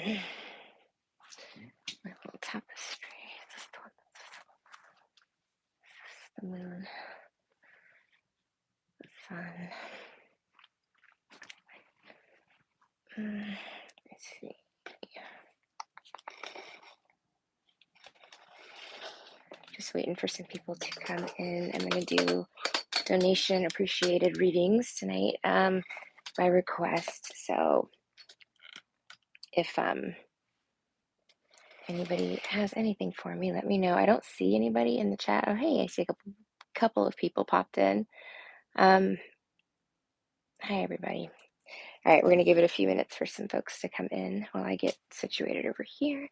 My little tapestry. This is the moon, the sun. Let's see. Just waiting for some people to come in. I'm going to do donation appreciated readings tonight by request. So if anybody has anything for me, let me know. I don't see anybody in the chat. Oh, hey, I see a couple of people popped in. Hi, everybody. All right, we're going to give it a few minutes for some folks to come in while I get situated over here.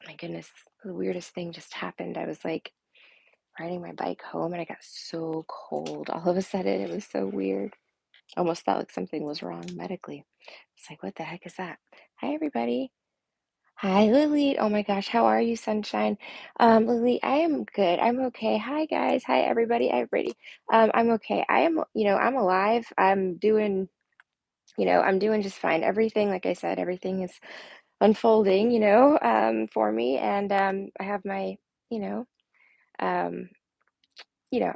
My goodness, the weirdest thing just happened. I was like riding my bike home and I got so cold. All of a sudden, it was so weird. Almost felt like something was wrong medically. It's like, what the heck is that? Hi, everybody. Hi, Lily. Oh my gosh, how are you, sunshine? Lily, I am good. I'm okay. Hi, guys. Hi, everybody. Hi, Brady. I'm okay. I am, I'm alive. I'm doing, I'm doing just fine. Everything, like I said, everything is unfolding, for me. And I have my, you know, um,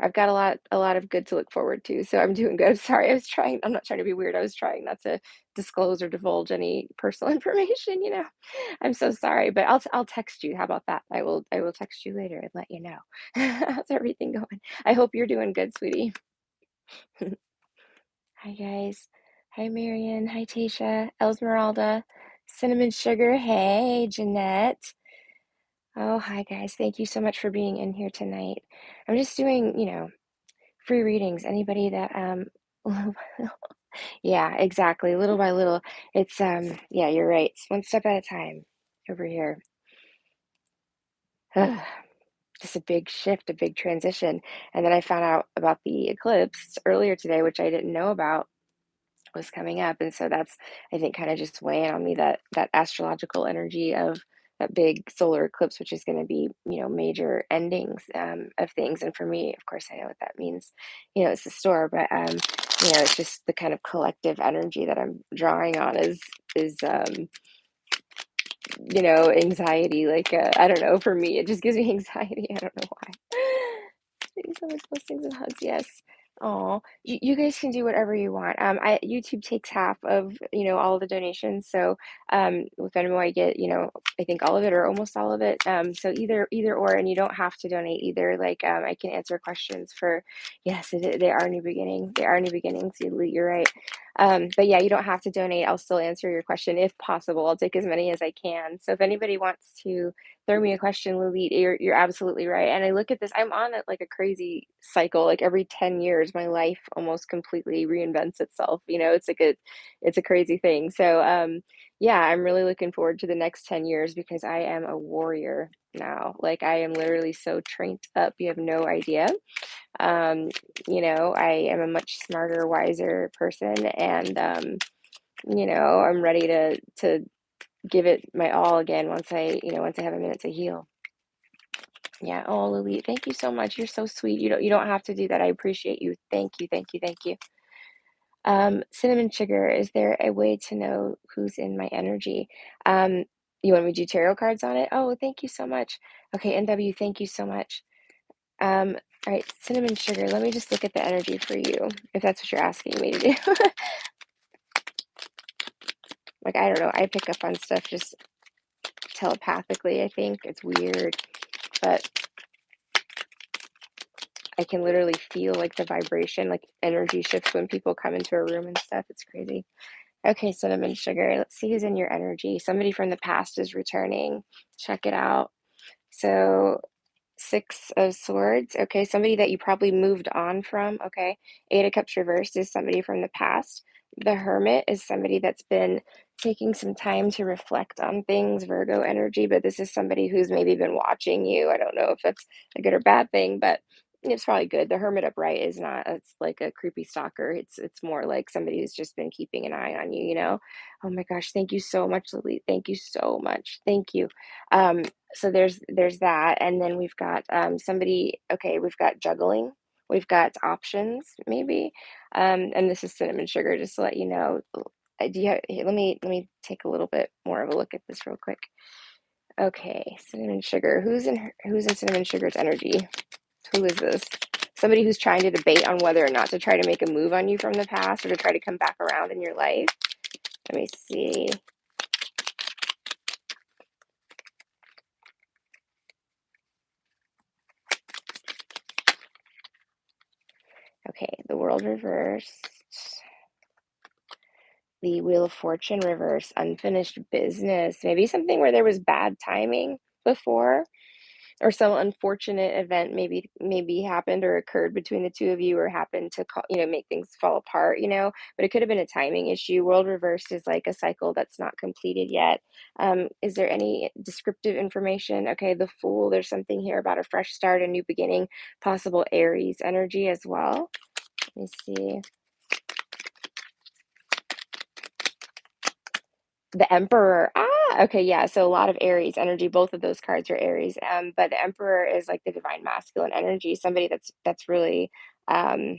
I've got a lot of good to look forward to. So I'm doing good. Sorry, I'm not trying to be weird. I was trying not to disclose or divulge any personal information. I'm so sorry, but I'll text you. How about that? I will text you later and let you know. How's everything going? I hope you're doing good, sweetie. Hi guys. Hi Marion. Hi Tasha. Esmeralda. Cinnamon Sugar. Hey, Jeanette. Oh, hi guys. Thank you so much for being in here tonight. I'm just doing, free readings. Anybody that yeah, exactly. Little by little. It's yeah, you're right. It's one step at a time over here. Just a big shift, a big transition. And then I found out about the eclipse earlier today, which I didn't know about was coming up. And so that's, I think, kind of just weighing on me, that astrological energy of that big solar eclipse, which is going to be, major endings of things. And for me, of course, I know what that means. It's the store, but it's just the kind of collective energy that I'm drawing on is anxiety. Like I don't know. For me, it just gives me anxiety. I don't know why. Thank you so much. Blessings and hugs. Yes. Oh, you guys can do whatever you want. YouTube takes half of all of the donations. So with Venmo, I get I think all of it or almost all of it. So either or, and you don't have to donate either. Like I can answer questions for yes, they are new beginnings. They are new beginnings. You're right. But yeah, you don't have to donate. I'll still answer your question if possible. I'll take as many as I can. So if anybody wants to throw me a question, Lilith, you're absolutely right. And I look at this, I'm on it like a crazy cycle. Like every 10 years, my life almost completely reinvents itself. It's a crazy thing. So yeah, I'm really looking forward to the next 10 years because I am a warrior now. Like I am literally so trained up. You have no idea. I am a much smarter, wiser person, and I'm ready to give it my all again once I have a minute to heal. Yeah. Oh, Lily, thank you so much. You're so sweet. You don't have to do that. I appreciate you. Thank you. Thank you. Thank you. Cinnamon Sugar, is there a way to know who's in my energy? You want me to do tarot cards on it? Oh, thank you so much. Okay, NW, thank you so much. All right, Cinnamon Sugar, let me just look at the energy for you, if that's what you're asking me to do. Like, I don't know, I pick up on stuff just telepathically, I think. It's weird, but I can literally feel like the vibration, like energy shifts when people come into a room and stuff. It's crazy. Okay, Cinnamon Sugar, let's see who's in your energy. Somebody from the past is returning. Check it out. So, Six of Swords. Okay, somebody that you probably moved on from. Okay, Eight of Cups reversed is somebody from the past. The Hermit is somebody that's been taking some time to reflect on things, Virgo energy, but this is somebody who's maybe been watching you. I don't know if that's a good or bad thing, but it's probably good. The Hermit upright is not, it's like a creepy stalker. It's more like somebody who's just been keeping an eye on you, Oh my gosh, thank you so much, Lily. Thank you so much. Thank you. So there's that, and then we've got somebody. Okay, we've got juggling. We've got options, maybe, and this is cinnamon sugar. Just to let you know. Do you have, here, let me take a little bit more of a look at this real quick. Okay, cinnamon sugar. Who's in cinnamon sugar's energy? Who is this? Somebody who's trying to debate on whether or not to try to make a move on you from the past or to try to come back around in your life. Let me see. Okay, the world reversed. The Wheel of Fortune reversed. Unfinished business. Maybe something where there was bad timing before, or some unfortunate event maybe happened or occurred between the two of you, or happened to make things fall apart, but it could have been a timing issue. World reversed is like a cycle that's not completed yet. Is there any descriptive information? Okay, the Fool, there's something here about a fresh start, a new beginning, possible Aries energy as well. Let me see. The Emperor. Ah, okay, yeah. So a lot of Aries energy. Both of those cards are Aries. But the Emperor is like the divine masculine energy. Somebody that's really um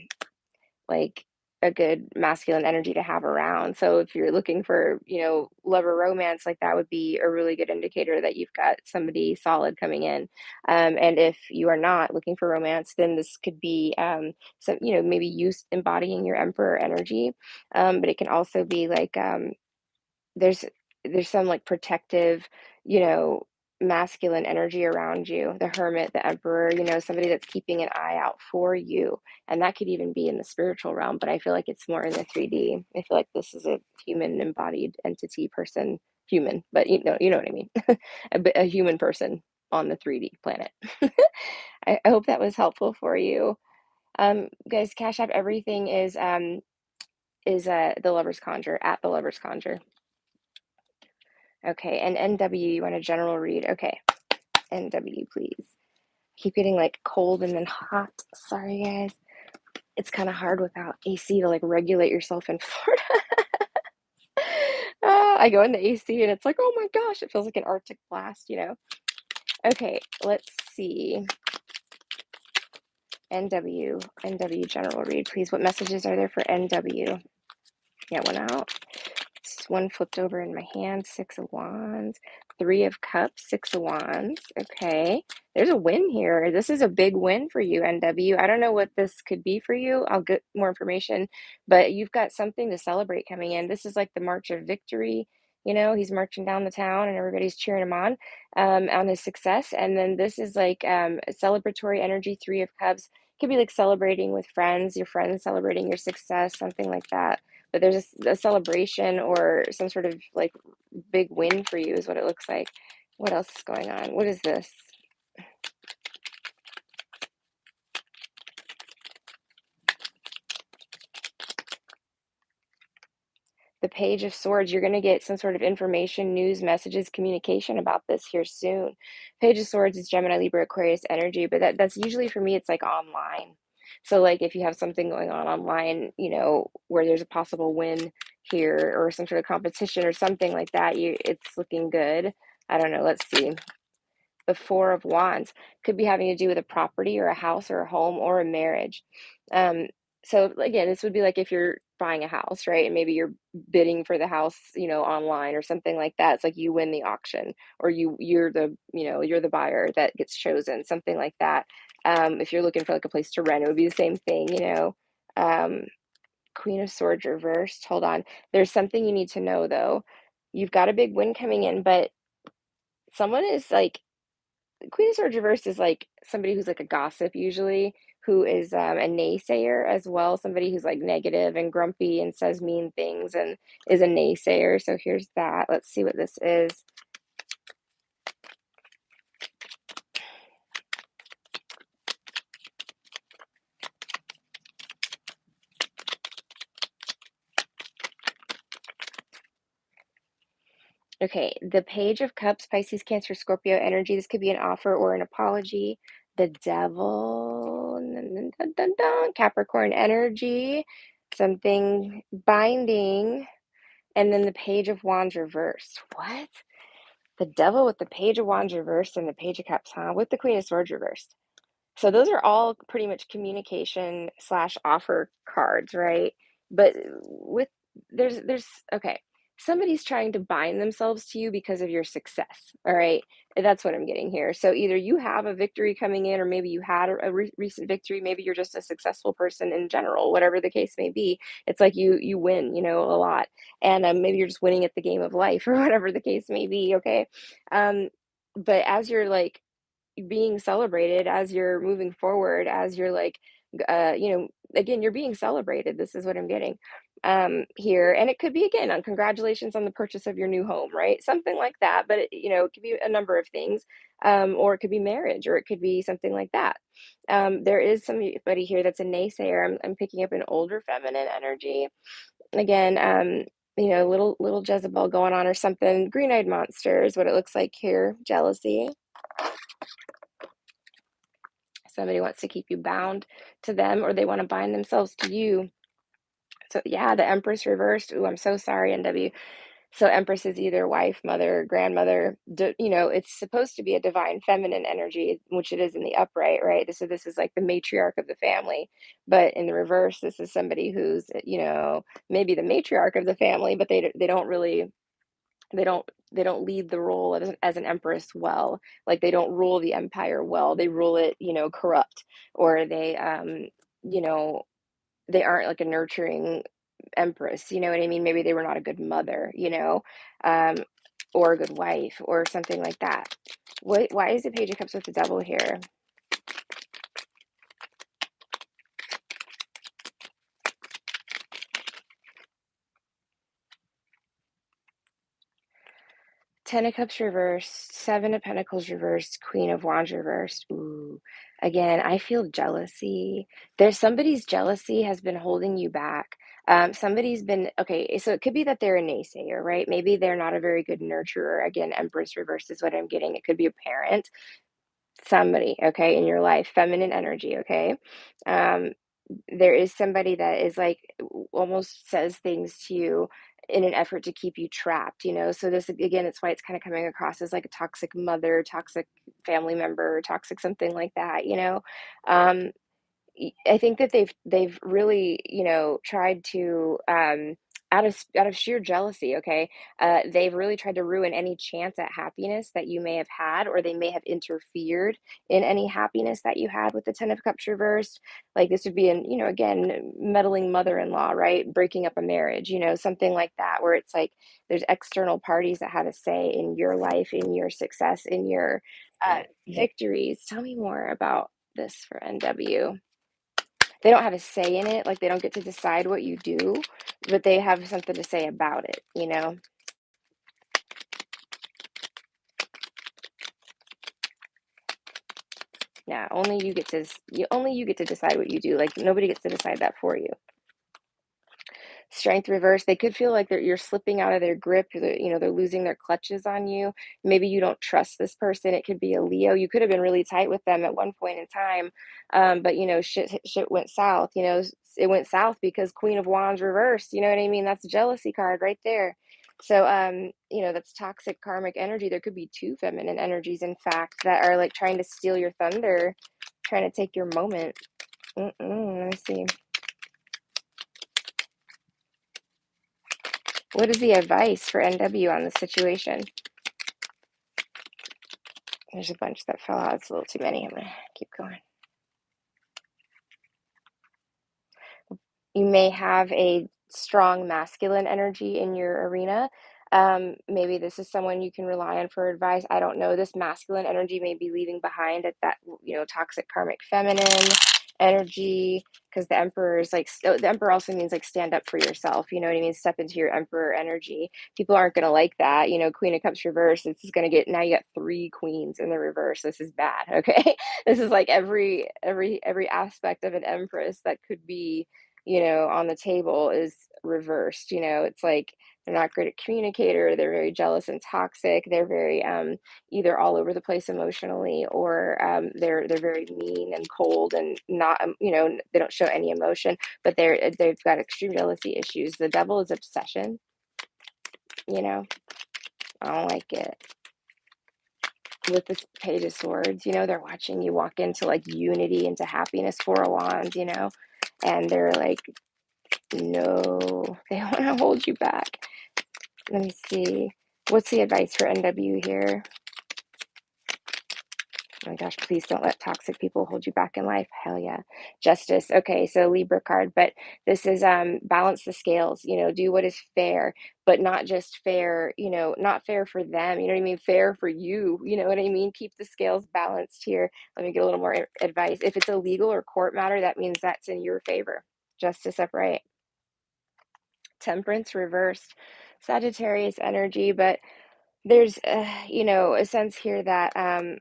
like a good masculine energy to have around. So if you're looking for, love or romance, like that would be a really good indicator that you've got somebody solid coming in. And if you are not looking for romance, then this could be some, maybe you embodying your Emperor energy. But it can also be like there's there's some like protective, you know, masculine energy around you. The Hermit, the Emperor, somebody that's keeping an eye out for you. And that could even be in the spiritual realm, but I feel like it's more in the 3D. I feel like this is a human embodied entity person, human, but you know what I mean. A human person on the 3D planet. I hope that was helpful for you. Guys, Cash App everything is the Lover's Conjure, at the Lover's Conjure. Okay, and NW, you want a general read? Okay, NW, please. Keep getting like cold and then hot. Sorry, guys. It's kind of hard without AC to like regulate yourself in Florida. I go in the AC and it's like, oh my gosh, it feels like an Arctic blast. Okay, let's see. NW general read, please. What messages are there for NW? Get one out. One flipped over in my hand, Six of Wands, Three of Cups, Six of Wands. Okay, there's a win here. This is a big win for you, NW. I don't know what this could be for you. I'll get more information, but you've got something to celebrate coming in. This is like the March of Victory. He's marching down the town and everybody's cheering him on his success. And then this is like a celebratory energy, Three of Cups. Could be like celebrating with friends, your friends celebrating your success, something like that. But there's a celebration or some sort of like big win for you is what it looks like. What else is going on? What is this? The Page of Swords. You're going to get some sort of information, news, messages, communication about this here soon. Page of Swords is Gemini, Libra, Aquarius energy, but that's usually for me, it's like online. So like if you have something going on online, where there's a possible win here or some sort of competition or something like that, it's looking good. I don't know. Let's see. The Four of Wands could be having to do with a property or a house or a home or a marriage. Um, so again, this would be like if you're buying a house, right? And maybe you're bidding for the house, online or something like that. It's like you win the auction, or you're the buyer that gets chosen, something like that. If you're looking for like a place to rent, it would be the same thing. Um, Queen of Swords reversed. Hold on. There's something you need to know though. You've got a big win coming in, but someone is like Queen of Swords reversed is like somebody who's like a gossip usually, who is a naysayer as well, somebody who's like negative and grumpy and says mean things and is a naysayer. So here's that. Let's see what this is. Okay, the Page of Cups, Pisces, Cancer, Scorpio energy. This could be an offer or an apology. The Devil, dun, dun, dun, dun, Capricorn energy, something binding, and then the Page of Wands reversed. What? The Devil with the Page of Wands reversed and the Page of Cups, huh? With the Queen of Swords reversed. So those are all pretty much communication slash offer cards, right? But with there's okay. Somebody's trying to bind themselves to you because of your success. All right. That's what I'm getting here. So either you have a victory coming in, or maybe you had a recent victory. Maybe you're just a successful person in general, whatever the case may be. It's like you win, a lot. And maybe you're just winning at the game of life or whatever the case may be. Okay. Um, but as you're like, being celebrated, as you're moving forward, as you're like, again, you're being celebrated. This is what I'm getting here. And it could be, again, on congratulations on the purchase of your new home, right? Something like that. But it could be a number of things. Or it could be marriage, or it could be something like that. There is somebody here that's a naysayer. I'm picking up an older feminine energy. Again, little Jezebel going on or something. Green-eyed monster is what it looks like here. Jealousy. Somebody wants to keep you bound to them, or they want to bind themselves to you. So yeah, the Empress reversed. Ooh, I'm so sorry, NW. So Empress is either wife, mother, grandmother. It's supposed to be a divine feminine energy, which it is in the upright, right? This is like the matriarch of the family. But in the reverse, this is somebody who's, maybe the matriarch of the family, but they don't really they don't lead the role as an empress well. Like, they don't rule the empire well. They rule it, corrupt, or you know they aren't like a nurturing empress. You know what I mean? Maybe they were not a good mother, um or a good wife, or something like that. Why is the Page of Cups with the Devil here? Ten of Cups reversed, Seven of Pentacles reversed, Queen of Wands reversed. Ooh, again, I feel jealousy. There's somebody's jealousy has been holding you back. Somebody's been, okay, so it could be that they're a naysayer, right? Maybe they're not a very good nurturer. Again, Empress reversed is what I'm getting. It could be a parent, somebody, okay, in your life, feminine energy, okay? Um, there is somebody that is like, almost says things to you in an effort to keep you trapped, so this, again, it's why it's kind of coming across as like a toxic mother, toxic family member, toxic something like that, um I think that they've really, tried to, out of sheer jealousy, okay, they've really tried to ruin any chance at happiness that you may have had, or they may have interfered in any happiness that you had with the Ten of Cups reversed. Like, this would be an, again, meddling mother-in-law, right? Breaking up a marriage, something like that, where it's like there's external parties that had a say in your life, in your success, in your victories. Tell me more about this for NW. They don't have a say in it, like, they don't get to decide what you do, but they have something to say about it. Yeah, only you get to decide what you do, like, nobody gets to decide that for you. Strength reverse, they could feel like you're slipping out of their grip, they're losing their clutches on you. Maybe you don't trust this person. It could be a Leo. You could have been really tight with them at one point in time, but shit went south. It went south because Queen of Wands reversed. You know what I mean? That's a jealousy card right there. So, that's toxic karmic energy. There could be two feminine energies, in fact, that are like trying to steal your thunder, trying to take your moment. Let me see. What is the advice for NW on this situation? There's a bunch that fell out. It's a little too many. I'm going to keep going. You may have a strong masculine energy in your arena. Maybe this is someone you can rely on for advice. I don't know. This masculine energy may be leaving behind at that, toxic karmic feminine energy, because the emperor is like, the emperor also means like stand up for yourself. You know what I mean? Step into your emperor energy. People aren't going to like that. Queen of Cups reverse. This is going to get, now you got three queens in the reverse. This is bad. Okay. This is like every aspect of an empress that could be, on the table is reversed. It's like they're not great at communicator, they're very jealous and toxic, they're very either all over the place emotionally, or they're very mean and cold and not, they don't show any emotion, but they've got extreme jealousy issues. The Devil is obsession, I don't like it. with this Page of Swords, they're watching you walk into like unity, into happiness, Four of Wands, and they're like, no, they want to hold you back. Let me see. What's the advice for NW here? Oh my gosh, please don't let toxic people hold you back in life. Hell yeah. Justice. Okay, so Libra card, but this is balance the scales, do what is fair, but not just fair, not fair for them, you know what I mean? Fair for you, you know what I mean? Keep the scales balanced here. Let me get a little more advice. If it's a legal or court matter, that means that's in your favor. Justice upright. Temperance reversed. Sagittarius energy, but there's a sense here that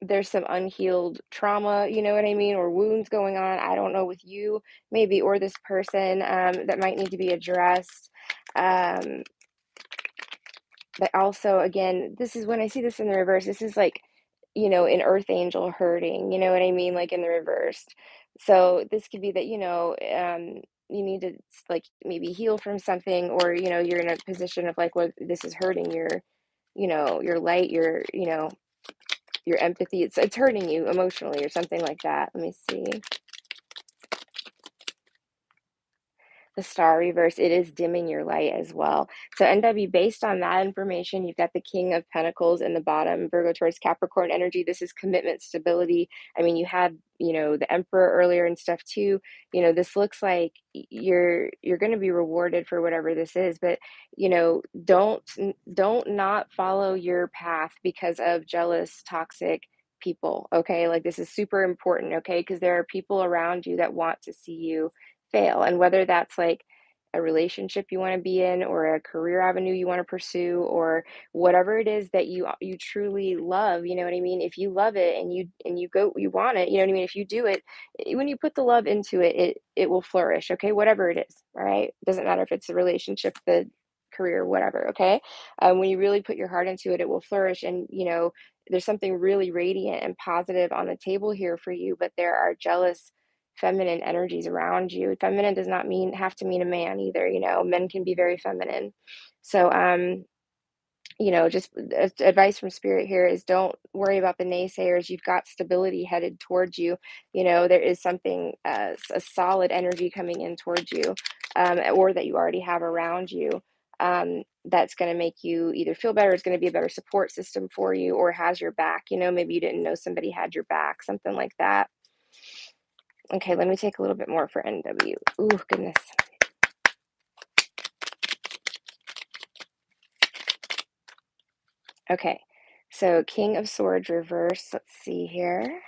there's some unhealed trauma, you know what I mean, or wounds going on. I don't know, with you maybe, or this person, that might need to be addressed. But also, again, this is when I see this in the reverse, this is like, an earth angel hurting, you know what I mean, like in the reversed. So this could be that, you need to like maybe heal from something, or you're in a position of like, well, this is hurting your light, your empathy, it's hurting you emotionally or something like that. Let me see. The star reverse, it is dimming your light as well. So NW, based on that information, you've got the King of Pentacles in the bottom, Virgo towards Capricorn energy. This is commitment, stability. I mean, you had, the Emperor earlier and stuff too. This looks like you're going to be rewarded for whatever this is, but don't not follow your path because of jealous, toxic people. Okay, like this is super important. Okay, because there are people around you that want to see you fail, and whether that's like a relationship you want to be in, or a career avenue you want to pursue, or whatever it is that you truly love, you know what I mean, if you love it and you go, you want it, you know what I mean, if you do it, when you put the love into it, it will flourish. Okay, whatever it is. All right, doesn't matter if it's a relationship, the career, whatever. Okay, when you really put your heart into it, it will flourish. And there's something really radiant and positive on the table here for you, but there are jealous feminine energies around you. Feminine does not have to mean a man either. Men can be very feminine. So just advice from spirit here is, don't worry about the naysayers. You've got stability headed towards you. There is something, a solid energy coming in towards you, or that you already have around you, that's going to make you either feel better, it's going to be a better support system for you, or has your back. Maybe you didn't know somebody had your back, something like that. Okay, let me take a little bit more for NW. Ooh, goodness. Okay, so King of Swords reverse. Let's see here.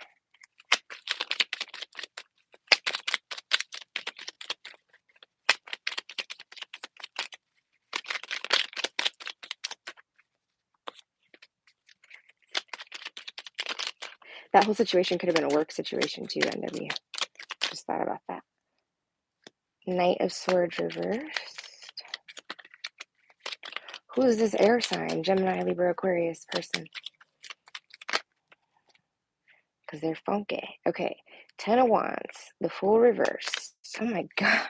That whole situation could have been a work situation too, NW. Just thought about that. Knight of Swords reversed. Who is this air sign? Gemini, Libra, Aquarius person. Because they're funky. Okay, Ten of Wands, the Fool reverse. Oh my God.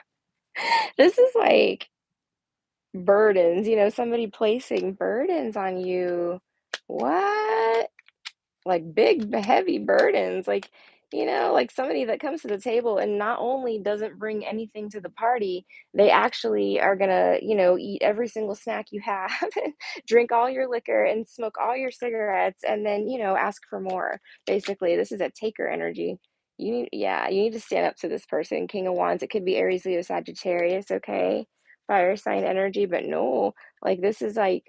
This is like burdens, somebody placing burdens on you. What? Like big, heavy burdens, like, like somebody that comes to the table and not only doesn't bring anything to the party, they actually are gonna, eat every single snack you have, and drink all your liquor and smoke all your cigarettes, and then, ask for more. Basically, this is a taker energy. You need to stand up to this person. King of Wands, it could be Aries, Leo, Sagittarius, okay? Fire sign energy, but no, like this is like,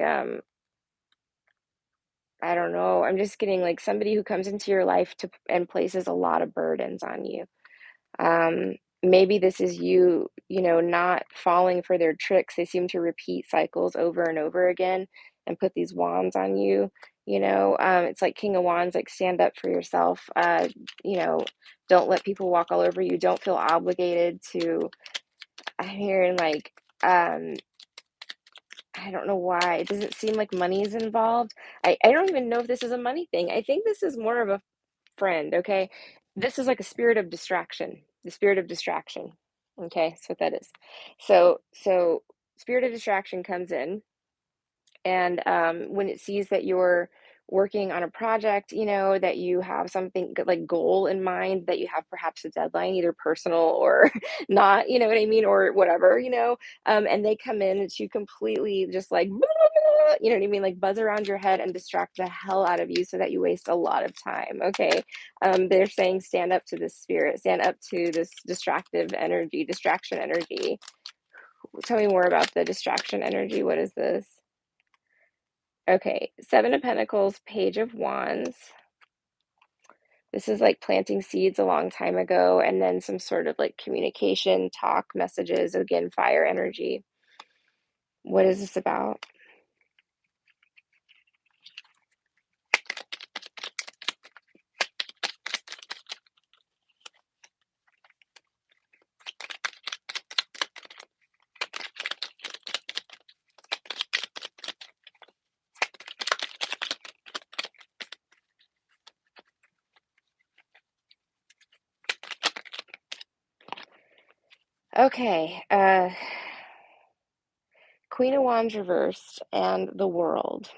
I don't know. I'm just getting like somebody who comes into your life and places a lot of burdens on you. Maybe this is you, not falling for their tricks. They seem to repeat cycles over and over again and put these wands on you. It's like King of Wands, like stand up for yourself. Don't let people walk all over you. Don't feel obligated to. I'm hearing like, I don't know why. It doesn't seem like money is involved. I don't even know if this is a money thing. I think this is more of a friend, okay? This is like a spirit of distraction. The spirit of distraction. Okay, that's what that is. So spirit of distraction comes in, and when it sees that you're working on a project, that you have something like goal in mind, that you have perhaps a deadline, either personal or not, you know what I mean, or whatever, and they come in to completely just like, you know what I mean, like buzz around your head and distract the hell out of you so that you waste a lot of time. Okay. They're saying stand up to this spirit, stand up to this distraction energy. Tell me more about the distraction energy. What is this? Okay, Seven of Pentacles, Page of Wands. This is like planting seeds a long time ago, and then some sort of like communication, talk, messages, again, fire energy. What is this about? Okay, Queen of Wands reversed and the World.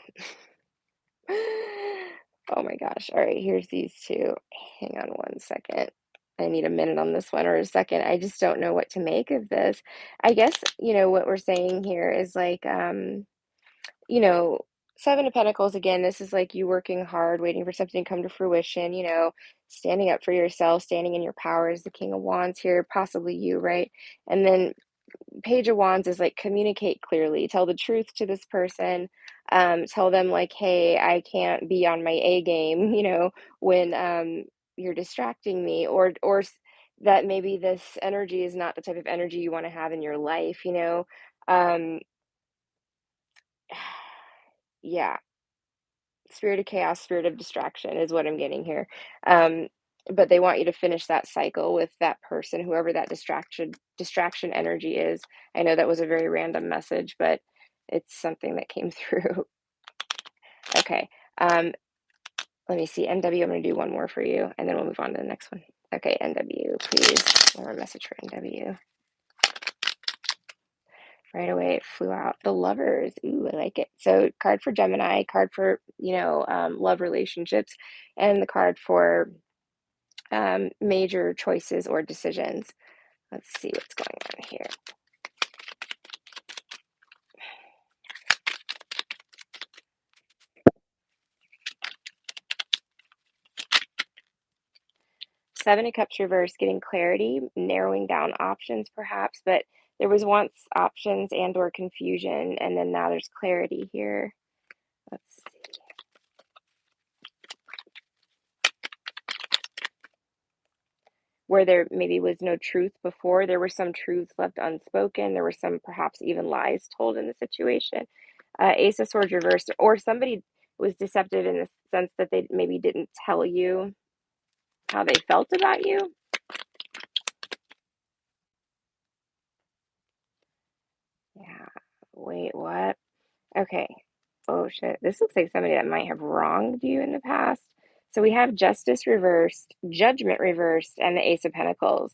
Oh my gosh. All right, here's these two. Hang on one second. I need a minute on this one or a second. I just don't know what to make of this. I guess, what we're saying here is like, you know, Seven of Pentacles, again, this is like you working hard, waiting for something to come to fruition, standing up for yourself, standing in your power is the King of Wands here, possibly you, right? And then Page of Wands is like communicate clearly, tell the truth to this person, tell them like, hey, I can't be on my A game, when you're distracting me, that maybe this energy is not the type of energy you want to have in your life, Um, yeah, spirit of chaos, spirit of distraction is what I'm getting here. Um, but they want you to finish that cycle with that person, whoever that distraction energy is. I know that was a very random message, but it's something that came through. Okay. Let me see. NW, I'm going to do one more for you, and then we'll move on to the next one. Okay, NW, please. One more message for NW. Right away, it flew out. The Lovers. Ooh, I like it. So, card for Gemini, card for, love relationships, and the card for major choices or decisions. Let's see what's going on here. Seven of Cups reverse, getting clarity, narrowing down options perhaps, but there was once options and or confusion, and then now there's clarity here. Let's see. Where there maybe was no truth before, there were some truths left unspoken. There were some perhaps even lies told in the situation. Ace of Swords reversed, or somebody was deceptive in the sense that they maybe didn't tell you how they felt about you. Yeah. Wait, what? Okay. Oh shit. This looks like somebody that might have wronged you in the past. So we have Justice reversed, Judgment reversed, and the Ace of Pentacles.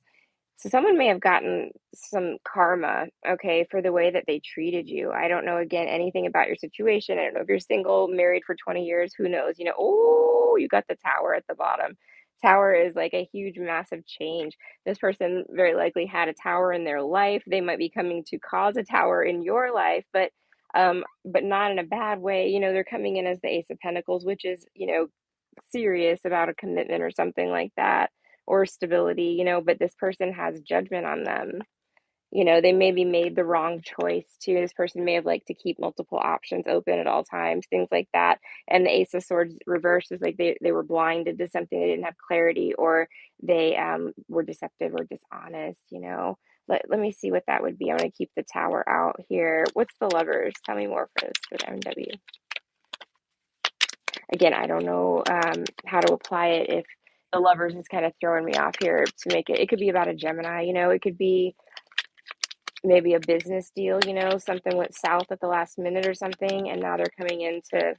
So someone may have gotten some karma, okay, for the way that they treated you. I don't know, again, anything about your situation. I don't know if you're single, married for 20 years, who knows? Oh, you got the tower at the bottom. Tower is like a huge, massive change. This person very likely had a tower in their life. They might be coming to cause a tower in your life, but not in a bad way. They're coming in as the Ace of Pentacles, which is, serious about a commitment or something like that, or stability, but this person has judgment on them. They maybe made the wrong choice too. This person may have liked to keep multiple options open at all times, things like that. And the Ace of Swords reversed is like they were blinded to something, they didn't have clarity, or they were deceptive or dishonest, Let me see what that would be. I'm going to keep the tower out here. What's the Lovers? Tell me more for this for the MW. Again, I don't know how to apply it. If the Lovers is kind of throwing me off here to make it could be about a Gemini, it could be maybe a business deal, something went south at the last minute or something, and now they're coming in to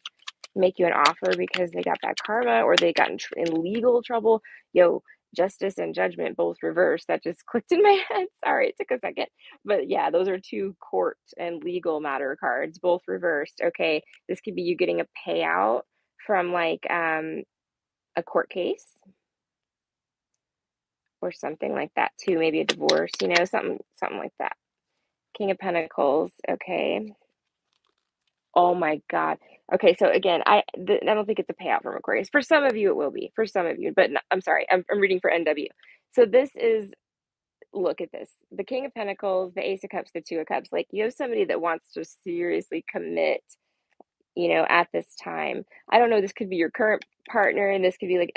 make you an offer because they got bad karma or they got in legal trouble. Yo, Justice and Judgment both reversed. That just clicked in my head. Sorry, it took a second. But yeah, those are two court and legal matter cards, both reversed. Okay, this could be you getting a payout from like a court case or something like that too, maybe a divorce, something like that. King of Pentacles, okay. Oh my God. Okay, so again, I don't think it's a payout from Aquarius. For some of you, it will be. For some of you, but no, I'm sorry, I'm reading for NW. So this is, look at this: the King of Pentacles, the Ace of Cups, the Two of Cups. Like, you have somebody that wants to seriously commit, at this time. I don't know, this could be your current partner, and this could be like,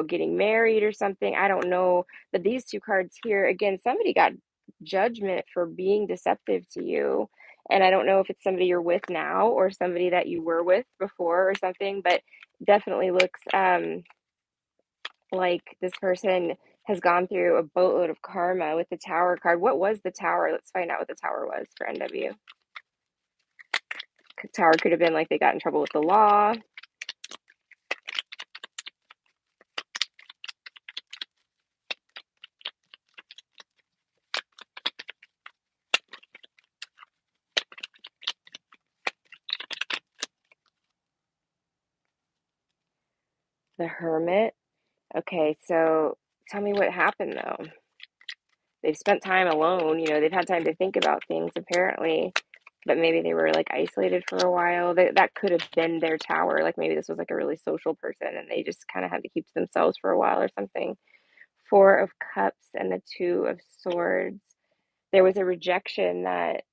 getting married or something. I don't know. But these two cards here, again, somebody got judgment for being deceptive to you. And I don't know if it's somebody you're with now or somebody that you were with before or something, but definitely looks like this person has gone through a boatload of karma with the Tower card. What was the Tower? Let's find out what the Tower was for NW. Tower could have been like they got in trouble with the law. The Hermit. Okay, so tell me what happened though. They've spent time alone, they've had time to think about things apparently, but maybe they were like isolated for a while. That could have been their Tower. Like, maybe this was like a really social person and they just kind of had to keep to themselves for a while or something. Four of Cups and the Two of Swords. There was a rejection that,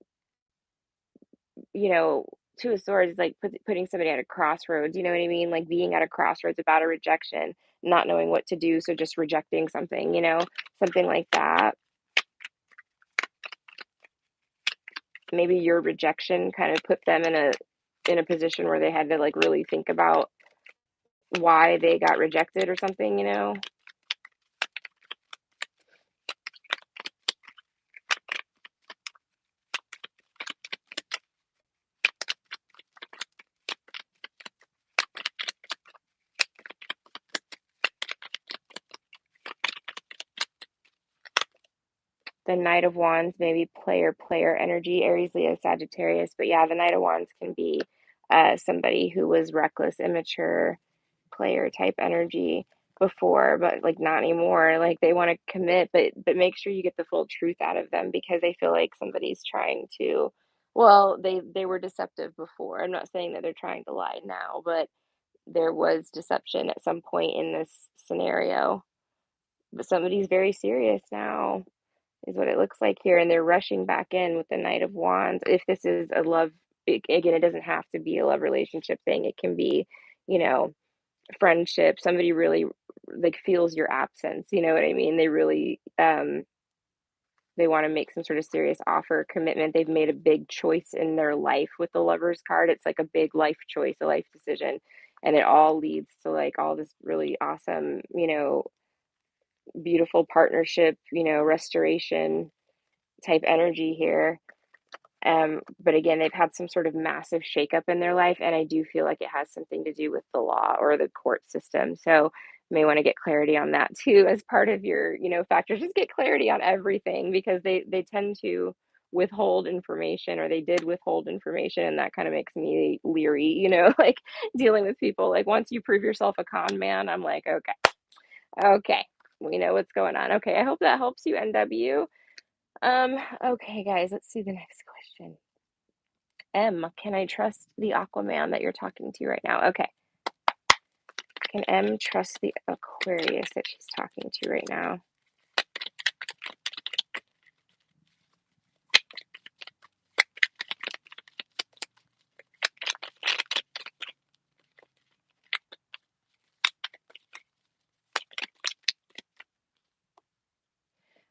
you know, Two of Swords is like putting somebody at a crossroads, you know what I mean? Like, being at a crossroads about a rejection, not knowing what to do, so just rejecting something, something like that. Maybe your rejection kind of put them in a position where they had to like really think about why they got rejected or something. The Knight of Wands, maybe player energy, Aries, Leo, Sagittarius. But yeah, the Knight of Wands can be somebody who was reckless, immature, player type energy before, but like not anymore. Like, they want to commit, but make sure you get the full truth out of them, because they feel like somebody's trying to, well, they were deceptive before. I'm not saying that they're trying to lie now, but there was deception at some point in this scenario. But somebody's very serious now, is what it looks like here, and they're rushing back in with the Knight of Wands. If this is a love, again, it doesn't have to be a love relationship thing. It can be, you know, friendship. Somebody really like feels your absence. You know what I mean? They really they want to make some sort of serious offer, commitment. They've made a big choice in their life with the Lovers card. It's like a big life choice, a life decision, and it all leads to like all this really awesome, beautiful partnership, restoration type energy here. But again, they've had some sort of massive shakeup in their life, and I do feel like it has something to do with the law or the court system. So you may want to get clarity on that too as part of your, factors. Just get clarity on everything, because they tend to withhold information, or they did withhold information, and that kind of makes me leery, like dealing with people. Like, once you prove yourself a con man, I'm like, okay, we know what's going on. Okay, I hope that helps you, NW. Okay, guys, let's see the next question. M, can I trust the Aquaman that you're talking to right now? Okay. Can M trust the Aquarius that she's talking to right now?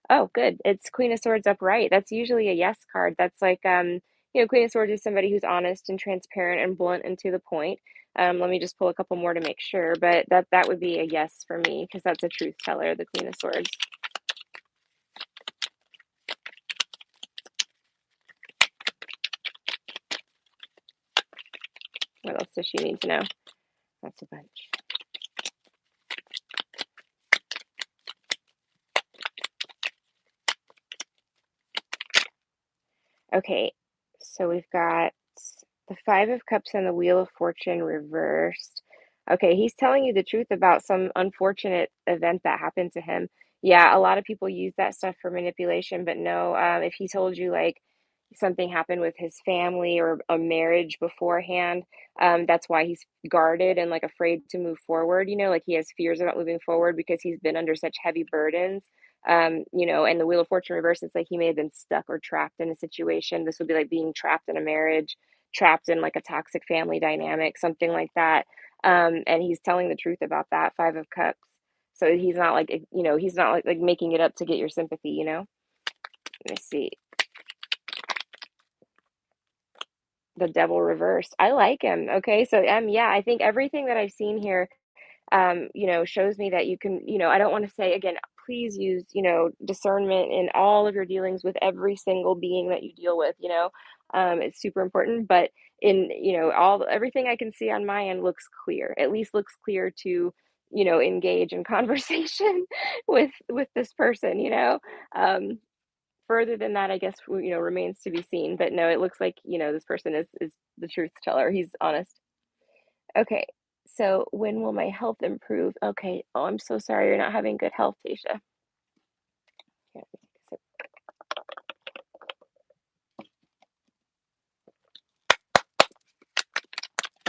Oh, good. It's Queen of Swords upright. That's usually a yes card. That's like, Queen of Swords is somebody who's honest and transparent and blunt and to the point. Let me just pull a couple more to make sure, but that would be a yes for me, because that's a truth teller, the Queen of Swords. What else does she need to know? That's a bunch. Okay, so we've got the Five of Cups and the Wheel of Fortune reversed. Okay, he's telling you the truth about some unfortunate event that happened to him. Yeah, a lot of people use that stuff for manipulation, but no, if he told you like something happened with his family or a marriage beforehand, that's why he's guarded and like afraid to move forward. Like he has fears about moving forward because he's been under such heavy burdens. And the Wheel of Fortune reverse, it's like he may have been stuck or trapped in a situation. This would be like being trapped in a marriage, trapped in like a toxic family dynamic, something like that. And he's telling the truth about that, 5 of Cups. So he's not like, he's not like making it up to get your sympathy. Let me see. The Devil reversed. I like him. Okay. So, yeah, I think everything that I've seen here, shows me that you can, I don't want to say again, please use, discernment in all of your dealings with every single being that you deal with. It's super important, but in, everything I can see on my end looks clear, at least looks clear to, engage in conversation with this person. Um, Further than that, I guess, remains to be seen, but no, it looks like, this person is the truth teller. He's honest. Okay. So when will my health improve? Okay. Oh, I'm so sorry you're not having good health, Tasha. Yeah, so-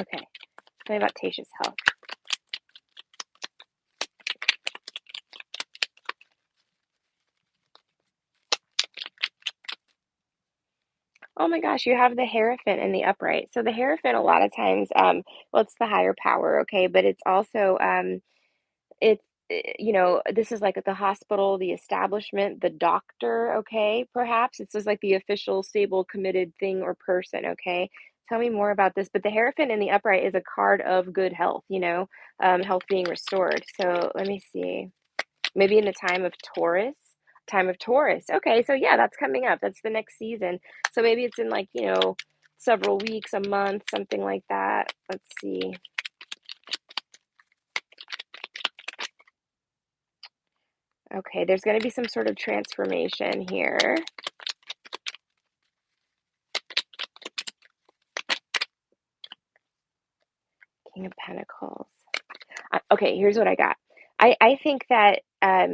Okay. Tell me about Tasha's health. Oh my gosh, you have the Hierophant in the upright. So the Hierophant, a lot of times, well, it's the higher power, okay, but it's also, it's this is like at the hospital, the establishment, the doctor, okay, perhaps. It's just like the official, stable, committed thing or person, okay? Tell me more about this. But the Hierophant in the upright is a card of good health, health being restored. So let me see. Maybe in the time of Taurus. Time of Taurus. Okay, so yeah, that's coming up. That's the next season. So maybe it's in like, several weeks, a month, something like that. Let's see. Okay, there's going to be some sort of transformation here. King of Pentacles. Okay, here's what I got. I think that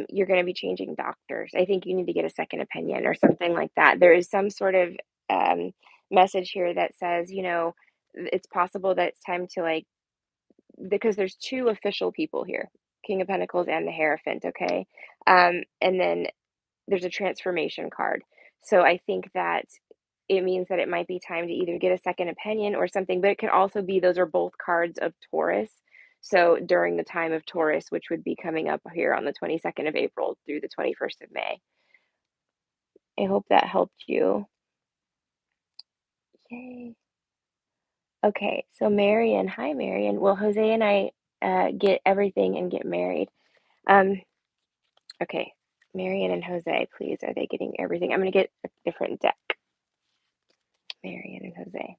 you're going to be changing doctors. I think you need to get a second opinion or something like that. There is some sort of um, message here that says, it's possible that it's time to like, because there's two official people here, King of Pentacles and the Hierophant, okay? And then there's a transformation card. So I think that it means that it might be time to either get a second opinion or something, but it could also be those are both cards of Taurus. So during the time of Taurus, which would be coming up here on the 22nd of April through the 21st of May. I hope that helped you. Yay. Okay, so Marion, hi Marion. Well, Jose and I get everything and get married. Um, okay, Marion and Jose, please, are they getting everything? I'm gonna get a different deck. Marion and Jose.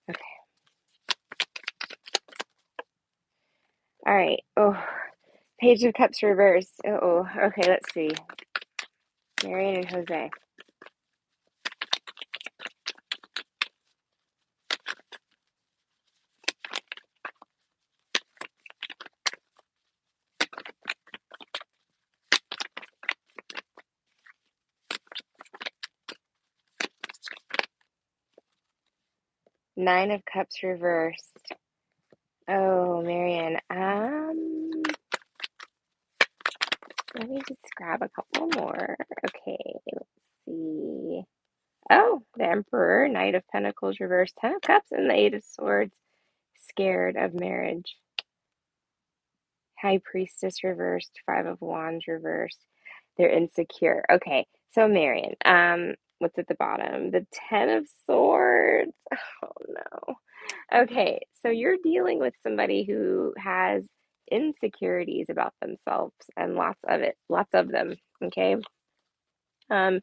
Okay. All right. Oh, Page of Cups reversed. Oh, okay. Let's see. Marion and Jose. Nine of Cups reversed. Oh, Marion. Let me just grab a couple more. Okay, let's see. Oh, the Emperor, Knight of Pentacles reversed, Ten of Cups, and the Eight of Swords. Scared of marriage. High Priestess reversed, Five of Wands reversed. They're insecure. Okay, so Marion, what's at the bottom? The Ten of Swords. Oh no. Okay, so you're dealing with somebody who has insecurities about themselves and lots of them. Okay. Um,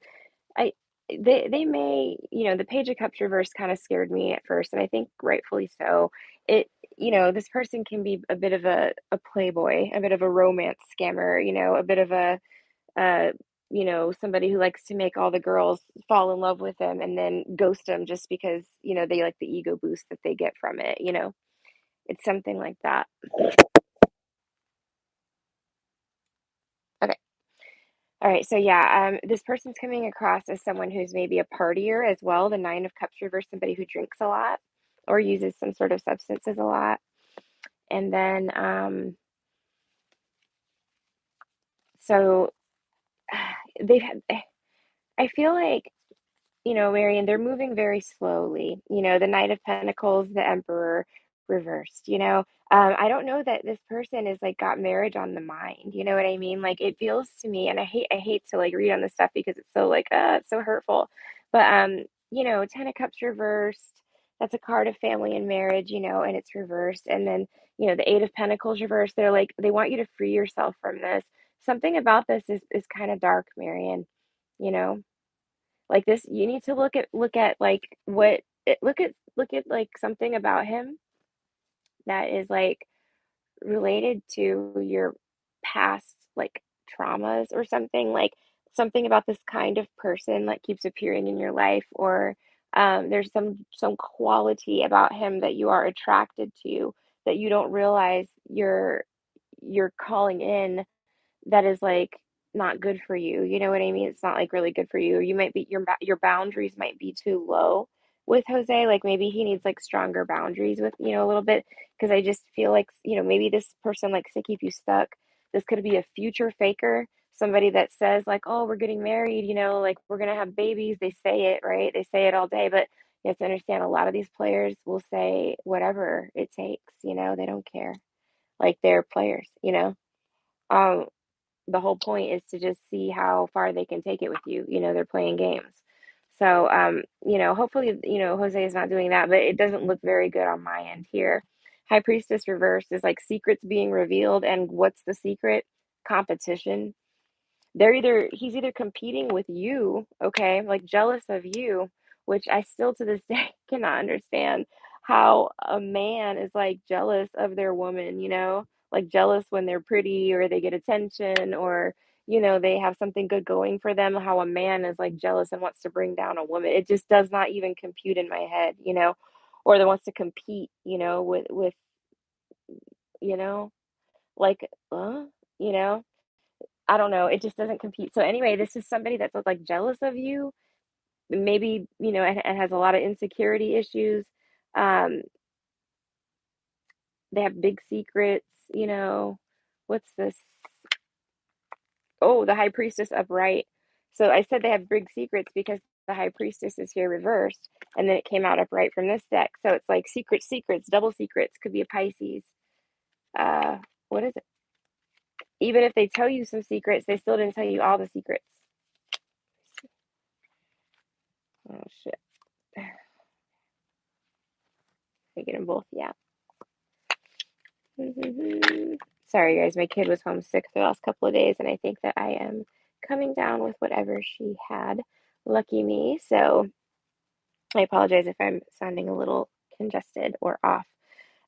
I they may, the Page of Cups reverse kind of scared me at first, and I think rightfully so. It, this person can be a bit of a playboy, a bit of a romance scammer, a bit of a uh, somebody who likes to make all the girls fall in love with him and then ghost them just because, they like the ego boost that they get from it. It's something like that. Okay. All right. So yeah, this person's coming across as someone who's maybe a partier as well. The Nine of Cups reverse, somebody who drinks a lot or uses some sort of substances a lot. And then, so they've had, I feel like, Marion, they're moving very slowly. The Knight of Pentacles, the Emperor reversed. I don't know that this person is like got marriage on the mind. You know what I mean? Like it feels to me, and I hate to like read on this stuff because it's so like, it's so hurtful. But Ten of Cups reversed. That's a card of family and marriage, and it's reversed. And then, the Eight of Pentacles reversed. They're like, they want you to free yourself from this. Something about this is kind of dark, Marion. You know? Like this, you need to look at like look at like something about him that is like related to your past like traumas or something, like something about this kind of person like keeps appearing in your life, or there's some quality about him that you are attracted to that you don't realize you're calling in, that is like not good for you. You know what I mean? It's not like really good for you. Or you might be your boundaries might be too low with Jose. Like maybe he needs like stronger boundaries with, a little bit, because I just feel like, maybe this person likes to keep you stuck. This could be a future faker, somebody that says like, "Oh, we're getting married, like we're going to have babies." They say it, right? They say it all day, but you have to understand a lot of these players will say whatever it takes, they don't care. Like they're players. Um the whole point is to just see how far they can take it with you. They're playing games. So, hopefully, Jose is not doing that, but it doesn't look very good on my end here. High Priestess reversed is like secrets being revealed. And what's the secret? Competition. He's either competing with you, okay, like jealous of you, which I still to this day cannot understand how a man is like jealous of their woman, like jealous when they're pretty or they get attention, or they have something good going for them. How a man is like jealous and wants to bring down a woman, it just does not even compute in my head. Or that wants to compete, with you know like, you know I don't know, it just doesn't compete. So anyway, this is somebody that's like jealous of you, maybe, and has a lot of insecurity issues. Um, they have big secrets. What's this? Oh, the High Priestess upright. So I said they have big secrets because the High Priestess is here reversed, and then it came out upright from this deck. So it's like secrets, double secrets. Could be a Pisces. Uh, what is it? Even if they tell you some secrets, they still didn't tell you all the secrets. Oh shit. I get them both. Yeah. Sorry, guys. My kid was homesick for the last couple of days, and I think that I am coming down with whatever she had. Lucky me. So I apologize if I'm sounding a little congested or off.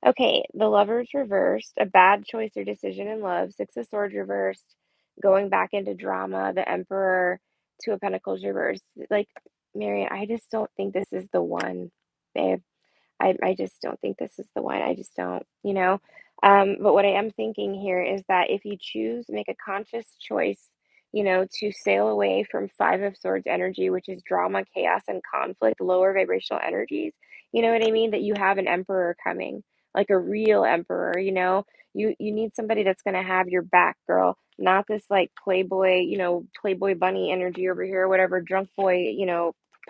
Okay, the Lovers reversed, a bad choice or decision in love. Six of Swords reversed, going back into drama. The Emperor, Two of Pentacles reversed. Like, Marian, I just don't think this is the one, babe. I just don't think this is the one. I just don't. But what I am thinking here is that if you make a conscious choice, to sail away from Five of Swords energy, which is drama, chaos, and conflict, lower vibrational energies, you know what I mean? That you have an emperor coming, like a real emperor. You need somebody that's gonna have your back, girl, not this like playboy, playboy bunny energy over here, whatever, drunk boy,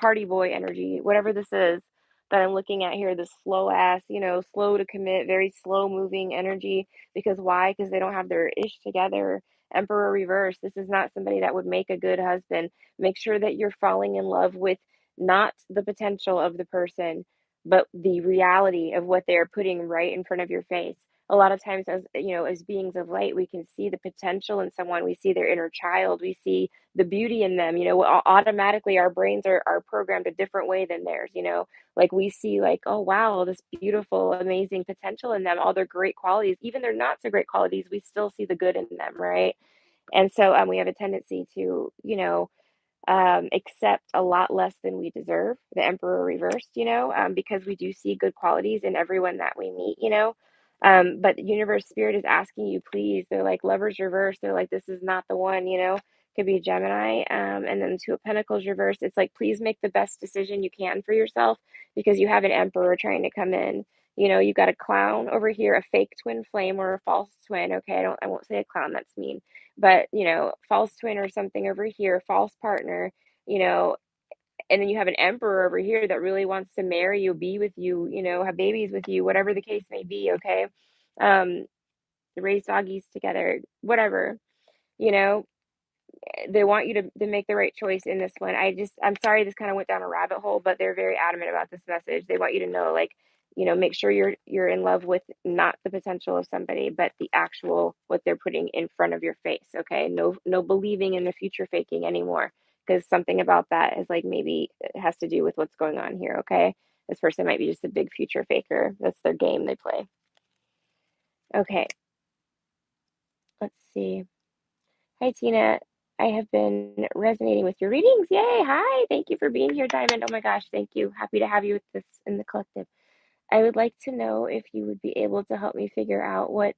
party boy energy, whatever this is that I'm looking at here, this slow ass, slow to commit, very slow moving energy. Because why? Because they don't have their ish together. Emperor reverse. This is not somebody that would make a good husband. Make sure that you're falling in love with not the potential of the person, but the reality of what they're putting right in front of your face. A lot of times, as beings of light, we can see the potential in someone. We see their inner child. We see the beauty in them. Automatically our brains are programmed a different way than theirs. Like we see like, oh wow, this beautiful, amazing potential in them, all their great qualities, even their not so great qualities, we still see the good in them, right? And so we have a tendency to, accept a lot less than we deserve, the emperor reversed, because we do see good qualities in everyone that we meet, but the universe spirit is asking you, please. They're like lovers reversed. They're like, this is not the one, could be a Gemini. And then two of Pentacles reversed. It's like, please make the best decision you can for yourself because you have an emperor trying to come in. You got a clown over here, a fake twin flame or a false twin. Okay, I won't say a clown, that's mean, but false twin or something over here, false partner, you know, and then you have an emperor over here that really wants to marry you, be with you, have babies with you, whatever the case may be, okay? Um, raise doggies together, whatever, you know, they want you to make the right choice in this one. I'm sorry this kind of went down a rabbit hole, but they're very adamant about this message. They want you to know, like, make sure you're in love with not the potential of somebody, but the actual what they're putting in front of your face. Okay. No believing in the future faking anymore. Because something about that is like maybe it has to do with what's going on here. Okay. This person might be just a big future faker. That's their game they play. Okay. Let's see. Hi, Tina. I have been resonating with your readings. Yay. Hi. Thank you for being here, Diamond. Oh my gosh. Thank you. Happy to have you with this in the collective. I would like to know if you would be able to help me figure out what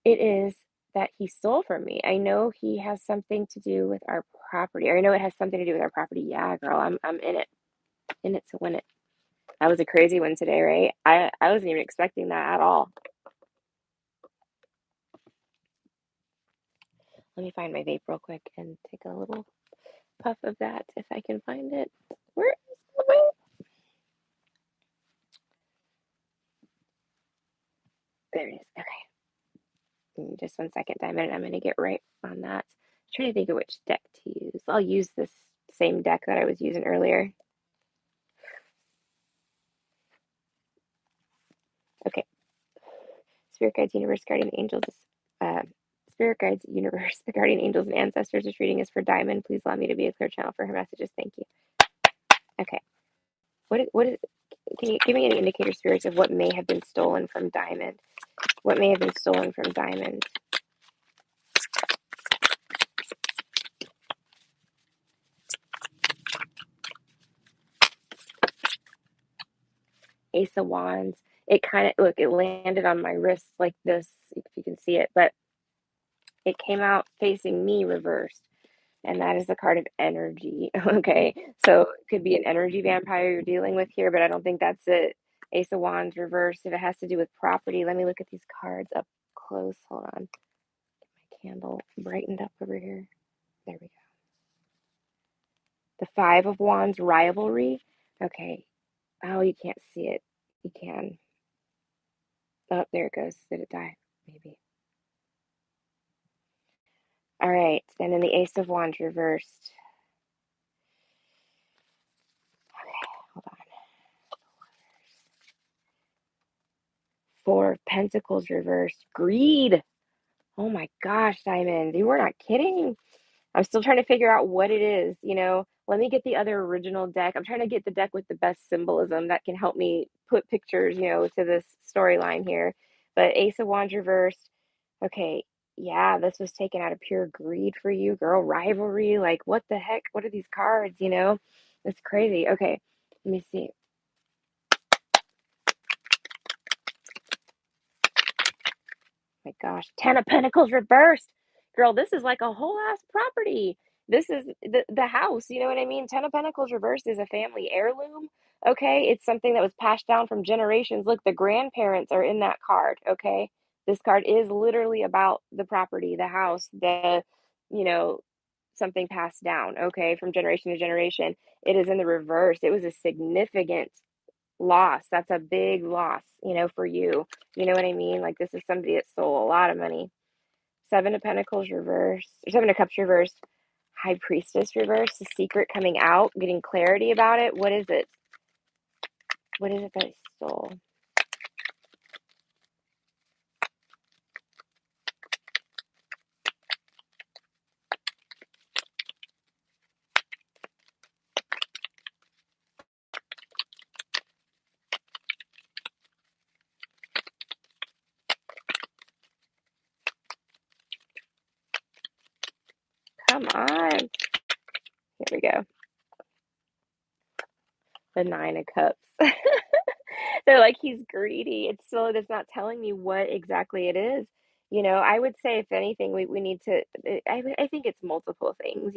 it is that he stole from me. I know he has something to do with our property, or I know it has something to do with our property. Yeah, girl, I'm in it to win it. That was a crazy one today, right? I wasn't even expecting that at all. Let me find my vape real quick and take a little puff of that if I can find it. Where is the vape? There it is. Okay. Just 1 second, Diamond. I'm going to get right on that. I'm trying to think of which deck to use. I'll use this same deck that I was using earlier. Okay. Spirit guides, universe, guardian angels. Uh, Spirit guides, universe, the guardian angels, and ancestors. This reading is for Diamond. Please allow me to be a clear channel for her messages. Thank you. Okay. What is? Can you give me any indicator, spirits, of what may have been stolen from Diamond? What may have been stolen from Diamond? Ace of Wands. It kind of, look, it landed on my wrist like this, if you can see it, but it came out facing me reversed. And that is the card of energy. Okay. So it could be an energy vampire you're dealing with here, but I don't think that's it. Ace of Wands reversed. If it has to do with property, let me look at these cards up close. Hold on. Get my candle brightened up over here. There we go. The Five of Wands, rivalry. Okay. Oh, you can't see it. You can. Oh, there it goes. Did it die? Maybe. All right. And then the Ace of Wands reversed. Okay, hold on. Four of Pentacles reversed. Greed. Oh my gosh, Diamond, you were not kidding. I'm still trying to figure out what it is, Let me get the other original deck. I'm trying to get the deck with the best symbolism that can help me put pictures, to this storyline here. But Ace of Wands reversed. Okay, yeah, this was taken out of pure greed for you, girl. Rivalry. Like, what the heck? What are these cards, It's crazy. Okay, let me see. My gosh, Ten of Pentacles reversed. Girl, this is like a whole ass property. This is the house, you know what I mean? Ten of Pentacles reversed is a family heirloom. Okay, it's something that was passed down from generations. Look, the grandparents are in that card. Okay, this card is literally about the property, the house, you know, something passed down. Okay, from generation to generation. It is in the reverse. It was a significant loss. That's a big loss, for you. You know what I mean? Like, this is somebody that stole a lot of money. Seven of Pentacles reversed, or Seven of Cups reversed. High Priestess reversed. The secret coming out, getting clarity about it. What is it? What is it that I stole? Come on. Here we go. The Nine of Cups. They're like, he's greedy. It's still, it's not telling me what exactly it is. I would say if anything, we need to, I think it's multiple things.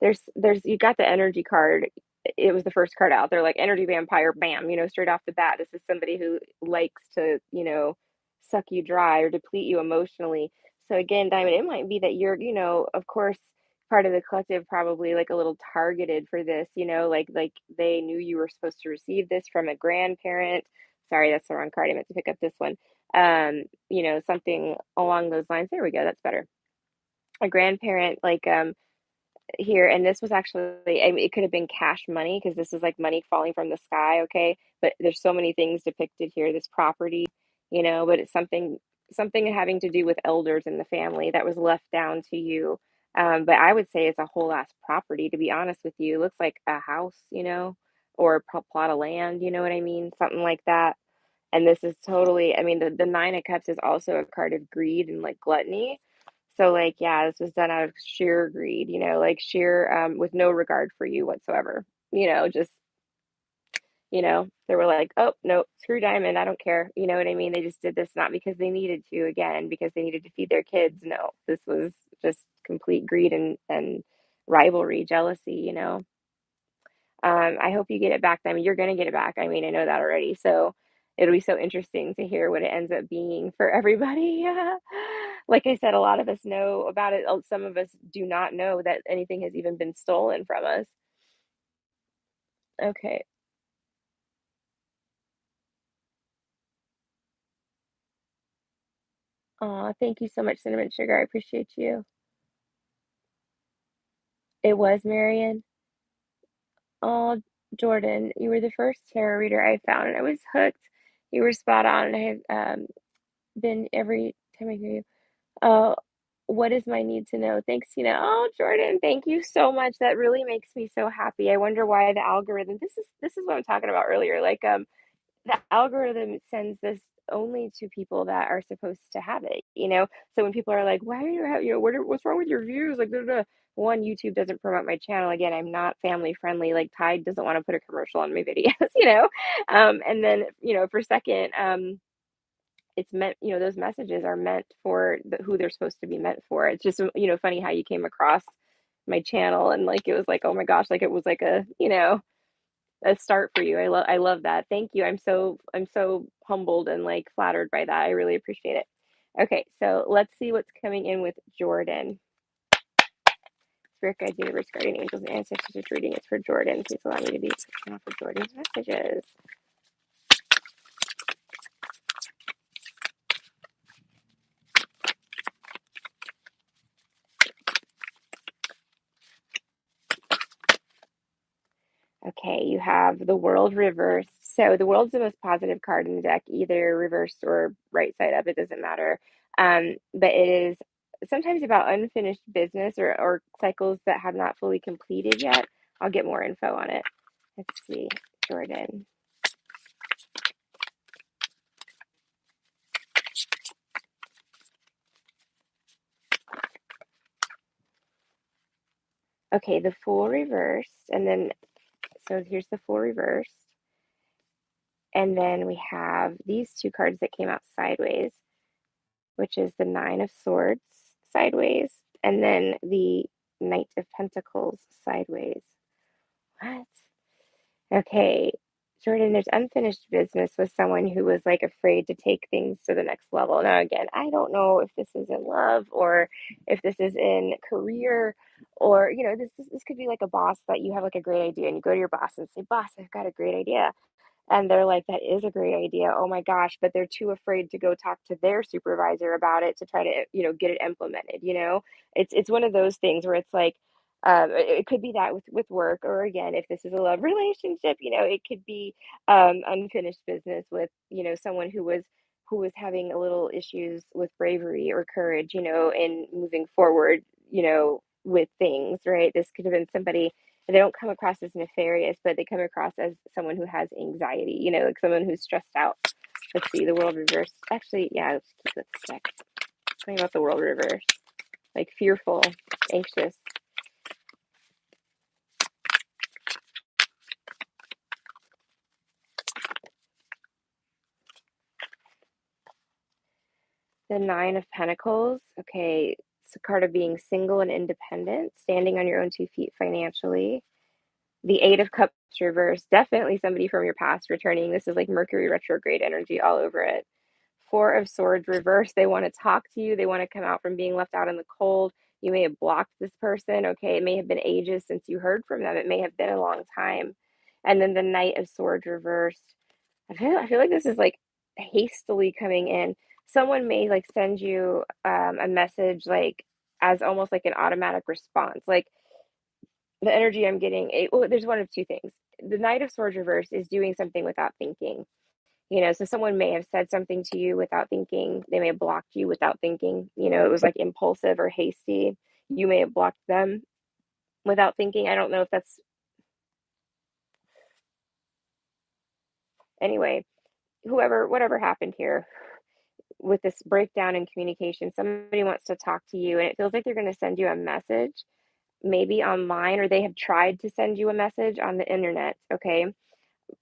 There's you got the energy card. It was the first card out. They're like energy vampire, bam, straight off the bat. This is somebody who likes to, suck you dry or deplete you emotionally. So again, Diamond, it might be that you're, of course, part of the collective probably like a little targeted for this, like they knew you were supposed to receive this from a grandparent. Sorry, that's the wrong card. I meant to pick up this one. Something along those lines. There we go. That's better. A grandparent, like here, and this was actually, I mean, it could have been cash money because this is like money falling from the sky, okay? But there's so many things depicted here, this property, but it's something having to do with elders in the family that was left down to you. But I would say it's a whole ass property, to be honest with you. It looks like a house, or a plot of land, you know what I mean? Something like that. And this is totally, I mean, the Nine of Cups is also a card of greed and like gluttony. So, like, yeah, this was done out of sheer greed, like sheer, with no regard for you whatsoever. Just, they were like, oh, no, screw Diamond. I don't care. You know what I mean? They just did this not because they needed to, again, because they needed to feed their kids. No, this was just complete greed and rivalry, jealousy. I hope you get it back. I mean, you're going to get it back. I mean, I know that already. So it'll be so interesting to hear what it ends up being for everybody. Like I said, a lot of us know about it. Some of us do not know that anything has even been stolen from us. Okay. Aw, thank you so much, Cinnamon Sugar. I appreciate you. It was Marion. Oh, Jordan, you were the first tarot reader I found, and I was hooked. You were spot on, and I have been every time I hear you. Oh, what is my need to know? Thanks, Tina. Oh, Jordan, thank you so much. That really makes me so happy. I wonder why the algorithm, this is what I'm talking about earlier. Like the algorithm sends this only to people that are supposed to have it. So when people are like, why are you what's wrong with your views? Like, blah, blah. One, YouTube doesn't promote my channel. Again, I'm not family friendly. Like Tide doesn't want to put a commercial on my videos. And then, for second, it's meant, those messages are meant for who they're supposed to be meant for. It's just, funny how you came across my channel and like it was like, oh my gosh, like it was like a start for you. I love that. Thank you. I'm so humbled and like flattered by that. I really appreciate it. Okay, so let's see what's coming in with Jordan. Spirit guides, universe, guardian angels, and ancestors is reading. It's for Jordan. Please allow me to be for Jordan's messages. Okay, you have the world reversed. So the world's the most positive card in the deck, either reversed or right side up. It doesn't matter. But it is sometimes about unfinished business or cycles that have not fully completed yet. I'll get more info on it. Let's see, Jordan. Okay, the Fool reversed, and then so here's the Fool reversed. And then we have these two cards that came out sideways, which is the Nine of Swords sideways, and then the Knight of Pentacles sideways. What? Okay, Jordan, there's unfinished business with someone who was like afraid to take things to the next level. Now, again, I don't know if this is in love or if this is in career or, this could be like a boss that you have like a great idea and you go to your boss and say, boss, I've got a great idea. And they're like, that is a great idea. Oh my gosh. But they're too afraid to go talk to their supervisor about it to try to, get it implemented. It's one of those things where it's like, it could be that with work, or again, if this is a love relationship, it could be unfinished business with, someone who was having a little issues with bravery or courage, in moving forward, with things, right? This could have been somebody, they don't come across as nefarious, but they come across as someone who has anxiety, like someone who's stressed out. Let's see, the world reverse. Actually, yeah, let's keep it stuck. Talking about the world reverse, like fearful, anxious. The Nine of Pentacles. Okay, it's a card of being single and independent, standing on your own 2 feet financially. The Eight of Cups reversed. Definitely somebody from your past returning. This is like Mercury retrograde energy all over it. Four of Swords reversed. They want to talk to you. They want to come out from being left out in the cold. You may have blocked this person. Okay, it may have been ages since you heard from them. It may have been a long time. And then the Knight of Swords reversed. I feel like this is like hastily coming in. Someone may like send you a message like as almost like an automatic response. Like the energy I'm getting, well, there's one of two things. The Knight of Swords reverse is doing something without thinking. So someone may have said something to you without thinking. They may have blocked you without thinking. It was like impulsive or hasty. You may have blocked them without thinking. I don't know if that's anyway, whatever happened here with this breakdown in communication, somebody wants to talk to you and it feels like they're going to send you a message, maybe online, or they have tried to send you a message on the internet. Okay.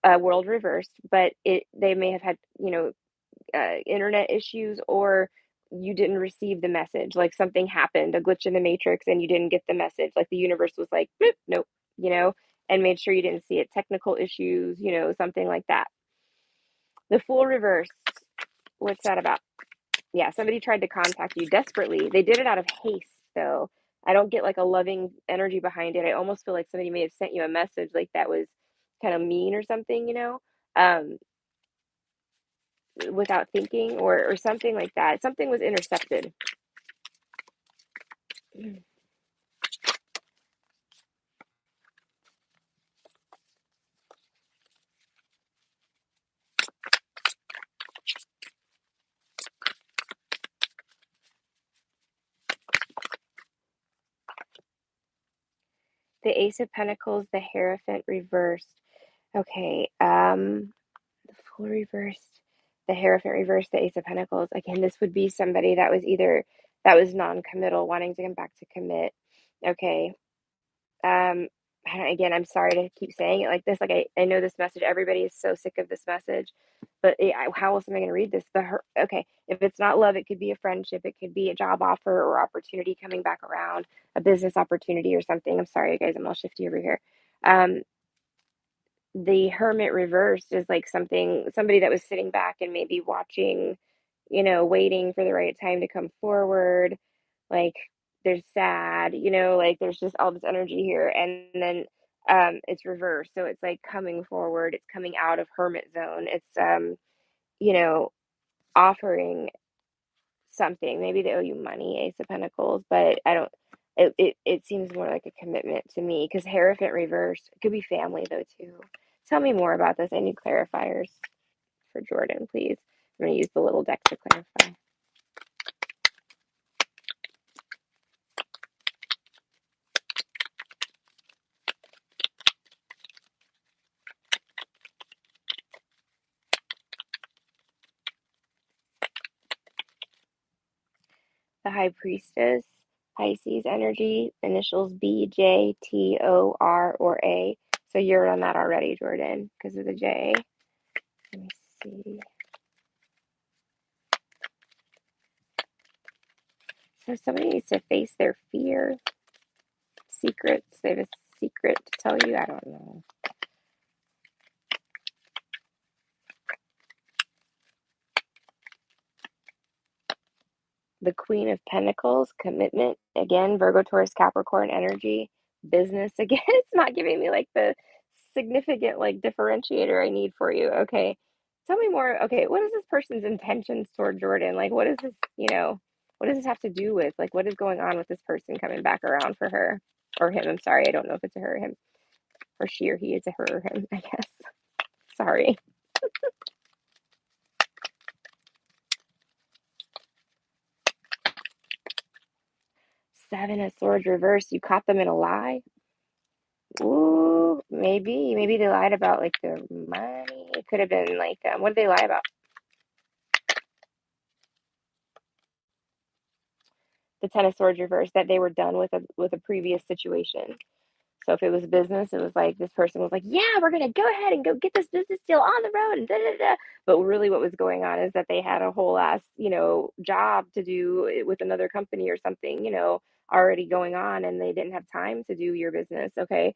World reversed, but they may have had, internet issues, or you didn't receive the message. Like something happened, a glitch in the matrix, and you didn't get the message. Like the universe was like, "Boop, nope, and made sure you didn't see it. Technical issues, something like that. The Fool reversed. What's that about? Yeah, somebody tried to contact you desperately. They did it out of haste, though. I don't get like a loving energy behind it. I almost feel like somebody may have sent you a message like that was kind of mean or something, um, without thinking, or something like that. Something was intercepted. The Ace of Pentacles, the Hierophant reversed. Okay, the Fool reversed, the Hierophant reversed, the Ace of Pentacles. Again, this would be somebody that was non-committal, wanting to come back to commit. Okay. Um, again, I'm sorry to keep saying it like this. Like I know this message, everybody is so sick of this message, but how else am I going to read this? Okay, if it's not love, it could be a friendship, it could be a job offer or opportunity coming back around, a business opportunity or something. I'm sorry, guys, I'm all shifty over here. Um, the Hermit reversed is like somebody that was sitting back and maybe watching, waiting for the right time to come forward. Like there's sad, like there's just all this energy here. And then it's reversed. So it's like coming forward, it's coming out of hermit zone. It's you know, offering something. Maybe they owe you money, Ace of Pentacles, but I don't it seems more like a commitment to me, because Hierophant reversed. It could be family though too. Tell me more about this. I need clarifiers for Jordan, please. I'm going to use the little deck to clarify. The High Priestess, Pisces energy, initials B, J, T, O, R, or A. So you're on that already, Jordan, because of the J. Let me see. So somebody needs to face their fear. Secrets. They have a secret to tell you. I don't know. The Queen of Pentacles, commitment. Again, Virgo, Taurus, Capricorn energy. Business. Again, it's not giving me like the significant like differentiator I need for you. Okay. Tell me more. Okay, what is this person's intentions toward Jordan? Like, what is this, what does this have to do with? Like, what is going on with this person coming back around for her? Or him. I'm sorry. I don't know if it's a her or him. Or she or he. It's a her or him, I guess. Sorry. Seven of Swords reversed. You caught them in a lie. Ooh, maybe they lied about like their money. It could have been like, what did they lie about? The Ten of Swords reversed, that they were done with a previous situation. So if it was business, it was like this person was like, "Yeah, we're gonna go ahead and go get this business deal on the road," and da da da. But really, what was going on is that they had a whole ass, job to do with another company or something, already going on, and they didn't have time to do your business. Okay,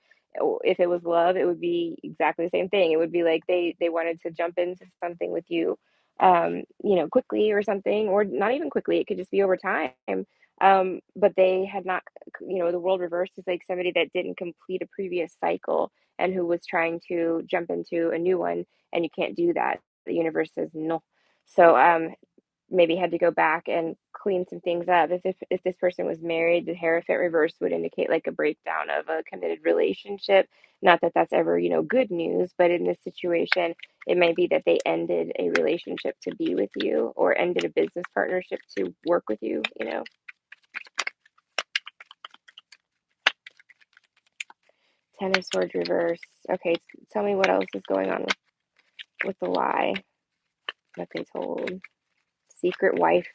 if it was love, it would be exactly the same thing. It would be like they wanted to jump into something with you, quickly or something, or not even quickly. It could just be over time. But they had not, the world reversed is like somebody that didn't complete a previous cycle and who was trying to jump into a new one, and you can't do that. The universe says no. So maybe had to go back and clean some things up. If this person was married, the Hierophant reverse would indicate like a breakdown of a committed relationship. Not that that's ever, good news, but in this situation, it might be that they ended a relationship to be with you or ended a business partnership to work with you, Ten of Swords reverse. Okay, tell me what else is going on with the lie that they told. Secret wife,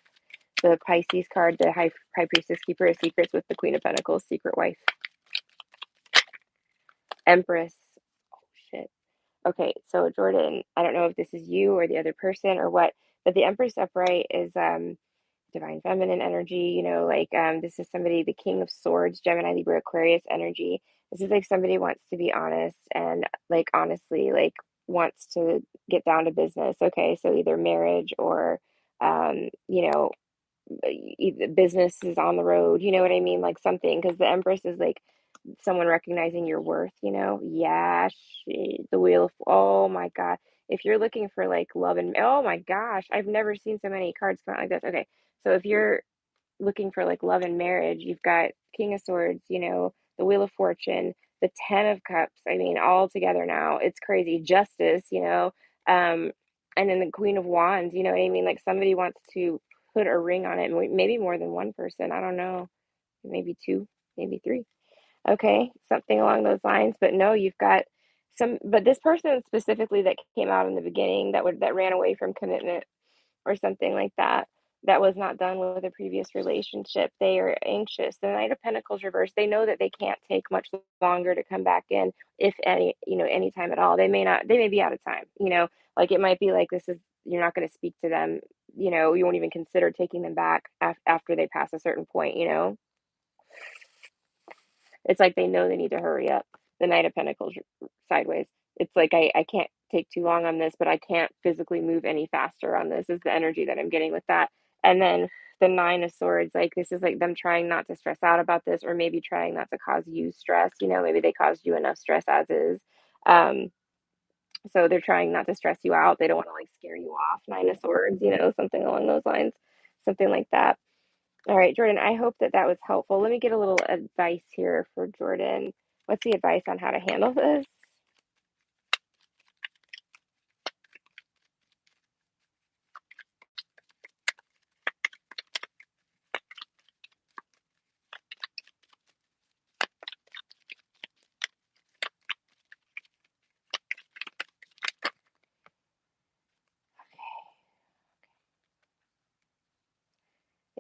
the Pisces card, the high priestess, keeper of secrets with the Queen of Pentacles, secret wife. Empress. Oh shit. Okay, so Jordan, I don't know if this is you or the other person or what, but the Empress upright is divine feminine energy, like this is somebody, the King of Swords, Gemini, Libra, Aquarius energy. This is like somebody wants to be honest and like honestly like wants to get down to business. Okay, so either marriage or um, you know, business is on the road, you know what I mean? Like something, because the Empress is like someone recognizing your worth. Yeah, the wheel of, oh my God. If you're looking for like love and, oh my gosh, I've never seen so many cards come out like this. Okay, so if you're looking for like love and marriage, you've got King of Swords, the Wheel of Fortune, the Ten of Cups. I mean, all together now. It's crazy. Justice. Um, and then the Queen of Wands, you know what I mean? Like somebody wants to put a ring on it, maybe more than one person. I don't know. Maybe two, maybe three. Okay, something along those lines. But no, you've got but this person specifically that came out in the beginning that ran away from commitment or something like that, that was not done with a previous relationship. They are anxious. The Knight of Pentacles reversed, they know that they can't take much longer to come back in, if any time at all. They may be out of time. Like it might be like this is, you're not going to speak to them, you won't even consider taking them back after they pass a certain point. It's like they know they need to hurry up. The Knight of Pentacles sideways. It's like I can't take too long on this, but I can't physically move any faster on this, is the energy that I'm getting with that. And then the Nine of Swords, like this is like them trying not to stress out about this, or maybe trying not to cause you stress. Maybe they caused you enough stress as is. Um, so they're trying not to stress you out. They don't want to like scare you off. Nine of Swords, something along those lines, something like that. All right, Jordan, I hope that that was helpful. Let me get a little advice here for Jordan. What's the advice on how to handle this?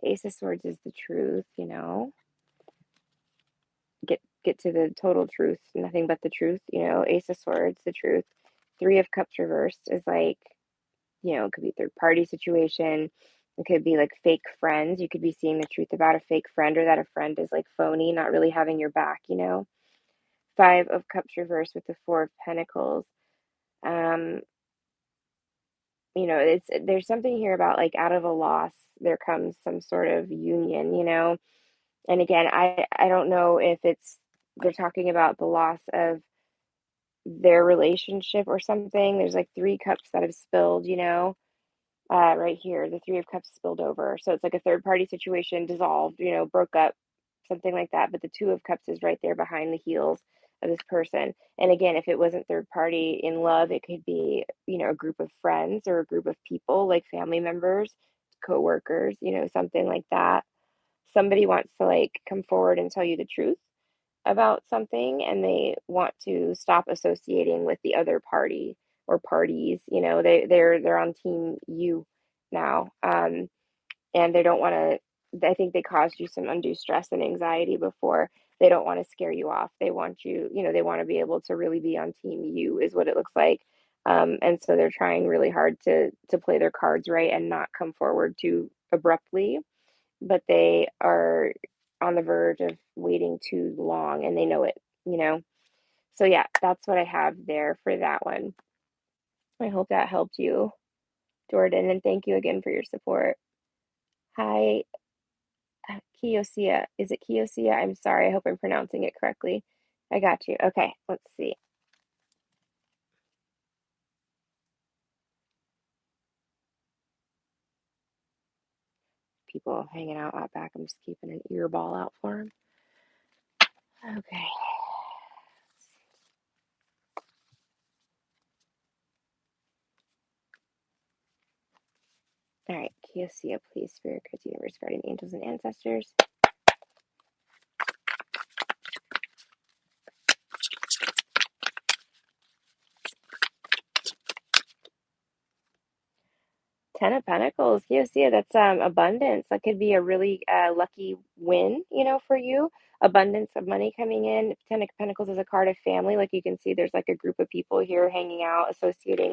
The Ace of Swords is the truth. Get to the total truth, nothing but the truth. Ace of Swords, the truth. Three of Cups reversed is like, it could be a third party situation. It could be like fake friends. You could be seeing the truth about a fake friend, or that a friend is like phony, not really having your back. Five of Cups reversed with the Four of Pentacles. Um, there's something here about like out of a loss there comes some sort of union. And again, I don't know if it's they're talking about the loss of their relationship or something. There's like three cups that have spilled. Right here, the Three of Cups spilled over. So it's like a third party situation dissolved, broke up, something like that. But the Two of Cups is right there behind the heels of this person. And again, if it wasn't third party in love, it could be, a group of friends or a group of people like family members, coworkers, something like that. Somebody wants to like come forward and tell you the truth about something, and they want to stop associating with the other party or parties. They're on team you now. And they don't want to I think they caused you some undue stress and anxiety before. They don't want to scare you off. They want you, they want to be able to really be on team you is what it looks like. And so they're trying really hard to play their cards right and not come forward too abruptly, but they are on the verge of waiting too long and they know it, you know. So yeah, that's what I have there for that one. I hope that helped you, Jordan, and thank you again for your support. Hi, Kiosia. Is it Kiosia? I'm sorry. I hope I'm pronouncing it correctly. I got you. Okay, let's see. People hanging out back. I'm just keeping an ear ball out for them. Okay. All right, Kiosia, please, Spirit, Kids, Universe, Guardian Angels, and Ancestors. 10 of Pentacles, Kiosia, that's abundance. That could be a really lucky win, for you. Abundance of money coming in. 10 of Pentacles is a card of family. Like you can see, there's like a group of people here hanging out, associating.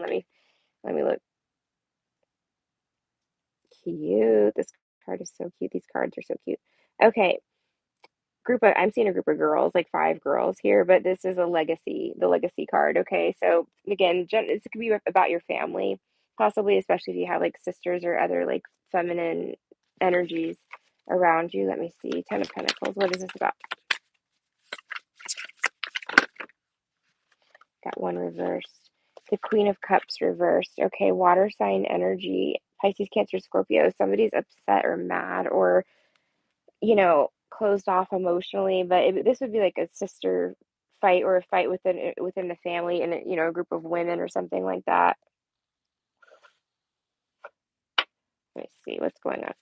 Let me look. Cute. This card is so cute. These cards are so cute. Okay, I'm seeing a group of girls, like 5 girls here, but this is the legacy card. Okay, so again, it could be about your family, possibly, especially if you have like sisters or other like feminine energies around you. Let me see. 10 of Pentacles. What is this about? Got one reversed. The Queen of Cups reversed. Okay, water sign energy. Pisces, Cancer, Scorpio. Somebody's upset or mad or closed off emotionally, but this would be like a sister fight or a fight within the family and a group of women or something like that. Let me see what's going on.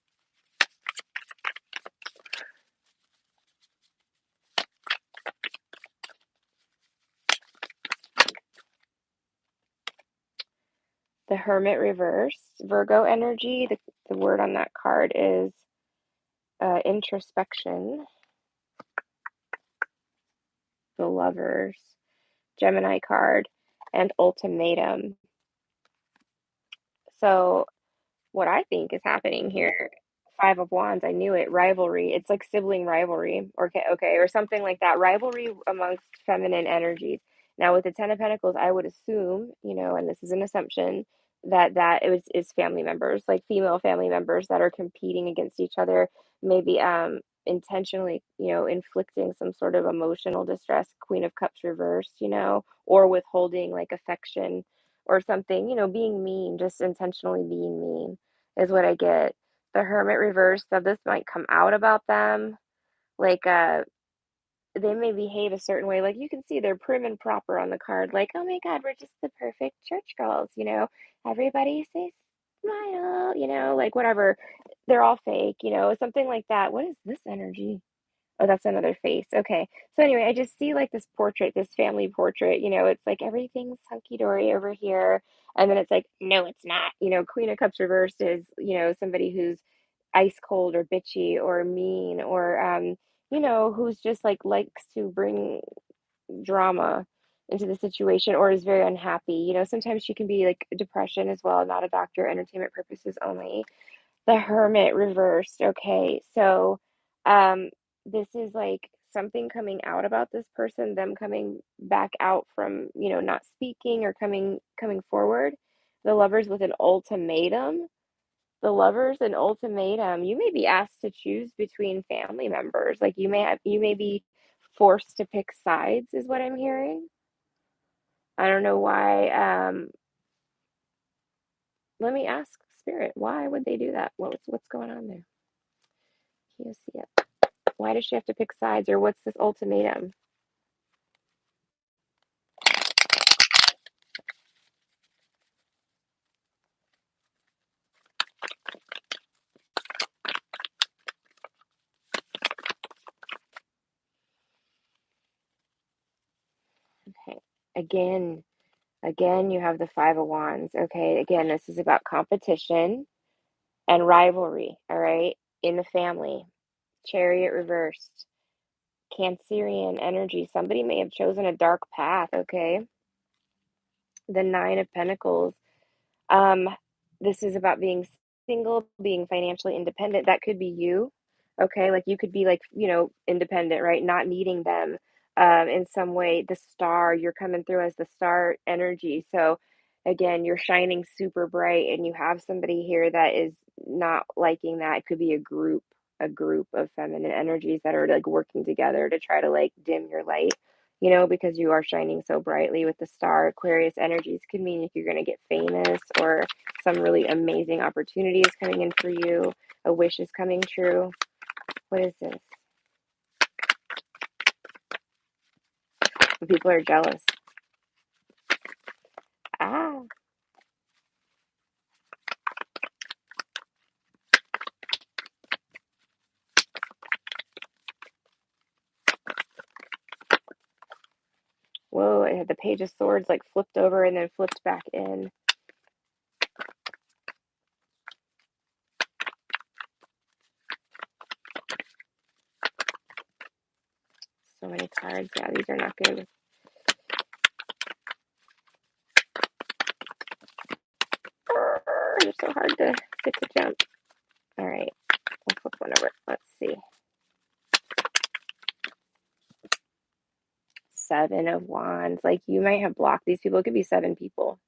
The Hermit reversed, Virgo energy. The word on that card is introspection. The Lovers, Gemini card, and ultimatum. So what I think is happening here, 5 of Wands, I knew it, rivalry. It's like sibling rivalry, or okay, or something like that. Rivalry amongst feminine energies. Now, with the 10 of Pentacles, I would assume, and this is an assumption, that is family members, like female family members that are competing against each other, maybe intentionally, inflicting some sort of emotional distress, Queen of Cups reversed, or withholding like affection or something, being mean, just intentionally being mean is what I get. The Hermit reverse, so this might come out about them. Like they may behave a certain way. Like you can see they're prim and proper on the card. Like, oh my God, we're just the perfect church girls, Everybody say smile, like whatever. They're all fake, something like that. What is this energy? Oh, that's another face. Okay. So anyway, I just see like this portrait, this family portrait, it's like everything's hunky dory over here. And then it's like, no, it's not. Queen of Cups reversed is, somebody who's ice cold or bitchy or mean or, who's just like likes to bring drama into the situation or is very unhappy. Sometimes she can be like depression as well, not a doctor, entertainment purposes only. The Hermit reversed. Okay, so this is like something coming out about this person, them coming back out from, not speaking or coming forward. The Lovers with an ultimatum. The Lovers an ultimatum. You may be asked to choose between family members. Like you may be forced to pick sides, is what I'm hearing. I don't know why. Let me ask Spirit, why would they do that? What's going on there? Can't see it. Why does she have to pick sides, or what's this ultimatum? Okay. Again, again, you have the 5 of Wands. Okay. Again, this is about competition and rivalry. All right. in the family. Chariot reversed. Cancerian energy. Somebody may have chosen a dark path, okay? The Nine of Pentacles. Um, this is about being single, being financially independent. That could be you. Okay, like you could be like, independent, right? Not needing them in some way. The star, you're coming through as the star energy. So again, you're shining super bright and you have somebody here that is not liking that. It could be a group of feminine energies that are like working together to try to like dim your light, because you are shining so brightly with the star. Aquarius energies could mean if you're going to get famous or some really amazing opportunity is coming in for you, a wish is coming true. What is this? People are jealous. Ah, whoa, it had the Page of Swords like flipped over and then flipped back in. So many cards. Yeah, these are not good. They're so hard to get to jump. All right, we'll flip one over. Let's see. Seven of Wands. Like you might have blocked these people. It could be seven people.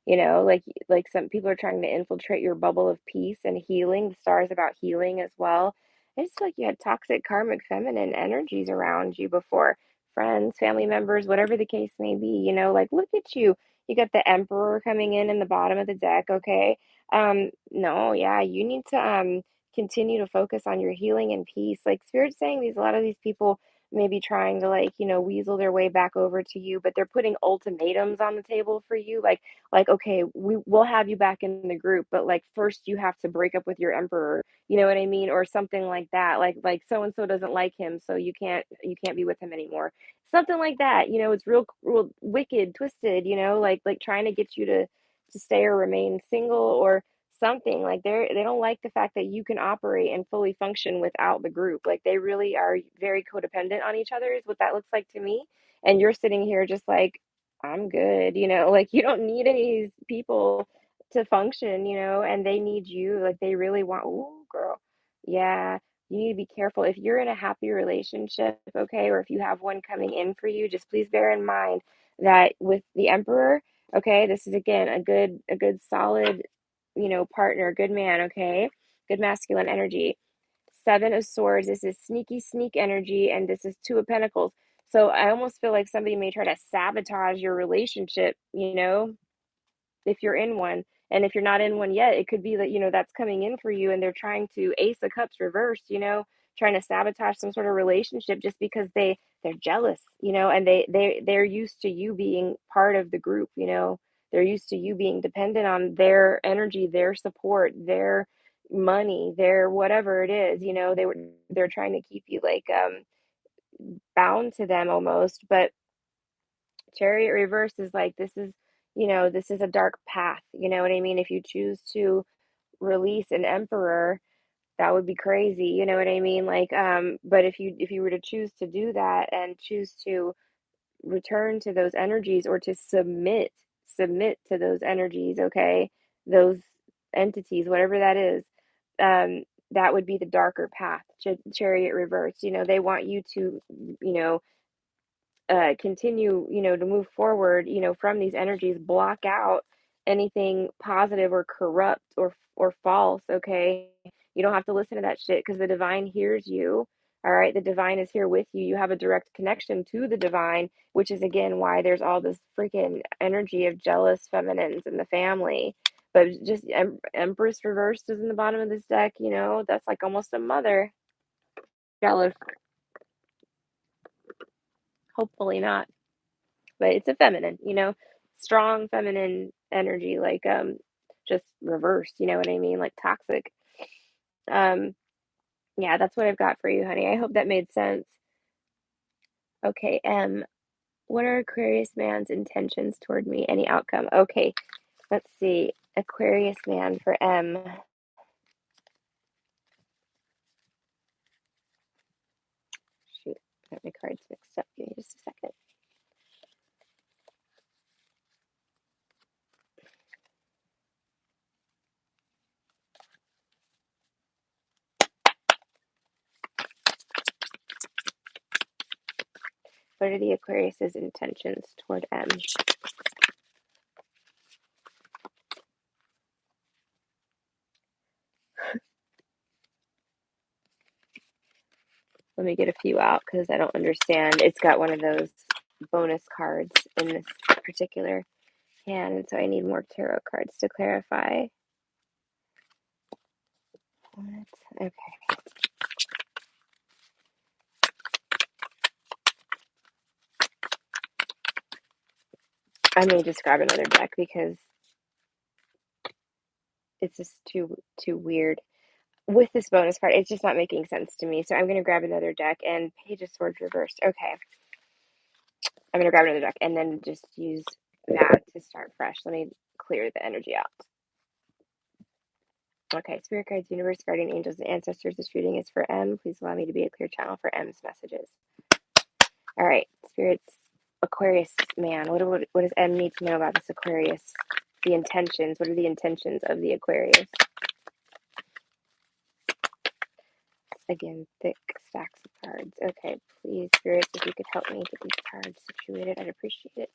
Like some people are trying to infiltrate your bubble of peace and healing. The star is about healing as well. I just feel like you had toxic karmic feminine energies around you before, friends, family members, whatever the case may be. Like look at you. You got the Emperor coming in the bottom of the deck. Okay. No, yeah, you need to continue to focus on your healing and peace. Like Spirit's saying, a lot of these people may be trying to like weasel their way back over to you, but they're putting ultimatums on the table for you, like okay, we will have you back in the group, but like first you have to break up with your emperor, you know what I mean, or something like that, like so and so doesn't like him, so you can't be with him anymore, something like that. It's real wicked, twisted, like trying to get you to stay or remain single or something. Like they don't like the fact that you can operate and fully function without the group. Like they really are very codependent on each other is what that looks like to me. And you're sitting here just like, I'm good, like you don't need any of these people to function, and they need you. Like they really want, oh girl. Yeah, you need to be careful. If you're in a happy relationship, okay, or if you have one coming in for you, just please bear in mind that with the Emperor, okay, this is again a good solid, partner, good man, okay? Good masculine energy. Seven of Swords, this is sneaky sneak energy, and this is Two of Pentacles. So I almost feel like somebody may try to sabotage your relationship, if you're in one. And if you're not in one yet, it could be that, that's coming in for you and they're trying to Ace of Cups reversed, trying to sabotage some sort of relationship just because they're jealous, and they're used to you being part of the group, they're used to you being dependent on their energy, their support, their money, their whatever it is, they're trying to keep you like bound to them almost. But Chariot reverse is like this is a dark path, you know what I mean? If you choose to release an emperor, that would be crazy, you know what I mean? Like but if you were to choose to do that and choose to return to those energies or to submit to those energies, okay? Those entities, whatever that is, that would be the darker path. Chariot reverse, they want you to, you know, continue, to move forward, from these energies, block out anything positive or corrupt or false, okay? You don't have to listen to that shit because the divine hears you. All right, the divine is here with you. You have a direct connection to the divine, which is again why there's all this freaking energy of jealous feminines in the family. But just Empress reversed is in the bottom of this deck, that's like almost a mother. Jealous. Hopefully not. But it's a feminine, strong feminine energy, like just reversed, you know what I mean? Like toxic. Um, yeah, that's what I've got for you, honey. I hope that made sense. Okay, what are Aquarius man's intentions toward me? Any outcome? Okay, let's see. Aquarius man for M. Got my cards mixed up. Give me just a second. What are the Aquarius's intentions toward M? Let me get a few out because I don't understand. It's got one of those bonus cards in this particular hand, and so I need more tarot cards to clarify. What? Okay. I may just grab another deck because it's just too weird. With this bonus card, it's just not making sense to me. So I'm going to grab another deck and Page of Swords reversed. Okay. I'm going to grab another deck and then just use that to start fresh. Let me clear the energy out. Okay, Spirit Guides, Universe, Guardian Angels, and Ancestors. This reading is for M. Please allow me to be a clear channel for M's messages. All right, Spirits, Aquarius man. What does M need to know about this Aquarius? The intentions. What are the intentions of the Aquarius? Again, thick stacks of cards. Okay, please, Spirits, if you could help me get these cards situated, I'd appreciate it.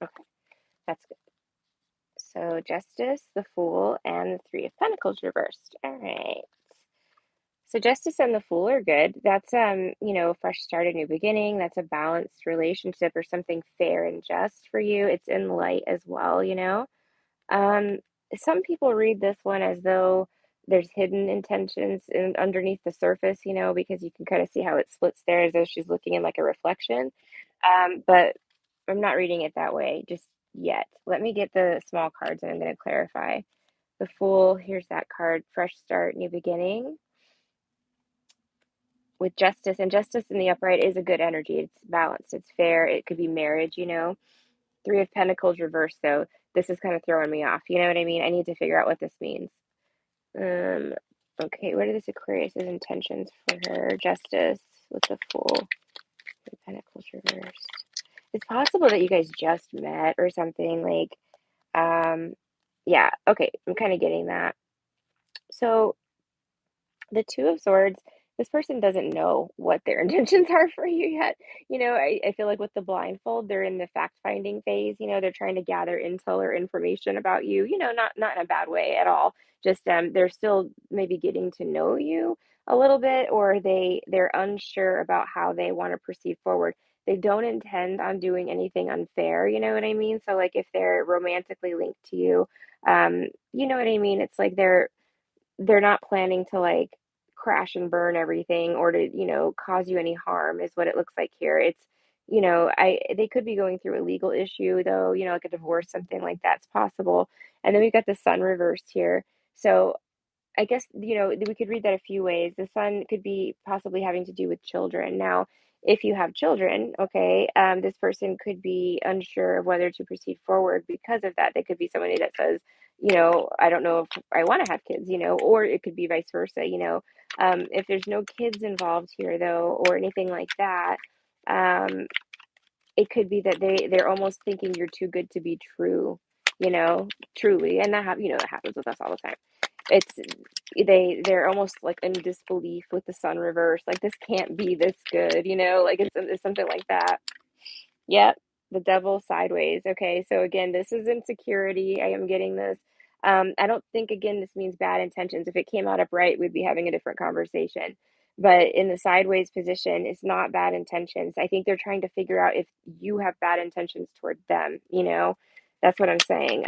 Okay, that's good. So Justice, the Fool, and the Three of Pentacles reversed. All right. So Justice and the Fool are good. That's a fresh start, a new beginning. That's a balanced relationship or something fair and just for you. It's in light as well. Um, some people read this one as though there's hidden intentions underneath the surface, because you can kind of see how it splits there as though she's looking in like a reflection. But I'm not reading it that way just yet. Let me get the small cards and I'm going to clarify. The Fool, here's that card, fresh start, new beginning. With Justice, and Justice in the upright is a good energy. It's balanced, it's fair, it could be marriage. Three of Pentacles reversed, though. This is kind of throwing me off. You know what I mean? I need to figure out what this means. Okay, what are this Aquarius's intentions for her? Justice with the Fool. Three of Pentacles reversed. It's possible that you guys just met or something. Yeah, okay, I'm kind of getting that. So the Two of Swords, this person doesn't know what their intentions are for you yet. I feel like with the blindfold, they're in the fact finding phase. They're trying to gather intel or information about you, not in a bad way at all. Just they're still maybe getting to know you a little bit, or they're unsure about how they want to proceed forward. They don't intend on doing anything unfair, you know what I mean? So like if they're romantically linked to you, you know what I mean? It's like they're not planning to like crash and burn everything or to cause you any harm is what it looks like here. I they could be going through a legal issue though, like a divorce, something like that's possible. And then we've got the Sun reversed here. So I guess, we could read that a few ways. The Sun could be possibly having to do with children. Now, if you have children, okay, this person could be unsure of whether to proceed forward because of that. They could be somebody that says, I don't know if I want to have kids, or it could be vice versa. If there's no kids involved here, though, or anything like that, um, it could be that they're almost thinking you're too good to be true, truly, and that happens with us all the time. It's they're almost like in disbelief with the Sun reverse, like this can't be this good, like it's something like that. Yep, the Devil sideways. Okay, so again, this is insecurity. I am getting this. I don't think again this means bad intentions. If it came out upright, we'd be having a different conversation. But in the sideways position, it's not bad intentions. I think they're trying to figure out if you have bad intentions toward them. That's what I'm saying.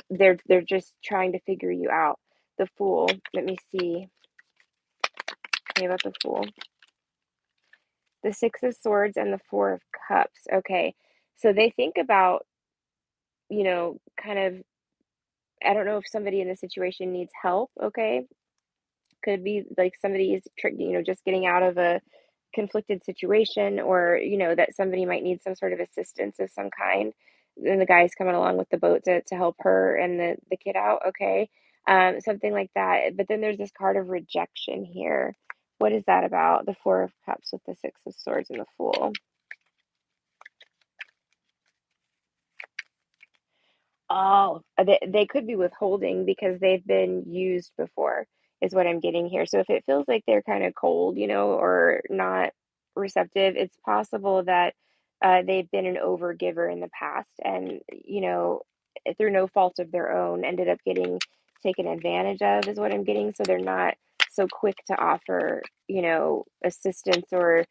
They're just trying to figure you out. The Fool. Let me see. me about the Fool. The Six of Swords and the Four of Cups. Okay. So they think about, kind of, I don't know if somebody in this situation needs help, okay? Could be like somebody is just getting out of a conflicted situation, or, that somebody might need some sort of assistance of some kind. And the guy's coming along with the boat to help her and the kid out, okay? Something like that. But then there's this card of rejection here. What is that about? The Four of Cups with the Six of Swords and the Fool. Oh, they could be withholding because they've been used before, is what I'm getting here. So if it feels like they're kind of cold, or not receptive, it's possible that they've been an overgiver in the past and, through no fault of their own, ended up getting taken advantage of, is what I'm getting. So they're not so quick to offer, assistance or,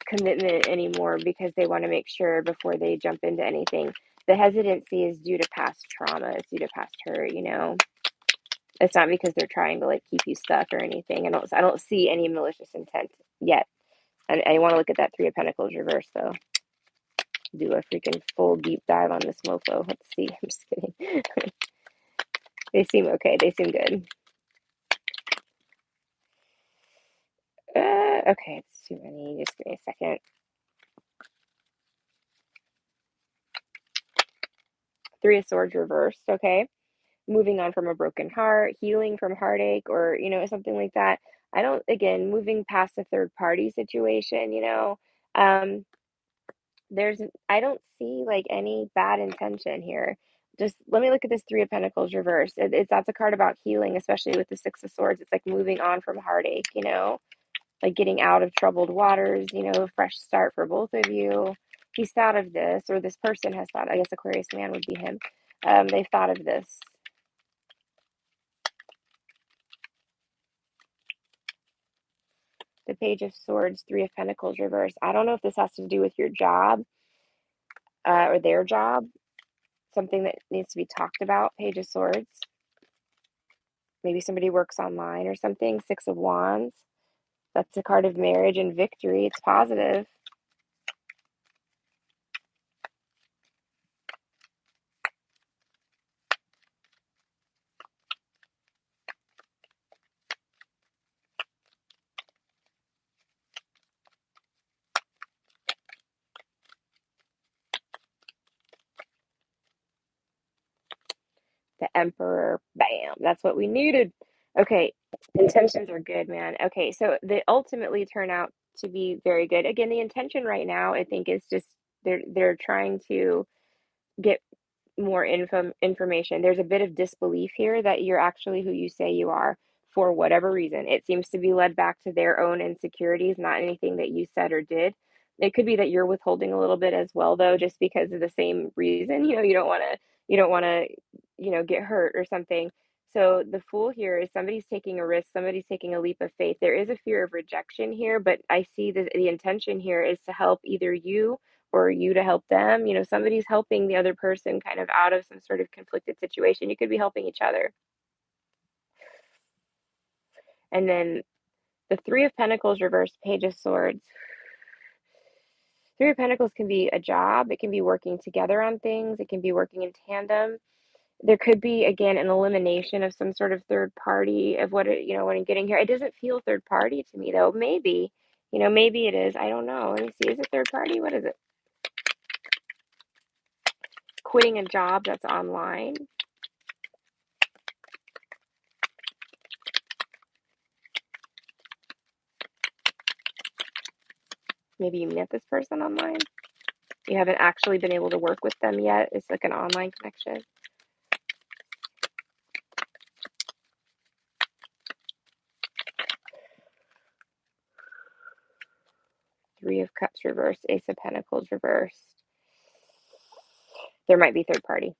commitment anymore because they want to make sure before they jump into anything. The hesitancy is due to past trauma, it's due to past hurt. It's not because they're trying to like keep you stuck or anything. I don't see any malicious intent yet. I want to look at that Three of Pentacles reverse though. Do a freaking full deep dive on this mofo. Let's see. I'm just kidding. They seem okay. They seem good. Okay, it's too many. Just give me a second. Three of Swords reversed. Okay. Moving on from a broken heart, healing from heartache, or, something like that. I don't, again, moving past a third party situation, um, I don't see like any bad intention here. Just let me look at this Three of Pentacles reverse. That's a card about healing, especially with the Six of Swords. It's like moving on from heartache, like getting out of troubled waters, a fresh start for both of you. He's thought of this, or this person has thought, I guess Aquarius man would be him. They've thought of this. The Page of Swords, Three of Pentacles reverse. I don't know if this has to do with your job or their job, something that needs to be talked about. Page of Swords. Maybe somebody works online or something. Six of Wands. That's a card of marriage and victory. It's positive. The Emperor. Bam. That's what we needed. Okay. Intentions are good, man. Okay. So they ultimately turn out to be very good. Again, the intention right now, I think, is just they're trying to get more information. There's a bit of disbelief here that you're actually who you say you are for whatever reason. It seems to be led back to their own insecurities, not anything that you said or did. It could be that you're withholding a little bit as well, though, just because of the same reason. You don't want to, get hurt or something. So the Fool here is somebody's taking a risk, somebody's taking a leap of faith. There is a fear of rejection here, but I see the intention here is to help either you or you to help them. Somebody's helping the other person kind of out of some sort of conflicted situation. You could be helping each other. And then the Three of Pentacles reversed, Page of Swords. Three of Pentacles can be a job, it can be working together on things, it can be working in tandem. There could be, again, an elimination of some sort of third party of what I'm getting here. It doesn't feel third party to me, though. Maybe it is. I don't know. Let me see. Is it third party? What is it? Quitting a job that's online. Maybe you met this person online. You haven't actually been able to work with them yet. It's like an online connection. Three of Cups reversed, Ace of Pentacles reversed. There might be third party.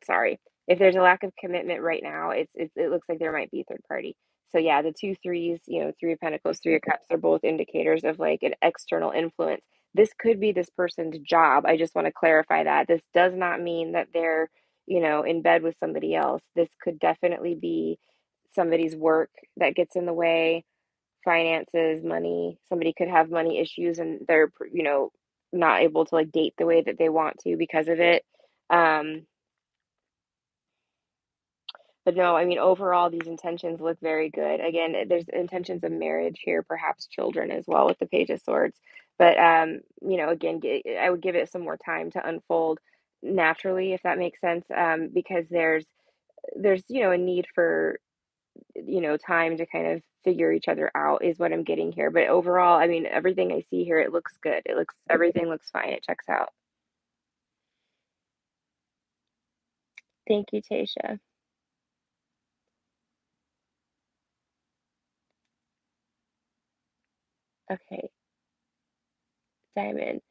Sorry. If there's a lack of commitment right now, it looks like there might be third party. So yeah, the two threes, Three of Pentacles, Three of Cups are both indicators of like an external influence. This could be this person's job. I just want to clarify that. This does not mean that they're, in bed with somebody else. This could definitely be somebody's work that gets in the way finances, money. Somebody could have money issues and they're, not able to like date the way that they want to because of it. Um, but no, I mean, overall, these intentions look very good. Again, there's intentions of marriage here, perhaps children as well with the Page of Swords. But, again, I would give it some more time to unfold naturally, if that makes sense, because there's a need for time to kind of figure each other out is what I'm getting here. But overall, I mean, everything I see here, it looks good. Everything looks fine. It checks out. Thank you, Tasha. Okay, Diamond.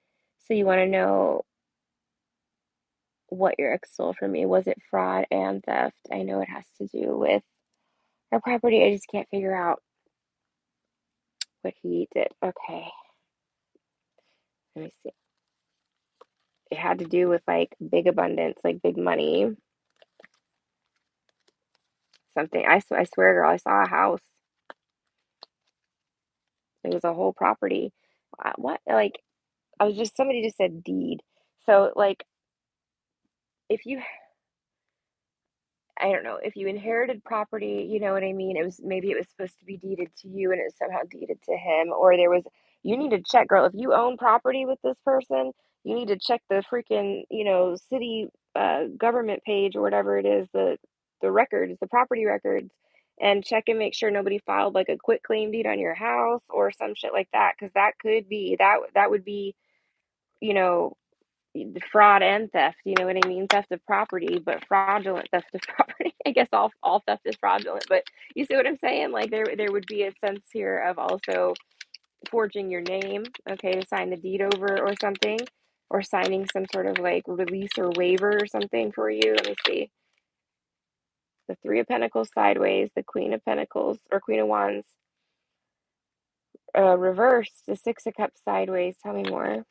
So you want to know what your ex stole from me? Was it fraud and theft? I know it has to do with our property. I just can't figure out what he did. Okay, let me see. It had to do with like big abundance, like big money, something. I swear, girl, I saw a house. It was a whole property. What? Like, somebody just said deed. So, like, if you I don't know, if you inherited property, you know what I mean? Maybe it was supposed to be deeded to you and it's somehow deeded to him, or you need to check, girl, if you own property with this person, you need to check the freaking, city government page or whatever it is, the records, the property records, and check and make sure nobody filed like a quit claim deed on your house or some shit like that, because that would be, you know, fraud and theft, you know what I mean? Theft of property, but fraudulent theft of property. I guess all theft is fraudulent, but you see what I'm saying? Like there would be a sense here of also forging your name, okay, to sign the deed over or something, or signing some sort of like release or waiver or something for you. Let me see. The Three of Pentacles sideways, the Queen of Pentacles or Queen of Wands reversed, the Six of Cups sideways. Tell me more.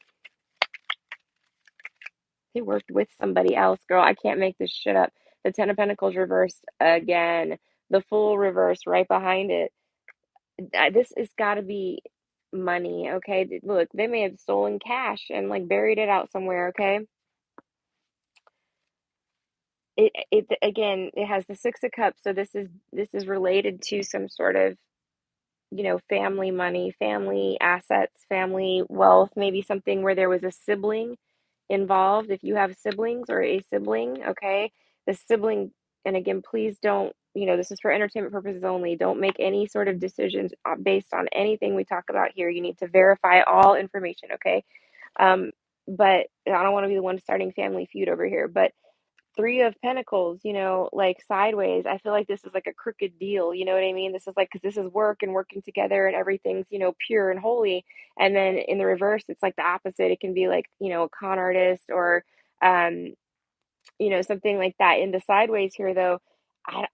They worked with somebody else, girl. I can't make this shit up. The Ten of Pentacles reversed again. The Fool reversed right behind it. This has got to be money, okay? Look, they may have stolen cash and like buried it out somewhere, okay? It again, it has the Six of Cups, so this is related to some sort of family money, family assets, family wealth, maybe something where there was a sibling involved. If you have siblings or a sibling, okay, the sibling, and again, please don't, this is for entertainment purposes only. Don't make any sort of decisions based on anything we talk about here. You need to verify all information, okay? Um, but I don't want to be the one starting family feud over here, but Three of Pentacles, like sideways. I feel like this is like a crooked deal. You know what I mean? This is like, because this is work and working together and everything's, pure and holy. And then in the reverse, it's like the opposite. It can be like, a con artist or, um, something like that. In the sideways here, though,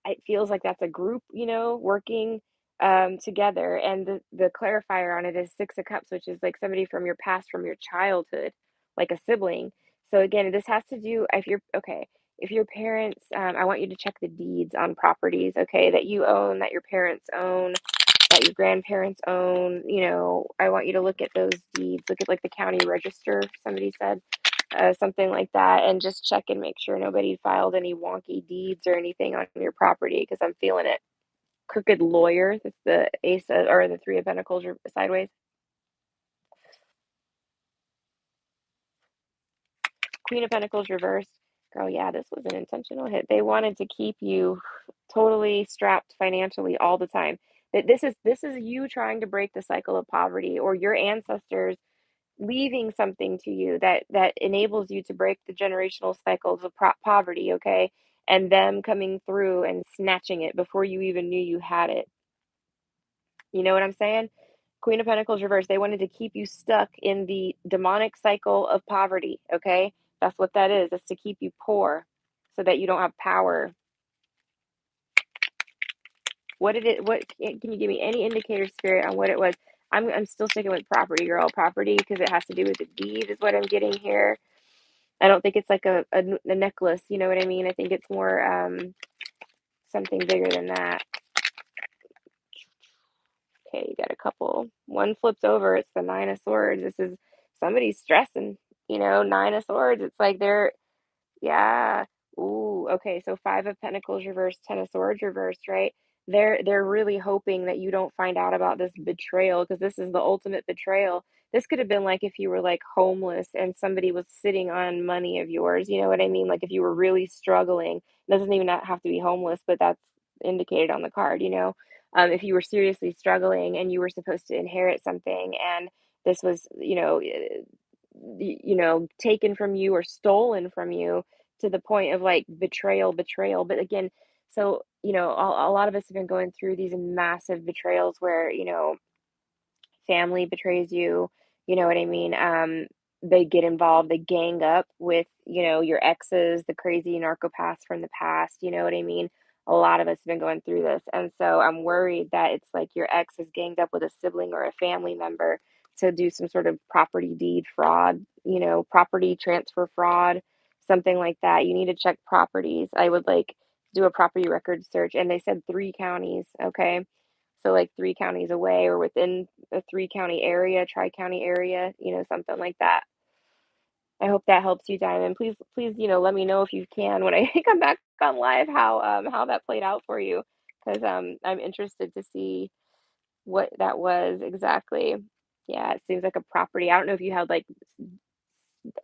it feels like that's a group, working together. And the clarifier on it is Six of Cups, which is like somebody from your past, from your childhood, like a sibling. So again, this has to do if you're okay. If your parents, I want you to check the deeds on properties, okay, that you own, that your parents own, that your grandparents own. I want you to look at those deeds. Look at like the county register. Somebody said something like that, and just check and make sure nobody filed any wonky deeds or anything on your property, because I'm feeling it. Crooked lawyer, that's the or the Three of Pentacles sideways. Queen of Pentacles reversed. Girl, yeah, this was an intentional hit. They wanted to keep you totally strapped financially all the time. That this is you trying to break the cycle of poverty, or your ancestors leaving something to you that enables you to break the generational cycles of poverty, okay? And them coming through and snatching it before you even knew you had it. You know what I'm saying? Queen of Pentacles reversed. They wanted to keep you stuck in the demonic cycle of poverty, okay? That's what that is. It's to keep you poor so that you don't have power. What can you give me any indicator, spirit, on what it was? I'm still sticking with property, girl. Property, because it has to do with the deed is what I'm getting here. I don't think it's like a necklace, you know what I mean? I think it's more something bigger than that. Okay, you got a couple. One flips over, it's the Nine of Swords. This is somebody's stressing, Nine of Swords. It's like they're yeah. Ooh, okay, so 5 of Pentacles reversed, 10 of Swords reversed, right? They're really hoping that you don't find out about this betrayal because this is the ultimate betrayal. This could have been like if you were like homeless and somebody was sitting on money of yours, you know what I mean? Like if you were really struggling, it doesn't even have to be homeless, but that's indicated on the card. If you were seriously struggling and you were supposed to inherit something and this was, taken from you or stolen from you to the point of like betrayal. But again, so, a lot of us have been going through these massive betrayals where, family betrays you, you know what I mean? They get involved, they gang up with, your exes, the crazy narcopaths from the past, you know what I mean? A lot of us have been going through this. And so I'm worried that it's like your ex has ganged up with a sibling or a family member to do some sort of property deed fraud, property transfer fraud, something like that. You need to check properties. I would like do a property record search. And they said 3 counties. Okay. So like 3 counties away or within a 3 county area, tri-county area, something like that. I hope that helps you, Diamond. Please, let me know if you can when I come back on live how that played out for you, because I'm interested to see what that was exactly. Yeah, it seems like a property. I don't know if you had like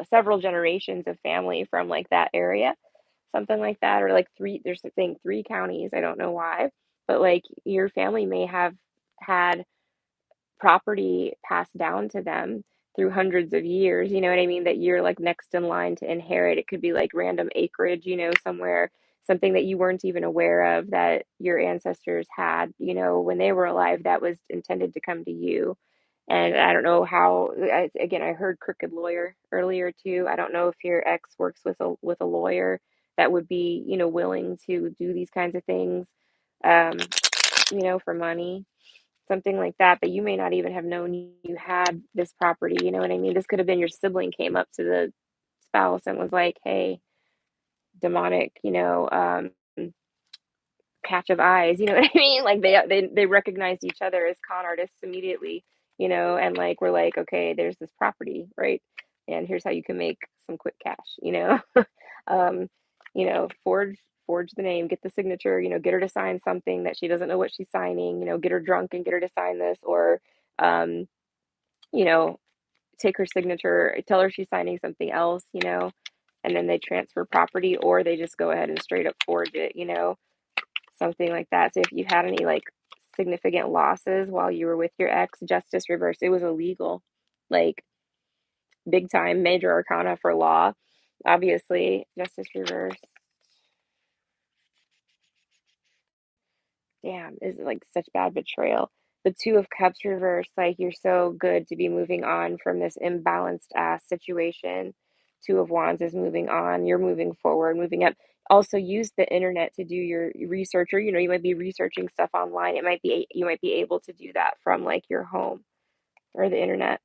several generations of family from like that area, something like that, or like three. There's a thing 3 counties. I don't know why, but like your family may have had property passed down to them through hundreds of years, you know what I mean? That you're like next in line to inherit. It could be like random acreage, somewhere, something that you weren't even aware of that your ancestors had, when they were alive that was intended to come to you. And I don't know how, again, I heard crooked lawyer earlier too. I don't know if your ex works with a lawyer that would be, willing to do these kinds of things, um, for money, something like that, but you may not even have known you had this property, you know what I mean? This could have been your sibling came up to the spouse and was like, "Hey, demonic, catch of eyes," you know what I mean? Like they recognized each other as con artists immediately, and like we're like, "Okay, there's this property, right? And here's how you can make some quick cash." Um, forge the name, get the signature, get her to sign something that she doesn't know what she's signing, get her drunk and get her to sign this, or um, you know, take her signature, tell her she's signing something else, and then they transfer property, or they just go ahead and straight up forge it, something like that. So if you had any like significant losses while you were with your ex, justice reverse, it was illegal, like big time, major arcana for law, obviously, justice reverse. Damn, is it like such bad betrayal? The Two of Cups reversed, like you're so good to be moving on from this imbalanced ass situation. Two of Wands is moving on. You're moving forward, moving up. Also, use the internet to do your research, or you might be researching stuff online. It might be you might be able to do that from like your home or the internet.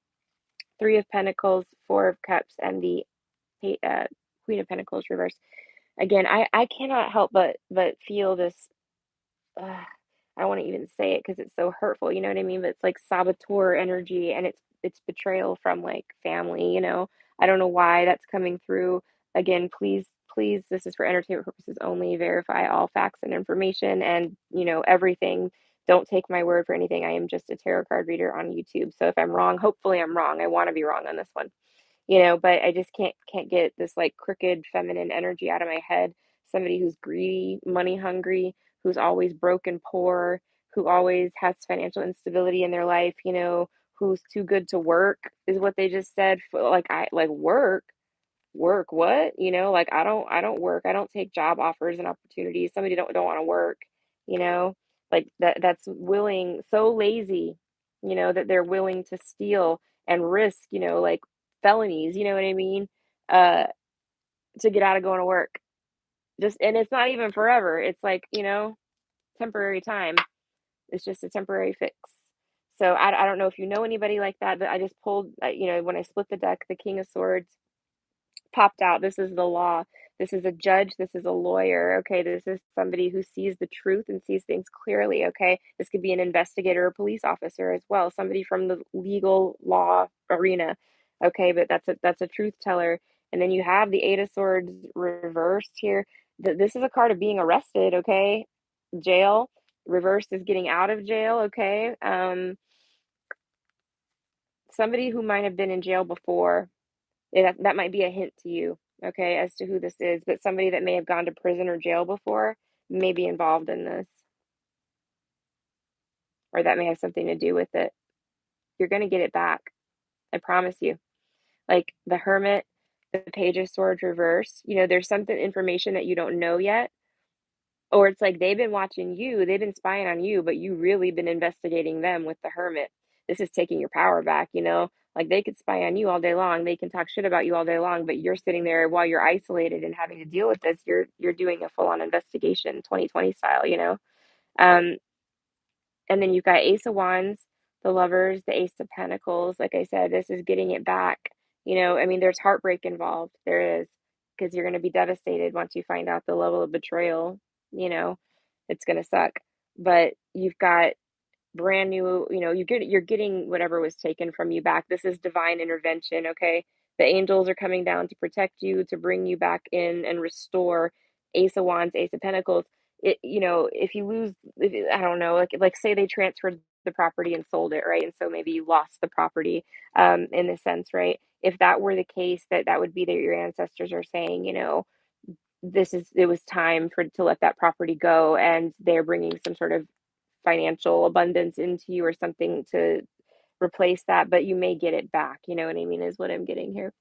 Three of Pentacles, Four of Cups, and the uh, Queen of Pentacles reversed. Again, I cannot help but feel this ugh, I don't want to even say it because it's so hurtful, you know what I mean? But it's like saboteur energy and it's betrayal from like family. I don't know why that's coming through. Again, please, this is for entertainment purposes only. Verify all facts and information and everything. Don't take my word for anything. I am just a tarot card reader on YouTube. So if I'm wrong, hopefully I'm wrong. I want to be wrong on this one, but I just can't get this like crooked feminine energy out of my head. Somebody who's greedy, money hungry, who's always broke and poor, who always has financial instability in their life, who's too good to work is what they just said. For like I like work what? Like I don't work. I don't take job offers and opportunities. Somebody don't want to work, you know? Like that's willing, so lazy, that they're willing to steal and risk, like felonies, you know what I mean? Uh to get out of going to work. Just and it's not even forever. It's like, temporary time. It's just a temporary fix. So I don't know if you know anybody like that, but I just pulled, when I split the deck, the King of Swords popped out. This is the law. This is a judge, this is a lawyer, okay? This is somebody who sees the truth and sees things clearly, okay? This could be an investigator or police officer as well, somebody from the legal law arena, okay? But that's a truth teller. And then you have the Eight of Swords reversed here. This is a card of being arrested, okay? Jail. Reversed is getting out of jail, okay? Somebody who might have been in jail before, that might be a hint to you, okay, as to who this is, but somebody that may have gone to prison or jail before may be involved in this, or that may have something to do with it. You're going to get it back. I promise you. Like the Hermit, the Page of Swords reverse, there's something information that you don't know yet. Or it's like they've been watching you, they've been spying on you, but you really been investigating them with the Hermit. This is taking your power back. Like they could spy on you all day long, they can talk shit about you all day long, but you're sitting there while you're isolated and having to deal with this. You're doing a full-on investigation, 2020 style. Um, and then you've got Ace of Wands, the Lovers, the Ace of Pentacles. Like I said, this is getting it back. I mean, there's heartbreak involved. There is, because you're going to be devastated once you find out the level of betrayal. You know, it's going to suck. But you've got brand new, you're getting whatever was taken from you back. This is divine intervention, okay? The angels are coming down to protect you, to bring you back in and restore. Ace of Wands, Ace of Pentacles. If you lose, I don't know, like say they transferred the property and sold it, right? And so maybe you lost the property, in a sense, right? If that were the case, that would be that your ancestors are saying, it was time to let that property go, and they're bringing some sort of financial abundance into you or something to replace that, but you may get it back. You know what I mean? Is what I'm getting here.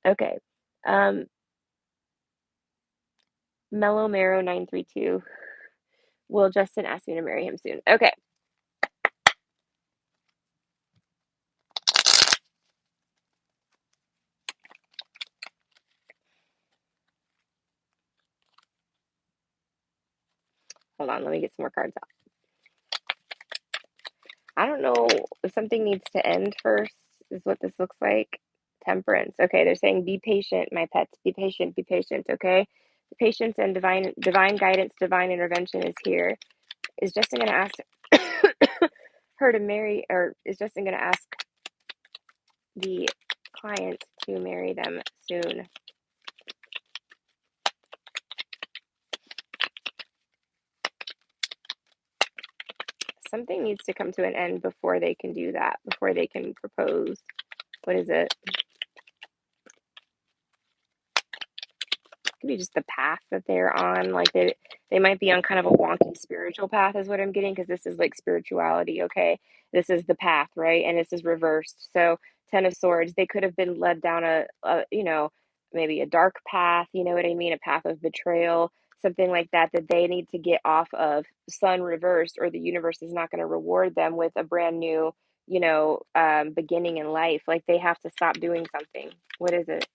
Okay. Um, Mellow Marrow 932. Will Justin ask me to marry him soon? Okay. Hold on. Let me get some more cards out. I don't know if something needs to end first, is what this looks like. Temperance. Okay. They're saying, be patient, my pets. Be patient. Be patient. Okay. The patience and divine guidance, divine intervention is here. Is Justin going to ask her to marry, or is Justin going to ask the client to marry them soon? Something needs to come to an end before they can do that, before they can propose. What is it? Could be just the path that they're on. Like they might be on kind of a wonky spiritual path, is what I'm getting, because this is like spirituality, okay? This is the path, right? And this is reversed. So Ten of Swords, they could have been led down maybe a dark path, you know what I mean? A path of betrayal, something like that they need to get off of. Sun reversed, or the universe is not going to reward them with a brand new, beginning in life. Like they have to stop doing something. What is it?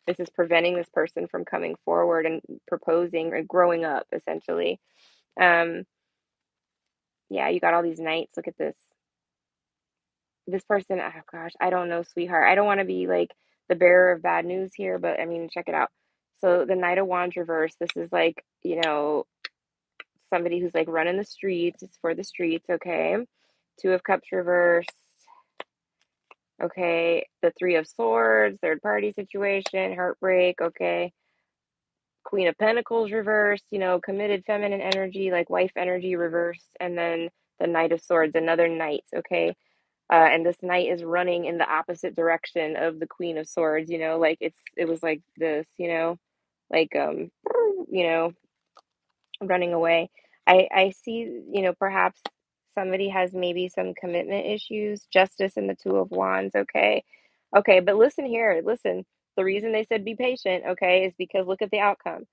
This is preventing this person from coming forward and proposing or growing up, essentially. Um, yeah, you got all these knights. Look at this. This person, oh gosh, I don't know, sweetheart. I don't want to be like the bearer of bad news here, but I mean, check it out. So the Knight of Wands reverse, this is like, somebody who's like running the streets. It's for the streets, okay? Two of Cups reverse. Okay, the Three of Swords, third party situation, heartbreak, okay. Queen of Pentacles reversed, committed feminine energy, like wife energy reversed, and then the Knight of Swords, another knight, okay? And this knight is running in the opposite direction of the Queen of Swords, like it was like this, like you know, running away. I see, perhaps somebody has maybe some commitment issues, justice and the Two of Wands, okay? Okay, but listen here, listen. The reason they said be patient, okay, is because look at the outcome.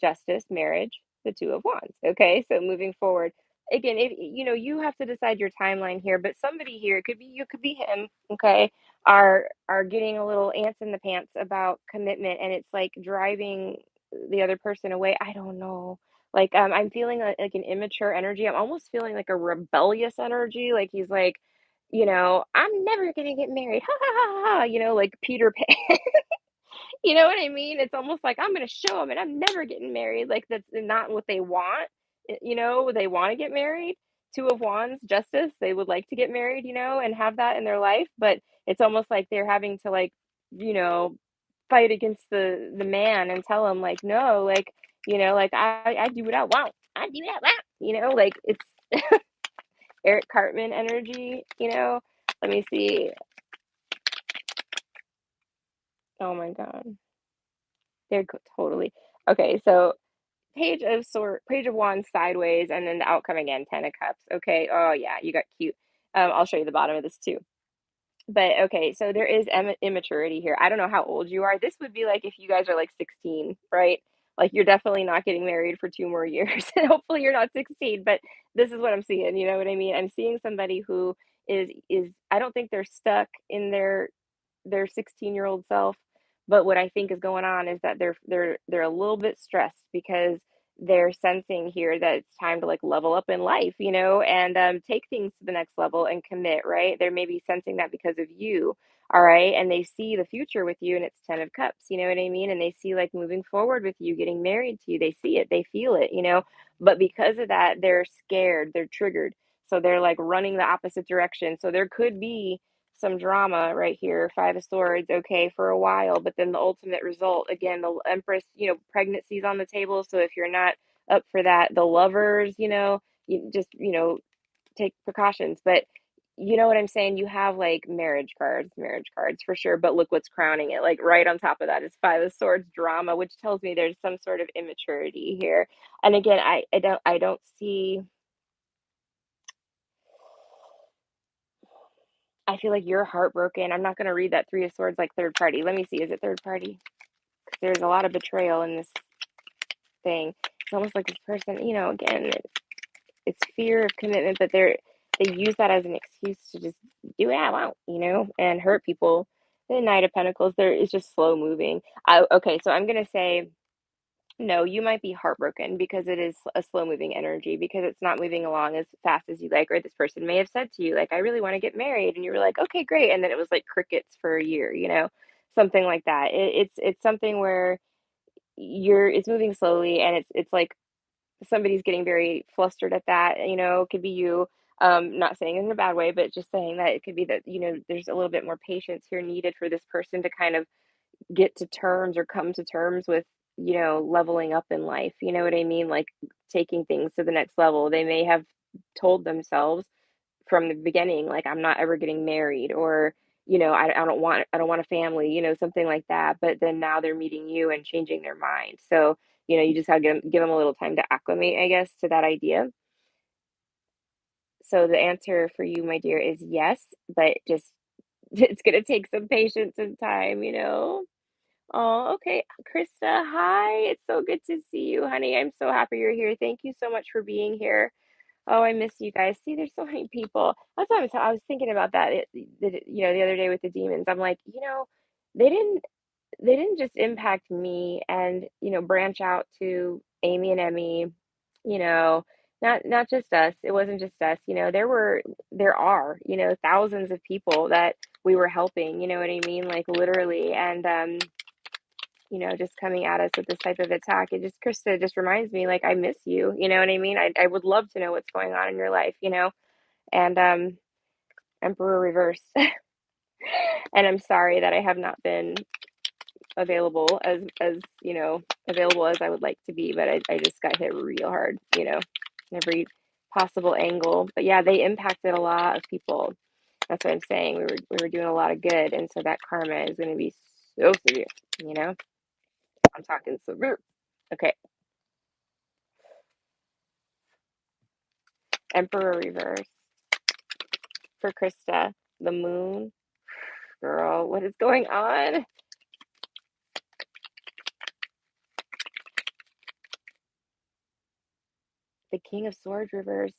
Justice, marriage, the Two of Wands, okay? So moving forward. Again, if you have to decide your timeline here, but somebody here, it could be you, could be him, okay, are getting a little ants in the pants about commitment, and it's like driving the other person away. I don't know, like, I'm feeling like an immature energy. I'm almost feeling like a rebellious energy. Like he's like, I'm never gonna get married. Ha ha ha ha, like Peter Pan. You know what I mean? It's almost like I'm gonna show them, and I'm never getting married. Like that's not what they want. They want to get married. Two of Wands, Justice. They would like to get married, and have that in their life. But it's almost like they're having to you know, fight against the man and tell him like, no, like I do what I want. I do what I want. Like it's Eric Cartman energy. Let me see. Oh my God, totally okay. So Page of Wands sideways, and then the outcome again, Ten of Cups. Okay. Oh yeah, you got cute. I'll show you the bottom of this too. But okay, so there is immaturity here. I don't know how old you are. This would be like if you guys are like 16, right? Like you're definitely not getting married for 2 more years. And hopefully you're not 16, but this is what I'm seeing. You know what I mean? I'm seeing somebody who is I don't think they're stuck in their 16-year-old self. But what I think is going on is that they're a little bit stressed because they're sensing here that it's time to like level up in life, and take things to the next level and commit, right? They're maybe sensing that because of you, all right? And they see the future with you, and it's 10 of Cups, you know what I mean? And they see like moving forward with you, getting married to you. They see it, they feel it, but because of that, they're scared, they're triggered. So they're like running the opposite direction. So there could be some drama right here, Five of Swords, okay, for a while, but then the ultimate result, again, the Empress, pregnancy's on the table. So if you're not up for that, the lovers, you just, take precautions. But you know what I'm saying? You have like marriage cards for sure. But look what's crowning it. Like right on top of that is Five of Swords drama, which tells me there's some sort of immaturity here. And again, I don't see. I feel like you're heartbroken. I'm not going to read that Three of Swords like third party. Let me see. Is it third party? Because there's a lot of betrayal in this thing. It's almost like this person, again, it's fear of commitment, but they use that as an excuse to just do what I want, and hurt people. The Knight of Pentacles, there is just slow moving. Okay, so I'm going to say no, you might be heartbroken because it is a slow moving energy because it's not moving along as fast as you like. Or this person may have said to you, like, I really want to get married. And you were like, okay, great. And then it was like crickets for a year, something like that. It's something where it's moving slowly, and it's like somebody's getting very flustered at that, it could be you. Not saying it in a bad way, but just saying that it could be that, there's a little bit more patience here needed for this person to kind of get to terms or come to terms with, leveling up in life. You know what I mean? Like taking things to the next level. They may have told themselves from the beginning, like, I'm not ever getting married, or, I don't want a family, something like that. But then now they're meeting you and changing their mind. So, you just gotta give them a little time to acclimate, I guess, to that idea. So the answer for you, my dear, is yes, but just it's gonna take some patience and time. Oh, okay. Krista, hi. It's so good to see you, honey. I'm so happy you're here. Thank you so much for being here. Oh, I miss you guys. See, there's so many people. That's what I was thinking about that, the other day with the demons. I'm like, they didn't they didn't just impact me and, branch out to Amy and Emmy, you know, not just us. It wasn't just us. There are, thousands of people that we were helping, you know what I mean? Like literally. And just coming at us with this type of attack. Krista just reminds me, like, I miss you. You know what I mean? I would love to know what's going on in your life. And Emperor reverse. And I'm sorry that I have not been available as available as I would like to be, but I just got hit real hard, in every possible angle. But yeah, they impacted a lot of people. That's what I'm saying. We were doing a lot of good, and so that karma is going to be so severe. You know, I'm talking severe. Okay, Emperor reverse for Krista. The moon, girl, what is going on? The King of Swords reverse.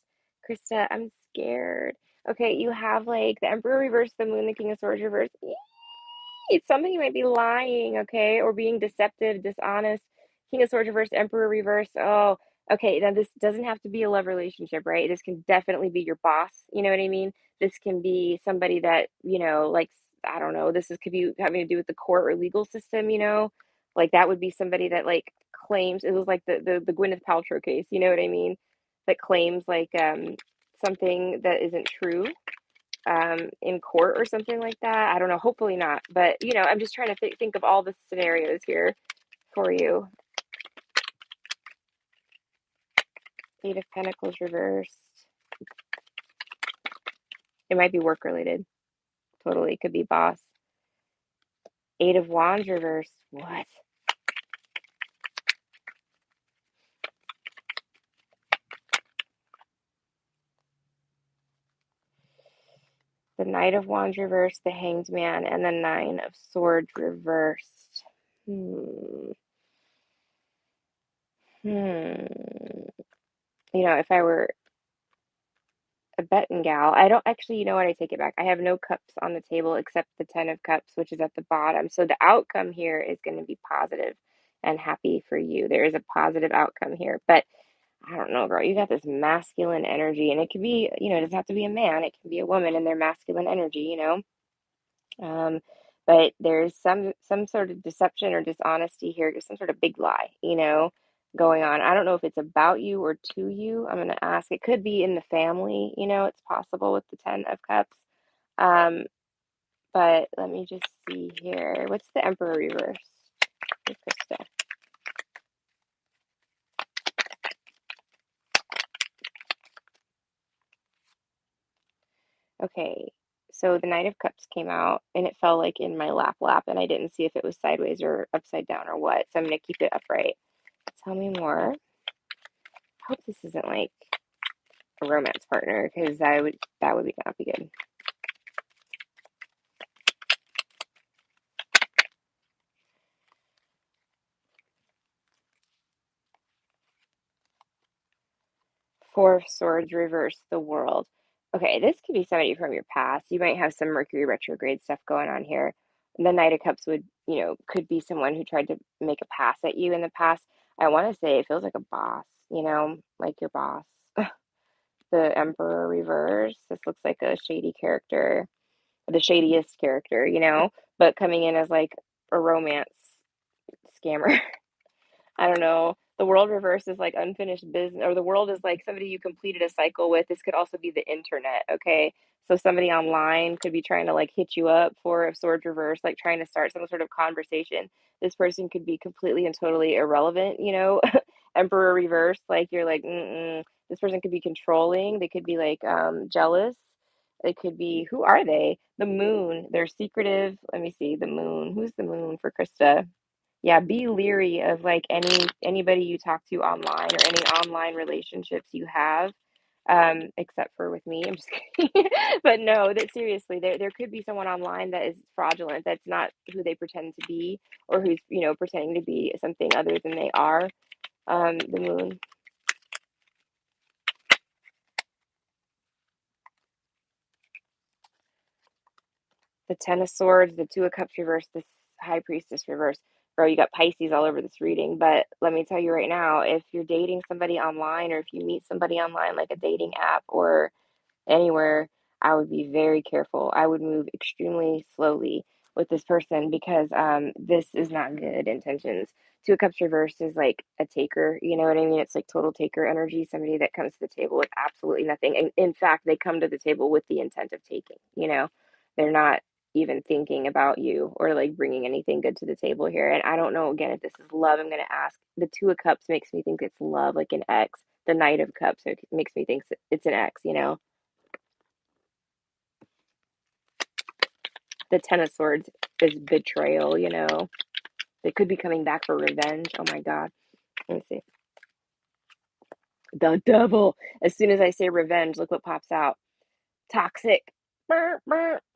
Krista, I'm scared. Okay, you have like the Emperor reverse, the moon, the King of Swords reverse. It's something you might be lying, okay, or being deceptive, dishonest. King of Swords reverse, Emperor reverse. Oh, okay. Now this doesn't have to be a love relationship, right? This can definitely be your boss. You know what I mean? This can be somebody that, like, I don't know, could be having to do with the court or legal system, like that would be somebody that like claims it was like the Gwyneth Paltrow case, you know what I mean? That claims like something that isn't true in court or something like that. I don't know, hopefully not, but I'm just trying to think of all the scenarios here for you. Eight of Pentacles reversed. It might be work related. Totally could be boss. Eight of Wands reversed. What? The Knight of Wands reversed, the Hanged Man, and the Nine of Swords reversed. Hmm. If I were a betting gal, I don't actually, you know what? I take it back. I have no cups on the table except the Ten of Cups, which is at the bottom. So the outcome here is going to be positive and happy for you. There is a positive outcome here. But I don't know, girl. You got this masculine energy, and it could be, it doesn't have to be a man. It can be a woman and their masculine energy. Um, but there's some sort of deception or dishonesty here, just some sort of big lie, going on. I don't know if it's about you or to you. I'm gonna ask. It could be in the family, it's possible with the Ten of Cups. Um, but let me just see here. What's the Emperor reverse? Krista. Okay, so the Knight of Cups came out and it fell like in my lap, and I didn't see if it was sideways or upside down or what. So I'm gonna keep it upright. Tell me more. I hope this isn't like a romance partner because that would be not be good. Four of Swords reverse the World. Okay, this could be somebody from your past. You might have some Mercury retrograde stuff going on here. The Knight of Cups would, could be someone who tried to make a pass at you in the past. I want to say it feels like a boss, like your boss. The Emperor reverse. This looks like a shady character, the shadiest character, but coming in as like a romance scammer. I don't know. The World reverse is like unfinished business, or the world is like somebody you completed a cycle with. This could also be the internet, okay? So somebody online could be trying to like hit you up for a sword reverse, like trying to start some sort of conversation. This person could be completely and totally irrelevant, Emperor reverse, like you're like, mm-mm. This person could be controlling. They could be like jealous. They could be, who are they? The moon. They're secretive. Let me see, the moon. Who's the moon for Krista? Yeah, be leery of like anybody you talk to online or any online relationships you have, except for with me. I'm just kidding. But no, that seriously, there could be someone online that is fraudulent, that's not who they pretend to be, or who's, pretending to be something other than they are. The moon. The Ten of Swords, the Two of Cups reverse, this High Priestess reverse. Bro, you got Pisces all over this reading. But let me tell you right now, if you're dating somebody online or if you meet somebody online, like a dating app or anywhere, I would be very careful. I would move extremely slowly with this person because this is not good intentions. Two of Cups reverse is like a taker, you know what I mean? It's like total taker energy, somebody that comes to the table with absolutely nothing. And in fact, they come to the table with the intent of taking. They're not even thinking about you or like bringing anything good to the table here. And I don't know, again, if this is love. I'm going to ask. The Two of Cups makes me think it's love, like an ex. The Knight of Cups makes me think it's an ex. The Ten of Swords is betrayal. They could be coming back for revenge. Oh my God. Let me see. The devil. As soon as I say revenge, look what pops out. Toxic.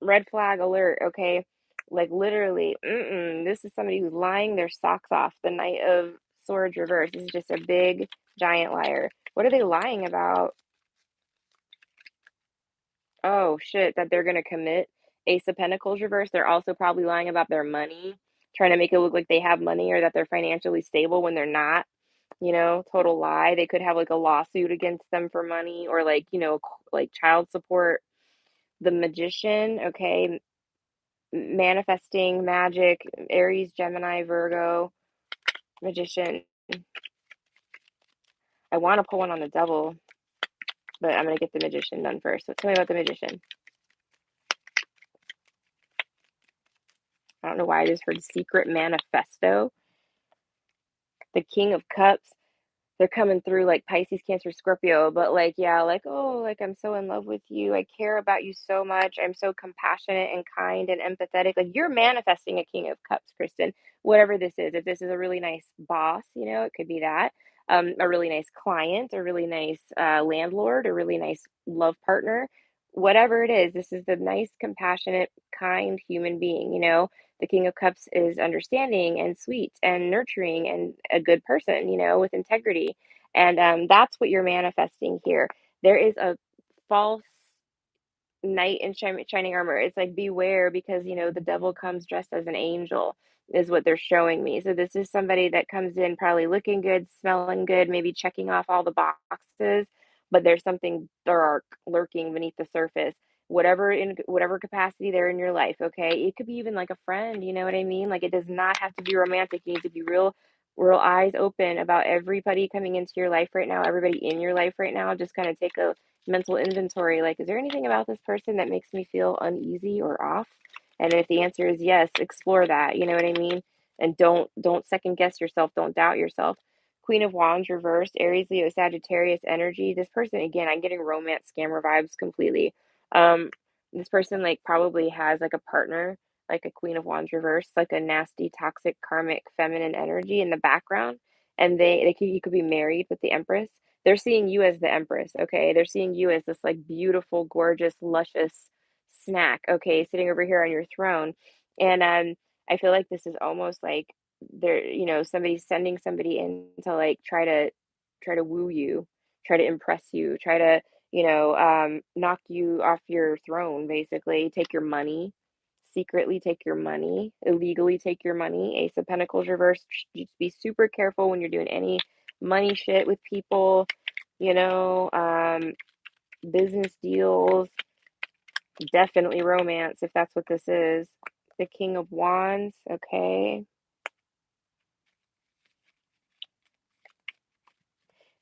Red flag alert. Okay. Like literally, this is somebody who's lying their socks off. The Knight of Swords reverse. This is just a big, giant liar. What are they lying about? Oh shit, that they're gonna commit. Ace of Pentacles reverse. They're also probably lying about their money, trying to make it look like they have money or that they're financially stable when they're not. Total lie. They could have like a lawsuit against them for money or like, like child support. the Magician, okay, manifesting, magic, Aries, Gemini, Virgo, Magician. I want to pull one on the Devil, but I'm going to get the Magician done first. So tell me about the Magician. I don't know why I just heard Secret Manifesto. The King of Cups. They're coming through like Pisces, Cancer, Scorpio, but like, yeah, like, oh, like I'm so in love with you. I care about you so much. I'm so compassionate and kind and empathetic. Like you're manifesting a King of Cups, Kristen, whatever this is. If this is a really nice boss, it could be that. A really nice client, a really nice landlord, a really nice love partner, whatever it is, this is the nice, compassionate, kind human being. The King of Cups is understanding and sweet and nurturing and a good person, with integrity. And that's what you're manifesting here. There is a false knight in shining armor. It's like beware because the devil comes dressed as an angel is what they're showing me. So this is somebody that comes in probably looking good, smelling good, maybe checking off all the boxes, but there's something dark lurking beneath the surface. Whatever in whatever capacity they're in your life, okay? It could be even like a friend, you know what I mean? Like it does not have to be romantic. You need to be real eyes open about everybody coming into your life right now, everybody in your life right now. Just kind of take a mental inventory, like, is there anything about this person that makes me feel uneasy or off? And if the answer is yes, explore that, you know what I mean? And don't second guess yourself, don't doubt yourself. Queen of Wands reversed, Aries, Leo, Sagittarius energy. This person, again, I'm getting romance scammer vibes completely. um this person like probably has like a partner, like a Queen of Wands reversed, like a nasty toxic karmic feminine energy in the background, and you could be married with the Empress. They're seeing you as the Empress, okay? They're seeing you as this like beautiful, gorgeous, luscious snack, okay, sitting over here on your throne. And I feel like this is almost like somebody's sending somebody in to like try to woo you, try to impress you, try to, knock you off your throne, basically, take your money, secretly take your money, illegally take your money. Ace of Pentacles reversed. Just be super careful when you're doing any money shit with people, you know, um, business deals, definitely romance if that's what this is. The King of Wands, okay.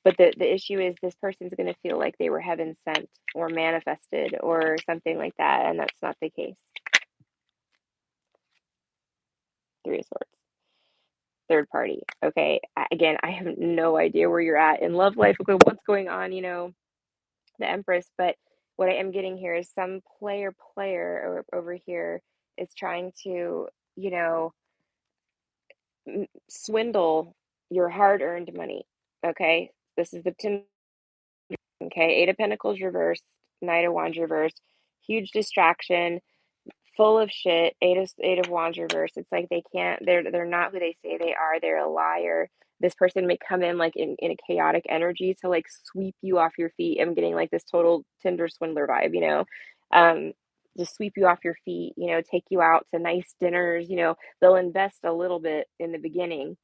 But the issue is this person's going to feel like they were heaven sent or manifested or something like that, and that's not the case. Three of Swords. Third party. Okay. Again, I have no idea where you're at in love life. Okay, what's going on, the Empress, but what I am getting here is some player over here is trying to, you know, swindle your hard-earned money. Okay? This is the Tim. Okay, Eight of Pentacles reversed, Knight of Wands reversed, huge distraction, full of shit. Eight of Wands reversed. It's like they can't. They're not who they say they are. They're a liar. This person may come in like in a chaotic energy to like sweep you off your feet. I'm getting like this total Tinder swindler vibe. Um, just sweep you off your feet. Take you out to nice dinners. They'll invest a little bit in the beginning,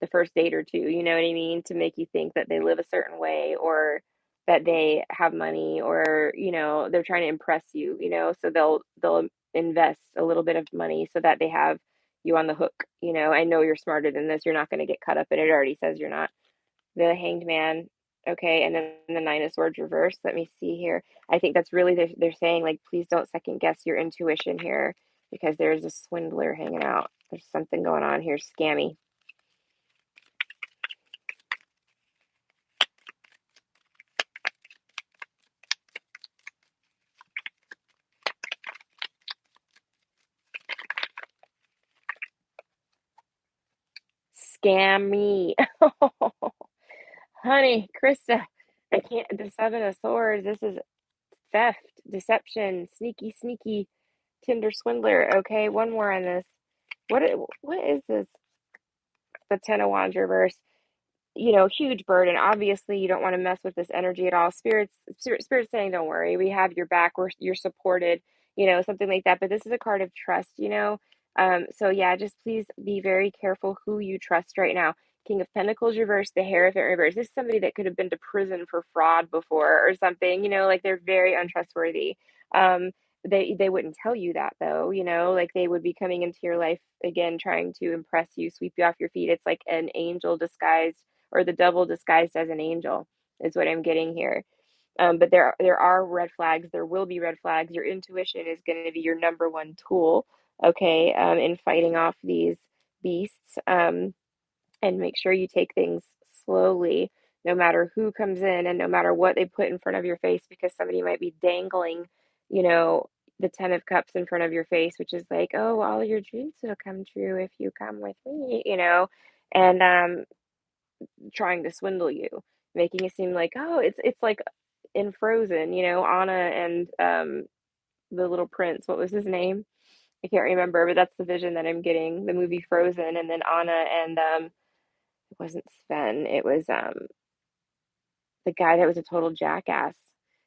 the first date or two, you know what I mean, to make you think that they live a certain way or that they have money or, they're trying to impress you, so they'll invest a little bit of money so that they have you on the hook. I know you're smarter than this. You're not going to get caught up in it. It already says you're not. The Hanged Man, okay, and then the Nine of Swords reversed. Let me see here. I think that's really they're saying like please don't second guess your intuition here because there's a swindler hanging out. There's something going on here, scammy. Scammy. Honey, Krista, I can't. The Seven of Swords. This is theft, deception, sneaky, sneaky Tinder swindler. Okay, one more on this. What is this? The Ten of Wands reverse. Huge burden. Obviously, you don't want to mess with this energy at all. Spirit's saying, don't worry, we have your back. You're supported. Something like that. But this is a card of trust. So yeah, just please be very careful who you trust right now. King of Pentacles reversed, the Hierophant reversed. This is somebody that could have been to prison for fraud before or something. Like they're very untrustworthy. They wouldn't tell you that though, you know, like they would be coming into your life again, trying to impress you, sweep you off your feet. It's like an angel disguised, or the devil disguised as an angel, is what I'm getting here. But there are red flags. There will be red flags. Your intuition is going to be your number one tool, okay, in fighting off these beasts. And make sure you take things slowly, no matter who comes in and no matter what they put in front of your face, because somebody might be dangling, you know, the Ten of Cups in front of your face, which is like, oh, all your dreams will come true if you come with me, you know, and trying to swindle you, making it seem like, oh, it's like in Frozen, you know, Anna and the little prince. What was his name? I can't remember, but that's the vision that I'm getting. The movie Frozen, and then Anna and it wasn't Sven. It was the guy that was a total jackass.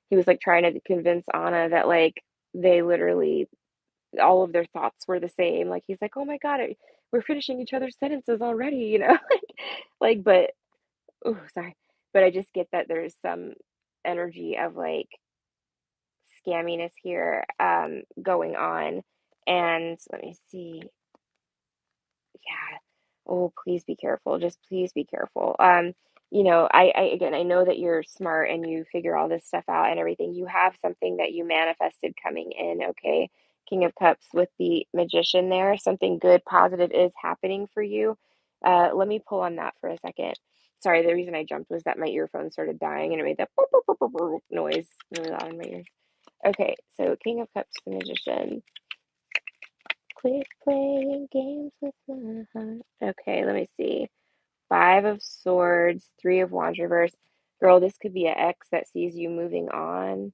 He was like trying to convince Anna that like they literally all of their thoughts were the same. Like he's like, "Oh my God, we're finishing each other's sentences already," you know, but oh, sorry, but I just get that there's some energy of like scamminess here going on. And let me see. Yeah. Oh, please be careful. Just please be careful. You know, I again, I know that you're smart and you figure all this stuff out and everything. You have something that you manifested coming in, okay? King of Cups with the Magician there. Something good, positive is happening for you. Let me pull on that for a second. Sorry, the reason I jumped was that my earphone started dying and it made that boop, boop, boop, boop, boop noise really loud in my ears. Okay, so King of Cups, the Magician. Quit playing games with my heart. Okay, let me see. Five of Swords, Three of Wands reverse. Girl, this could be an ex that sees you moving on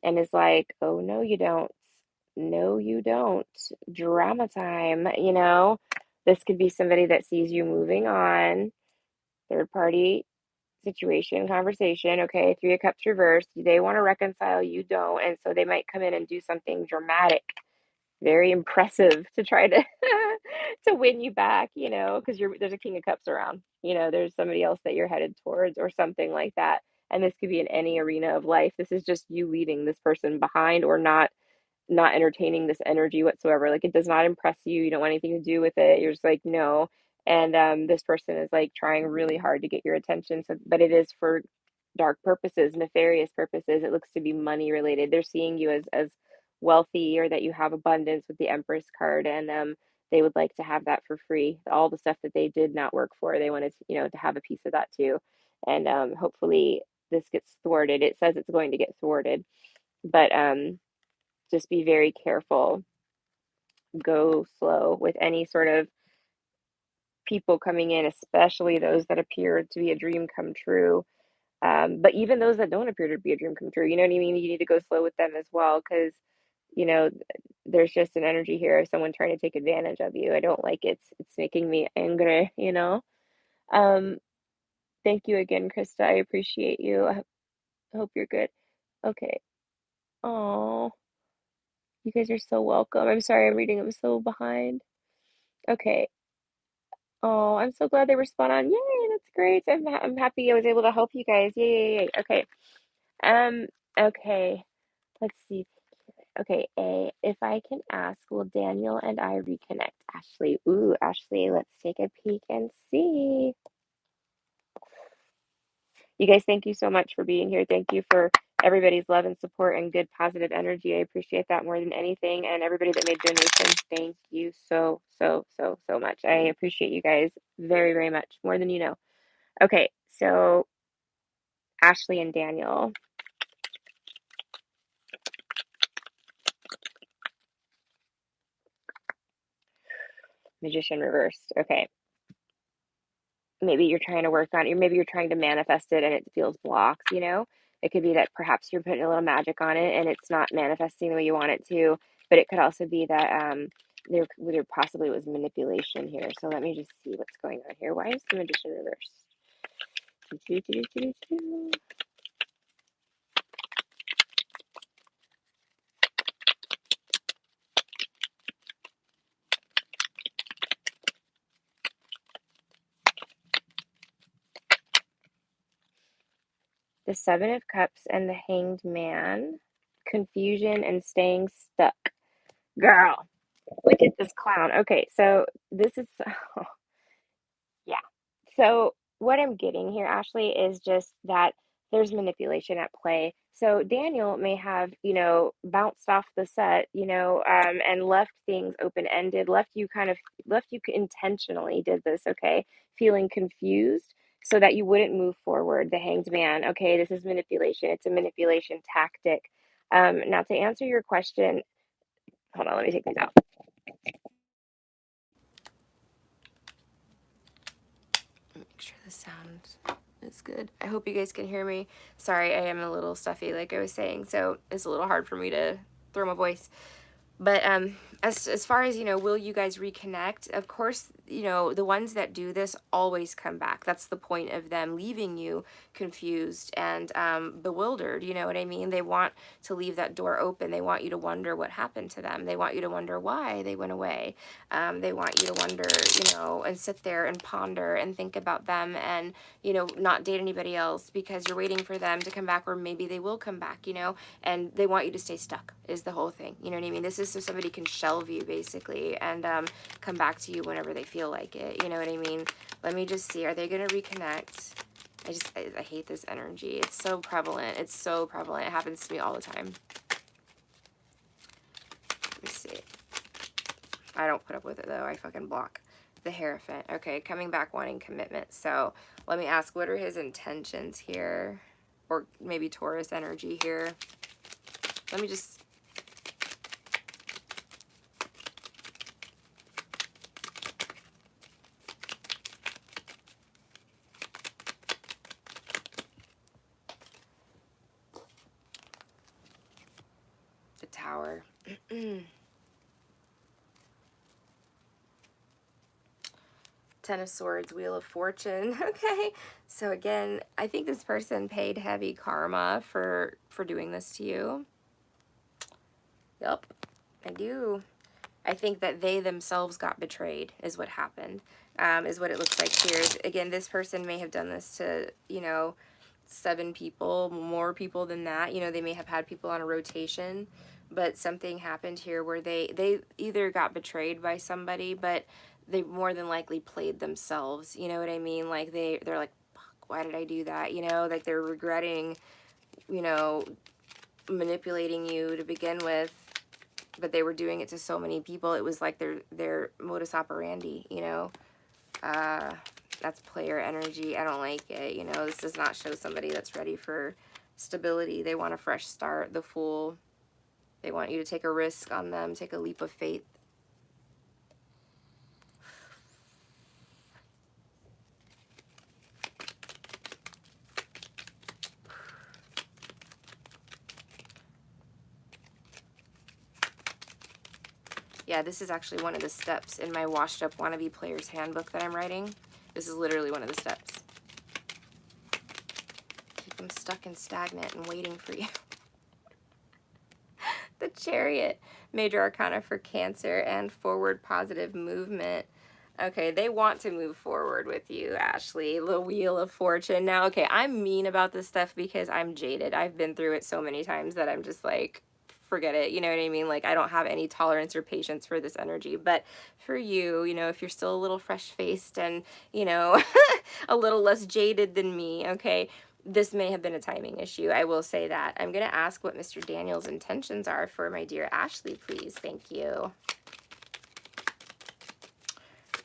and is like, oh, no, you don't. No, you don't. Drama time, you know? This could be somebody that sees you moving on. Third party situation, conversation. Okay, Three of Cups reversed. They want to reconcile, you don't. And so they might come in and do something dramatic, very impressive to try to to win you back, you know, because there's a King of Cups around. You know, there's somebody else that you're headed towards or something like that. And this could be in any arena of life. This is just you leaving this person behind or not entertaining this energy whatsoever. Like it does not impress you. You don't want anything to do with it. You're just like, no. And this person is like trying really hard to get your attention. So, but it is for dark purposes, nefarious purposes. It looks to be money related. They're seeing you as wealthy or that you have abundance with the Empress card, and they would like to have that for free. All the stuff that they did not work for, they wanted to, you know, to have a piece of that too. And hopefully this gets thwarted. It says it's going to get thwarted, but just be very careful. Go slow with any sort of people coming in, especially those that appear to be a dream come true. But even those that don't appear to be a dream come true, you know what I mean? You need to go slow with them as well because, you know, there's just an energy here of someone trying to take advantage of you. I don't like it. It's making me angry, you know? Um, Thank you again, Krista. I appreciate you. I hope you're good. Okay. Oh, you guys are so welcome. I'm sorry I'm reading. I'm so behind. Okay. Oh, I'm so glad they were spot on. Yay, that's great. I'm happy I was able to help you guys. Yay, yay, yay. Okay. Um, okay. Let's see. Okay, A, if I can ask, will Daniel and I reconnect? Ashley. Ooh, Ashley, let's take a peek and see. You guys, thank you so much for being here. Thank you for everybody's love and support and good positive energy. I appreciate that more than anything. And everybody that made donations, thank you so, so, so, so much. I appreciate you guys very, very much, more than you know. Okay, so Ashley and Daniel. Magician reversed. Okay. Maybe you're trying to work on it, maybe you're trying to manifest it and it feels blocked, you know? It could be that perhaps you're putting a little magic on it and it's not manifesting the way you want it to, but it could also be that there possibly was manipulation here. So let me just see what's going on here. Why is the Magician reversed? The Seven of Cups and the Hanged Man confusion and staying stuck. Girl, look at this clown. Okay, so this is yeah. So what I'm getting here, Ashley, is just that there's manipulation at play. So Daniel may have, bounced off the set, and left things open-ended, left you intentionally did this, okay, feeling confused so that you wouldn't move forward. The Hanged Man, okay, this is manipulation. It's a manipulation tactic. Now to answer your question, hold on, let me take these out. Make sure the sound is good. I hope you guys can hear me. Sorry, I am a little stuffy, like I was saying, so it's a little hard for me to throw my voice. But as far as, will you guys reconnect? Of course, the ones that do this always come back. That's the point of them leaving you confused and bewildered. You know what I mean? They want to leave that door open. They want you to wonder what happened to them. They want you to wonder why they went away. They want you to wonder, and sit there and ponder and think about them and, not date anybody else because you're waiting for them to come back, or maybe they will come back, and they want you to stay stuck is the whole thing. You know what I mean? This is so somebody can shelve you basically and come back to you whenever they feel like it. You know what I mean? Let me just see. Are they going to reconnect? I hate this energy. It's so prevalent. It's so prevalent. It happens to me all the time. Let me see. I don't put up with it though. I fucking block. The Hierophant. Okay, coming back wanting commitment. So let me ask, what are his intentions here? Or maybe Taurus energy here. Let me just... The Tower. Ten of Swords, Wheel of Fortune. Okay, so again, I think this person paid heavy karma for doing this to you. Yep, I do. I think that they themselves got betrayed is what happened, is what it looks like here. Again, this person may have done this to, 7 people, more people than that. They may have had people on a rotation, but something happened here where they either got betrayed by somebody, but they more than likely played themselves. You know what I mean? Like they're like, fuck, why did I do that? Like they're regretting, manipulating you to begin with, but they were doing it to so many people. It was like their modus operandi, that's player energy. I don't like it. This does not show somebody that's ready for stability. They want a fresh start. The Fool. They want you to take a risk on them, take a leap of faith. Yeah, this is actually one of the steps in my washed up wannabe player's handbook that I'm writing. This is literally one of the steps. Keep them stuck and stagnant and waiting for you. The Chariot, major arcana for Cancer, and forward positive movement. Okay, they want to move forward with you, Ashley. The Wheel of Fortune. Now, okay, I'm mean about this stuff because I'm jaded. I've been through it so many times that I'm just like, forget it. You know what I mean? Like, I don't have any tolerance or patience for this energy. But for you, if you're still a little fresh-faced and, a little less jaded than me, okay, this may have been a timing issue. I will say that. I'm going to ask what Mr. Daniel's intentions are for my dear Ashley, please. Thank you.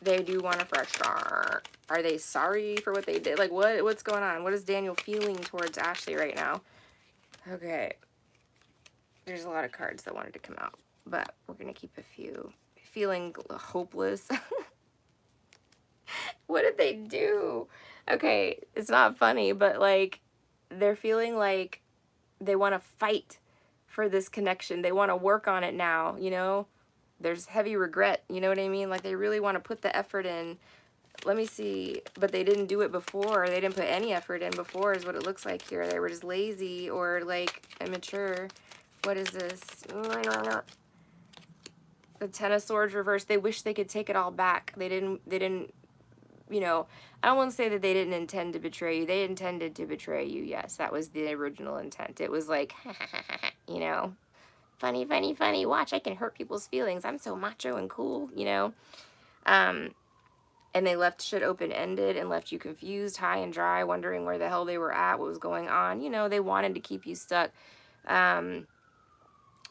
They do want a fresh start. Are they sorry for what they did? Like, what's going on? What is Daniel feeling towards Ashley right now? Okay. There's a lot of cards that wanted to come out, but we're going to keep a few. Feeling hopeless. What did they do? Okay, it's not funny, but, like, they're feeling like they want to fight for this connection. They want to work on it now, There's heavy regret, you know what I mean? Like, they really want to put the effort in. Let me see. But they didn't do it before. They didn't put any effort in before is what it looks like here. They were just lazy or, like, immature. What is this? The Ten of Swords reversed. They wish they could take it all back. They didn't I don't want to say that they didn't intend to betray you. They intended to betray you. Yes, that was the original intent. It was like, funny, funny, funny. Watch, I can hurt people's feelings. I'm so macho and cool. Um, and they left shit open-ended and left you confused, high and dry, wondering where the hell they were at, what was going on. They wanted to keep you stuck, um,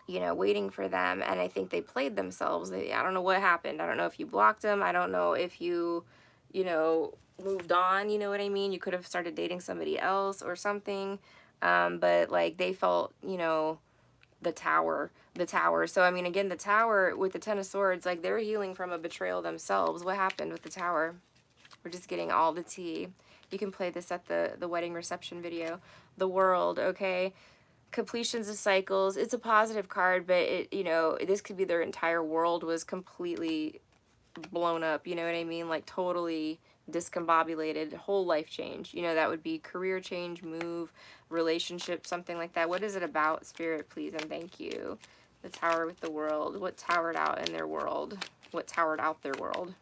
waiting for them. And I think they played themselves. I don't know what happened. I don't know if you blocked them. I don't know if moved on, you know what I mean? You could have started dating somebody else or something. But like they felt, the tower. So, I mean, again, the tower with the Ten of Swords, like they're healing from a betrayal themselves. What happened with the tower? We're just getting all the tea. You can play this at the wedding reception video. The World, okay? Completions of cycles. It's a positive card, but this could be their entire world was completely blown up, you know what I mean? Like totally discombobulated, whole life change. That would be career change, move, relationship, something like that. What is it about, Spirit, please and thank you? The Tower with the World. What towered out in their world? What towered out their world?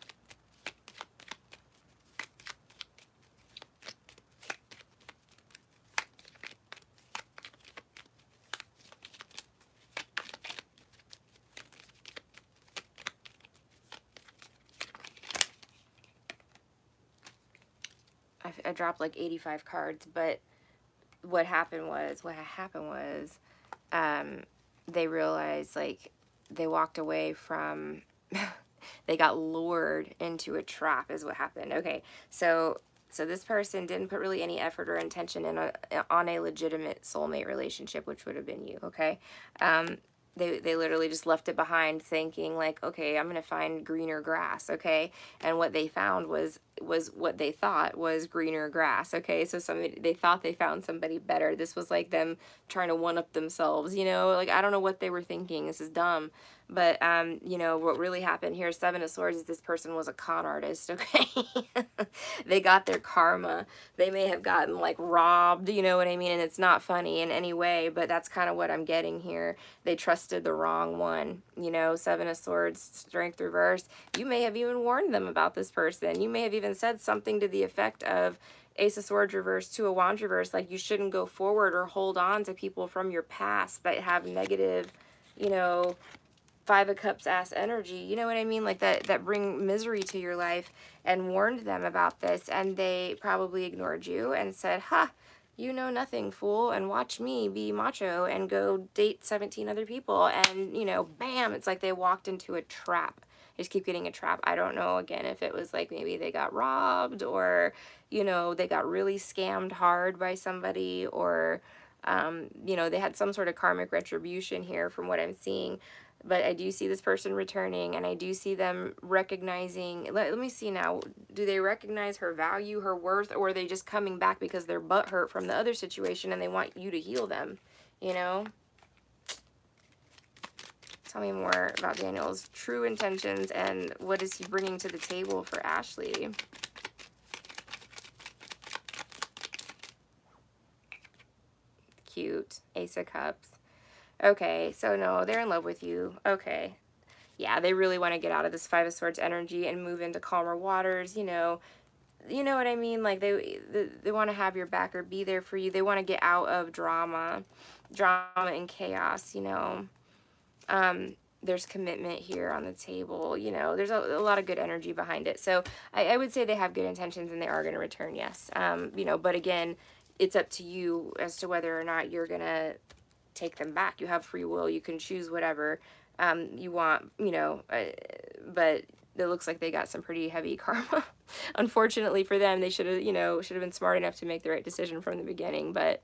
I dropped like 85 cards, but what happened was um, they realized, like, they walked away from, they got lured into a trap is what happened. Okay, so this person didn't put really any effort or intention on a legitimate soulmate relationship, which would have been you, okay? Um, they literally just left it behind thinking like, okay, I'm gonna find greener grass, okay? And what they found was what they thought was greener grass, okay? So they thought they found somebody better. This was like them trying to one up themselves, like I don't know what they were thinking. This is dumb. But what really happened here, Seven of Swords, is this person was a con artist, okay? They got their karma. They may have gotten like robbed, you know what I mean? And it's not funny in any way, but that's kind of what I'm getting here. They trusted the wrong one, Seven of Swords, Strength reversed. You may have even warned them about this person. You may have even said something to the effect of Ace of Swords reversed, Two of Wands reversed, like you shouldn't go forward or hold on to people from your past that have negative, you know, Five of Cups ass energy, you know what I mean? Like that bring misery to your life, and warned them about this, and they probably ignored you and said, ha, you know nothing, fool, and watch me be macho and go date 17 other people. And, bam, it's like they walked into a trap. I just keep getting a trap. I don't know, again, if it was like maybe they got robbed or, they got really scammed hard by somebody, or, they had some sort of karmic retribution here from what I'm seeing. But I do see this person returning, and I do see them recognizing, let me see now, do they recognize her value, her worth, or are they just coming back because they're butthurt from the other situation and they want you to heal them, Tell me more about Daniel's true intentions and what is he bringing to the table for Ashley. Cute. Ace of Cups. Okay, so no, they're in love with you. Okay. Yeah, they really want to get out of this Five of Swords energy and move into calmer waters, You know what I mean? Like they want to have your back or be there for you. They want to get out of drama and chaos, There's commitment here on the table, There's a lot of good energy behind it. So I would say they have good intentions and they are going to return, yes. But again, it's up to you as to whether or not you're going to take them back. You have free will. You can choose whatever you want, but it looks like they got some pretty heavy karma. Unfortunately for them, they should have been smart enough to make the right decision from the beginning, but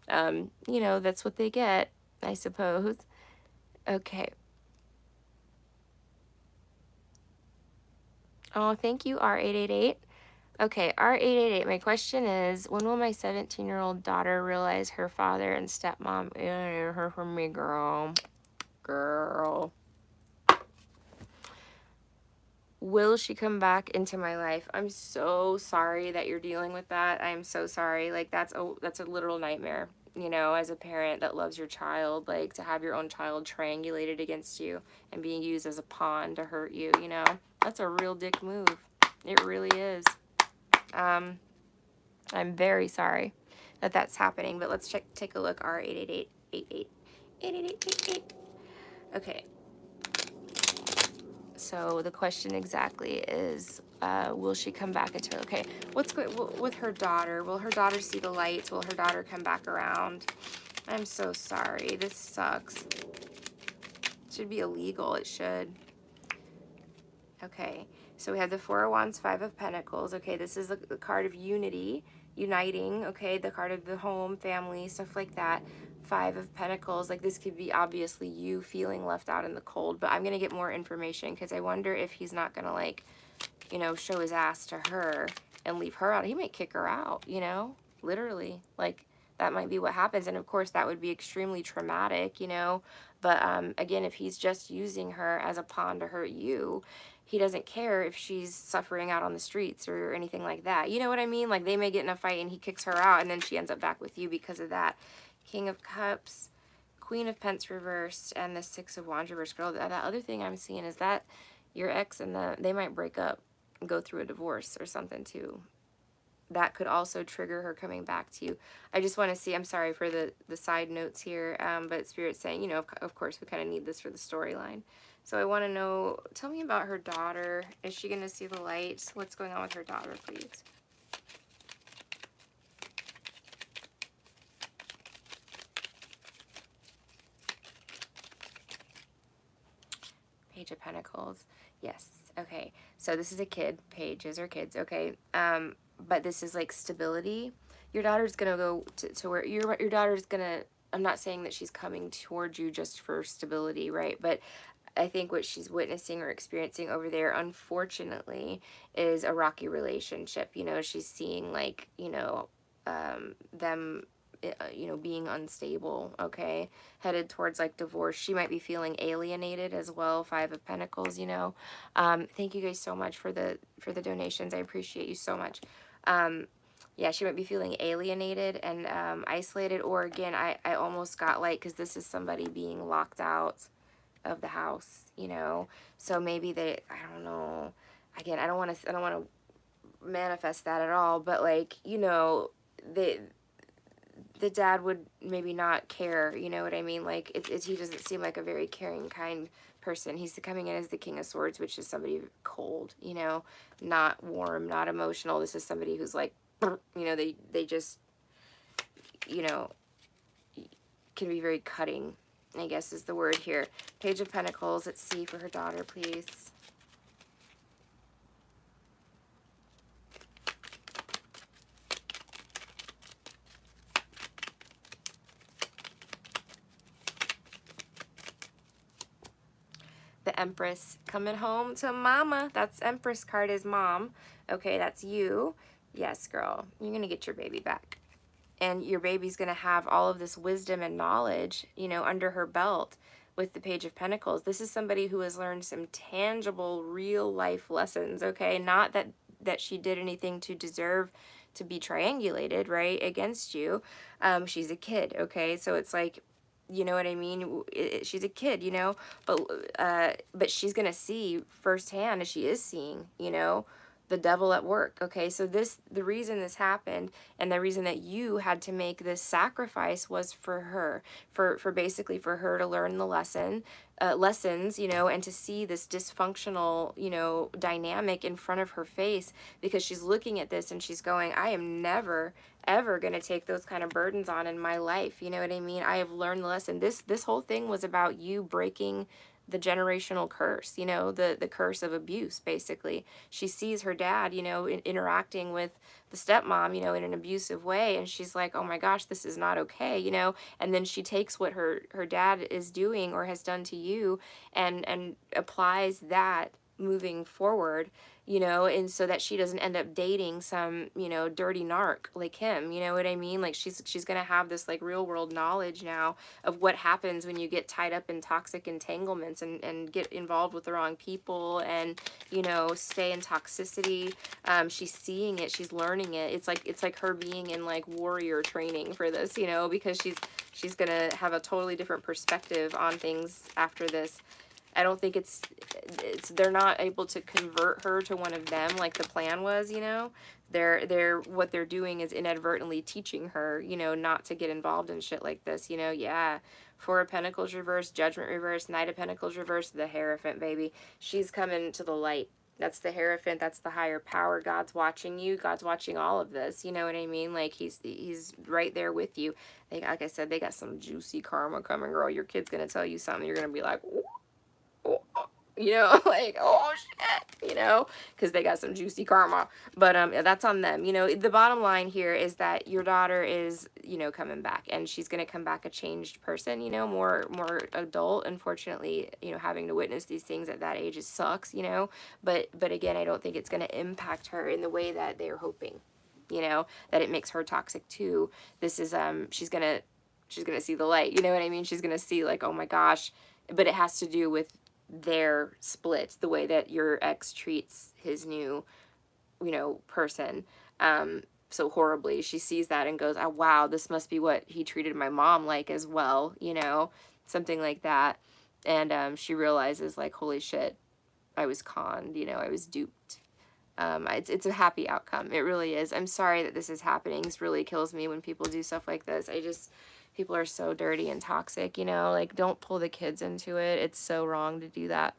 that's what they get, I suppose. Okay. Oh, thank you, R888. Okay, R888, my question is, when will my 17-year-old daughter realize her father and stepmom alienated her from me, girl? Girl. Will she come back into my life? I'm so sorry that you're dealing with that. I'm so sorry. Like that's a literal nightmare, as a parent that loves your child, like to have your own child triangulated against you and being used as a pawn to hurt you, That's a real dick move. It really is. I'm very sorry that that's happening, but let's take a look. R88888888888. Okay. So the question exactly is, will she come back into, okay, what's good with her daughter? Will her daughter see the lights? Will her daughter come back around? I'm so sorry. This sucks. It should be illegal. It should. Okay, so we have the Four of Wands, Five of Pentacles. Okay, this is the card of unity, uniting. Okay, the card of the home, family, stuff like that. Five of Pentacles, like this could be obviously you feeling left out in the cold, but I'm going to get more information because I wonder if he's not going to, like, you know, show his ass to her and leave her out. He might kick her out, you know, literally. Like, that might be what happens. And of course, that would be extremely traumatic, you know. But again, if he's just using her as a pawn to hurt you, he doesn't care if she's suffering out on the streets or anything like that. You know what I mean? Like, they may get in a fight and he kicks her out and then she ends up back with you because of that. King of Cups, Queen of Pence reversed, and the Six of Wands reversed. Girl, that other thing I'm seeing is that your ex and they might break up, go through a divorce or something too. That could also trigger her coming back to you. I just want to see, I'm sorry for the side notes here, but Spirit's saying, you know, of course, we kind of need this for the storyline. So I want to know, tell me about her daughter. Is she going to see the light? What's going on with her daughter, please? Page of Pentacles. Yes. Okay. So this is a kid. Pages are kids. Okay. But this is like stability. Your daughter's gonna go to where your daughter's gonna. I'm not saying that she's coming towards you just for stability, right? But I think what she's witnessing or experiencing over there, unfortunately, is a rocky relationship. You know, she's seeing, like, you know, them, you know, being unstable, okay, headed towards, like, divorce. She might be feeling alienated as well. Five of Pentacles, you know. Thank you guys so much for the donations. I appreciate you so much. Yeah, she might be feeling alienated and isolated, or again, I almost got, like, because this is somebody being locked out of the house, you know. So maybe they, I don't know, again, I don't want to manifest that at all, but, like, you know, the dad would maybe not care, you know what I mean? Like, he doesn't seem like a very caring, kind person. He's coming in as the King of Swords, which is somebody cold, you know, not warm, not emotional. This is somebody who's like, you know, they just, you know, can be very cutting, I guess is the word here. Page of Pentacles. Let's see for her daughter, please. The Empress coming home to mama. That's Empress card is mom. Okay, that's you. Yes, girl. You're going to get your baby back. And your baby's going to have all of this wisdom and knowledge, you know, under her belt with the Page of Pentacles. This is somebody who has learned some tangible, real life lessons, okay? Not that she did anything to deserve to be triangulated, right, against you. She's a kid, okay? So it's like, you know what I mean? She's a kid, you know, but she's gonna see firsthand, as she is seeing, you know, the devil at work. Okay, so the reason this happened and the reason that you had to make this sacrifice was for her, for basically for her to learn the lessons, you know, and to see this dysfunctional, you know, dynamic in front of her face, because she's looking at this and she's going, I am never ever going to take those kind of burdens on in my life. You know what I mean? I have learned the lesson. This whole thing was about you breaking the generational curse, you know, the curse of abuse, basically. She sees her dad, you know, interacting with the stepmom, you know, in an abusive way, and she's like, oh my gosh, this is not okay, you know. And then she takes what her dad is doing or has done to you and applies that moving forward, you know, and so that she doesn't end up dating some, you know, dirty narc like him, you know what I mean? Like, she's gonna have this, like, real world knowledge now of what happens when you get tied up in toxic entanglements and get involved with the wrong people and, you know, stay in toxicity. She's seeing it, she's learning it. It's like her being in, like, warrior training for this, you know, because she's gonna have a totally different perspective on things after this. I don't think they're not able to convert her to one of them like the plan was, you know. What they're doing is inadvertently teaching her, you know, not to get involved in shit like this, you know. Yeah. Four of Pentacles reversed, Judgment reversed, Knight of Pentacles reversed, the Hierophant, baby. She's coming to the light. That's the Hierophant. That's the higher power. God's watching you. God's watching all of this. You know what I mean? Like he's right there with you. Like I said, they got some juicy karma coming, girl. Your kid's gonna tell you something. You're gonna be like, ooh, you know, like, oh shit, you know, because they got some juicy karma. But that's on them. You know, the bottom line here is that your daughter is, you know, coming back, and she's going to come back a changed person, you know, more adult. Unfortunately, you know, having to witness these things at that age sucks, you know. But again, I don't think it's going to impact her in the way that they're hoping, you know, that it makes her toxic too. This is she's going to see the light, you know what I mean? She's going to see like, oh my gosh, but it has to do with their split, the way that your ex treats his new, you know, person so horribly. She sees that and goes, oh wow, this must be what he treated my mom like as well, you know, something like that. And she realizes like, holy shit, I was conned, you know, I was duped. It's a happy outcome. It really is. I'm sorry that this is happening. This really kills me when people do stuff like this. People are so dirty and toxic, you know, like don't pull the kids into it. It's so wrong to do that.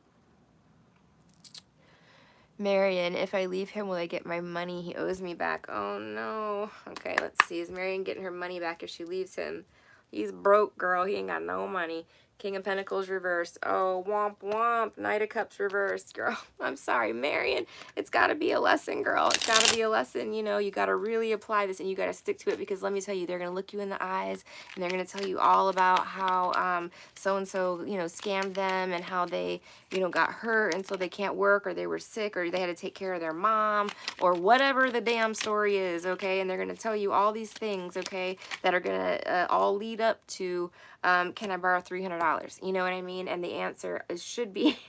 Marion, if I leave him, will I get my money? He owes me back. Oh no. Okay, let's see. Is Marion getting her money back if she leaves him? He's broke, girl. He ain't got no money. King of Pentacles reversed. Oh, womp womp. Knight of Cups reversed, girl. I'm sorry, Marion. It's got to be a lesson, girl. It's got to be a lesson. You know, you got to really apply this and you got to stick to it, because let me tell you, they're going to look you in the eyes and they're going to tell you all about how so-and-so, you know, scammed them and how they, you know, got hurt and so they can't work, or they were sick, or they had to take care of their mom, or whatever the damn story is, okay? And they're going to tell you all these things, okay, that are going to all lead up to, can I borrow $300? You know what I mean? And the answer should be,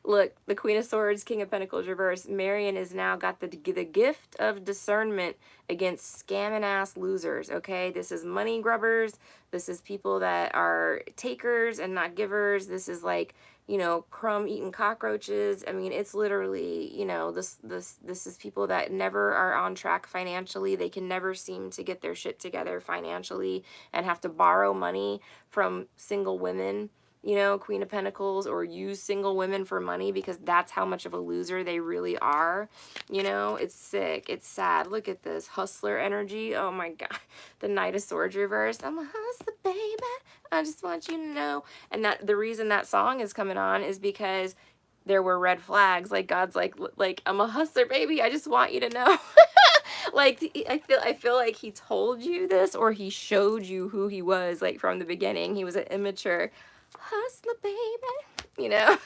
look, the Queen of Swords, King of Pentacles reversed. Marion has now got the gift of discernment against scamming ass losers, okay? This is money grubbers. This is people that are takers and not givers. This is like, you know, crumb eating cockroaches. I mean, it's literally, you know, this is people that never are on track financially. They can never seem to get their shit together financially and have to borrow money from single women, you know, Queen of Pentacles, or use single women for money, because that's how much of a loser they really are. You know, it's sick. It's sad. Look at this hustler energy. Oh my God. The Knight of Swords reversed. I'm a hustler, baby. I just want you to know. And that the reason that song is coming on is because there were red flags. Like God's like I'm a hustler, baby. I just want you to know. Like I feel like he told you this, or he showed you who he was, like from the beginning. He was an immature hustler, baby, you know.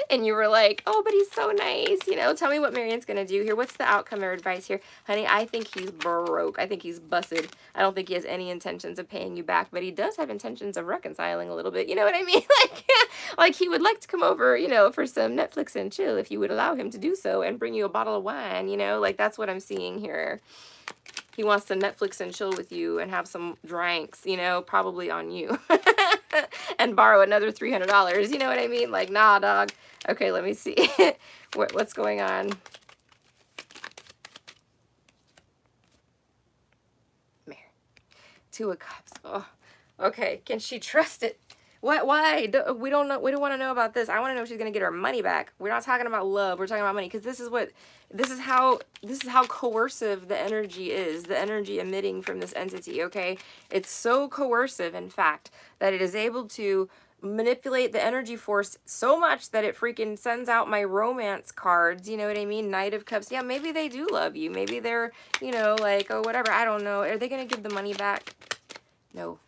And you were like, oh, but he's so nice, you know. Tell me what Marion's gonna do here. What's the outcome or advice here? Honey, I think he's broke. I think he's busted. I don't think he has any intentions of paying you back, but he does have intentions of reconciling a little bit, you know what I mean? Like he would like to come over, you know, for some Netflix and chill, if you would allow him to do so, and bring you a bottle of wine, you know. Like that's what I'm seeing here. He wants to Netflix and chill with you and have some drinks, you know, probably on you. And borrow another $300, you know what I mean? Like, nah, dog. Okay, let me see. What's going on? Mary. Two of Cups. Oh, okay. Can she trust it? What? Why? We don't know. We don't want to know about this. I want to know if she's gonna get her money back. We're not talking about love. We're talking about money, because this is how coercive the energy is. The energy emitting from this entity. Okay, it's so coercive, in fact, that it is able to manipulate the energy force so much that it freaking sends out my romance cards. You know what I mean? Knight of Cups. Yeah, maybe they do love you. Maybe they're, you know, like, oh, whatever. I don't know. Are they gonna give the money back? No.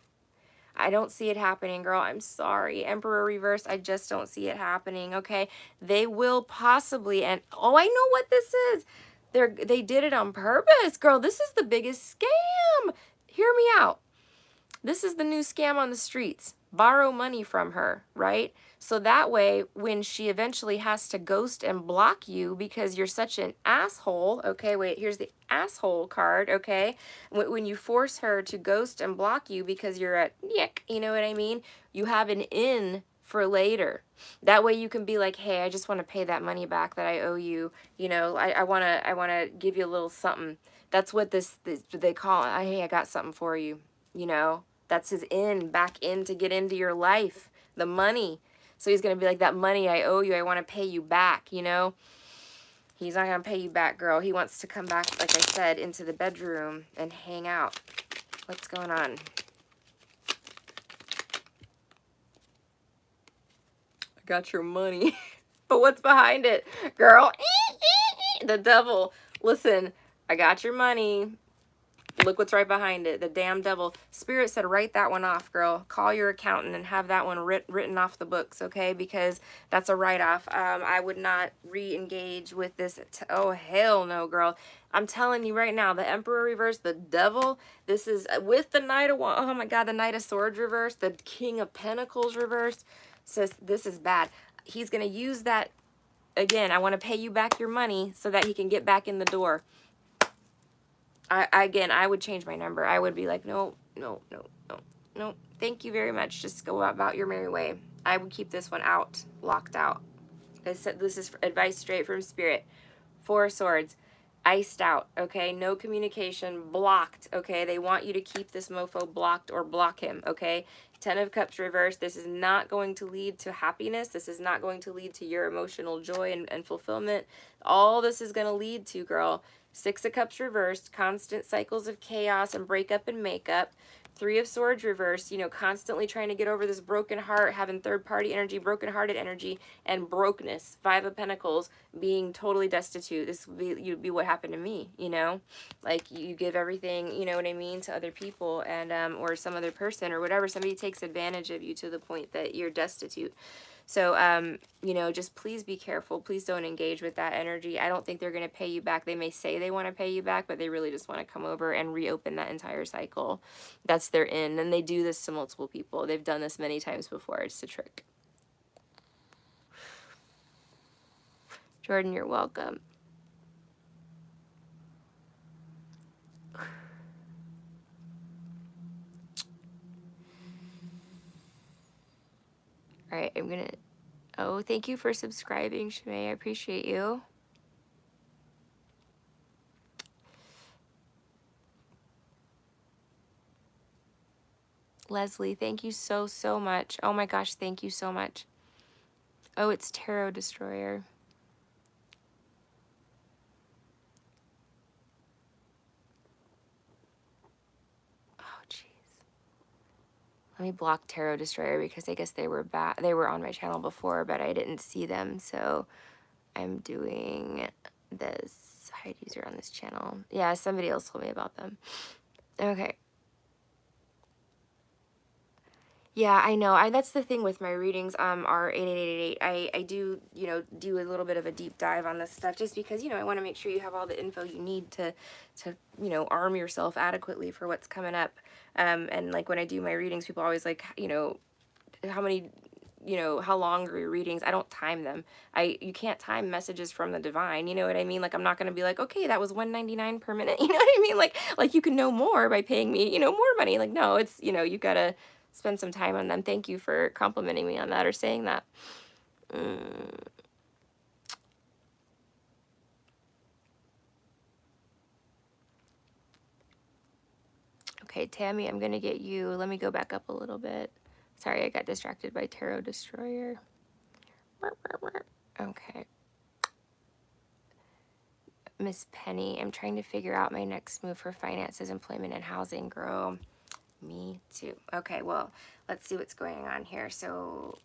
I don't see it happening, girl. I'm sorry. Emperor reverse, I just don't see it happening, okay? They will possibly, and oh, I know what this is. They did it on purpose, girl. This is the biggest scam. Hear me out. This is the new scam on the streets. Borrow money from her, right? So that way, when she eventually has to ghost and block you because you're such an asshole, okay, wait, here's the asshole card, okay? When you force her to ghost and block you because you're a yick, you know what I mean? You have an in for later. That way you can be like, hey, I just want to pay that money back that I owe you. You know, I wanna give you a little something. That's what this they call it. Hey, I got something for you. You know, that's his back in to get into your life, the money. So he's gonna be like, that money I owe you, I want to pay you back. You know, he's not gonna pay you back, girl. He wants to come back, like I said, into the bedroom and hang out. What's going on? I got your money. But what's behind it, girl? The devil. Listen, I got your money. Look what's right behind it. The damn devil. Spirit said, write that one off, girl. Call your accountant and have that one written off the books, okay? Because that's a write-off. I would not re-engage with this. Oh, hell no, girl. I'm telling you right now, the Emperor reversed, the devil. This is with the Knight of Wands. Oh, my God, the Knight of Swords reversed. The King of Pentacles reversed. Says, this is bad. He's going to use that. Again, I want to pay you back your money so that he can get back in the door. Again, I would change my number. I would be like, no, no, no, no, no. Thank you very much. Just go about your merry way. I would keep this one out, locked out. This is advice straight from Spirit. Four of Swords, iced out, okay? No communication, blocked, okay? They want you to keep this mofo blocked or block him, okay? Ten of Cups reversed. This is not going to lead to happiness. This is not going to lead to your emotional joy and fulfillment. All this is going to lead to, girl, Six of Cups reversed, constant cycles of chaos and breakup and makeup. Three of Swords reversed, you know, constantly trying to get over this broken heart, having third-party energy, broken-hearted energy, and brokenness. Five of Pentacles, being totally destitute. This would be what happened to me, you know? Like, you give everything, you know what I mean, to other people and or some other person or whatever. Somebody takes advantage of you to the point that you're destitute. So, you know, just please be careful. Please don't engage with that energy. I don't think they're going to pay you back. They may say they want to pay you back, but they really just want to come over and reopen that entire cycle. That's their end. And they do this to multiple people. They've done this many times before. It's a trick. Jordan, you're welcome. All right, I'm going to... Oh, thank you for subscribing, Shimei. I appreciate you. Leslie, thank you so, so much. Oh my gosh, thank you so much. Oh, it's Tarot Destroyer. Oh, jeez. Let me block Tarot Destroyer because I guess they were on my channel before, but I didn't see them, so I'm doing this. Hide user on this channel. Yeah, somebody else told me about them. Okay. Yeah, I know. That's the thing with my readings, are 88888. I do, you know, do a little bit of a deep dive on this stuff just because, you know, I want to make sure you have all the info you need to, you know, arm yourself adequately for what's coming up. And like when I do my readings, people always like, you know, how many, you know, how long are your readings? I don't time them. You can't time messages from the divine. You know what I mean? Like, I'm not going to be like, okay, that was $1.99 per minute. You know what I mean? Like you can know more by paying me, you know, more money. Like, no, it's, you know, you got to spend some time on them. Thank you for complimenting me on that or saying that. Okay, Tammy, I'm going to get you. Let me go back up a little bit. Sorry, I got distracted by Tarot Destroyer. Okay. Miss Penny, I'm trying to figure out my next move for finances, employment, and housing. Girl, me too. Okay, well, let's see what's going on here. So,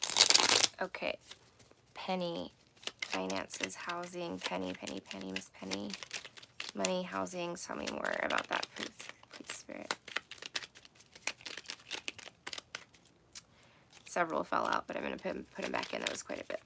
okay, Penny, finances, housing, Penny, Miss Penny, money, housing. Tell me more about that, please, please, Spirit. Several fell out, but I'm going to put them back in. That was quite a bit.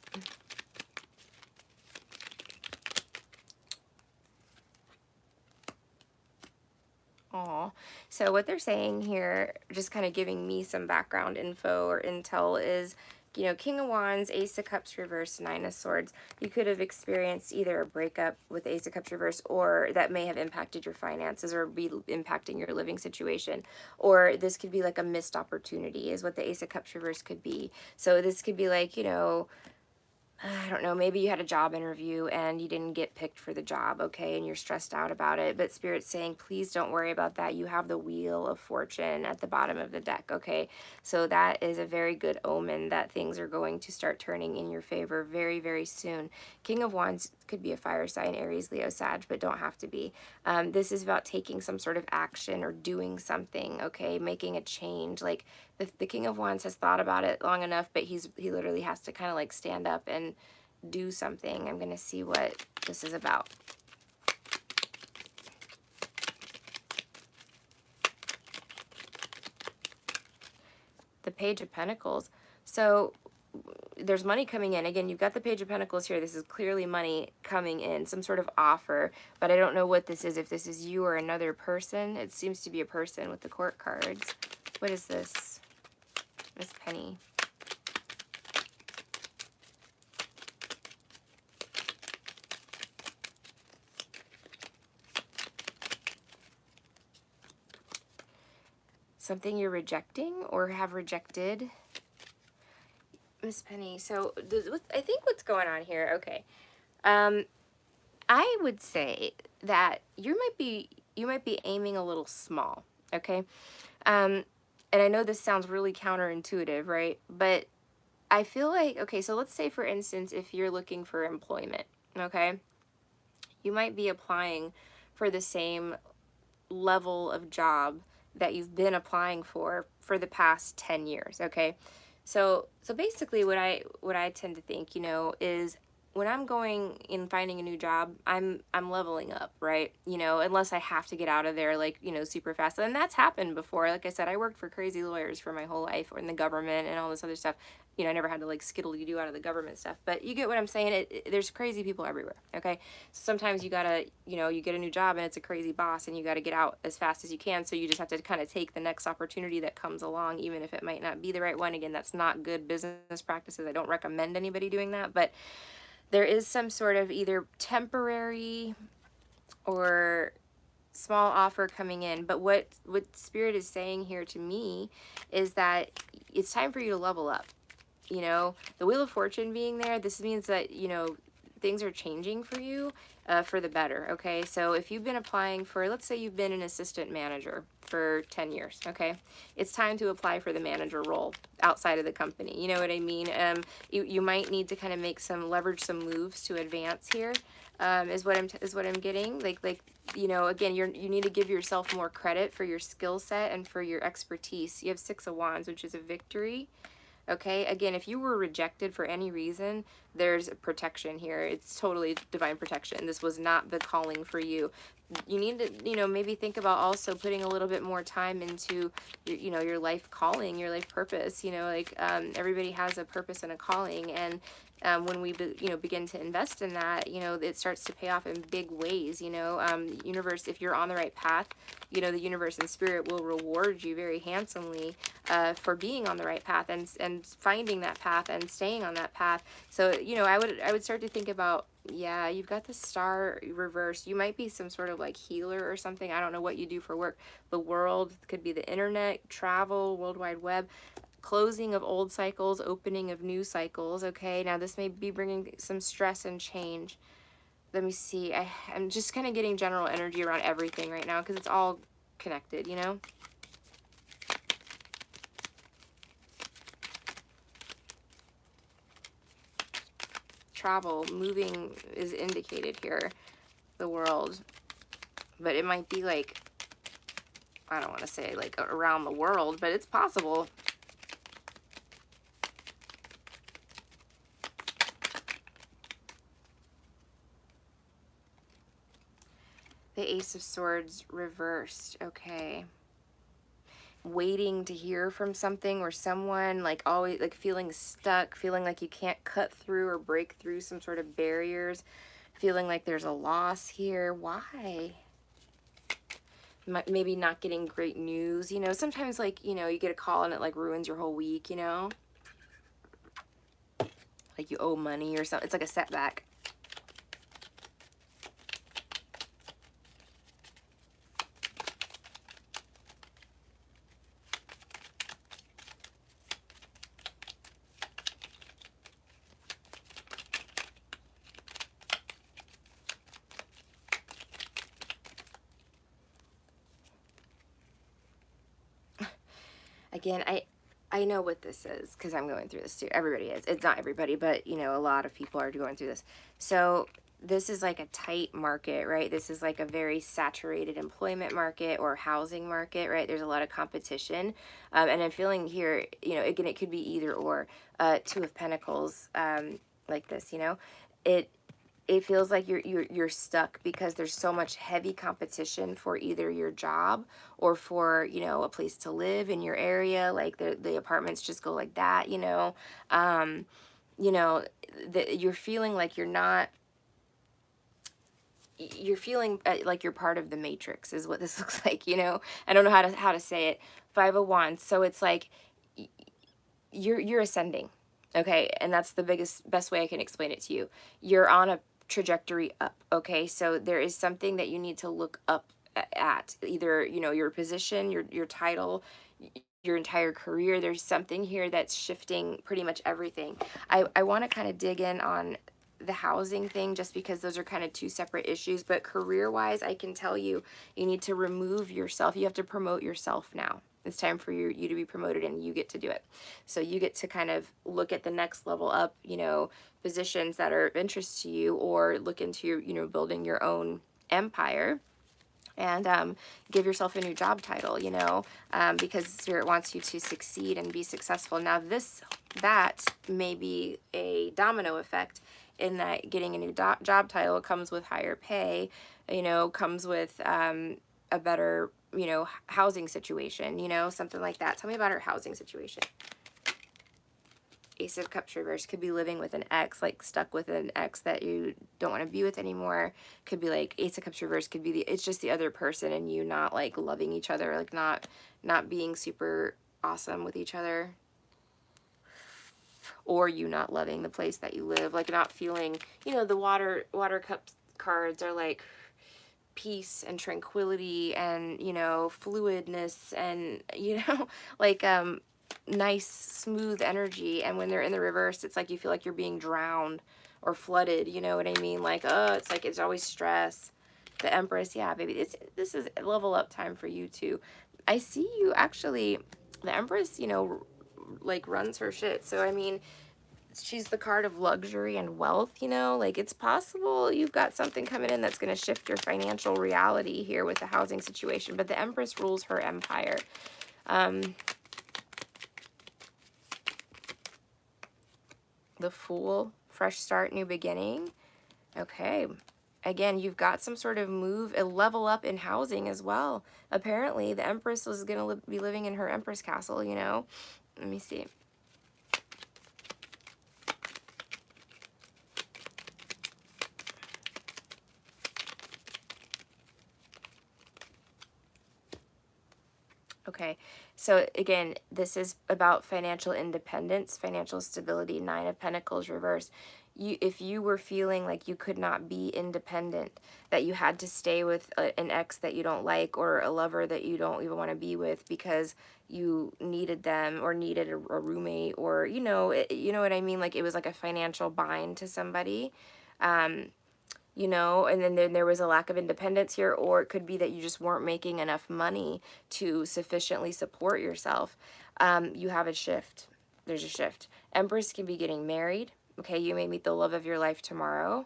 Aw. So what they're saying here, just kind of giving me some background info or intel, is you know, King of Wands, Ace of Cups reversed, Nine of Swords. You could have experienced either a breakup with Ace of Cups reversed, or that may have impacted your finances or be impacting your living situation. Or this could be like a missed opportunity is what the Ace of Cups reversed could be. So this could be like, you know, I don't know, maybe you had a job interview and you didn't get picked for the job, okay, and you're stressed out about it, but Spirit's saying, please don't worry about that. You have the Wheel of Fortune at the bottom of the deck, okay? So that is a very good omen that things are going to start turning in your favor very, very soon. King of Wands could be a fire sign, Aries, Leo, Sag, but don't have to be. This is about taking some sort of action or doing something, okay, making a change. Like the King of Wands has thought about it long enough, but he literally has to kind of like stand up and do something. I'm going to see what this is about. The Page of Pentacles. So there's money coming in. Again, you've got the Page of Pentacles here. This is clearly money coming in, some sort of offer, but I don't know what this is. If this is you or another person. It seems to be a person with the Court cards. What is this? Miss Penny. Something you're rejecting or have rejected. Miss Penny. So I think what's going on here, okay. I would say that you might be aiming a little small, okay? And I know this sounds really counterintuitive, right? But I feel like, okay, so let's say for instance, if you're looking for employment, okay? You might be applying for the same level of job that you've been applying for the past 10 years, okay? So basically what I tend to think, you know, is when I'm going and finding a new job, I'm leveling up, right? You know, unless I have to get out of there like, you know, super fast. And that's happened before. Like I said, I worked for crazy lawyers for my whole life, or in the government and all this other stuff. You know, I never had to like skittle-you-do out of the government stuff, but you get what I'm saying. There's crazy people everywhere, okay? Sometimes you gotta, you know, you get a new job and it's a crazy boss and you gotta get out as fast as you can. So you just have to kind of take the next opportunity that comes along, even if it might not be the right one. Again, that's not good business practices. I don't recommend anybody doing that, but there is some sort of either temporary or small offer coming in. But what Spirit is saying here to me is that it's time for you to level up. You know, the Wheel of Fortune being there, this means that, you know, things are changing for you for the better, okay? So if you've been applying for, let's say you've been an assistant manager for 10 years, okay? It's time to apply for the manager role outside of the company. You know what I mean? You might need to kind of make some, leverage some moves to advance here, is what I'm getting. Like, you know, again, you need to give yourself more credit for your skill set and for your expertise. You have Six of Wands, which is a victory. Okay, again, if you were rejected for any reason, there's protection here. It's totally divine protection. This was not the calling for you. You need to, you know, maybe think about also putting a little bit more time into, your, you know, your life calling, your life purpose. You know, like everybody has a purpose and a calling, and when we, you know, begin to invest in that, you know, it starts to pay off in big ways. You know, universe, if you're on the right path, you know, the universe and spirit will reward you very handsomely for being on the right path and finding that path and staying on that path. So, you know, I would start to think about, yeah, you've got the Star reversed. You might be some sort of like healer or something. I don't know what you do for work. The world could be the internet, travel, World Wide Web, closing of old cycles, opening of new cycles. Okay, now this may be bringing some stress and change. Let me see. I'm just kind of getting general energy around everything right now because it's all connected, you know? Travel, moving is indicated here, the world. But it might be like, I don't want to say like around the world, but it's possible. The Ace of Swords reversed. Okay. Waiting to hear from something or someone, like always like feeling stuck, feeling like you can't cut through or break through some sort of barriers, feeling like there's a loss here. Why? Maybe not getting great news. You know, sometimes like, you know, you get a call and it like ruins your whole week, you know? like you owe money or something. It's like a setback. Again, I know what this is because I'm going through this too. Everybody is. It's not everybody, but you know, a lot of people are going through this. So this is like a tight market, right? This is like a very saturated employment market or housing market, right? There's a lot of competition. And I'm feeling here, you know, again, it could be either or. Two of Pentacles, like this, you know, it it feels like you're stuck because there's so much heavy competition for either your job or for, you know, a place to live in your area. Like the apartments just go like that, you know. um you know, you're feeling like you're feeling like you're part of the matrix is what this looks like, you know. I don't know how to say it. Five of Wands, so it's like you're ascending, okay? And that's the best way I can explain it to you. You're on a trajectory up, okay? So there is something that you need to look up at, either, you know, your position, your title, your entire career. There's something here that's shifting pretty much everything. I want to kind of dig in on the housing thing just because those are kind of two separate issues, but career wise, I can tell you, you need to remove yourself. You have to promote yourself now. It's time for you to be promoted, and you get to do it. So you get to kind of look at the next level up, you know, positions that are of interest to you, or look into your, you know, building your own empire, and give yourself a new job title, you know, because Spirit wants you to succeed and be successful. Now that may be a domino effect in that getting a new job title comes with higher pay, you know, comes with a better, you know, housing situation, you know, something like that. Tell me about her housing situation. Ace of Cups reverse could be living with an ex, like stuck with an ex that you don't want to be with anymore. Could be like Ace of Cups reverse could be it's just the other person and you not like loving each other, like not being super awesome with each other, or you not loving the place that you live, like not feeling, you know, the water cup cards are like peace and tranquility and, you know, fluidness and, you know, like nice smooth energy. And when they're in the reverse, it's like you feel like you're being drowned or flooded, you know what I mean? Like, oh, it's like it's always stress. The Empress, yeah, baby, this is level up time for you too. I see you actually, the Empress, you know, like runs her shit. So I mean, she's the card of luxury and wealth, you know, like it's possible you've got something coming in that's going to shift your financial reality here with the housing situation. But the Empress rules her empire. The Fool, fresh start, new beginning. Okay. Again, you've got some sort of move, a level up in housing as well. Apparently, the Empress is going to be living in her Empress castle, you know. Let me see. Okay, so again, this is about financial independence, financial stability, Nine of Pentacles reverse. If you were feeling like you could not be independent, that you had to stay with an ex that you don't like, or a lover that you don't even want to be with because you needed them or needed a roommate, or, you know, you know what I mean? Like it was like a financial bind to somebody. You know, and then there was a lack of independence here, or it could be that you just weren't making enough money to sufficiently support yourself. You have a shift. There's a shift. Empress can be getting married. Okay, you may meet the love of your life tomorrow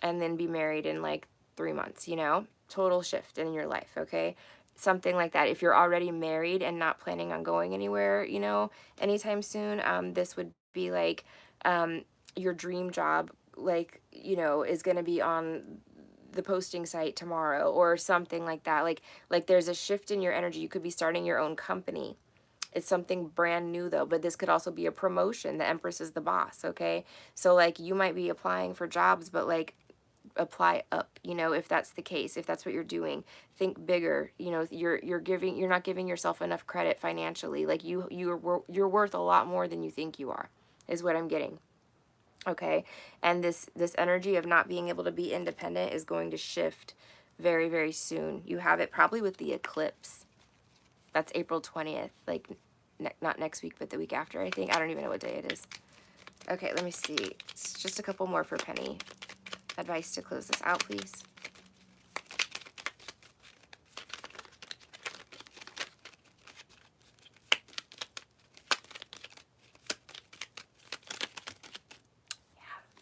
and then be married in like 3 months, you know, total shift in your life. Okay, something like that. If you're already married and not planning on going anywhere, you know, anytime soon, this would be like your dream job, like, you know, is going to be on the posting site tomorrow or something like that. Like there's a shift in your energy. You could be starting your own company. It's something brand new though, but this could also be a promotion. The Empress is the boss, okay? So like you might be applying for jobs, but like apply up, you know, if that's the case, if that's what you're doing. Think bigger. You know, you're not giving yourself enough credit financially. Like you're worth a lot more than you think you are, is what I'm getting. Okay. And this energy of not being able to be independent is going to shift very, very soon. You have it probably with the eclipse. That's April 20th, like not next week, but the week after, I think. I don't even know what day it is. Okay, let me see. It's just a couple more for Penny. Advice to close this out, please.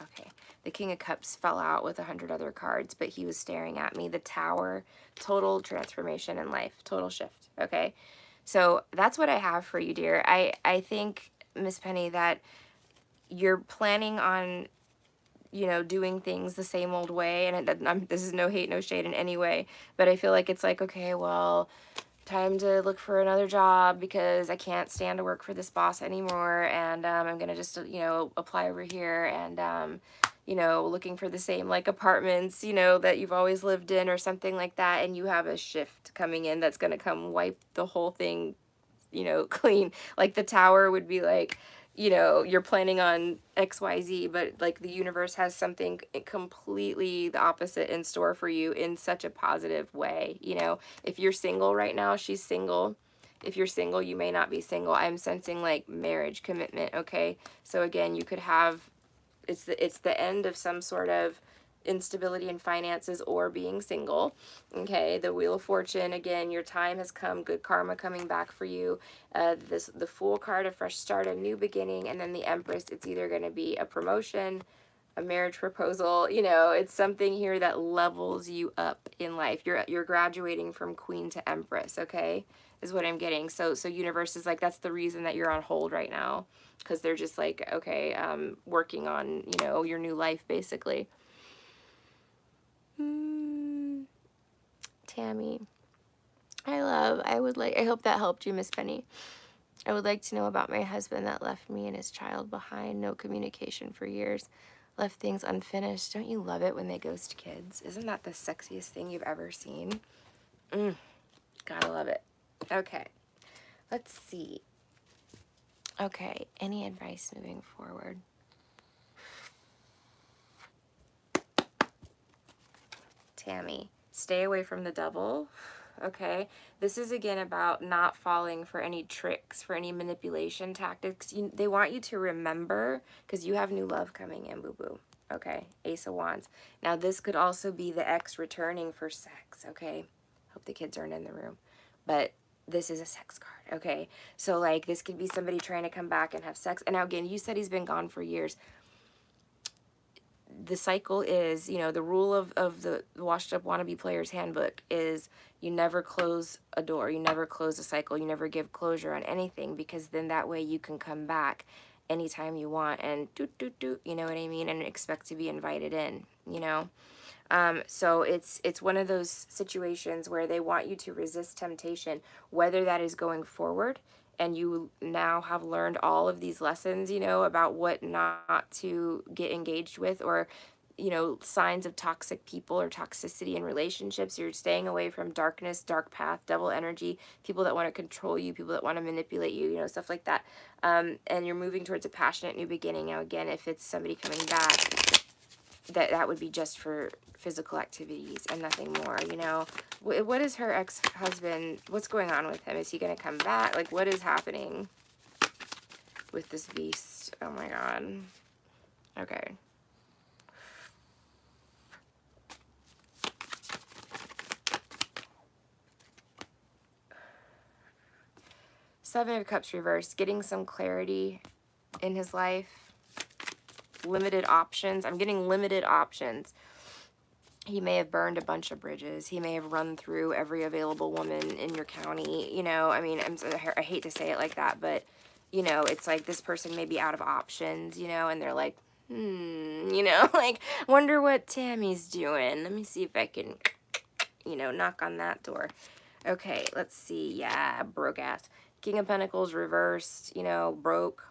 Okay. The King of Cups fell out with 100 other cards, but he was staring at me. The Tower, total transformation in life, total shift. Okay. So that's what I have for you, dear. I think, Miss Penny, that you're planning on, you know, doing things the same old way. And this is no hate, no shade in any way, but I feel like it's like, okay, well, time to look for another job because I can't stand to work for this boss anymore. And I'm going to just, you know, apply over here and, you know, looking for the same like apartments, you know, that you've always lived in or something like that. And you have a shift coming in that's going to come wipe the whole thing, you know, clean. Like the Tower would be like, you know, you're planning on XYZ, but like the universe has something completely the opposite in store for you in such a positive way. You know, if you're single right now, she's single. If you're single, you may not be single. I'm sensing like marriage commitment. Okay. So again, you could have, it's the end of some sort of instability in finances or being single. Okay, the Wheel of Fortune, again, your time has come, good karma coming back for you. The Fool card, a fresh start, a new beginning, and then the Empress, it's either going to be a promotion, a marriage proposal, you know, it's something here that levels you up in life. You're graduating from Queen to Empress, okay? Is what I'm getting. So universe is like, that's the reason that you're on hold right now, because they're just like, okay, working on, you know, your new life basically. Tammy, I hope that helped you, Miss Penny. I would like to know about my husband that left me and his child behind. No communication for years. Left things unfinished. Don't you love it when they ghost kids? Isn't that the sexiest thing you've ever seen? Gotta love it. Okay, let's see. Okay, any advice moving forward? Tammy, stay away from the devil. Okay, this is again about not falling for any tricks, for any manipulation tactics. They want you to remember, because you have new love coming in, boo-boo. Okay, Ace of Wands. Now this could also be the ex returning for sex. Okay, hope the kids aren't in the room, but this is a sex card. Okay, so like this could be somebody trying to come back and have sex. And now again, you said he's been gone for years. The cycle is, you know, the rule of the washed up wannabe player's handbook is you never close a door, you never close a cycle, you never give closure on anything, because then that way you can come back anytime you want and doot doot doot, you know what I mean, and expect to be invited in, you know. So it's one of those situations where they want you to resist temptation, whether that is going forward and you now have learned all of these lessons, you know, about what not to get engaged with, or, you know, signs of toxic people or toxicity in relationships. You're staying away from darkness, dark path, devil energy, people that want to control you, people that want to manipulate you, you know, stuff like that. And you're moving towards a passionate new beginning. Now, again, if it's somebody coming back, that would be just for physical activities and nothing more, you know. What is her ex-husband, what's going on with him? Is he going to come back? Like, what is happening with this beast? Oh my god. Okay. Seven of Cups reversed, getting some clarity in his life. Limited options. I'm getting limited options. He may have burned a bunch of bridges. He may have run through every available woman in your county. You know, I mean, I hate to say it like that, but, you know, it's like this person may be out of options, you know, and they're like, you know, like, wonder what Tammy's doing. Let me see if I can, you know, knock on that door. Okay, let's see. Yeah, broke ass. King of Pentacles reversed, you know, broke,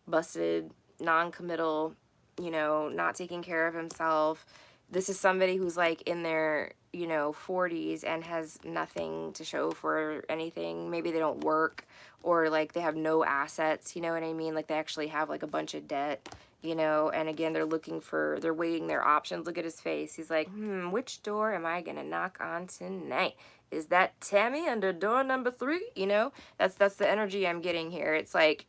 busted, non-committal, you know, not taking care of himself. This is somebody who's like in their you know, 40s and has nothing to show for anything. Maybe they don't work, or like they have no assets, you know what I mean? Like they actually have like a bunch of debt, you know, and again, they're weighing their options. Look at his face. He's like, which door am I gonna knock on tonight? Is that Tammy under door number 3? You know, that's the energy I'm getting here. It's like,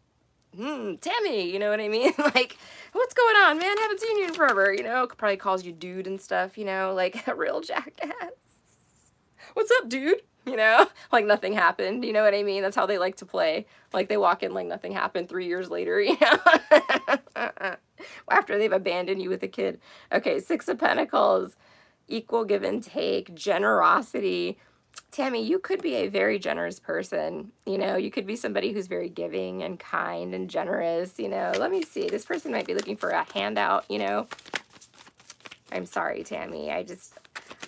Tammy, you know what I mean? Like, what's going on, man? Haven't seen you in forever, you know? Probably calls you dude and stuff, you know, like a real jackass. What's up, dude? You know, like nothing happened, you know what I mean? That's how they like to play. Like they walk in like nothing happened 3 years later, you know? After they've abandoned you with a kid. Okay, 6 of Pentacles, equal give and take, generosity. Tammy, you could be a very generous person. You know, you could be somebody who's very giving and kind and generous. You know, let me see. This person might be looking for a handout, you know. I'm sorry, Tammy. I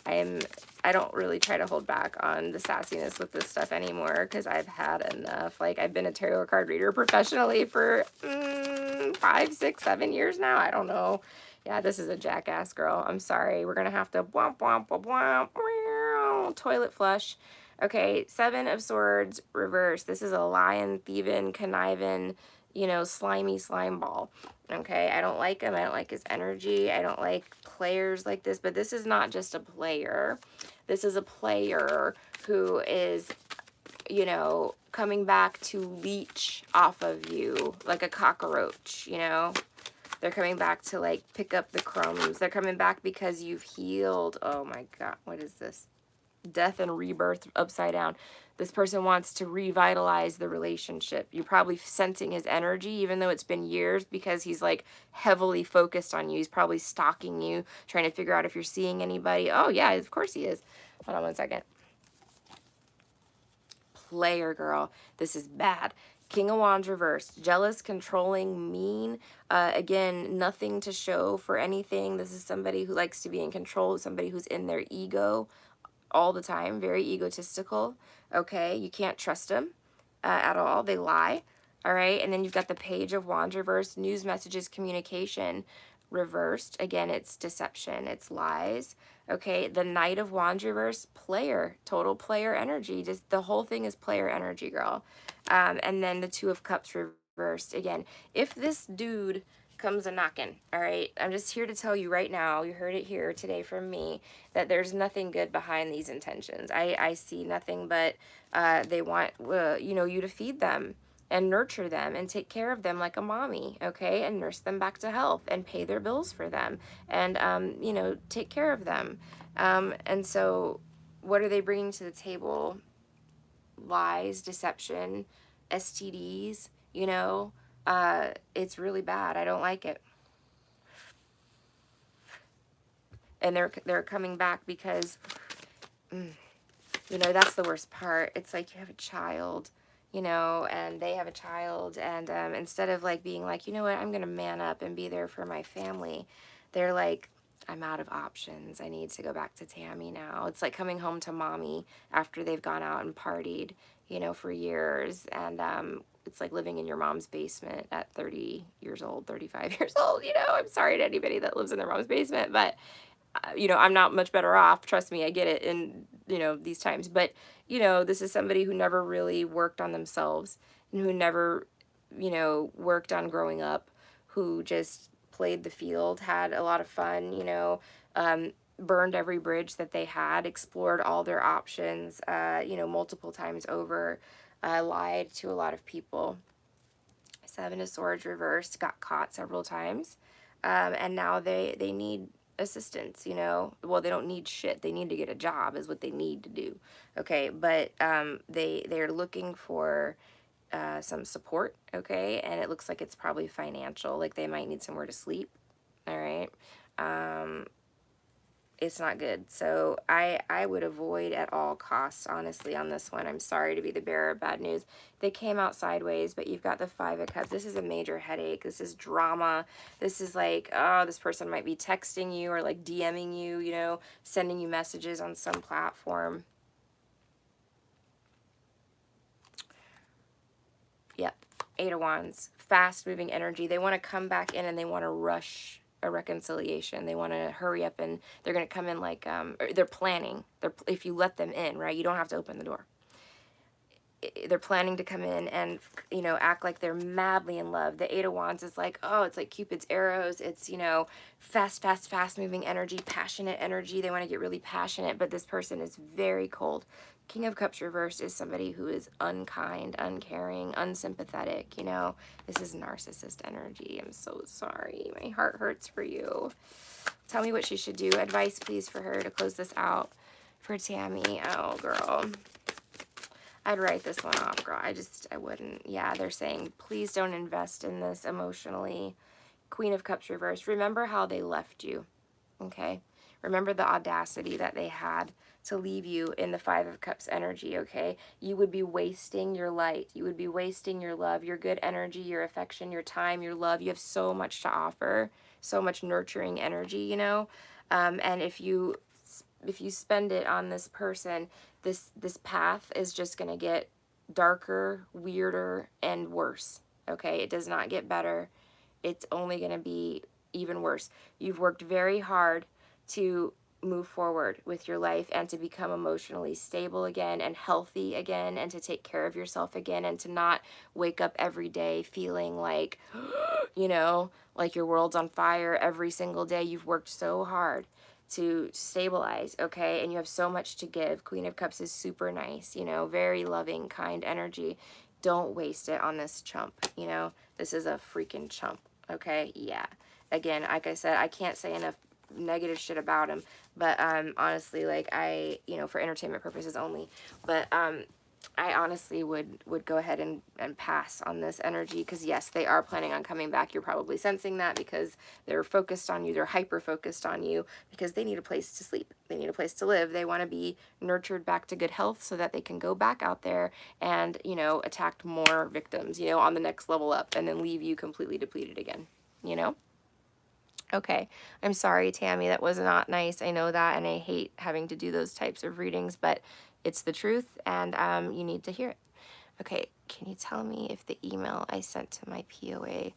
am, I don't really try to hold back on the sassiness with this stuff anymore because I've had enough. Like, I've been a tarot card reader professionally for 5, 6, 7 years now. I don't know. Yeah, this is a jackass girl. I'm sorry. We're going to have to womp, womp, womp, womp, toilet flush. Okay, 7 of Swords reverse. This is a lion, thieving, conniving, you know, slimy slime ball. Okay, I don't like him. I don't like his energy. I don't like players like this, but this is not just a player. This is a player who is, you know, coming back to leech off of you like a cockroach, you know? They're coming back to like pick up the crumbs. They're coming back because you've healed. Oh my God, what is this? Death and rebirth upside down. This person wants to revitalize the relationship. You're probably sensing his energy, even though it's been years, because he's like heavily focused on you. He's probably stalking you, trying to figure out if you're seeing anybody. Oh, yeah, of course he is. Hold on one second. Player girl. This is bad. King of Wands reversed. Jealous, controlling, mean. Again, nothing to show for anything. This is somebody who likes to be in control, somebody who's in their ego all the time, very egotistical. Okay, you can't trust them at all. They lie. All right, and then you've got the Page of Wands reversed. News, messages, communication reversed. Again, it's deception, it's lies. Okay, the Knight of Wands reversed, player, total player energy. Just the whole thing is player energy, girl. And then the Two of Cups reversed. Again, if this dude comes a knocking, all right, I'm just here to tell you right now, you heard it here today from me, that there's nothing good behind these intentions. I see nothing but they want, you know, you to feed them and nurture them and take care of them like a mommy, okay, and nurse them back to health and pay their bills for them and, you know, take care of them. And so what are they bringing to the table? Lies, deception, STDs, you know, it's really bad. I don't like it. And they're coming back because you know, that's the worst part. It's like you have a child, you know, and they have a child, and instead of like being like, you know what, I'm gonna man up and be there for my family, they're like, I'm out of options. I need to go back to Tammy now. It's like coming home to mommy after they've gone out and partied, you know, for years, and it's like living in your mom's basement at 30 years old, 35 years old. You know, I'm sorry to anybody that lives in their mom's basement, but you know, I'm not much better off. Trust me, I get it in, you know, these times. But, you know, this is somebody who never really worked on themselves and who never, you know, worked on growing up, who just played the field, had a lot of fun, you know, burned every bridge that they had, explored all their options, you know, multiple times over, lied to a lot of people. 7 of Swords reversed, got caught several times, and now they need assistance, you know. Well, they don't need shit. They need to get a job is what they need to do. Okay, but they're looking for some support, okay, and it looks like it's probably financial. Like they might need somewhere to sleep. All right. It's not good. So I would avoid at all costs, honestly, on this one. I'm sorry to be the bearer of bad news. They came out sideways, but you've got the 5 of Cups. This is a major headache. This is drama. This is like, oh, this person might be texting you or like DMing you, you know, sending you messages on some platform. Yep. 8 of Wands. Fast moving energy. They want to come back in and they want to rush a reconciliation. They want to hurry up, and they're going to come in like, or they're planning. If you let them in, right, you don't have to open the door. They're planning to come in and, you know, act like they're madly in love. The Eight of Wands is like, oh, it's like Cupid's arrows. It's, you know, fast moving energy, passionate energy. They want to get really passionate, but this person is very cold. King of Cups reversed is somebody who is unkind, uncaring, unsympathetic. You know, this is narcissist energy. I'm so sorry. My heart hurts for you. Tell me what she should do. Advice, please, for her to close this out for Tammy. Oh, girl. I'd write this one off, girl. I wouldn't. Yeah, they're saying, please don't invest in this emotionally. Queen of Cups reversed. Remember how they left you, okay? Remember the audacity that they had to leave you in the Five of Cups energy, okay? You would be wasting your light. You would be wasting your love, your good energy, your affection, your time, your love. You have so much to offer, so much nurturing energy, you know? And if you spend it on this person, this path is just going to get darker, weirder, and worse, okay? It does not get better. It's only going to be even worse. You've worked very hard to move forward with your life and to become emotionally stable again and healthy again and to take care of yourself again and to not wake up every day feeling like, you know, like your world's on fire every single day. You've worked so hard to stabilize, okay? And you have so much to give. Queen of Cups is super nice, you know, very loving, kind energy. Don't waste it on this chump, you know? This is a freaking chump, okay? Yeah. Again, like I said, I can't say enough negative shit about him, but honestly, like, you know, for entertainment purposes only, but I honestly would go ahead and pass on this energy, because yes, they are planning on coming back. You're probably sensing that because they're focused on you. They're hyper focused on you because they need a place to sleep. They need a place to live. They want to be nurtured back to good health so that they can go back out there and, you know, attack more victims, you know, on the next level up, and then leave you completely depleted again, you know? Okay, I'm sorry, Tammy, that was not nice. I know that, and I hate having to do those types of readings, but it's the truth, and you need to hear it. Okay, can you tell me if the email I sent to my POA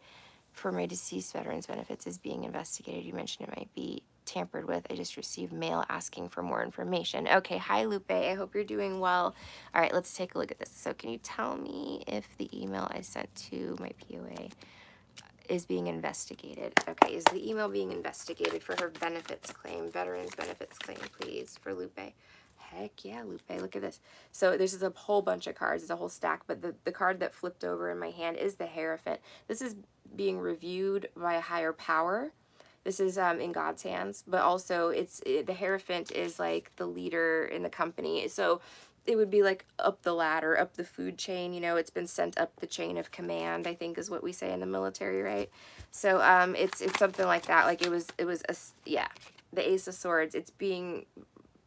for my deceased veterans benefits is being investigated? You mentioned it might be tampered with. I just received mail asking for more information. Okay, hi, Lupe. I hope you're doing well. All right, let's take a look at this. So can you tell me if the email I sent to my POA is being investigated? Okay, is the email being investigated for her benefits claim, veterans benefits claim, please, for Lupe? Heck yeah, Lupe, look at this. So this is a whole bunch of cards, it's a whole stack, but the card that flipped over in my hand is the Hierophant. This is being reviewed by a higher power. This is in God's hands, but also the Hierophant is like the leader in the company. So it would be like up the ladder, up the food chain, you know, it's been sent up the chain of command, I think is what we say in the military, right? So it's something like that. Like it was yeah, the Ace of Swords, it's being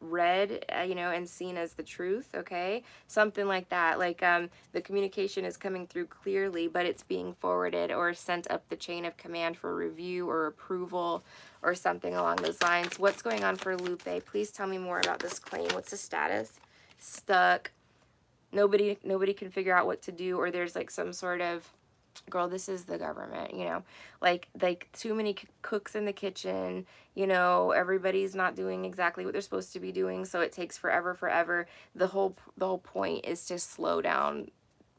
read, you know, and seen as the truth, okay? Something like that. Like the communication is coming through clearly, but it's being forwarded or sent up the chain of command for review or approval or something along those lines. What's going on for Lupe? Please tell me more about this claim. What's the status? Stuck. Nobody can figure out what to do, or there's like some sort of, girl, this is the government, you know, like too many cooks in the kitchen, you know, everybody's not doing exactly what they're supposed to be doing, so it takes forever. The whole point is to slow down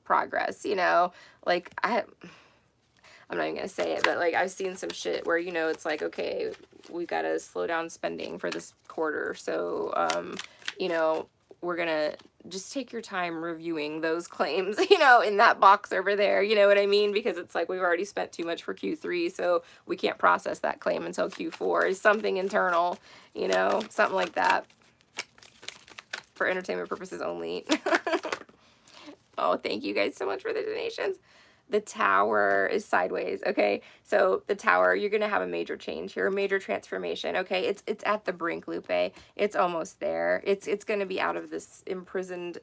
progress, you know, like I'm not even gonna say it, but like I've seen some shit where, you know, it's like, okay, we gotta slow down spending for this quarter, so you know, we're gonna just take your time reviewing those claims, you know, in that box over there, you know what I mean? Because it's like we've already spent too much for Q3, so we can't process that claim until Q4. Is something internal, you know, something like that, for entertainment purposes only. Oh, thank you guys so much for the donations. The Tower is sideways, okay? So the Tower, you're going to have a major change here, a major transformation, okay? It's at the brink, Lupe. It's almost there. It's going to be out of this imprisoned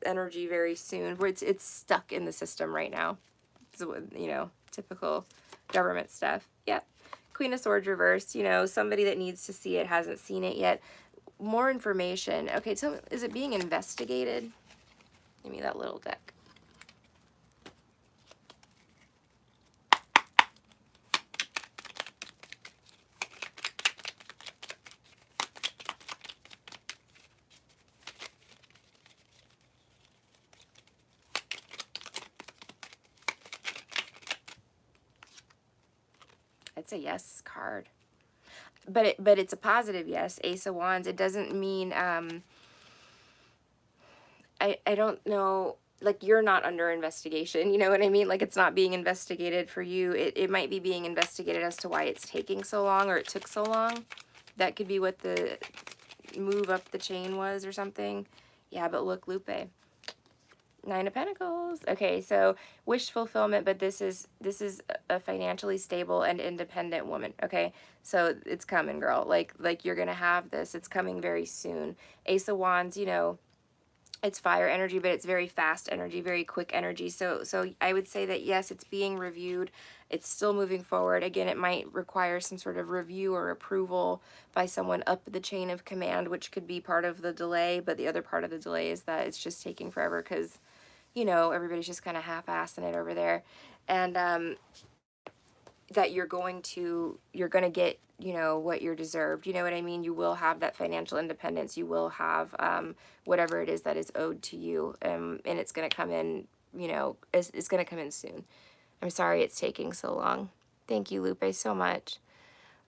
energy very soon, where it's stuck in the system right now. So, you know, typical government stuff. Yep. Queen of Swords reversed, you know, somebody that needs to see it hasn't seen it yet. More information. Okay, tell me, is it being investigated? Give me that little deck. It's a yes card. But it's a positive yes. Ace of Wands. It doesn't mean I don't know, like you're not under investigation, you know what I mean? Like it's not being investigated for you. It might be being investigated as to why it's taking so long or it took so long. That could be what the move up the chain was or something. Yeah, but look, Lupe. Nine of Pentacles. Okay, so wish fulfillment, but this is a financially stable and independent woman. Okay, so it's coming, girl. Like you're gonna have this. It's coming very soon. Ace of Wands. You know, it's fire energy, but it's very fast energy, very quick energy. So I would say that yes, it's being reviewed. It's still moving forward. Again, it might require some sort of review or approval by someone up the chain of command, which could be part of the delay. But the other part of the delay is that it's just taking forever because, you know, everybody's just kind of half-assing it over there. And that you're going to get, you know, what you're deserved. You know what I mean? You will have that financial independence. You will have whatever it is that is owed to you. And it's going to come in, you know, it's going to come in soon. I'm sorry it's taking so long. Thank you, Lupe, so much.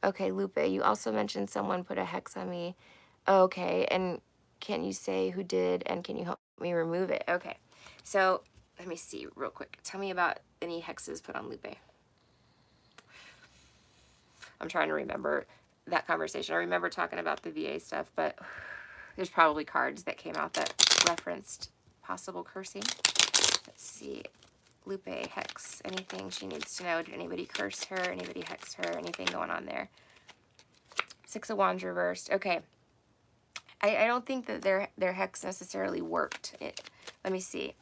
Okay, Lupe, you also mentioned someone put a hex on me. Okay, and can you say who did, and can you help me remove it? Okay, so let me see real quick. Tell me about any hexes put on Lupe. I'm trying to remember that conversation. I remember talking about the VA stuff, but there's probably cards that came out that referenced possible cursing. Let's see. Lupe, hex, anything she needs to know. Did anybody curse her? Anybody hex her? Anything going on there? Six of Wands reversed. Okay. I don't think that their hex necessarily worked. Let me see.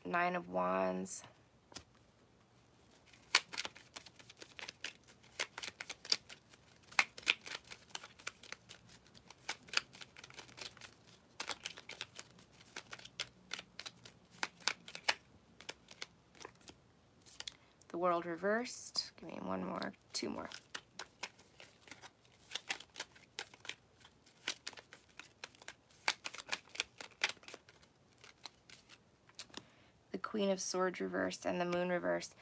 Nine of Wands. The World reversed. Give me one more, two more. The Queen of Swords reversed and the Moon reversed.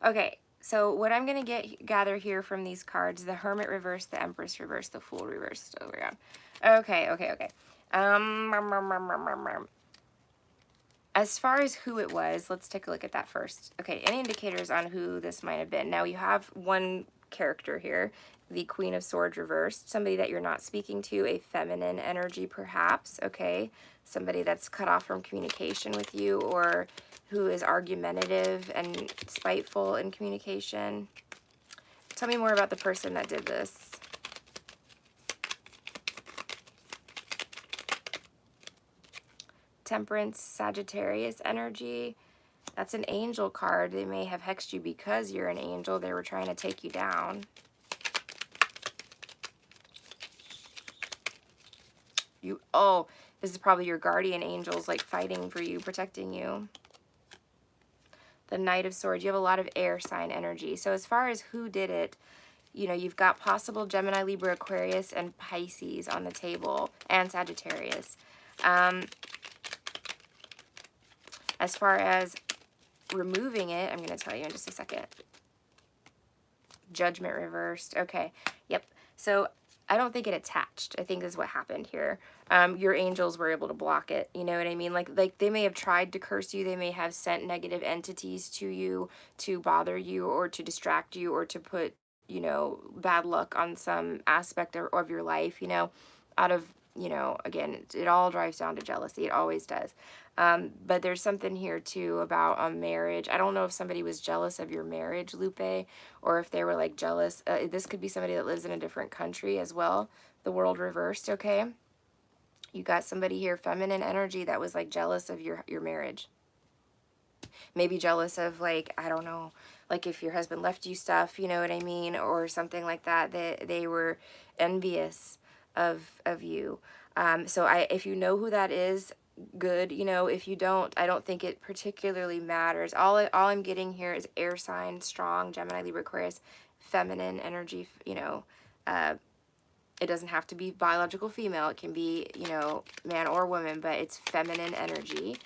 Okay, so what I'm going to gather here from these cards, the Hermit reversed, the Empress reversed, the Fool reversed. Oh my god. Okay. As far as who it was, let's take a look at that first. Okay, any indicators on who this might have been? Now you have one character here, the Queen of Swords reversed, somebody that you're not speaking to, a feminine energy perhaps, okay? Somebody that's cut off from communication with you or who is argumentative and spiteful in communication. Tell me more about the person that did this. Temperance, Sagittarius energy. That's an angel card. They may have hexed you because you're an angel. They were trying to take you down. Oh, this is probably your guardian angels like fighting for you, protecting you. The Knight of Swords. You have a lot of air sign energy. So as far as who did it, you know, you've got possible Gemini, Libra, Aquarius, and Pisces on the table, and Sagittarius. As far as removing it, I'm going to tell you in just a second. Judgment reversed. Okay. Yep. So I don't think it attached. I think this is what happened here. Your angels were able to block it. You know what I mean? Like they may have tried to curse you. They may have sent negative entities to you to bother you or to distract you or to put, you know, bad luck on some aspect of your life, you know, out of, you know, again, it all drives down to jealousy. It always does. But there's something here too about a marriage. I don't know if somebody was jealous of your marriage, Lupe, or if they were like jealous. This could be somebody that lives in a different country as well. The World reversed, okay? You got somebody here, feminine energy, that was like jealous of your marriage. Maybe jealous of, like, I don't know, like if your husband left you stuff, you know what I mean, or something like that. They were envious of you. So if you know who that is, good. You know, if you don't, I don't think it particularly matters. All I'm getting here is air sign, strong, Gemini, Libra, Aquarius, feminine energy, you know. It doesn't have to be biological female. It can be, you know, man or woman, but it's feminine energy.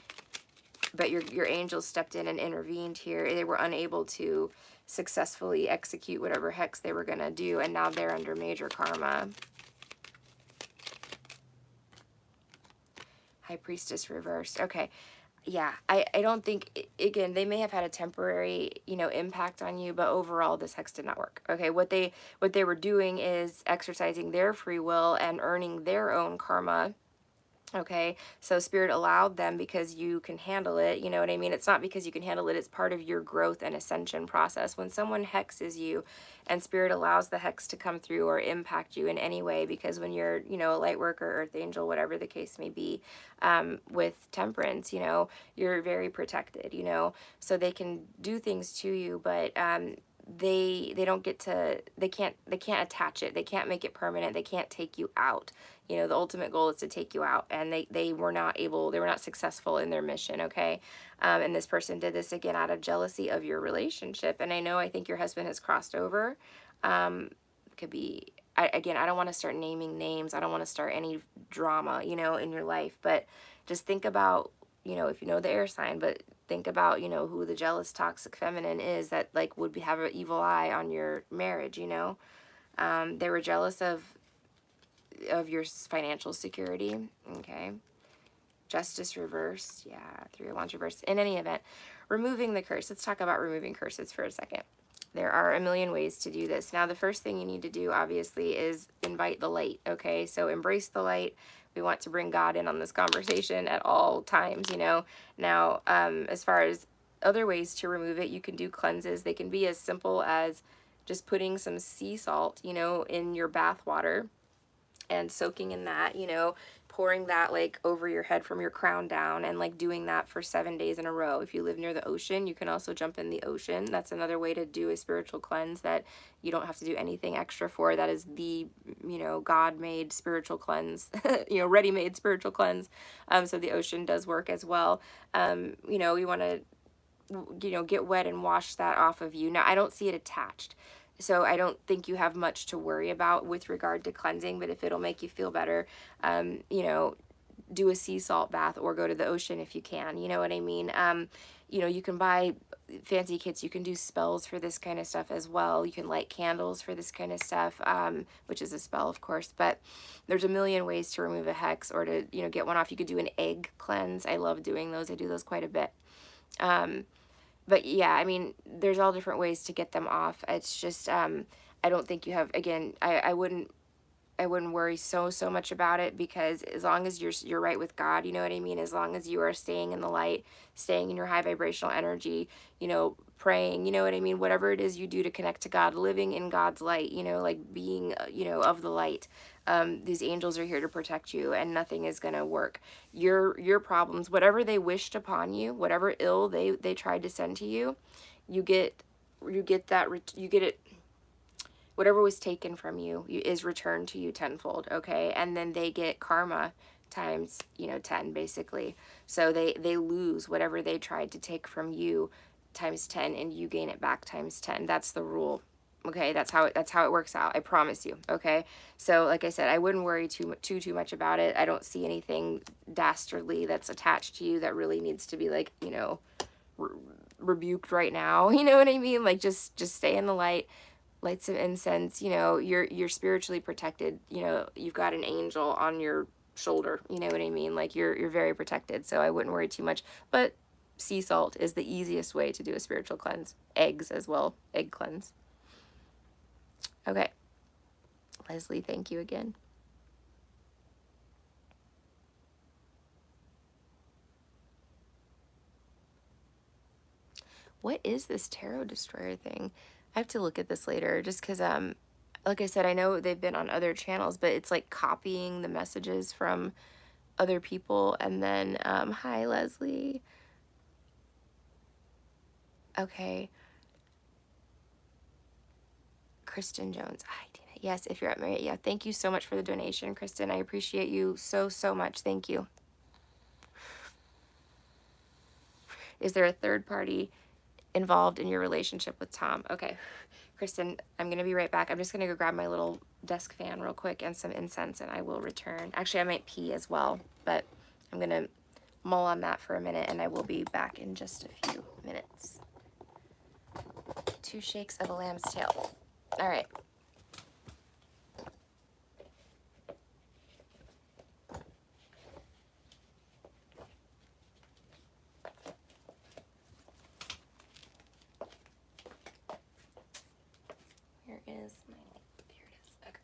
but your angels stepped in and intervened here. They were unable to successfully execute whatever hex they were going to do, and now they're under major karma. High Priestess reversed. Okay. Yeah, I don't think, again, they may have had a temporary, impact on you, but overall this hex did not work. Okay, what they were doing is exercising their free will and earning their own karma. Okay, so Spirit allowed them because you can handle it. You know what I mean? It's not because you can handle it, it's part of your growth and ascension process. When someone hexes you and Spirit allows the hex to come through or impact you in any way, because when you're, a light worker, earth angel, whatever the case may be, with temperance, you're very protected, so they can do things to you, but they don't get to, they can't attach it, they can't make it permanent, they can't take you out. The ultimate goal is to take you out, and they were not able, they were not successful in their mission. Okay, and this person did this again out of jealousy of your relationship. And I think your husband has crossed over. Could be, again, I don't want to start naming names, I don't want to start any drama in your life, but just think about, if you know the air sign, but think about, who the jealous toxic feminine is that like would have an evil eye on your marriage. They were jealous of your financial security. Okay, justice reversed. Yeah, 3 of Wands reversed. In any event, removing the curse. Let's talk about removing curses for a second. There are a million ways to do this. Now, the first thing you need to do, obviously, is invite the light. Okay, so embrace the light. We want to bring God in on this conversation at all times. Now, as far as other ways to remove it, you can do cleanses. They can be as simple as just putting some sea salt, in your bath water and soaking in that, pouring that like over your head from your crown down, and like doing that for 7 days in a row. If you live near the ocean, you can also jump in the ocean. That's another way to do a spiritual cleanse that you don't have to do anything extra for. That is the, God-made spiritual cleanse, ready-made spiritual cleanse. So the ocean does work as well. You want to, get wet and wash that off of you. Now, I don't see it attached, so I don't think you have much to worry about with regard to cleansing, but if it'll make you feel better, do a sea salt bath or go to the ocean if you can, you know what I mean? You can buy fancy kits, you can do spells for this kind of stuff as well. You can light candles for this kind of stuff, which is a spell, of course, but there's a million ways to remove a hex or to, get one off. You could do an egg cleanse. I love doing those. I do those quite a bit. But yeah, I mean, there's all different ways to get them off. It's just, I don't think you have, again, I wouldn't worry so much about it, because as long as you're right with God, you know what I mean? As long as you are staying in the light, staying in your high vibrational energy, praying, you know what I mean? Whatever it is you do to connect to God, living in God's light, like being, of the light. These angels are here to protect you, and nothing is going to work. Your problems, whatever they wished upon you, whatever ill they tried to send to you, you get it. Whatever was taken from you is returned to you tenfold. Okay, and then they get karma times 10, basically. So they lose whatever they tried to take from you times 10, and you gain it back times 10. That's the rule. Okay, that's how it works out. I promise you. Okay, so like I said, I wouldn't worry too much about it. I don't see anything dastardly that's attached to you that really needs to be like rebuked right now. You know what I mean? Like just stay in the light, light some incense. You're spiritually protected. You've got an angel on your shoulder. You know what I mean? Like you're very protected. So I wouldn't worry too much. But sea salt is the easiest way to do a spiritual cleanse. Eggs as well. Egg cleanse. Okay. Leslie, thank you again. What is this tarot destroyer thing? I have to look at this later, just because like I said, I know they've been on other channels, but it's like copying the messages from other people. And then hi Leslie. Okay. Kristen Jones. Hi, Dina. Yes, if you're at Marriott. Yeah, thank you so much for the donation, Kristen. I appreciate you so much. Thank you. Is there a third party involved in your relationship with Tom? Okay, Kristen, I'm gonna be right back. I'm just gonna go grab my little desk fan real quick and some incense, and I will return. Actually, I might pee as well, but I'm gonna mull on that for a minute, and I will be back in just a few minutes. 2 shakes of a lamb's tail. All right. Where is my, here it is. Okay.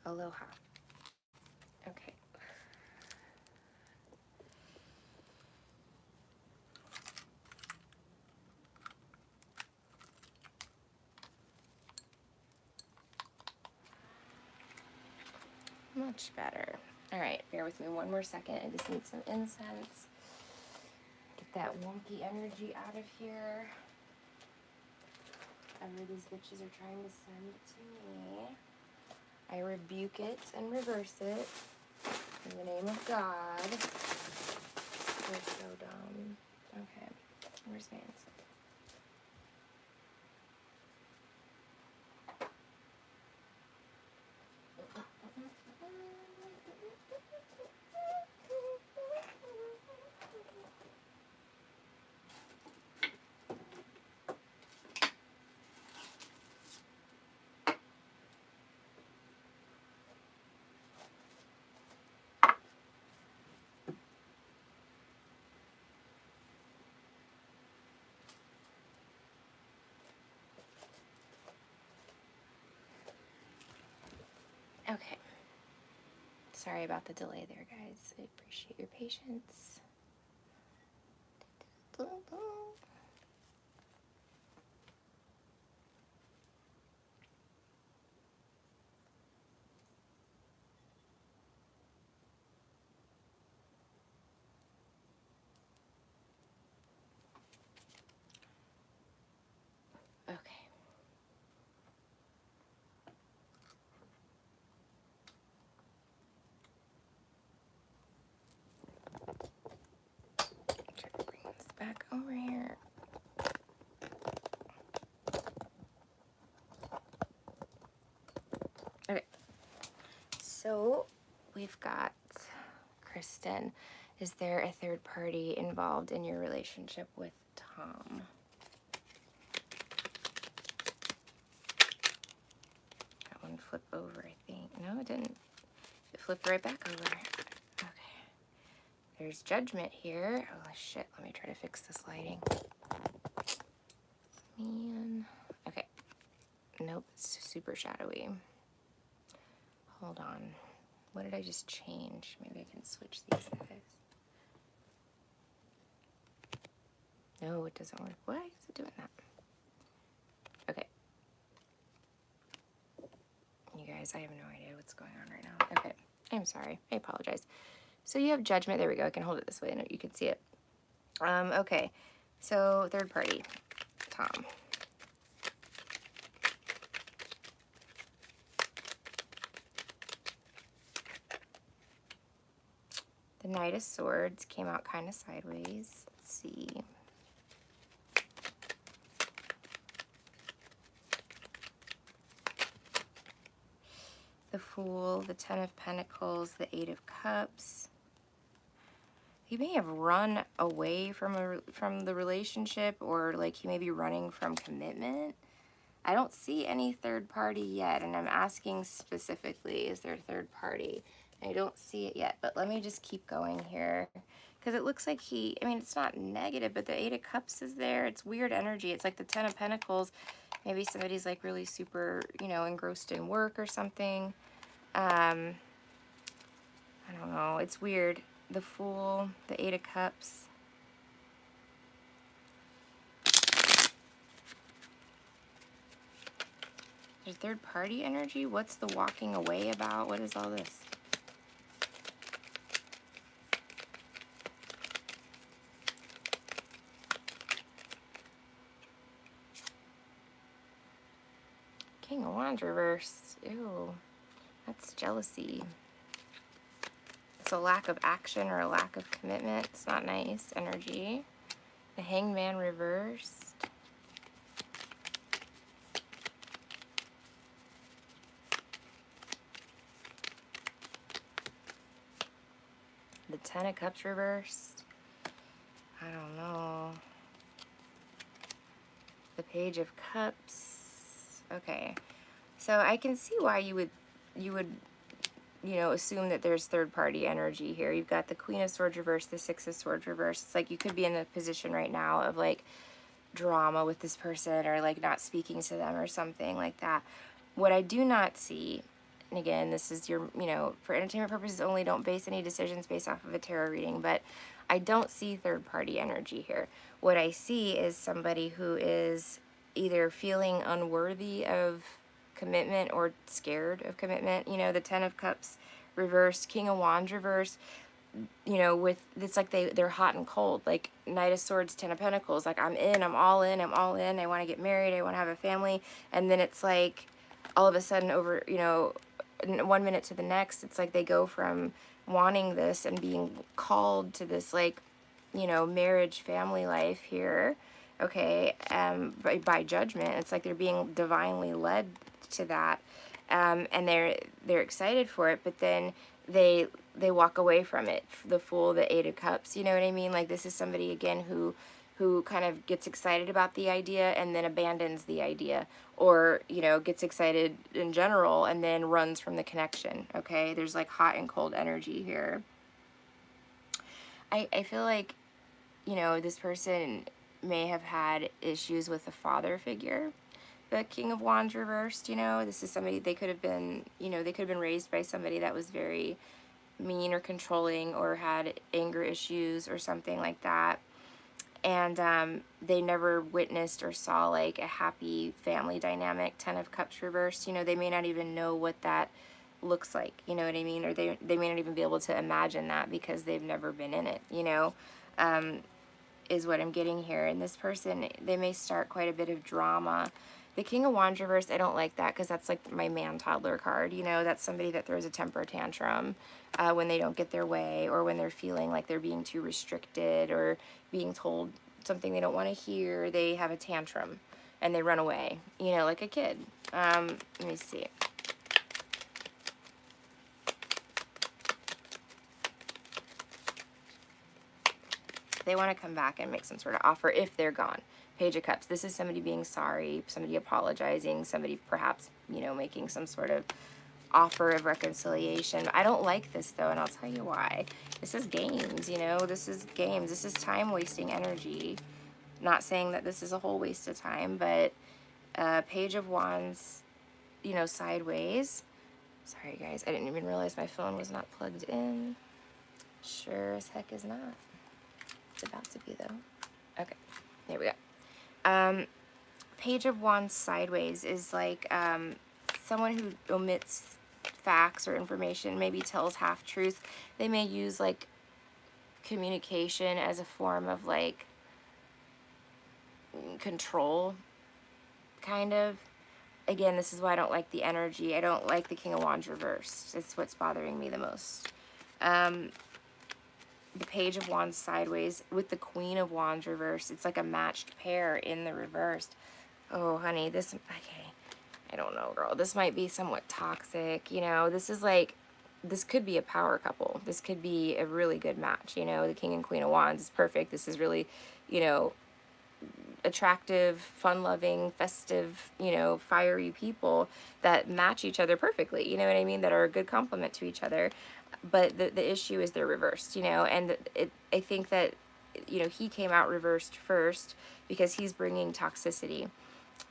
Aloha. Okay. Much better. All right, bear with me one more second. I just need some incense. Get that wonky energy out of here. Whatever these bitches are trying to send to me, I rebuke it and reverse it in the name of God. They're so dumb. Okay, where's my incense? Okay. Sorry about the delay there, guys. I appreciate your patience. Okay. Try to bring this back over here. Okay. So we've got Kristen. Is there a third party involved in your relationship with Tom? That one flipped over, I think. No, it didn't. It flipped right back over. Okay. There's judgment here. Oh, shit. Let me try to fix this lighting. Man. Okay. Nope, it's super shadowy. Hold on. What did I just change? Maybe I can switch these guys. No, it doesn't work. Why is it doing that? Okay. You guys, I have no idea what's going on right now. Okay. I'm sorry. I apologize. So you have judgment. There we go. I can hold it this way and you can see it. Okay. So third party. Tom. The Knight of Swords came out kind of sideways. Let's see. The Fool, the Ten of Pentacles, the Eight of Cups. He may have run away from the relationship, or like he may be running from commitment. I don't see any third party yet, and I'm asking specifically, is there a third party? I don't see it yet, but let me just keep going here. Because it looks like I mean, it's not negative, but the Eight of Cups is there. It's weird energy. It's like the Ten of Pentacles. Maybe somebody's like really super, you know, engrossed in work or something. I don't know. It's weird. The Fool, the Eight of Cups. There's third party energy? What's the walking away about? What is all this? King of Wands reversed. Ew. That's jealousy. It's a lack of action or a lack of commitment. It's not nice energy. The Hangman reversed. The Ten of Cups reversed. I don't know. The Page of Cups. Okay. So I can see why you would, you know, assume that there's third party energy here. You've got the Queen of Swords reversed, the Six of Swords reversed. It's like you could be in a position right now of like drama with this person, or like not speaking to them or something like that. What I do not see, and again, this is your, you know, for entertainment purposes only, don't base any decisions based off of a tarot reading, but I don't see third party energy here. What I see is somebody who is either feeling unworthy of commitment or scared of commitment. You know, the Ten of Cups reversed, King of Wands reversed, you know, with it's like they're hot and cold, like Knight of Swords, Ten of Pentacles, like I'm in, I'm all in, I'm all in, I want to get married, I want to have a family, and then it's like all of a sudden over, you know, 1 minute to the next, it's like they go from wanting this and being called to this, like, you know, marriage, family life here, okay, by judgment. It's like they're being divinely led to that, and they're excited for it, but then they walk away from it. The Fool, the Eight of Cups, you know what I mean? Like, this is somebody again who kind of gets excited about the idea and then abandons the idea, or, you know, gets excited in general and then runs from the connection. Okay, there's like hot and cold energy here. I feel like, you know, this person may have had issues with a father figure. The King of Wands reversed, you know, this is somebody, they could have been, you know, they could have been raised by somebody that was very mean or controlling or had anger issues or something like that. And they never witnessed or saw like a happy family dynamic. Ten of Cups reversed, you know, they may not even know what that looks like, you know what I mean? Or they may not even be able to imagine that because they've never been in it, you know, is what I'm getting here. And this person, they may start quite a bit of drama. The King of Wands reversed, I don't like that because that's like my man toddler card, you know, that's somebody that throws a temper tantrum when they don't get their way, or when they're feeling like they're being too restricted or being told something they don't want to hear. They have a tantrum and they run away, you know, like a kid. Let me see. They want to come back and make some sort of offer if they're gone. Page of Cups. This is somebody being sorry, somebody apologizing, somebody perhaps, you know, making some sort of offer of reconciliation. I don't like this though, and I'll tell you why. This is games, you know, this is games. This is time wasting energy. Not saying that this is a whole waste of time, but Page of Wands, sideways. Sorry guys, I didn't even realize my phone was not plugged in. Sure as heck is not. It's about to be though. Okay, there we go. Page of Wands sideways is like someone who omits facts or information, maybe tells half truth. They may use like communication as a form of like control, kind of. Again, this is why I don't like the energy. I don't like the King of Wands reversed. It's what's bothering me the most. Um, the Page of Wands sideways with the Queen of Wands reversed. It's like a matched pair in the reversed. Oh, honey, okay. I don't know, girl. This might be somewhat toxic. This is like, this could be a power couple. This could be a really good match. The King and Queen of Wands is perfect. This is really, you know, attractive, fun-loving, festive, fiery people that match each other perfectly. You know what I mean? That are a good complement to each other. But the issue is they're reversed, and I think that, he came out reversed first because he's bringing toxicity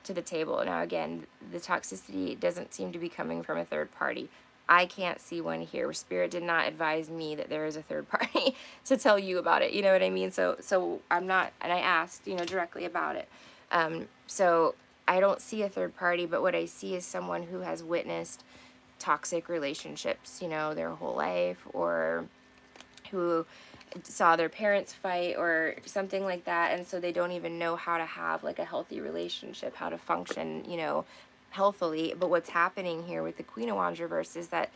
to the table. Now, again, the toxicity doesn't seem to be coming from a third party. I can't see one here. Spirit did not advise me that there is a third party to tell you about it. You know what I mean? So I'm not, and I asked, directly about it. So I don't see a third party, but what I see is someone who has witnessed toxic relationships, their whole life, or who saw their parents fight or something like that, and so they don't even know how to have like a healthy relationship, how to function, healthily. But what's happening here with the Queen of Wands reverse is that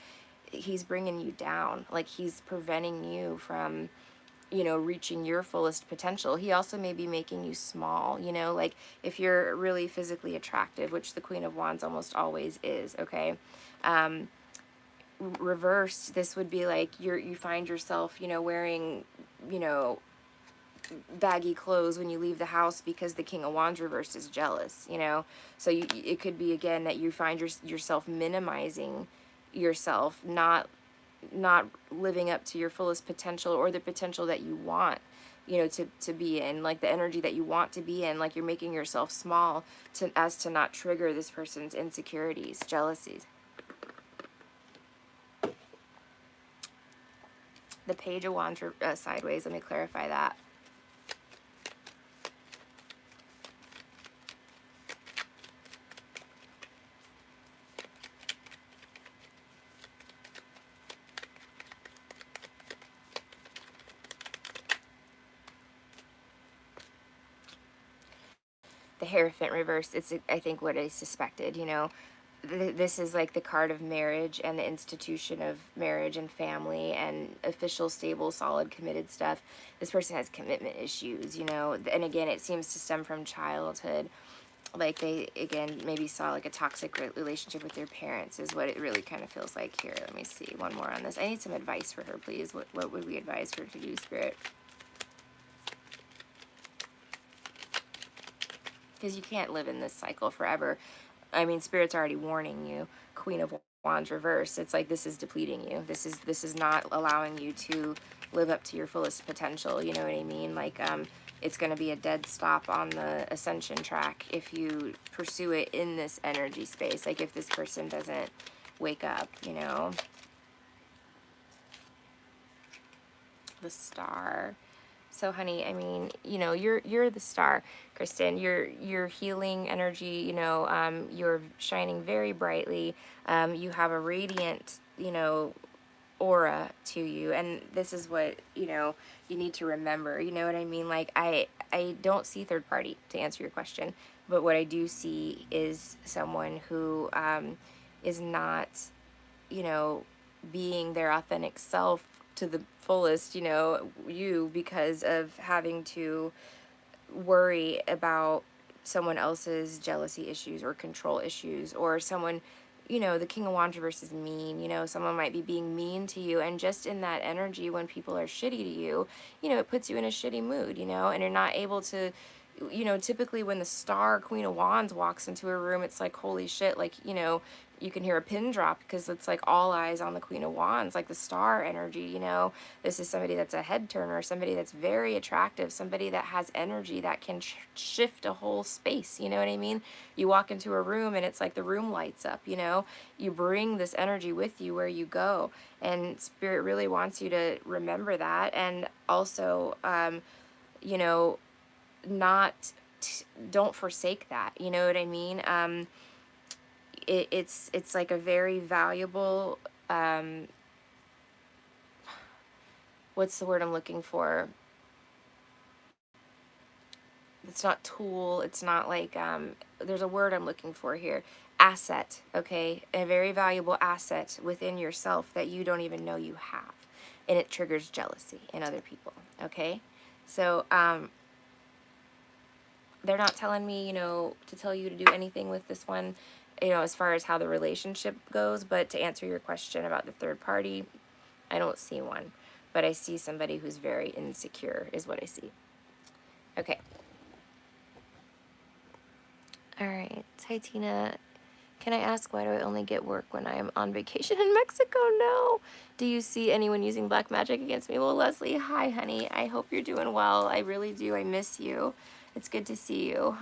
he's bringing you down, like he's preventing you from, reaching your fullest potential. He also may be making you small, like if you're really physically attractive, which the Queen of Wands almost always is, okay? Reversed, this would be like you find yourself, wearing, you know, baggy clothes when you leave the house because the King of Wands reversed is jealous, So it could be again that you find yourself minimizing yourself, not living up to your fullest potential or the potential that you want, to be in, like the energy that you want to be in, like you're making yourself small to not trigger this person's insecurities, jealousies. The Page of Wands sideways, let me clarify that. The Hierophant reversed, it's, I think, what I suspected, This is like the card of marriage and the institution of marriage and family and official, stable, solid, committed stuff. This person has commitment issues, and again, it seems to stem from childhood. Like they, again, maybe saw like a toxic relationship with their parents is what it really kind of feels like here. Let me see one more on this. I need some advice for her, please. What would we advise her to do, Spirit? Because you can't live in this cycle forever. I mean, Spirit's already warning you. Queen of Wands reverse. It's like this is depleting you. This is not allowing you to live up to your fullest potential. You know what I mean? Like it's going to be a dead stop on the ascension track if you pursue it in this energy space. Like if this person doesn't wake up, The Star. So, honey, I mean, you're the star, Kristen. You're healing energy. You're shining very brightly. You have a radiant, aura to you, and this is what you need to remember. You know what I mean? Like I don't see third party to answer your question, but what I do see is someone who is not, you know, being their authentic self to the fullest, because of having to worry about someone else's jealousy issues or control issues, or someone, the King of Wands reverse is mean, someone might be being mean to you, and just in that energy when people are shitty to you, it puts you in a shitty mood, and you're not able to, typically when the star Queen of Wands walks into a room, it's like, holy shit, like, you can hear a pin drop because it's like all eyes on the Queen of Wands, like the star energy, you know. This is somebody that's a head turner, somebody that's very attractive, somebody that has energy that can shift a whole space, you know what I mean? You walk into a room and it's like the room lights up, you know. You bring this energy with you where you go, and Spirit really wants you to remember that, and also, you know, not, don't forsake that, you know what I mean? It's like a very valuable, what's the word I'm looking for? It's not tool. It's not like, there's a word I'm looking for here. Asset, okay? A very valuable asset within yourself that you don't even know you have. And it triggers jealousy in other people, okay? So, they're not telling me, you know, to tell you to do anything with this one, you know, as far as how the relationship goes. But to answer your question about the third party, I don't see one. But I see somebody who's very insecure is what I see. Okay. All right. Hi, Tina. Can I ask, why do I only get work when I am on vacation in Mexico? No. Do you see anyone using black magic against me? Well, Leslie, hi, honey. I hope you're doing well. I really do. I miss you. It's good to see you.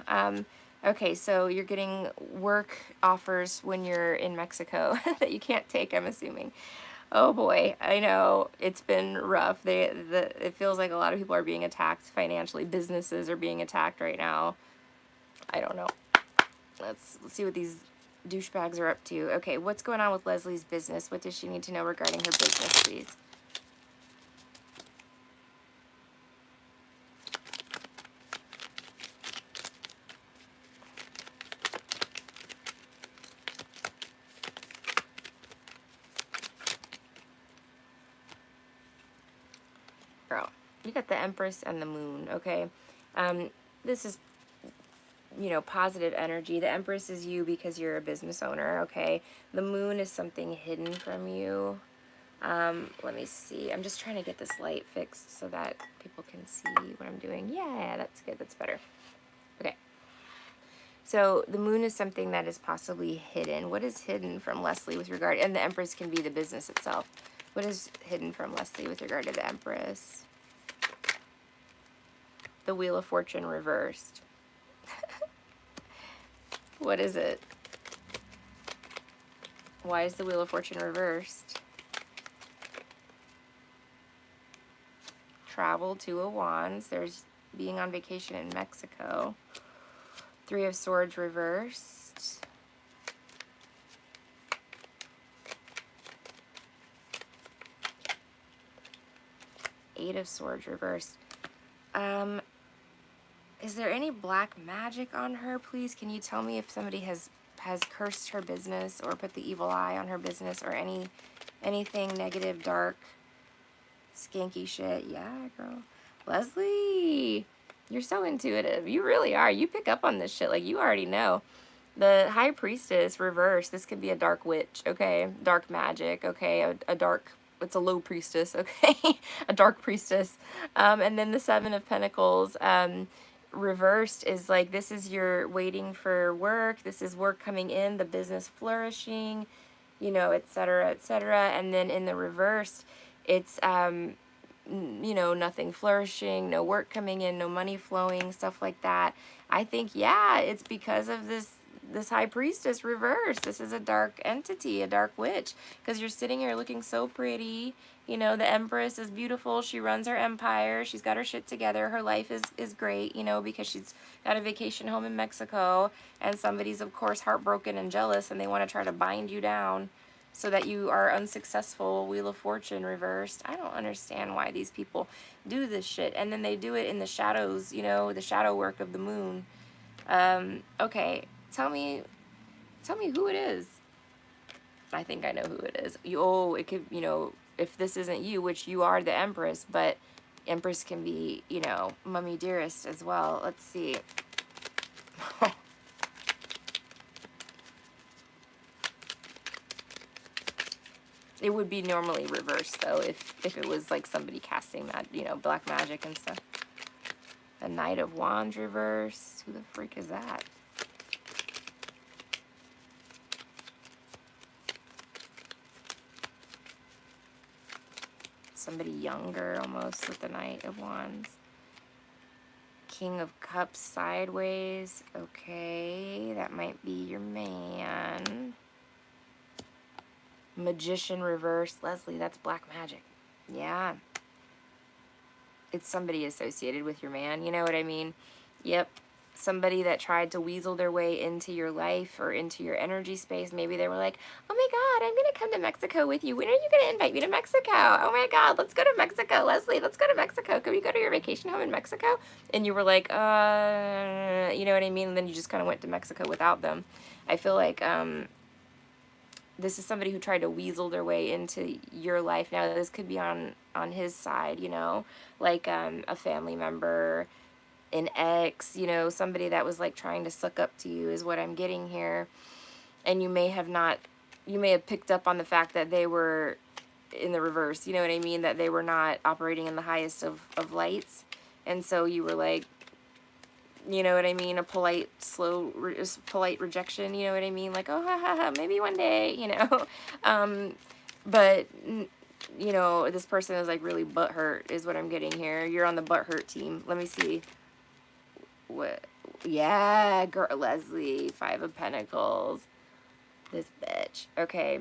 Okay, so you're getting work offers when you're in Mexico that you can't take, I'm assuming. Oh boy, I know it's been rough. It feels like a lot of people are being attacked financially. Businesses are being attacked right now. I don't know. Let's see what these douchebags are up to. Okay, what's going on with Leslie's business? What does she need to know regarding her business, please? Girl, you got the Empress and the Moon, okay? This is, you know, positive energy. The Empress is you because you're a business owner, okay? The Moon is something hidden from you. Let me see. I'm just trying to get this light fixed so that people can see what I'm doing. Yeah, that's good. That's better. Okay. So the Moon is something that is possibly hidden. What is hidden from Leslie with regard, and the Empress can be the business itself. What is hidden from Leslie with regard to the Empress? The Wheel of Fortune reversed. What is it? Why is the Wheel of Fortune reversed? Travel, Two of Wands. There's being on vacation in Mexico. Three of Swords reversed. Eight of Swords reversed. Is there any black magic on her, please? Can you tell me if somebody has cursed her business or put the evil eye on her business or anything negative, dark, skanky shit? Yeah, girl. Leslie, you're so intuitive. You really are. You pick up on this shit. Like, you already know. The High Priestess reverse. This could be a dark witch, okay? Dark magic, okay? A dark, it's a low priestess, okay? A dark priestess. And then the Seven of Pentacles reversed is like, this is your waiting for work. This is work coming in, the business flourishing, you know, et cetera, et cetera. And then in the reversed, it's, you know, nothing flourishing, no work coming in, no money flowing, stuff like that. I think, yeah, it's because of this High Priestess reverse. This is a dark entity, a dark witch, because you're sitting here looking so pretty. You know, the Empress is beautiful. She runs her empire. She's got her shit together. Her life is great, you know, because she's got a vacation home in Mexico, and somebody's, of course, heartbroken and jealous, and they want to try to bind you down so that you are unsuccessful. Wheel of Fortune reversed. I don't understand why these people do this shit. And then they do it in the shadows, you know, the shadow work of the moon. Okay, tell me who it is. I think I know who it is. It could, you know, if this isn't you, which you are the Empress, but Empress can be, you know, Mummy Dearest as well. Let's see. It would be normally reversed, though, if it was like somebody casting that, you know, black magic and stuff. The Knight of Wands reverse. Who the freak is that? somebody younger almost with the Knight of Wands. King of Cups sideways. Okay, that might be your man. Magician reverse. Leslie, that's black magic. Yeah. It's somebody associated with your man. You know what I mean? Yep. Somebody that tried to weasel their way into your life or into your energy space. Maybe they were like, oh my God, I'm going to come to Mexico with you. When are you going to invite me to Mexico? Oh my God, let's go to Mexico. Leslie, let's go to Mexico. Can we go to your vacation home in Mexico? And you were like, you know what I mean? And then you just kind of went to Mexico without them. I feel like, this is somebody who tried to weasel their way into your life. Now, this could be on his side, you know, like a family member, an ex, you know, somebody that was like trying to suck up to you is what I'm getting here. And you may have not, you may have picked up on the fact that they were in the reverse, you know what I mean? That they were not operating in the highest of lights. And so you were like, you know what I mean? A polite, polite rejection, you know what I mean? Like, oh, ha, ha, ha, maybe one day, you know? But, you know, this person is like really butthurt is what I'm getting here. You're on the butthurt team. Let me see. What? Yeah, girl, Leslie, 5 of Pentacles. This bitch. Okay.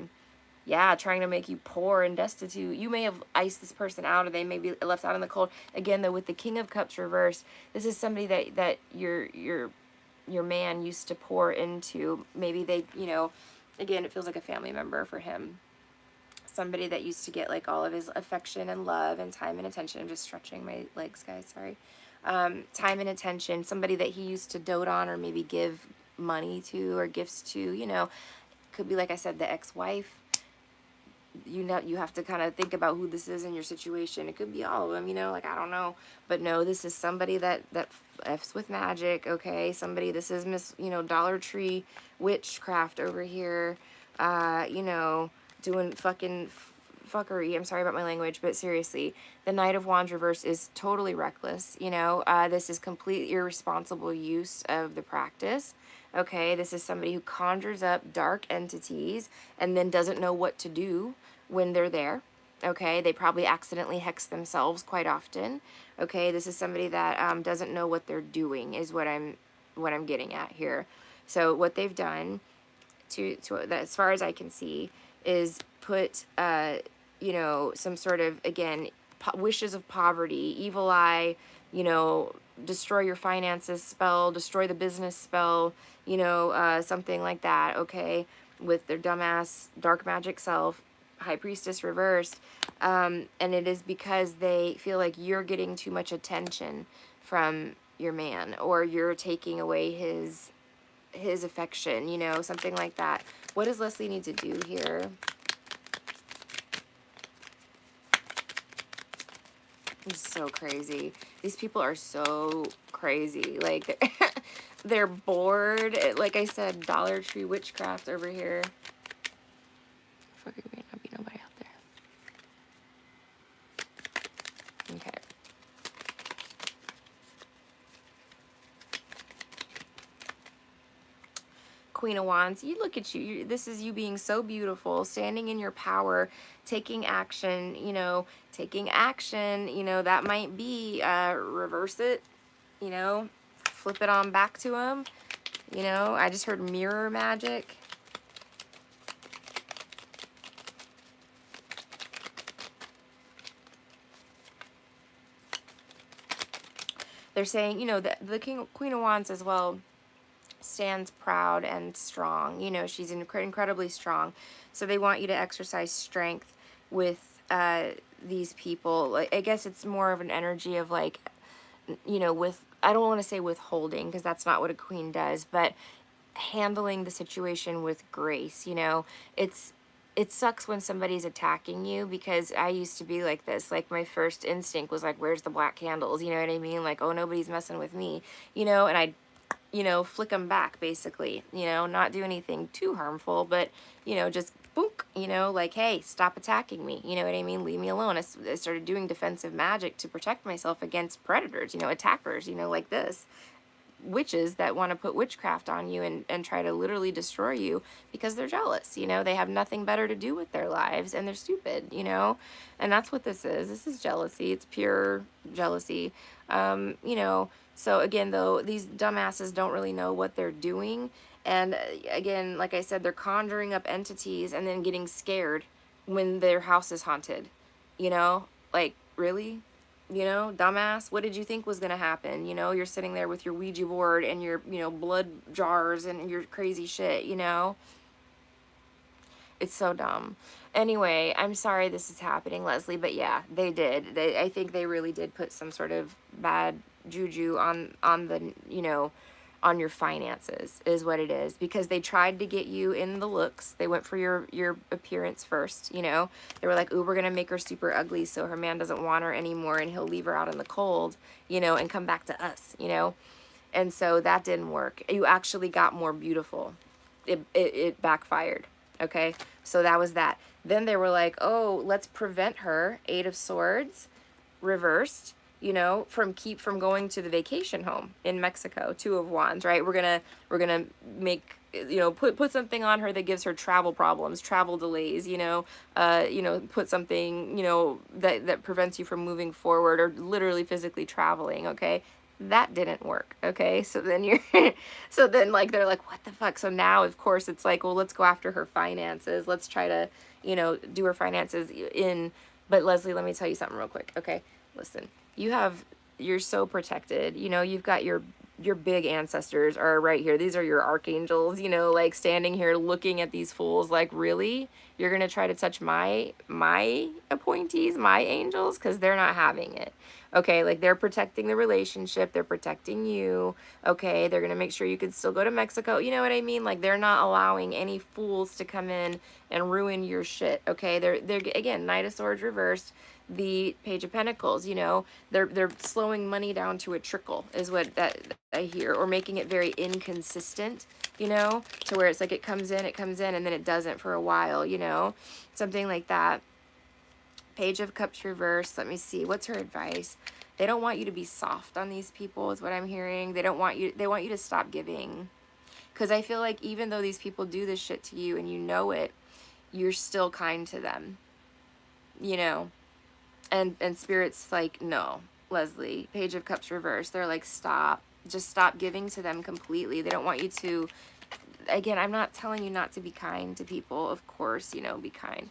Yeah, trying to make you poor and destitute. You may have iced this person out, or they may be left out in the cold. Again, though, with the King of Cups reversed, this is somebody that your man used to pour into. Maybe they, you know, again, it feels like a family member for him. Somebody that used to get like all of his affection and love and time and attention. I'm just stretching my legs, guys. Sorry. Time and attention. Somebody that he used to dote on or maybe give money to or gifts to. You know, could be like I said, the ex-wife. You know, you have to kind of think about who this is in your situation. It could be all of them, you know, like, I don't know. But no, this is somebody that F's with magic, okay? Somebody, this is Miss, you know, Dollar Tree witchcraft over here, you know, doing fucking fuckery. I'm sorry about my language, but seriously, the Knight of Wands reverse is totally reckless, you know? This is complete irresponsible use of the practice. Okay, this is somebody who conjures up dark entities and then doesn't know what to do when they're there. Okay, they probably accidentally hex themselves quite often. Okay, this is somebody that doesn't know what they're doing is what I'm getting at here. So what they've done to as far as I can see is put you know, some sort of, again, wishes of poverty, evil eye, you know, destroy your finances spell, destroy the business spell, you know, something like that, okay, with their dumbass dark magic self, High Priestess reversed, and it is because they feel like you're getting too much attention from your man, or you're taking away his affection, you know, something like that. What does Leslie need to do here? It's so crazy. These people are so crazy. Like, they're bored. Like I said, Dollar Tree witchcraft over here. Fucking may not be nobody out there. Okay. Queen of Wands, you look at you. This is you being so beautiful, standing in your power, taking action, you know, that might be, reverse it, you know, flip it on back to him, you know. I just heard mirror magic. They're saying, you know, the Queen of Wands as well stands proud and strong. You know, she's incredibly strong. So they want you to exercise strength with these people. Like, I guess it's more of an energy of like, you know, with, I don't want to say withholding because that's not what a queen does, but handling the situation with grace, you know. It sucks when somebody's attacking you, because I used to be like this. Like, my first instinct was like, where's the black candles? You know what I mean? Like, oh, nobody's messing with me, you know, and I, you know, flick them back, basically, you know, not do anything too harmful, but, you know, just boonk, you know, like, hey, stop attacking me, you know what I mean? Leave me alone. I started doing defensive magic to protect myself against predators, you know, attackers, you know, like this. witches that want to put witchcraft on you and try to literally destroy you because they're jealous. They have nothing better to do with their lives and they're stupid, and that's what this is. This is jealousy. It's pure jealousy. So again, though, these dumbasses don't really know what they're doing. And again, like I said, they're conjuring up entities and then getting scared when their house is haunted. Like, really? Dumbass, what did you think was going to happen? You're sitting there with your Ouija board and your, blood jars and your crazy shit. It's so dumb. Anyway, I'm sorry this is happening, Leslie, but yeah, they did. I think they really did put some sort of bad juju on the, on your finances is what it is, because they tried to get you in the looks. They went for your appearance first. They were like, "Ooh, we're going to make her super ugly so her man doesn't want her anymore and he'll leave her out in the cold, and come back to us." And so that didn't work. You actually got more beautiful. It backfired. Okay, so that was that. Then they were like, "Oh, let's prevent her, Eight of Swords reversed, from going to the vacation home in Mexico. Two of Wands, right? We're gonna make, put something on her that gives her travel problems, travel delays, put something, that prevents you from moving forward or literally physically traveling, okay? That didn't work, okay? So then so then, like, they're like, what the fuck? So now, of course, it's like, well, let's go after her finances. Let's try to, do her finances but Leslie, let me tell you something real quick, okay? Listen, you're so protected. You've got your big ancestors are right here. These are your archangels, like standing here looking at these fools like, really? You're going to try to touch my appointees, my angels? Because they're not having it. Okay, like, they're protecting the relationship, they're protecting you, okay, they're gonna make sure you can still go to Mexico, you know what I mean? Like, they're not allowing any fools to come in and ruin your shit, okay? They're again, Knight of Swords reversed, the Page of Pentacles, they're slowing money down to a trickle is what that I hear, or making it very inconsistent, to where it's like it comes in, and then it doesn't for a while, something like that. Page of Cups reversed. Let me see. What's her advice? They don't want you to be soft on these people is what I'm hearing. They want you to stop giving. Because I feel like even though these people do this shit to you and you know it, you're still kind to them. And Spirit's like, no, Leslie. Page of Cups reversed. They're like, stop. Just stop giving to them completely. They don't want you to, again, I'm not telling you not to be kind to people. Of course, be kind.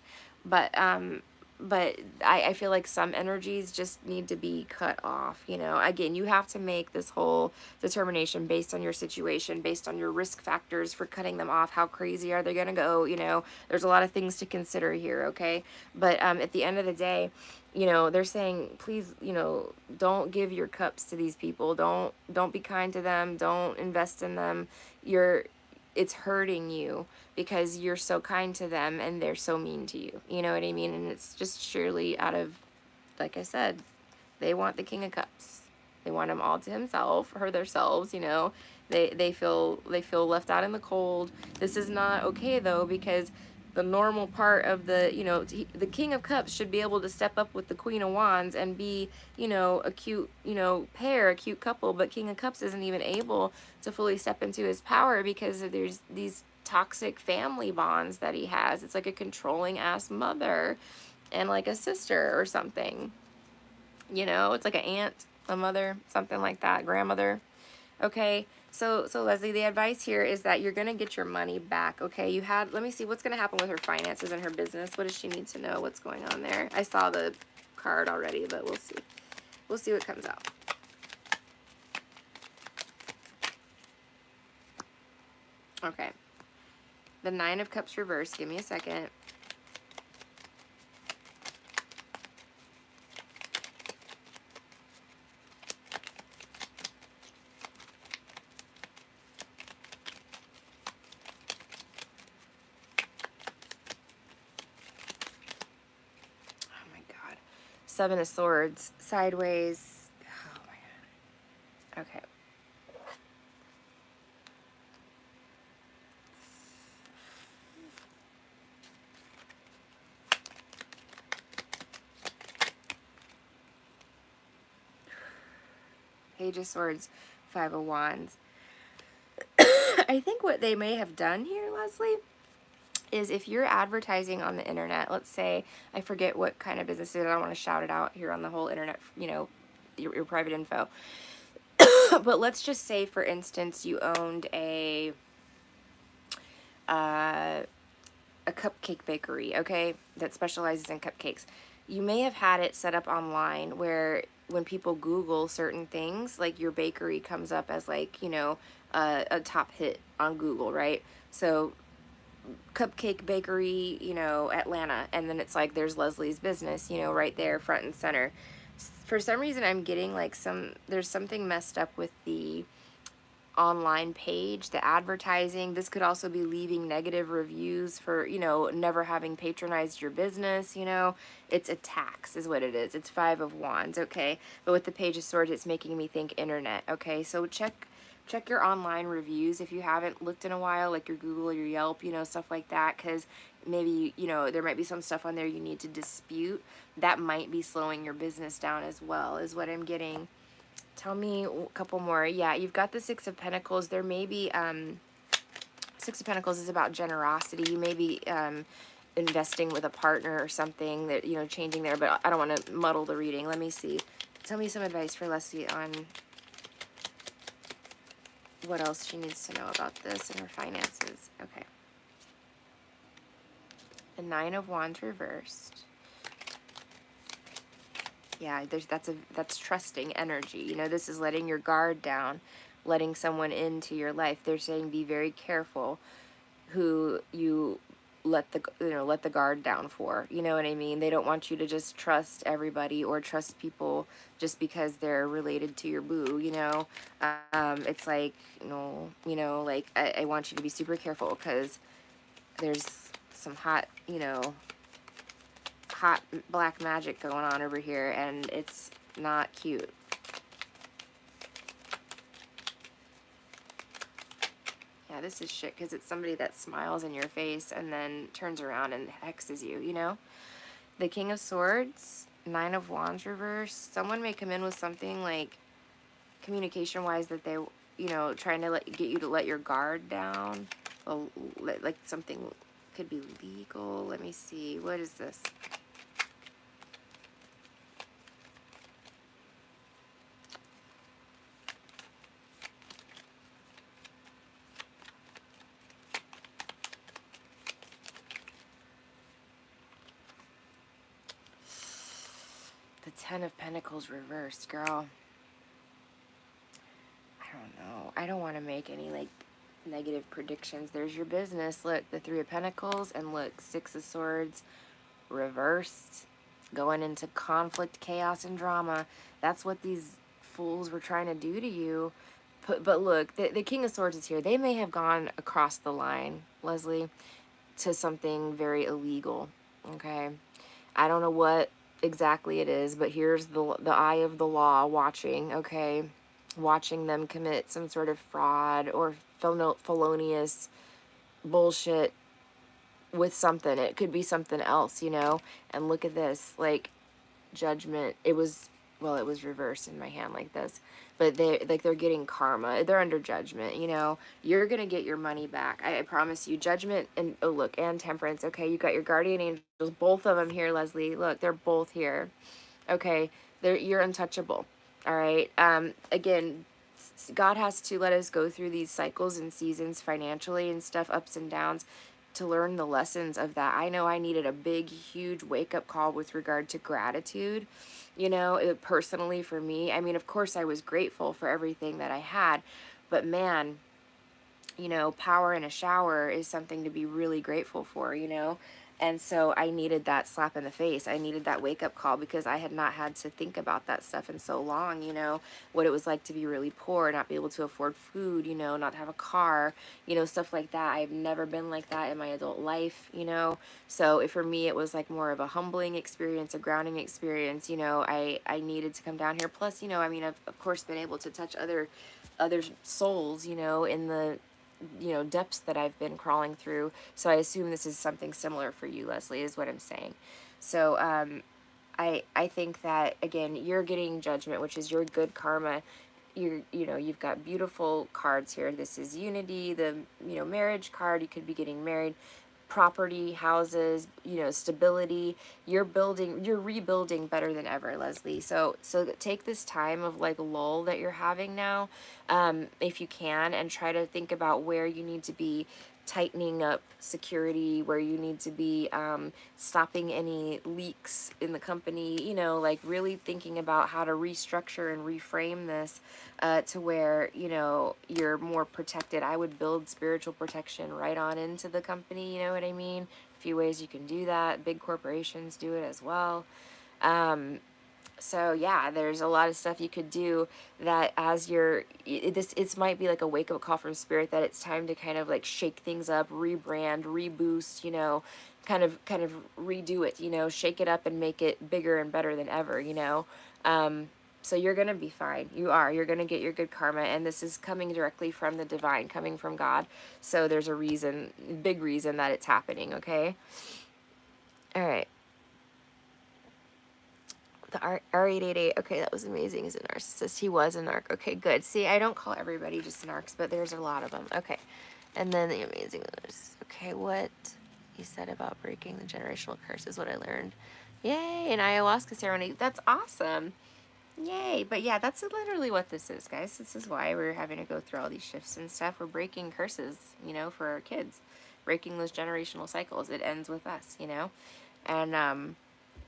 But I feel like some energies just need to be cut off, Again, you have to make this whole determination based on your situation, based on your risk factors for cutting them off. How crazy are they going to go? There's a lot of things to consider here, okay? But at the end of the day, they're saying, please, don't give your cups to these people. Don't be kind to them. Don't invest in them. It's hurting you because you're so kind to them and they're so mean to you. You know what I mean? And it's just surely out of, like I said, they want the King of Cups. They want him all to himself, her themselves, They feel left out in the cold. This is not okay though, because the normal part of the King of Cups should be able to step up with the Queen of Wands and be, a cute, pair, a cute couple, but King of Cups isn't even able to fully step into his power because there's these toxic family bonds that he has. It's like a controlling ass mother and like a sister or something. It's like an aunt, a mother, something like that, grandmother. Okay, so Leslie, the advice here is that you're gonna get your money back. Okay, let me see what's gonna happen with her finances and her business. What does she need to know? What's going on there? I saw the card already, but we'll see. We'll see what comes out. Okay, the Nine of Cups reversed. Give me a second. Oh my God. Seven of Swords, sideways. Oh my God. Okay. Page of Swords, Five of Wands. I think what they may have done here, Leslie, is if you're advertising on the internet, let's say, I forget what kind of business it is, I don't want to shout it out here on the whole internet, your private info. But let's just say, for instance, you owned uh, a cupcake bakery, okay, that specializes in cupcakes. You may have had it set up online where when people Google certain things, like your bakery comes up as like, a top hit on Google, right? So cupcake bakery, Atlanta, and then it's like there's Leslie's business, right there front and center. For some reason I'm getting like there's something messed up with the online page, the advertising. This could also be leaving negative reviews for, never having patronized your business, It's a tax is what it is. It's Five of Wands, okay? But with the Page of Swords, it's making me think internet, okay? So check your online reviews if you haven't looked in a while, like your Google or your Yelp, stuff like that, because maybe, there might be some stuff on there you need to dispute. That might be slowing your business down as well, is what I'm getting. Tell me a couple more. Yeah, you've got the Six of Pentacles. There may be, Six of Pentacles is about generosity. You may be investing with a partner or something that, changing there, but I don't want to muddle the reading. Let me see. Tell me some advice for Leslie on what else she needs to know about this and her finances. Okay. The Nine of Wands reversed. Yeah, that's trusting energy. This is letting your guard down, letting someone into your life. They're saying be very careful who you let the guard down for. You know what I mean? They don't want you to just trust everybody or trust people just because they're related to your boo. It's like, no, like I want you to be super careful because there's some hot black magic going on over here, and it's not cute. Yeah, this is shit because it's somebody that smiles in your face and then turns around and hexes you. The King of Swords, Nine of Wands reverse. Someone may come in with something like communication-wise that they, trying to get you to let your guard down. Like something could be legal. Let me see. What is this? The Ten of Pentacles reversed, girl. I don't know. I don't want to make any like negative predictions. There's your business. Look, the Three of Pentacles, and look, Six of Swords reversed, going into conflict, chaos, and drama. That's what these fools were trying to do to you. But look, the King of Swords is here. They may have gone across the line, Leslie, to something very illegal. Okay, I don't know what exactly it is, but here's the eye of the law watching. Okay, watching them commit some sort of fraud or felonious bullshit with something. It could be something else. And look at this, like, Judgment. It was reversed in my hand like this, but they're getting karma. They're under judgment. You're gonna get your money back. I promise you. Judgment and, oh look, and Temperance. Okay, you got your guardian angels, both of them here, Leslie. Look, they're both here. Okay, you're untouchable. All right. Again, God has to let us go through these cycles and seasons financially and stuff, ups and downs, to learn the lessons of that. I know I needed a big, huge wake up call with regard to gratitude. Personally for me, I mean, of course, I was grateful for everything that I had, but man, power in a shower is something to be really grateful for. And so I needed that slap in the face. I needed that wake up call because I had not had to think about that stuff in so long, what it was like to be really poor, not be able to afford food, not have a car, stuff like that. I've never been like that in my adult life. So for me, it was like more of a humbling experience, a grounding experience. I needed to come down here. Plus, I mean, I've of course been able to touch other souls, in the depths that I've been crawling through. So I assume this is something similar for you, Leslie, is what I'm saying. So I think that, again, you're getting judgment, which is your good karma. you've got beautiful cards here. This is unity, the, marriage card. You could be getting married, property, houses, stability. You're rebuilding better than ever, Leslie. So take this time of like lull that you're having now, if you can, and try to think about where you need to be tightening up security, where you need to be stopping any leaks in the company, like really thinking about how to restructure and reframe this to where, you're more protected. I would build spiritual protection right on into the company, you know what I mean? A few ways you can do that. Big corporations do it as well. So yeah, there's a lot of stuff you could do that as it might be like a wake up call from spirit that it's time to kind of like shake things up, rebrand, reboost, kind of redo it, shake it up and make it bigger and better than ever, so you're going to be fine. You're going to get your good karma, and this is coming directly from the divine, coming from God. So there's a reason, big reason that it's happening, okay? All right. The R888. Okay, that was amazing. He's a narcissist. He was a narc. Okay, good. See, I don't call everybody just narcs, but there's a lot of them. Okay. And then the amazing others. Okay, what he said about breaking the generational curse is what I learned. Yay, an ayahuasca ceremony. That's awesome. Yay. But yeah, that's literally what this is, guys. This is why we're having to go through all these shifts and stuff. We're breaking curses, for our kids. Breaking those generational cycles. It ends with us, And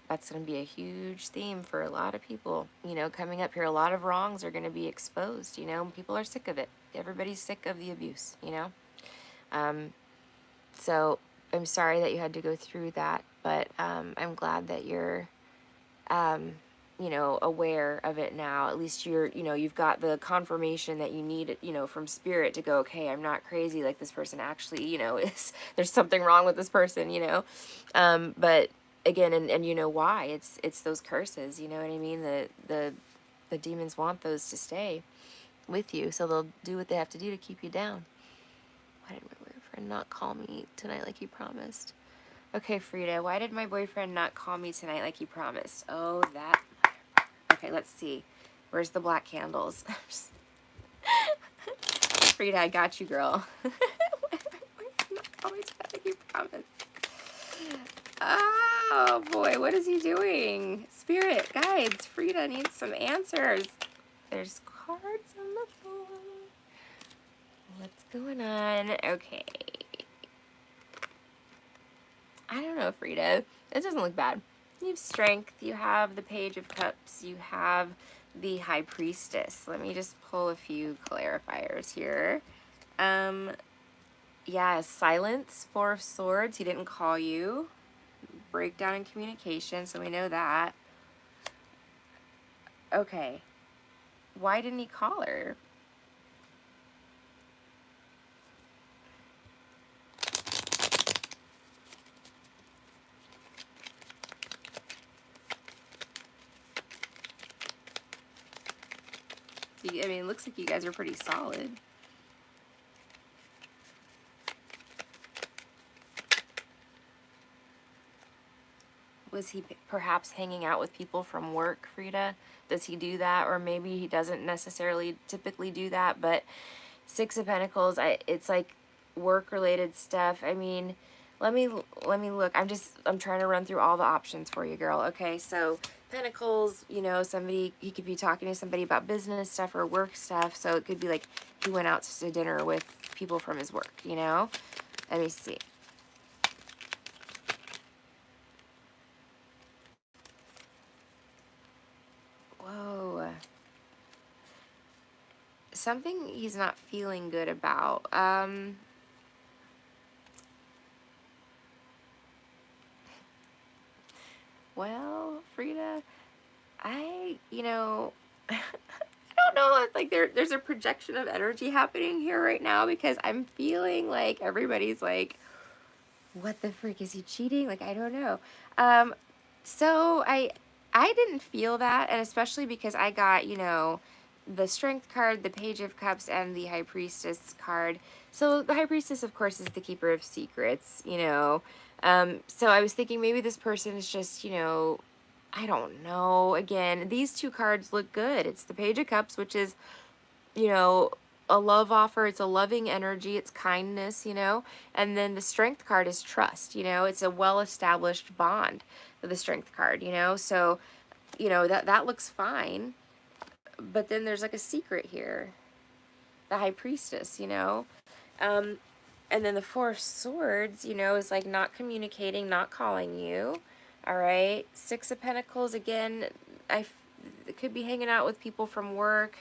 that's going to be a huge theme for a lot of people, coming up here. A lot of wrongs are going to be exposed, people are sick of it. Everybody's sick of the abuse, um, so I'm sorry that you had to go through that, but I'm glad that you're, aware of it now. At least you've got the confirmation that you need, from spirit to go, okay, I'm not crazy. Like this person actually, is, there's something wrong with this person, but again, and you know why. It's those curses, you know what I mean? The demons want those to stay with you, so they'll do what they have to do to keep you down. Why did my boyfriend not call me tonight like he promised? Okay, Frida, why did my boyfriend not call me tonight like he promised? Oh, that. Okay, let's see. Where's the black candles? Frida, I got you, girl. Why did my boyfriend not call me tonight like he promised? Oh boy, what is he doing? Spirit, guides, Frida needs some answers. There's cards on the floor. What's going on? Okay. I don't know, Frida. It doesn't look bad. You have strength. You have the Page of Cups. You have the High Priestess. Let me just pull a few clarifiers here. Yeah, silence, Four of Swords. He didn't call you. Breakdown in communication, so we know that. Okay. Why didn't he call her? I mean, it looks like you guys are pretty solid. Was he perhaps hanging out with people from work, Frida? Does he do that? Or maybe he doesn't necessarily typically do that, but Six of Pentacles, it's like work-related stuff. I mean, let me look. I'm trying to run through all the options for you, girl. Okay, so Pentacles, he could be talking to somebody about business stuff or work stuff. So it could be like he went out to dinner with people from his work, Let me see. Whoa. Something he's not feeling good about. Well, Frida, I don't know if like there's a projection of energy happening here right now, because I'm feeling like everybody's like, what the freak, is he cheating? Like, I don't know. So I didn't feel that, and especially because I got, the Strength card, the Page of Cups, and the High Priestess card. So the High Priestess, of course, is the Keeper of Secrets, So I was thinking maybe this person is just, I don't know. Again, these two cards look good. It's the Page of Cups, which is you know, a love offer, it's a loving energy, it's kindness, and then the strength card is trust, it's a well-established bond with the strength card, so, that looks fine, but then there's like a secret here, the high priestess, um, and then the Four of Swords, is like not communicating, not calling you. All right. Six of Pentacles, again, could be hanging out with people from work,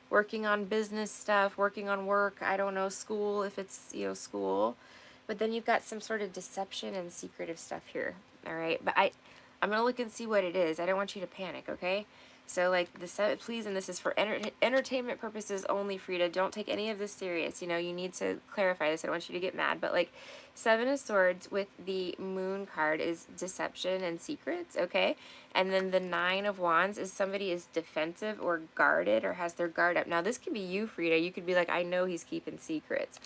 working on business stuff, working on work, I don't know, school, if it's, school. But then you've got some sort of deception and secretive stuff here. All right. But I'm going to look and see what it is. I don't want you to panic, okay? So, like, please, and this is for entertainment purposes only, Frida. Don't take any of this serious. You need to clarify this. I don't want you to get mad. But, like, Seven of Swords with the Moon card is deception and secrets, okay? And then the Nine of Wands is somebody is defensive or guarded or has their guard up. Now, this could be you, Frida. You could be like, I know he's keeping secrets.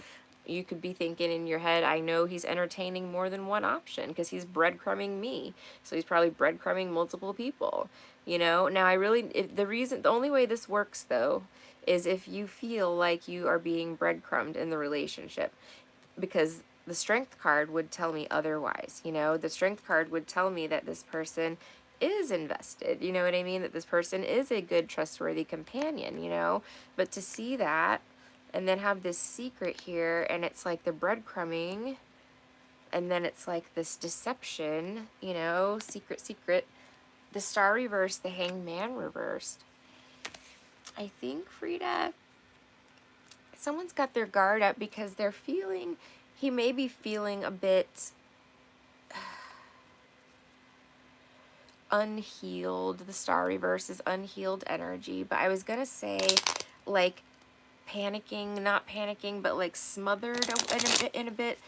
You could be thinking in your head, I know he's entertaining more than one option because he's breadcrumbing me. So he's probably breadcrumbing multiple people. Now the only way this works though is if you feel like you are being breadcrumbed in the relationship, because the strength card would tell me otherwise. The strength card would tell me that this person is invested, you know what I mean, that this person is a good trustworthy companion, but to see that and then have this secret here, and it's like the breadcrumbing, and then it's like this deception, secret, the Star reversed, the Hanged Man reversed. I think, Frida, someone's got their guard up because he may be feeling a bit unhealed. The Star reverse is unhealed energy, but I was going to say, like, panicking, not panicking, but like smothered in a bit.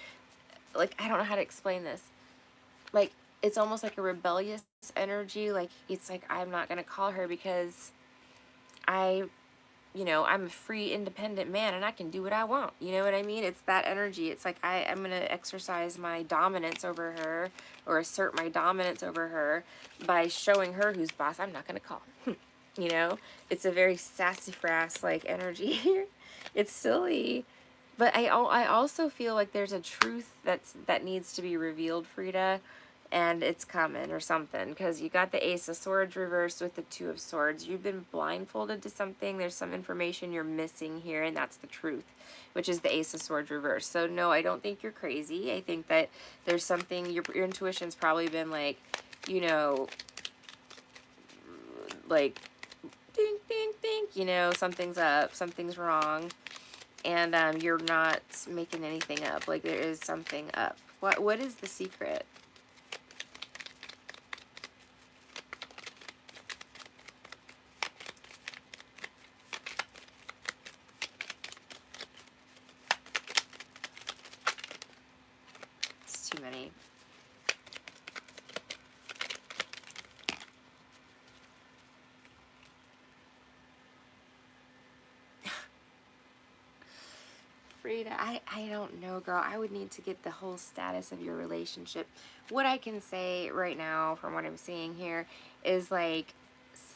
Like, I don't know how to explain this. Like, it's almost like a rebellious energy. Like, it's like, I'm not going to call her because I'm a free, independent man and I can do what I want. You know what I mean? It's that energy. It's like I'm going to exercise my dominance over her or assert my dominance over her by showing her who's boss. I'm not going to call. you know? It's a very sassafras like energy here. It's silly. But I also feel like there's a truth that needs to be revealed, Frida, and it's coming or something, because you got the Ace of Swords reversed with the Two of Swords. You've been blindfolded to something. There's some information you're missing here, and that's the truth, which is the Ace of Swords reversed. So no, I don't think you're crazy. I think that there's something, your intuition's probably been like, like, ding, ding, ding, something's up, something's wrong, and you're not making anything up. Like, there is something up. What is the secret? It's too many. Frida, I don't know, girl. I would need to get the whole status of your relationship. What I can say right now, from what I'm seeing here, is like,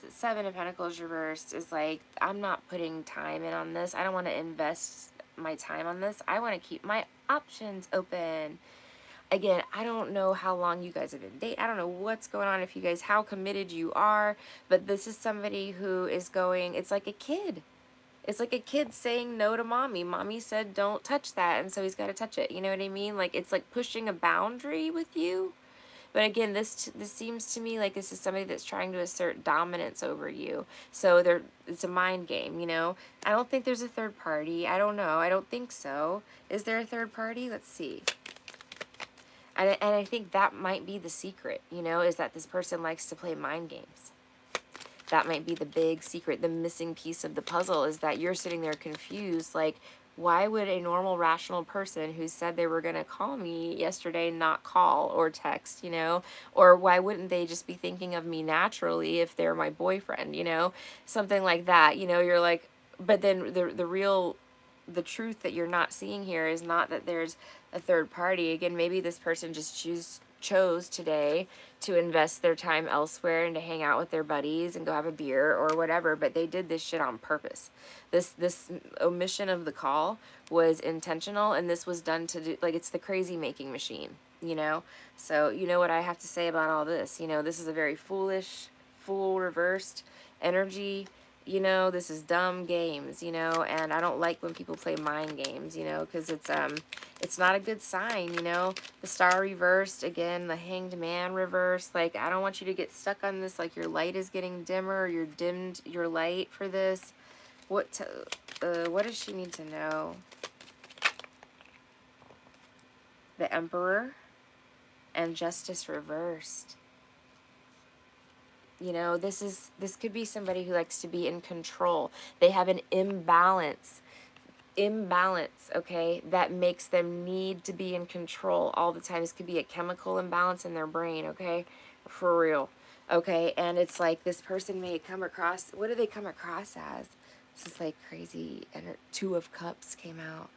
Seven of Pentacles reversed is like, I'm not putting time in on this. I don't want to invest my time on this. I want to keep my options open. Again, I don't know how long you guys have been dating. I don't know what's going on, if you guys, how committed you are, but this is somebody who is going, it's like a kid. It's like a kid saying no to mommy. Mommy said don't touch that, and so he's got to touch it. You know what I mean? Like, it's like pushing a boundary with you. But again, this seems to me like this is somebody that's trying to assert dominance over you. So it's a mind game, I don't think there's a third party. I don't know. I don't think so. Is there a third party? Let's see. And I think that might be the secret, is that this person likes to play mind games. That might be the big secret, the missing piece of the puzzle, is that you're sitting there confused, like, why would a normal, rational person who said they were going to call me yesterday not call or text, Or why wouldn't they just be thinking of me naturally if they're my boyfriend, Something like that, you're like, but then the truth that you're not seeing here is not that there's a third party. Again, maybe this person just chose today to invest their time elsewhere and to hang out with their buddies and go have a beer or whatever, but they did this shit on purpose. This omission of the call was intentional, and this was done to do, like, it's the crazy making machine, you know? So, you know what I have to say about all this? You know, this is a very foolish, fool reversed energy. You know, this is dumb games, you know, and I don't like when people play mind games, you know, because it's not a good sign, you know. The star reversed again, the hanged man reversed. Like, I don't want you to get stuck on this, like your light is getting dimmer, or you're dimmed your light for this. What does she need to know? The Emperor and Justice reversed. You know, this could be somebody who likes to be in control. They have an imbalance, okay, that makes them need to be in control all the time. This could be a chemical imbalance in their brain, okay, for real, okay. And it's like this person may come across, what do they come across as? This is like crazy. And Two of Cups came out.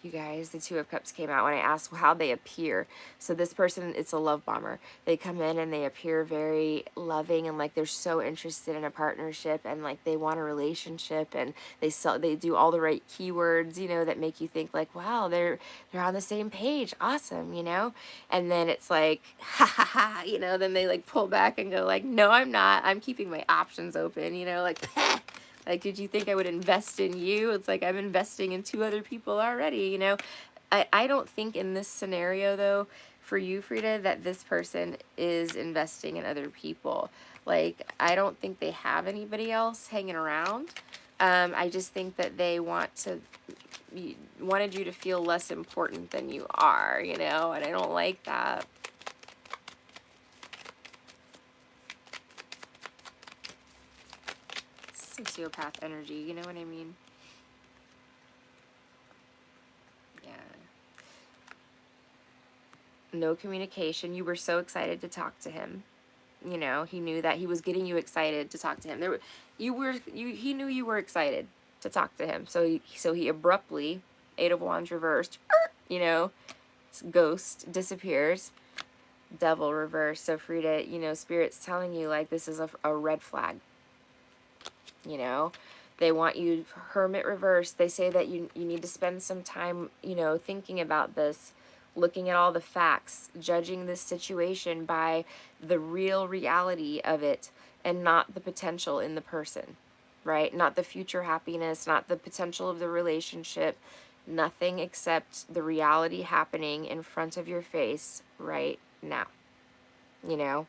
You guys, the Two of Cups came out when I asked how they appear. So this person, it's a love bomber. They come in and they appear very loving and like they're so interested in a partnership and like they want a relationship, and they do all the right keywords, you know, that make you think like, wow, they're on the same page. Awesome, you know? And then it's like, ha ha ha, you know, then they like pull back and go like, no, I'm not. I'm keeping my options open, you know, like like, did you think I would invest in you? It's like I'm investing in two other people already, you know? I don't think in this scenario, though, for you, Frida, that this person is investing in other people. Like, I don't think they have anybody else hanging around. I just think that they wanted you to feel less important than you are, you know? And I don't like that. Sociopath energy, you know what I mean? Yeah. No communication. You were so excited to talk to him. You know, he knew that he was getting you excited to talk to him. He knew you were excited to talk to him. So he abruptly, Eight of Wands reversed, you know, ghost disappears, Devil reversed. So Frida, you know, Spirit's telling you like this is a red flag. You know, they want you, Hermit reverse. They say that you need to spend some time, you know, thinking about this, looking at all the facts, judging this situation by the real reality of it and not the potential in the person, right? Not the future happiness, not the potential of the relationship, nothing except the reality happening in front of your face right now. You know,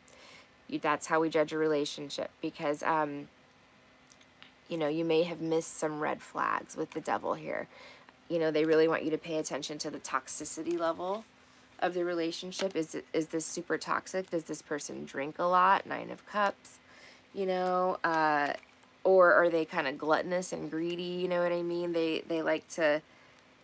that's how we judge a relationship, because you know, you may have missed some red flags with the Devil here. You know, they really want you to pay attention to the toxicity level of the relationship. Is this super toxic? Does this person drink a lot? Nine of Cups, you know, or are they kind of gluttonous and greedy? You know what I mean? They like to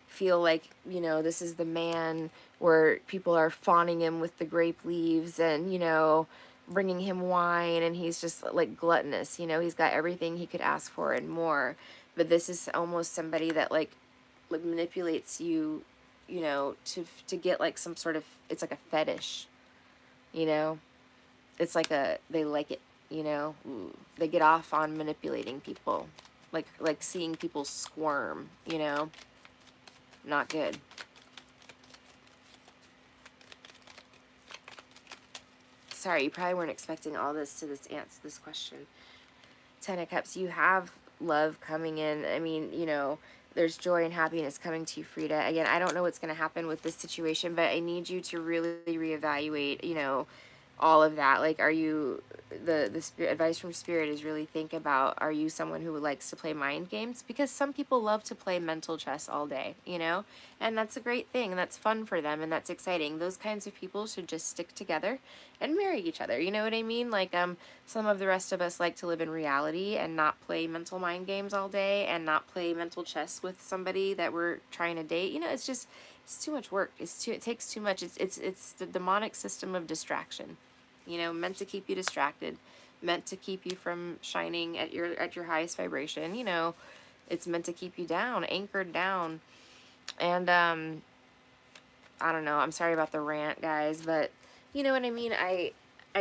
feel like, you know, this is the man where people are fawning him with the grape leaves and, you know, bringing him wine, and he's just like gluttonous, you know, he's got everything he could ask for and more. But this is almost somebody that like manipulates you, you know, to get like some sort of, it's like a fetish, you know, it's like they like it, you know. Ooh, they get off on manipulating people, like seeing people squirm, you know. Not good. Sorry, you probably weren't expecting all this to this answer this question. Ten of Cups, you have love coming in. I mean, you know, there's joy and happiness coming to you, Frida. Again, I don't know what's going to happen with this situation, but I need you to really reevaluate, you know, all of that. Like, are you, the spirit advice from Spirit is really think about, are you someone who likes to play mind games? Because some people love to play mental chess all day, you know, and that's a great thing, and that's fun for them, and that's exciting. Those kinds of people should just stick together and marry each other, you know what I mean? Like, some of the rest of us like to live in reality and not play mental mind games all day and not play mental chess with somebody that we're trying to date. You know, it's just, it's too much work. It takes too much. It's the demonic system of distraction. You know, meant to keep you distracted, meant to keep you from shining at your highest vibration. You know, it's meant to keep you down, anchored down. And I don't know. I'm sorry about the rant, guys, but You know what I mean? I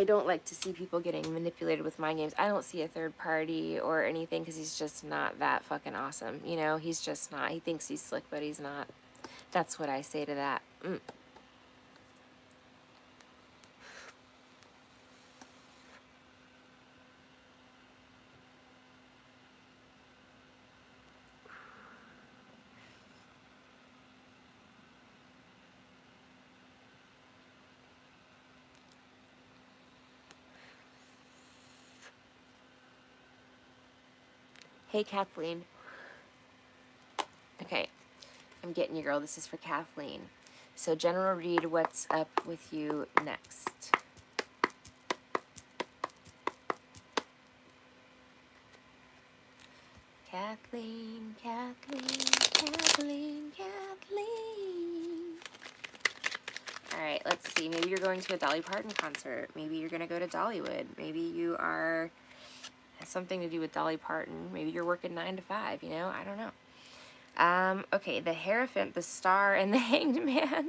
don't like to see people getting manipulated with mind games. I don't see a third party or anything because he's just not that fucking awesome. You know, he's just not. He thinks he's slick, but he's not. That's what I say to that. Hey, Kathleen. Okay, I'm getting you, girl. This is for Kathleen. So, general read, what's up with you next? Kathleen, Kathleen, Kathleen, Kathleen. All right, let's see. Maybe you're going to a Dolly Parton concert. Maybe you're going to go to Dollywood. Maybe you are has something to do with Dolly Parton. Maybe you're working 9 to 5, you know? I don't know. Okay, the Hierophant, the Star, and the Hanged Man.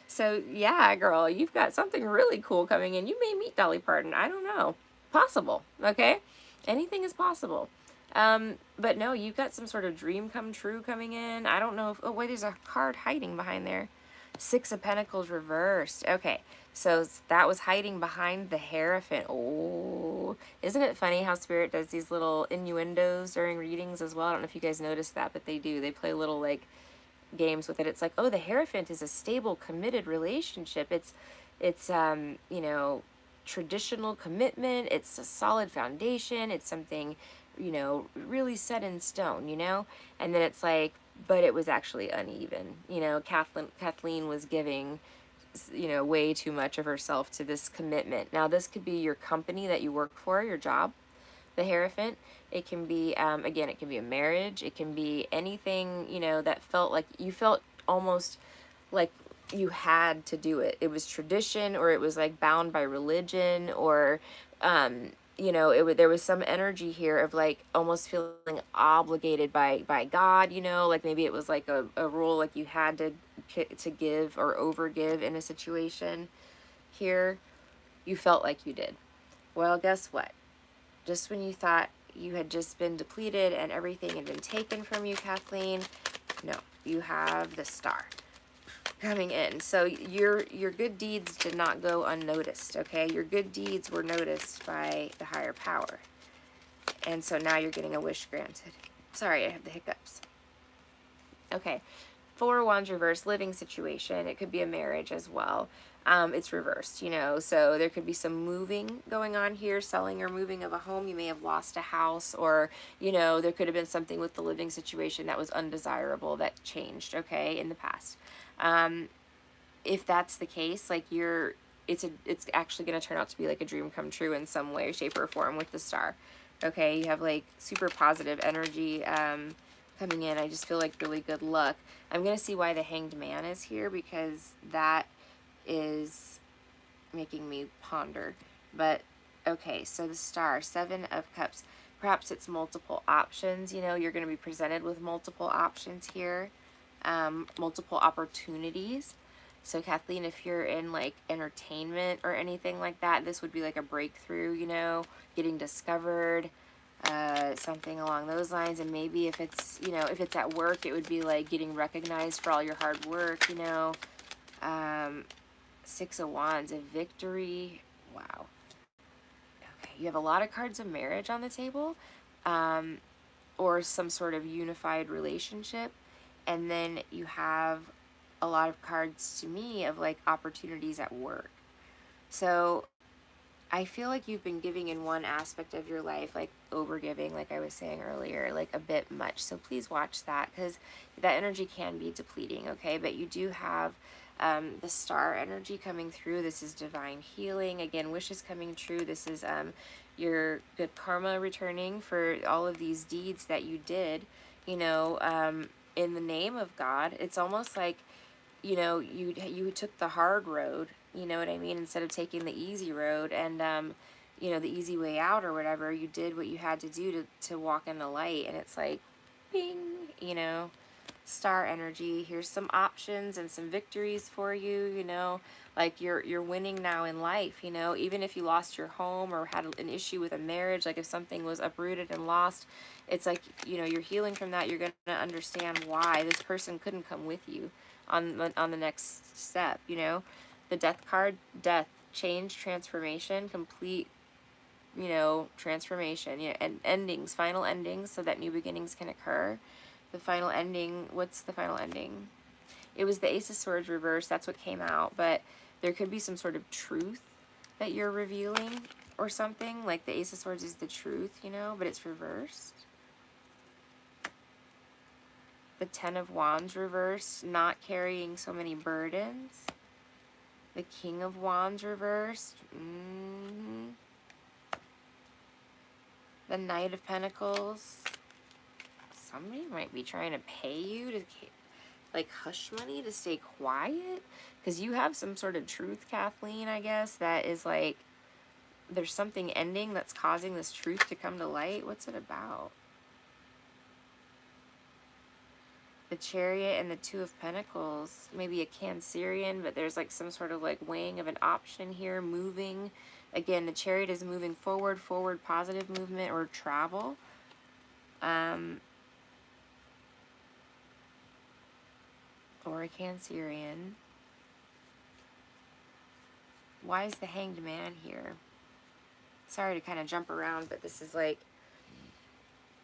So, yeah, girl, you've got something really cool coming in. You may meet Dolly Parton. I don't know. Possible, okay? Anything is possible. But no, you've got some sort of dream come true coming in. I don't know if, oh, wait, there's a card hiding behind there. 6 of Pentacles reversed. Okay, so that was hiding behind the Hierophant. Oh, isn't it funny how Spirit does these little innuendos during readings as well? I don't know if you guys noticed that, but they do. They play little, like, games with it. It's like, oh, the Hierophant is a stable, committed relationship. It's you know, traditional commitment. It's a solid foundation. It's something, you know, really set in stone, you know? And then it's like, but it was actually uneven. You know, Kathleen was giving, you know, way too much of herself to this commitment. Now, this could be your company that you work for, your job, the Hierophant. It can be, again, it can be a marriage. It can be anything, you know, that felt like you felt almost like you had to do it. It was tradition, or it was like bound by religion, or, you know, there was some energy here of like almost feeling obligated by God, you know, like maybe it was like a rule, like you had to give or overgive in a situation here. You felt like you did. Well, guess what? Just when you thought you had just been depleted and everything had been taken from you, Kathleen, no, you have the Star coming in. So your good deeds did not go unnoticed, okay? Your good deeds were noticed by the higher power. And so now you're getting a wish granted. Sorry, I have the hiccups. Okay. 4 of Wands reversed, living situation. It could be a marriage as well. It's reversed, you know, so there could be some moving going on here, selling or moving of a home. You may have lost a house, or, you know, there could have been something with the living situation that was undesirable that changed, okay, in the past. If that's the case, like it's actually going to turn out to be like a dream come true in some way, shape, or form with the Star. Okay, you have like super positive energy coming in. I just feel like really good luck. I'm going to see why the Hanged Man is here, because that is making me ponder. But okay, so the Star, 7 of Cups. Perhaps it's multiple options. You know, you're going to be presented with multiple options here, multiple opportunities. So Kathleen, if you're in like entertainment or anything like that, this would be like a breakthrough, you know, getting discovered, something along those lines. And maybe if it's, you know, if it's at work, it would be like getting recognized for all your hard work, you know. 6 of Wands, a victory. Wow. Okay, you have a lot of cards of marriage on the table, or some sort of unified relationship. And then you have a lot of cards to me of like opportunities at work. So I feel like you've been giving in one aspect of your life, like overgiving, like I was saying earlier, like a bit much. So please watch that, because that energy can be depleting, okay? But you do have the Star energy coming through. This is divine healing. Again, wishes coming true. This is your good karma returning for all of these deeds that you did, you know, in the name of God. It's almost like, you know, you took the hard road, you know what I mean, instead of taking the easy road, and you know, the easy way out or whatever. You did what you had to do to walk in the light, and it's like bing, you know. star energy. Here's some options and some victories for you, you know, like you're winning now in life, you know, even if you lost your home or had an issue with a marriage, like if something was uprooted and lost, it's like, you know, you're healing from that. You're going to understand why this person couldn't come with you on the next step, you know. The death card, death, change, transformation, complete, you know, transformation, you know, and endings, final endings, so that new beginnings can occur. The final ending, what's the final ending? It was the Ace of Swords reversed, that's what came out, but there could be some sort of truth that you're revealing or something, like the Ace of Swords is the truth, you know, but it's reversed. The Ten of Wands reversed, not carrying so many burdens. The King of Wands reversed. The Knight of Pentacles. Somebody might be trying to pay you to, like, hush money to stay quiet. Because you have some sort of truth, Kathleen, I guess, that is like, there's something ending that's causing this truth to come to light. What's it about? The Chariot and the Two of Pentacles. Maybe a Cancerian, but there's like some sort of like weighing of an option here, moving. Again, the Chariot is moving forward, positive movement or travel. Or a Cancerian. Why is the Hanged Man here? Sorry to kind of jump around, but this is like,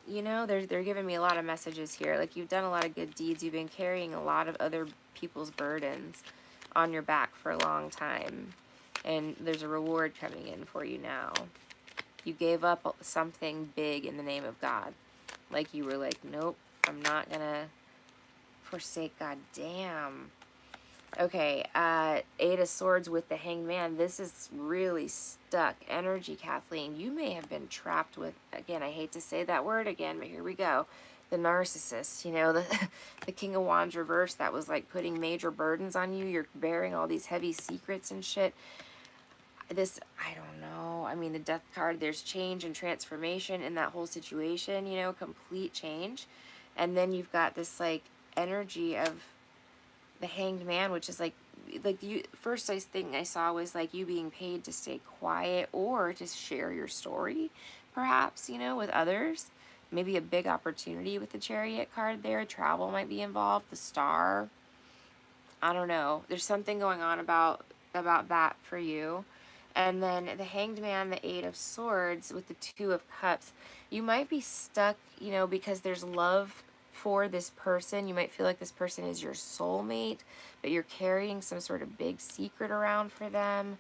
you know, they're giving me a lot of messages here. Like, you've done a lot of good deeds. You've been carrying a lot of other people's burdens on your back for a long time. And there's a reward coming in for you now. You gave up something big in the name of God. Like, you were like, nope, I'm not gonna forsake God. Damn. Okay, Eight of Swords with the Hanged Man. This is really stuck energy, Kathleen. You may have been trapped with, again, I hate to say that word again, but here we go. The narcissist, you know, the King of Wands reverse that was like putting major burdens on you. You're bearing all these heavy secrets and shit. This, I don't know. I mean, the Death card, there's change and transformation in that whole situation, you know, complete change. And then you've got this like energy of the Hanged Man, which is like you, first thing I saw was like you being paid to stay quiet or to share your story, perhaps, you know, with others. Maybe a big opportunity with the Chariot card there. Travel might be involved. The Star. I don't know. There's something going on about that for you. And then the Hanged Man, the Eight of Swords with the Two of Cups. You might be stuck, you know, because there's love for this person. You might feel like this person is your soulmate, but you're carrying some sort of big secret around for them.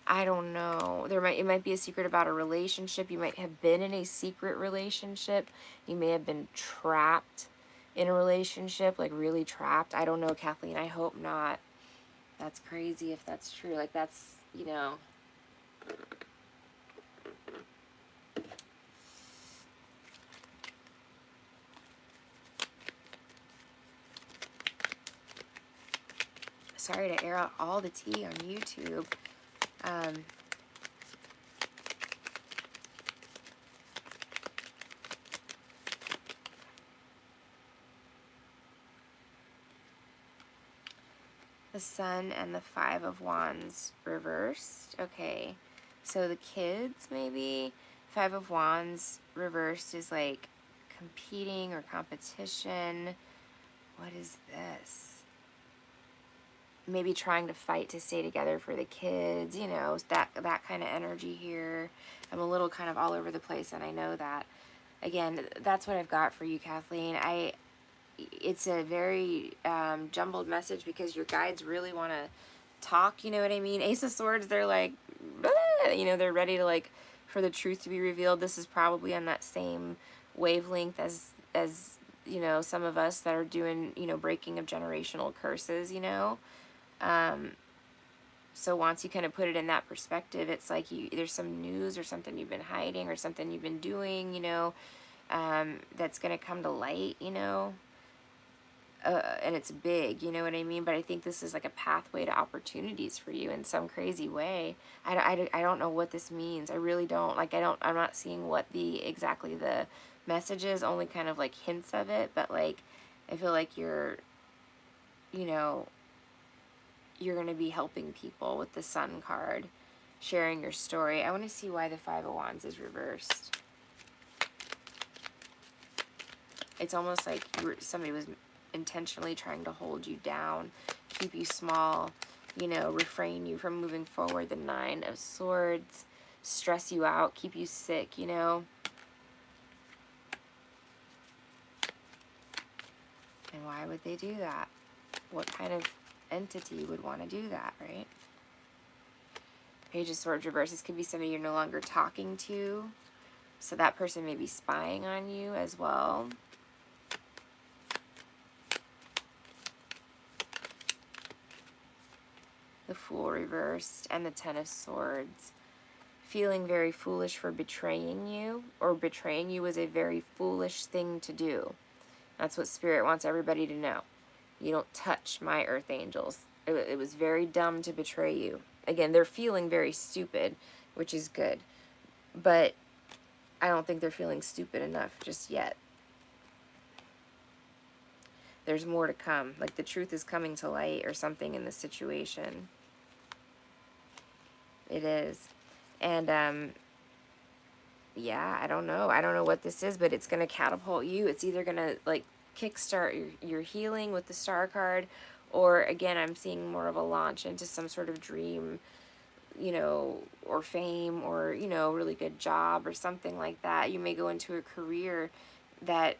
I don't know. It might be a secret about a relationship. You might have been in a secret relationship. You may have been trapped in a relationship, like really trapped. I don't know, Kathleen. I hope not. That's crazy if that's true. Like, that's, you know. Sorry to air out all the tea on YouTube. Um, the Sun and the Five of Wands reversed. Okay. So the kids, maybe. Five of Wands reversed is like competing or competition. What is this? Maybe trying to fight to stay together for the kids, you know, that kind of energy here. I'm a little kind of all over the place, and I know that. Again, that's what I've got for you, Kathleen. It's a very jumbled message because your guides really want to talk, you know what I mean? Ace of Swords, they're like, you know, they're ready to, like, for the truth to be revealed. This is probably on that same wavelength as you know, some of us that are doing, you know, breaking of generational curses, you know. So once you kind of put it in that perspective, it's like there's some news or something you've been hiding or something you've been doing, you know, that's going to come to light, you know. And it's big, you know what I mean? But I think this is like a pathway to opportunities for you in some crazy way. I don't know what this means. I really don't. Like, I'm not seeing what exactly the message is, only kind of like hints of it. But like, I feel like you're, you know, you're going to be helping people with the Sun card, sharing your story. I want to see why the Five of Wands is reversed. It's almost like somebody was intentionally trying to hold you down, keep you small, you know, refrain you from moving forward. The Nine of Swords, stress you out, keep you sick, you know. And why would they do that? What kind of entity would want to do that, right? Page of Swords reverse. This could be somebody you're no longer talking to. So that person may be spying on you as well. The Fool reversed and the Ten of Swords. Feeling very foolish for betraying you, or betraying you was a very foolish thing to do. That's what Spirit wants everybody to know. You don't touch my earth angels. It was very dumb to betray you. Again, they're feeling very stupid, which is good. But I don't think they're feeling stupid enough just yet. There's more to come. Like the truth is coming to light or something in this situation. It is. And, yeah, I don't know. I don't know what this is, but it's going to catapult you. It's either going to, like, kickstart your healing with the Star card, or, again, I'm seeing more of a launch into some sort of dream, you know, or fame, or, you know, really good job or something like that. You may go into a career that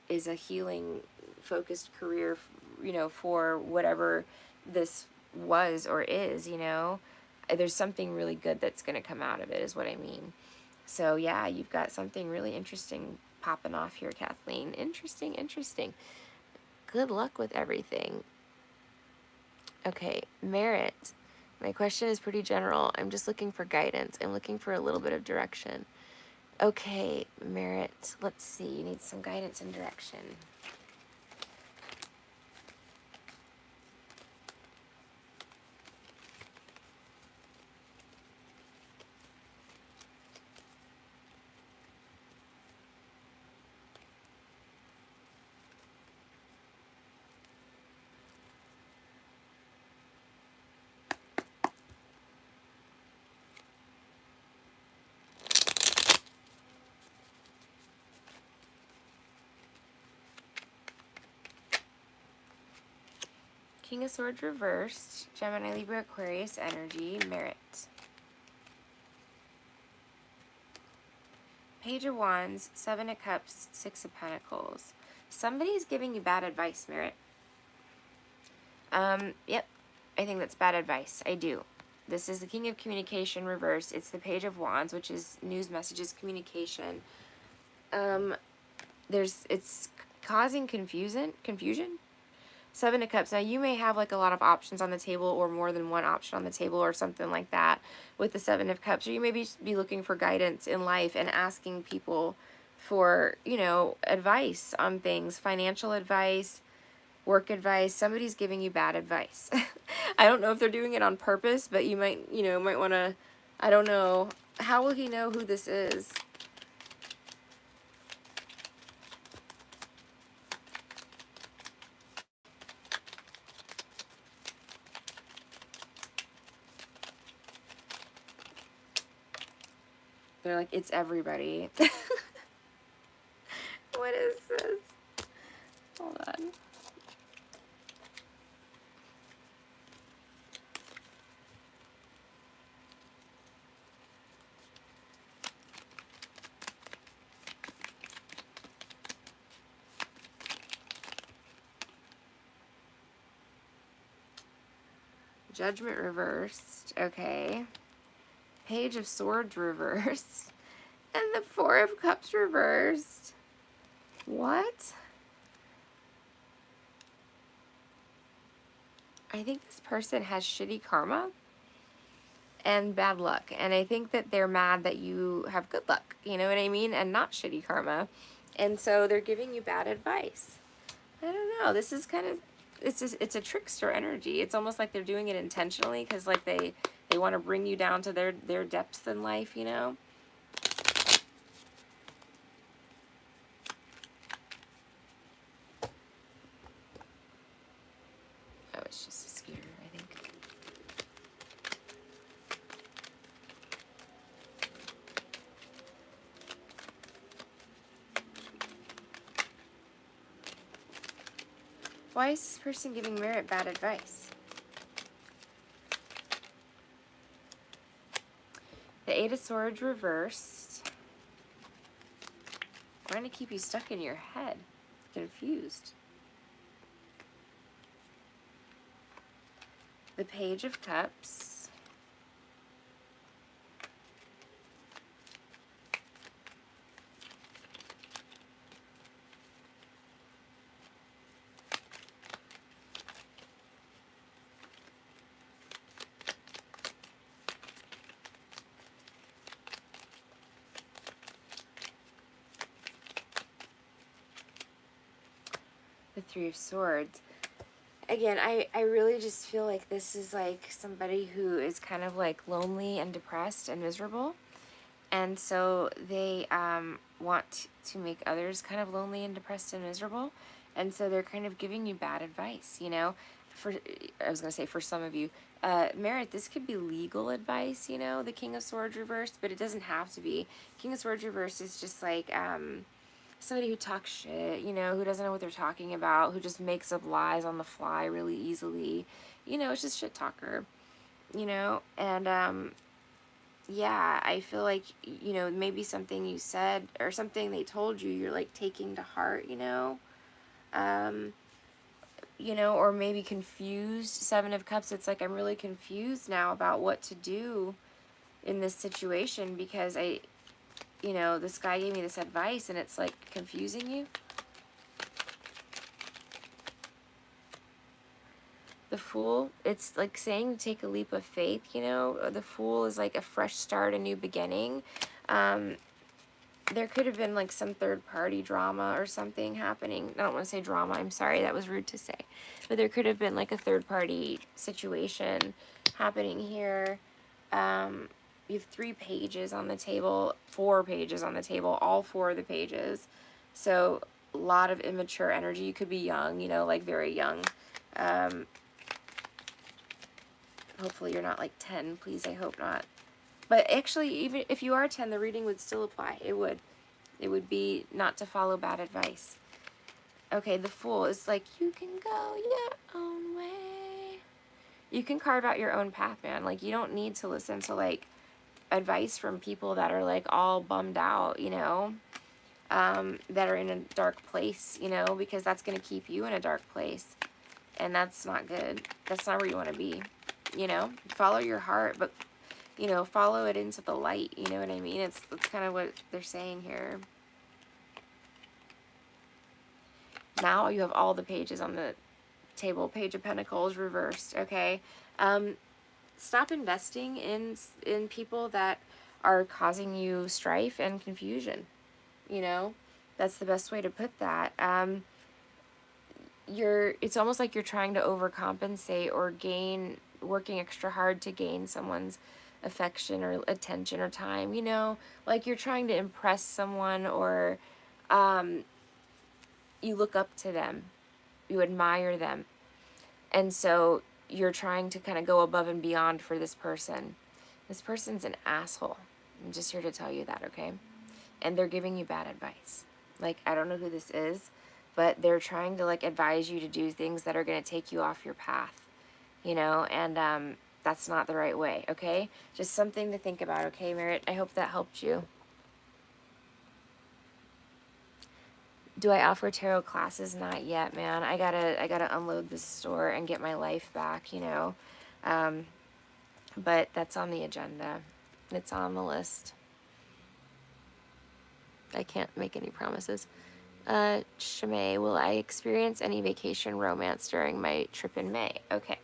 is a healing focused career, you know, for whatever this was or is, you know. There's something really good that's going to come out of it is what I mean. So yeah, you've got something really interesting popping off here, Kathleen. Interesting, interesting. Good luck with everything. Okay, Merit. My question is pretty general. I'm just looking for guidance. I'm looking for a little bit of direction. Okay, Merit. Let's see. You need some guidance and direction. King of Swords reversed. Gemini, Libra, Aquarius energy. Merit. Page of Wands, Seven of Cups, Six of Pentacles. Somebody's giving you bad advice, Merit. Yep. I think that's bad advice. I do. This is the King of Communication reversed. It's the Page of Wands, which is news, messages, communication. It's causing confusion. Seven of Cups. Now, you may have like a lot of options on the table, or more than one option on the table, or something like that with the Seven of Cups. Or you may be looking for guidance in life and asking people for, you know, advice on things, financial advice, work advice. Somebody's giving you bad advice. I don't know if they're doing it on purpose, but you might, you know, might want to, I don't know. How will he know who this is? They're like, it's everybody. What is this? Hold on. Judgment reversed. Okay. Page of Swords reversed. And the Four of Cups reversed. What? I think this person has shitty karma and bad luck. And I think that they're mad that you have good luck. You know what I mean? And not shitty karma. And so they're giving you bad advice. I don't know. This is kind of, it's a trickster energy. It's almost like they're doing it intentionally because like they want to bring you down to their depths in life, you know? just a scooter, I think. Why is this person giving Merit bad advice? The Eight of Swords reversed. Trying to keep you stuck in your head, confused. The Page of Cups. The Three of Swords. Again, I really just feel like this is like somebody who is kind of like lonely and depressed and miserable. And so they want to make others kind of lonely and depressed and miserable. And so they're kind of giving you bad advice, you know. I was going to say for some of you, Merit, this could be legal advice, you know, the King of Swords reversed, but it doesn't have to be. King of Swords reversed is just like somebody who talks shit, you know, who doesn't know what they're talking about, who just makes up lies on the fly really easily. You know, it's just shit talker, you know, and yeah, I feel like, you know, maybe something you said or something they told you, you're like taking to heart, um, or maybe confused. Seven of Cups, it's like, I'm really confused now about what to do in this situation because this guy gave me this advice and it's like confusing you. The Fool, it's like saying take a leap of faith, you know. The Fool is like a fresh start, a new beginning. There could have been like some third party drama or something happening. I don't want to say drama, I'm sorry, that was rude to say. But there could have been like a third party situation happening here. You have 3 pages on the table, 4 pages on the table, all 4 of the pages. So a lot of immature energy. You could be young, you know, like very young. Hopefully you're not like 10, please, I hope not. But actually, even if you are 10, the reading would still apply. It would. It would be not to follow bad advice. Okay, the Fool is like, you can go your own way. You can carve out your own path, man. Like, you don't need to listen to, like, advice from people that are, like, all bummed out, you know, that are in a dark place, you know, because that's going to keep you in a dark place. And that's not good. That's not where you want to be, you know. Follow your heart, but, you know, follow it into the light, you know what I mean? That's kind of what they're saying here. Now you have all the pages on the table. Page of Pentacles reversed, okay? Stop investing in people that are causing you strife and confusion, you know? That's the best way to put that. It's almost like you're trying to overcompensate or working extra hard to gain someone's affection or attention or time, you know? Like you're trying to impress someone or you look up to them, you admire them. And so you're trying to kind of go above and beyond for this person. This person's an asshole. I'm just here to tell you that, okay? And they're giving you bad advice. Like, I don't know who this is, but they're trying to, like, advise you to do things that are going to take you off your path, you know? And that's not the right way, okay? Just something to think about, okay, Merit? I hope that helped you. Do I offer tarot classes? Not yet, man. I gotta unload this store and get my life back, you know. But that's on the agenda. It's on the list. I can't make any promises. Shimei, will I experience any vacation romance during my trip in May? Okay.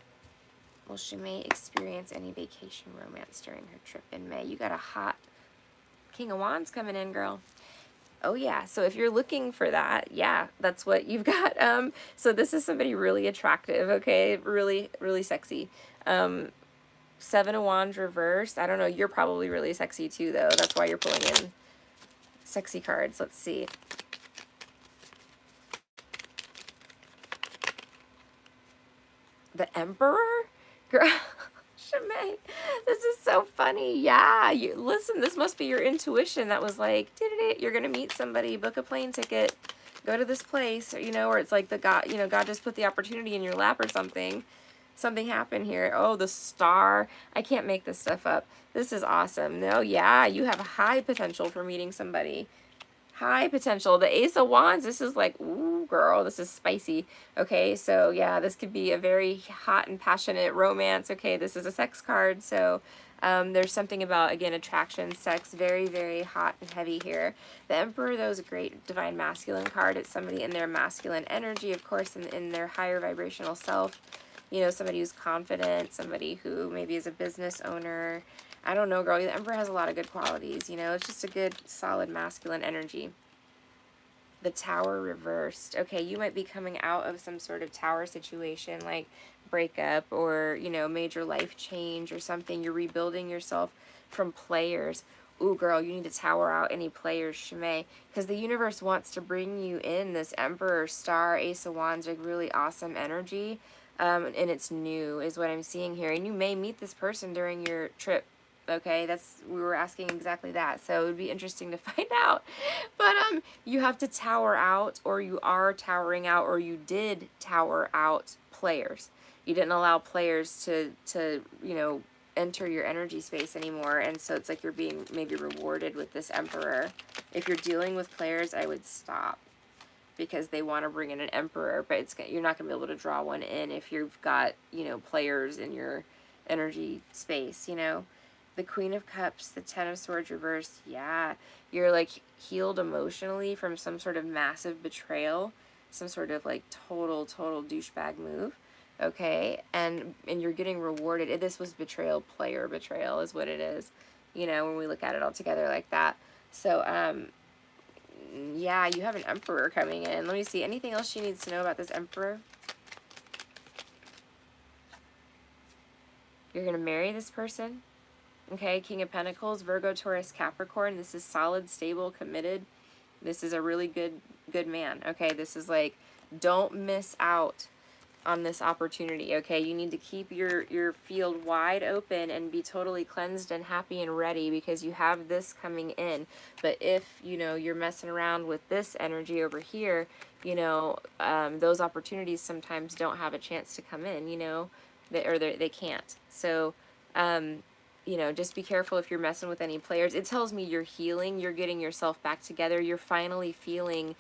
Will Shimei experience any vacation romance during her trip in May? You got a hot King of Wands coming in, girl. Oh yeah, so if you're looking for that, yeah, that's what you've got. So this is somebody really attractive, okay? Really, really sexy. Seven of Wands reversed. I don't know, you're probably really sexy too, though. That's why you're pulling in sexy cards. Let's see. The Emperor? Girl, Shemay, this is so funny. Yeah, you listen, this must be your intuition that was like, you're gonna meet somebody, book a plane ticket, go to this place, or, or it's like the God, God just put the opportunity in your lap or something. Something happened here. Oh, the star. I can't make this stuff up. This is awesome. No, yeah, you have a high potential for meeting somebody. High potential. The Ace of Wands, this is like, ooh, girl, this is spicy. Okay, so yeah, this could be a very hot and passionate romance. Okay, this is a sex card, so there's something about, again, attraction, sex, very, very hot and heavy here. The Emperor, though, is a great divine masculine card. It's somebody in their masculine energy, of course, in their higher vibrational self. Somebody who's confident, somebody who maybe is a business owner. I don't know, girl. The Emperor has a lot of good qualities, It's just a good, solid masculine energy. The Tower reversed. Okay, you might be coming out of some sort of tower situation, like breakup or, major life change or something. You're rebuilding yourself from players. Ooh, girl, you need to tower out any players, Shemay, because the universe wants to bring you in this Emperor, Star, Ace of Wands, like really awesome energy. And it's new, is what I'm seeing here. And you may meet this person during your trip. Okay, we were asking exactly that. So it would be interesting to find out. But you have to tower out, or you are towering out, or you did tower out players. You didn't allow players to enter your energy space anymore, and so it's like you're being maybe rewarded with this Emperor. If you're dealing with players, I would stop, because they want to bring in an Emperor, but you're not going to be able to draw one in if you've got, players in your energy space, The Queen of Cups, the Ten of Swords reversed, yeah. You're, like, healed emotionally from some sort of massive betrayal, some sort of, like, total douchebag move, okay? And you're getting rewarded. This was player betrayal is what it is, when we look at it all together like that. So, yeah, you have an Emperor coming in. Let me see. Anything else she needs to know about this Emperor? You're going to marry this person. Okay, King of Pentacles, Virgo, Taurus, Capricorn. This is solid, stable, committed. This is a really good man. Okay, this is like, don't miss out on this opportunity. Okay, you need to keep your field wide open and be totally cleansed and happy and ready, because you have this coming in. But if you're messing around with this energy over here, those opportunities sometimes don't have a chance to come in, they can't. So just be careful if you're messing with any players. It tells me you're healing, you're getting yourself back together, you're finally feeling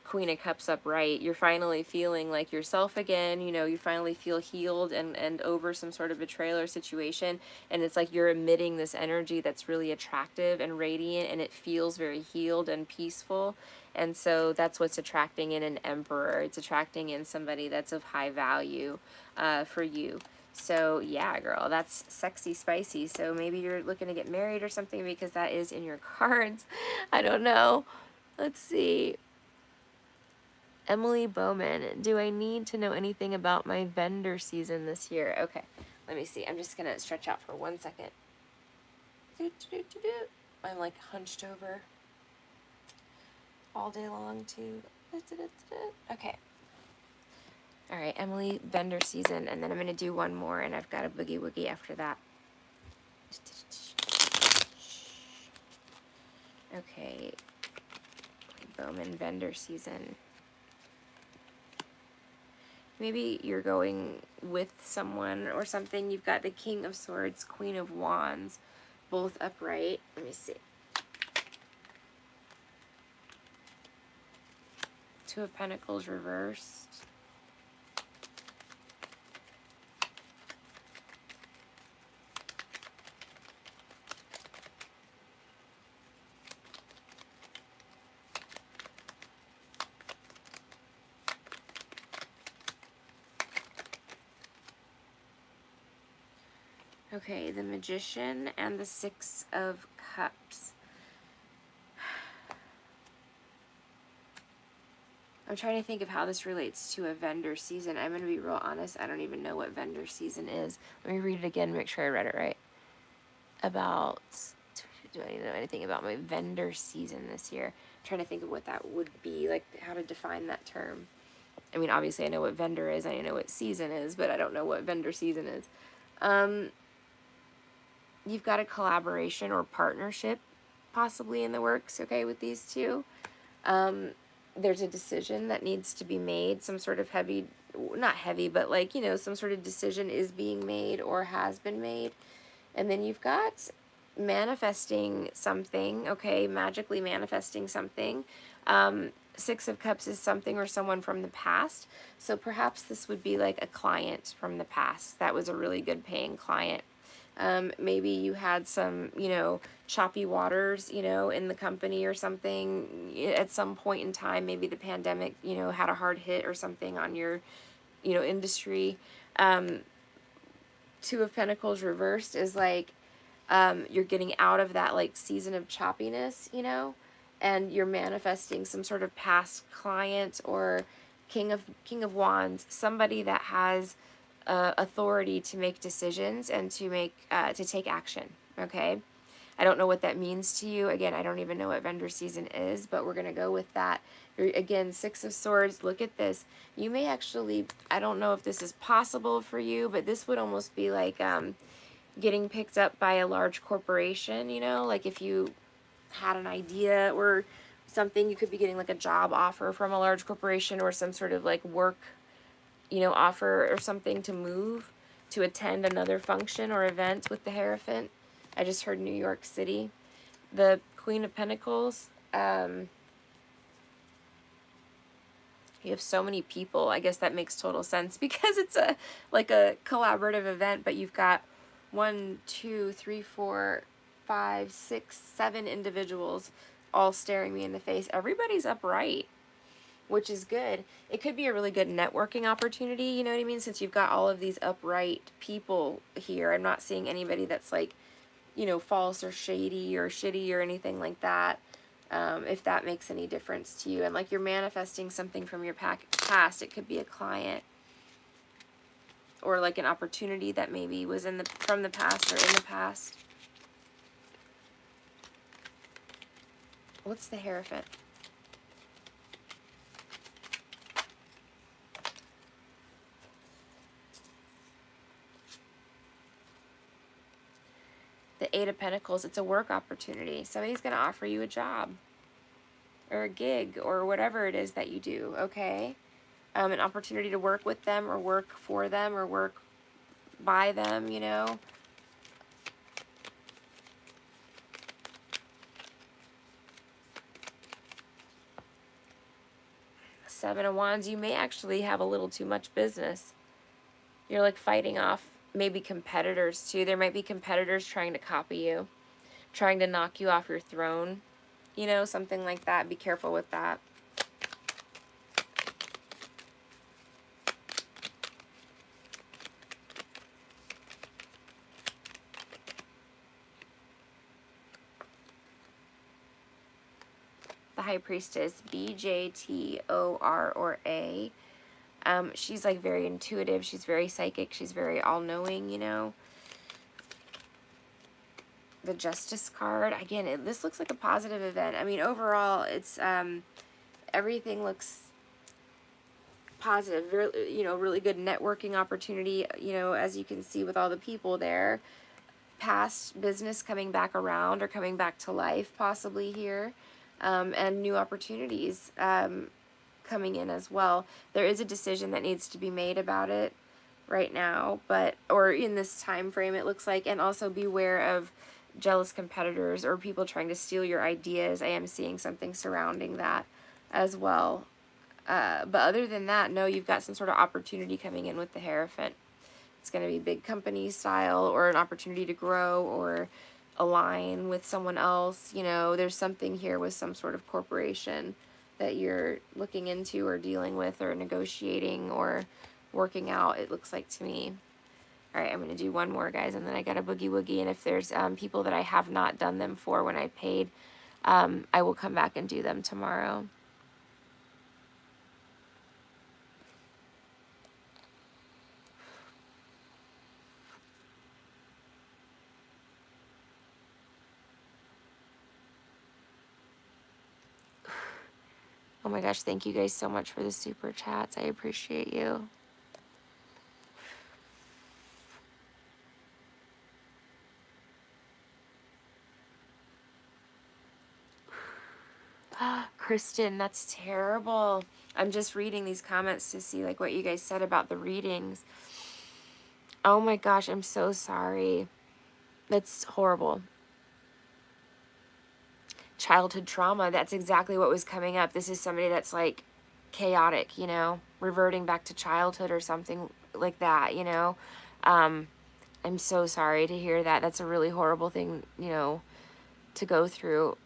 Queen of Cups upright. You're finally feeling like yourself again. You finally feel healed and over some sort of betrayal or situation. And it's like you're emitting this energy that's really attractive and radiant, and it feels very healed and peaceful. And so that's what's attracting in an Emperor. It's attracting in somebody that's of high value for you. So yeah, girl, that's sexy, spicy. So maybe you're looking to get married or something, because that is in your cards. I don't know. Let's see. Emily Bowman, do I need to know anything about my vendor season this year? Okay, let me see. I'm just going to stretch out for 1 second. I'm like hunched over all day long too. Okay. All right, Emily, vendor season, and then I'm going to do one more, and I've got a boogie woogie after that. Okay, Bowman, vendor season. Maybe you're going with someone or something. You've got the King of Swords, Queen of Wands, both upright. Let me see. Two of Pentacles reversed. Okay, the Magician and the Six of Cups. I'm trying to think of how this relates to a vendor season. I'm going to be real honest. I don't even know what vendor season is. Let me read it again, make sure I read it right. Do I know anything about my vendor season this year? I'm trying to think of what that would be, like how to define that term. I mean, obviously I know what vendor is, I know what season is, but I don't know what vendor season is. Um, you've got a collaboration or partnership possibly in the works, okay, with these two. Um, there's a decision that needs to be made, some sort of heavy, not heavy, but like, you know, some sort of decision is being made or has been made. And then you've got manifesting something, okay, magically manifesting something. Six of Cups is something or someone from the past. So perhaps this would be like a client from the past that was a really good paying client. Maybe you had some, you know, choppy waters, you know, in the company or something at some point in time. Maybe the pandemic, you know, had a hard hit or something on your, you know, industry. Um, Two of Pentacles reversed is like you're getting out of that like season of choppiness, you know, and you're manifesting some sort of past client or King of Wands, somebody that has authority to make decisions and to take action. Okay, I don't know what that means to you. Again, I don't even know what vendor season is, but we're gonna go with that. Again, Six of Swords. Look at this. You may actually, I don't know if this is possible for you, but this would almost be like getting picked up by a large corporation, you know, like if you had an idea or something, you could be getting like a job offer from a large corporation or some sort of like work, you know, offer or something to move to attend another function or event with the Hierophant. I just heard New York City. The Queen of Pentacles, you have so many people. I guess that makes total sense because it's a like a collaborative event, but you've got 1, 2, 3, 4, 5, 6, 7 individuals all staring me in the face. Everybody's upright, which is good. It could be a really good networking opportunity, you know what I mean? Since you've got all of these upright people here, I'm not seeing anybody that's like, you know, false or shady or shitty or anything like that. If that makes any difference to you. And like you're manifesting something from your past. It could be a client or like an opportunity that maybe was from the past or in the past. What's the Hierophant? The Eight of Pentacles, it's a work opportunity. Somebody's going to offer you a job or a gig or whatever it is that you do, okay? An opportunity to work with them or work for them or work by them, you know? Seven of Wands, you may actually have a little too much business. You're like fighting off maybe competitors too. There might be competitors trying to copy you, trying to knock you off your throne, you know, something like that. Be careful with that. The High Priestess, BJTOR or A. She's like very intuitive. She's very psychic. She's very all-knowing, you know. The Justice card, again, this looks like a positive event. I mean, overall, it's everything looks positive. Really, you know, really good networking opportunity. You know, as you can see with all the people there, past business coming back around or coming back to life, possibly here, and new opportunities coming in as well. There is a decision that needs to be made about it right now, but or in this time frame, it looks like, and also beware of jealous competitors or people trying to steal your ideas. I am seeing something surrounding that as well. But other than that, no, you've got some sort of opportunity coming in with the Hierophant. It's going to be big company style or an opportunity to grow or align with someone else. You know, there's something here with some sort of corporation that you're looking into or dealing with or negotiating or working out, it looks like to me. All right, I'm going to do one more, guys, and then I got a boogie woogie. And if there's people that I have not done them for when I paid, I will come back and do them tomorrow. Oh my gosh, thank you guys so much for the super chats. I appreciate you. Kristen, that's terrible. I'm just reading these comments to see like what you guys said about the readings. Oh my gosh, I'm so sorry. That's horrible. Childhood trauma, that's exactly what was coming up. This is somebody that's like chaotic, you know, reverting back to childhood or something like that, you know. I'm so sorry to hear that. That's a really horrible thing, you know, to go through.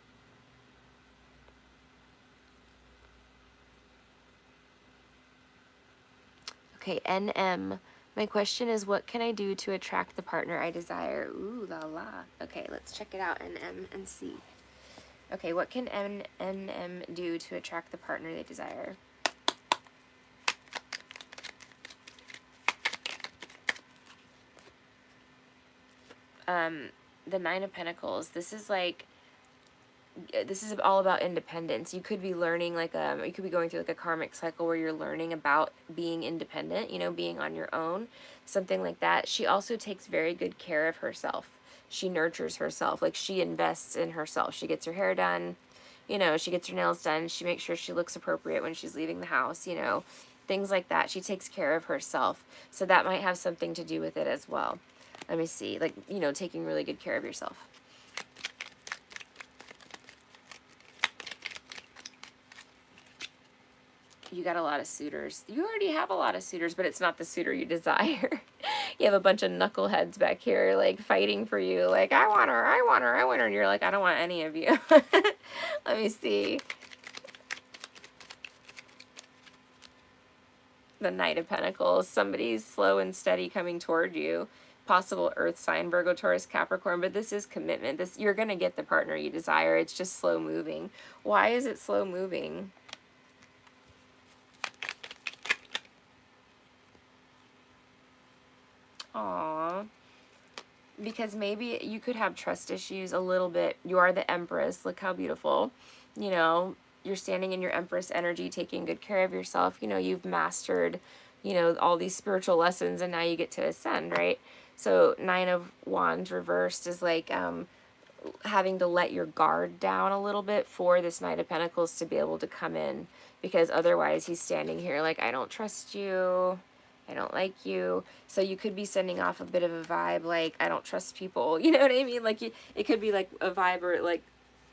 Okay, NM. My question is, what can I do to attract the partner I desire? Ooh la la. Okay, let's check it out, NM, and see. Okay, what can NM do to attract the partner they desire? The Nine of Pentacles. This is all about independence. You could be learning you could be going through like a karmic cycle where you're learning about being independent, you know, being on your own, something like that. She also takes very good care of herself. She nurtures herself. Like, she invests in herself. She gets her hair done, you know, she gets her nails done. She makes sure she looks appropriate when she's leaving the house, you know, things like that. She takes care of herself. So that might have something to do with it as well. Let me see. Like, you know, taking really good care of yourself. You got a lot of suitors. You already have a lot of suitors, but it's not the suitor you desire. You have a bunch of knuckleheads back here, like, fighting for you. Like, I want her, I want her, I want her. And you're like, I don't want any of you. Let me see. The Knight of Pentacles. Somebody's slow and steady coming toward you. Possible earth sign, Virgo, Taurus, Capricorn. But this is commitment. You're going to get the partner you desire. It's just slow moving. Why is it slow moving? Aww. Because maybe you could have trust issues a little bit. You are the Empress. Look how beautiful. You know, you're standing in your Empress energy, taking good care of yourself. You know, you've mastered, you know, all these spiritual lessons, and now you get to ascend, right? So Nine of Wands reversed is like having to let your guard down a little bit for this Knight of Pentacles to be able to come in. Because otherwise he's standing here like, I don't trust you. I don't like you. So you could be sending off a bit of a vibe like, I don't trust people. You know what I mean? Like, it could be like a vibe where it like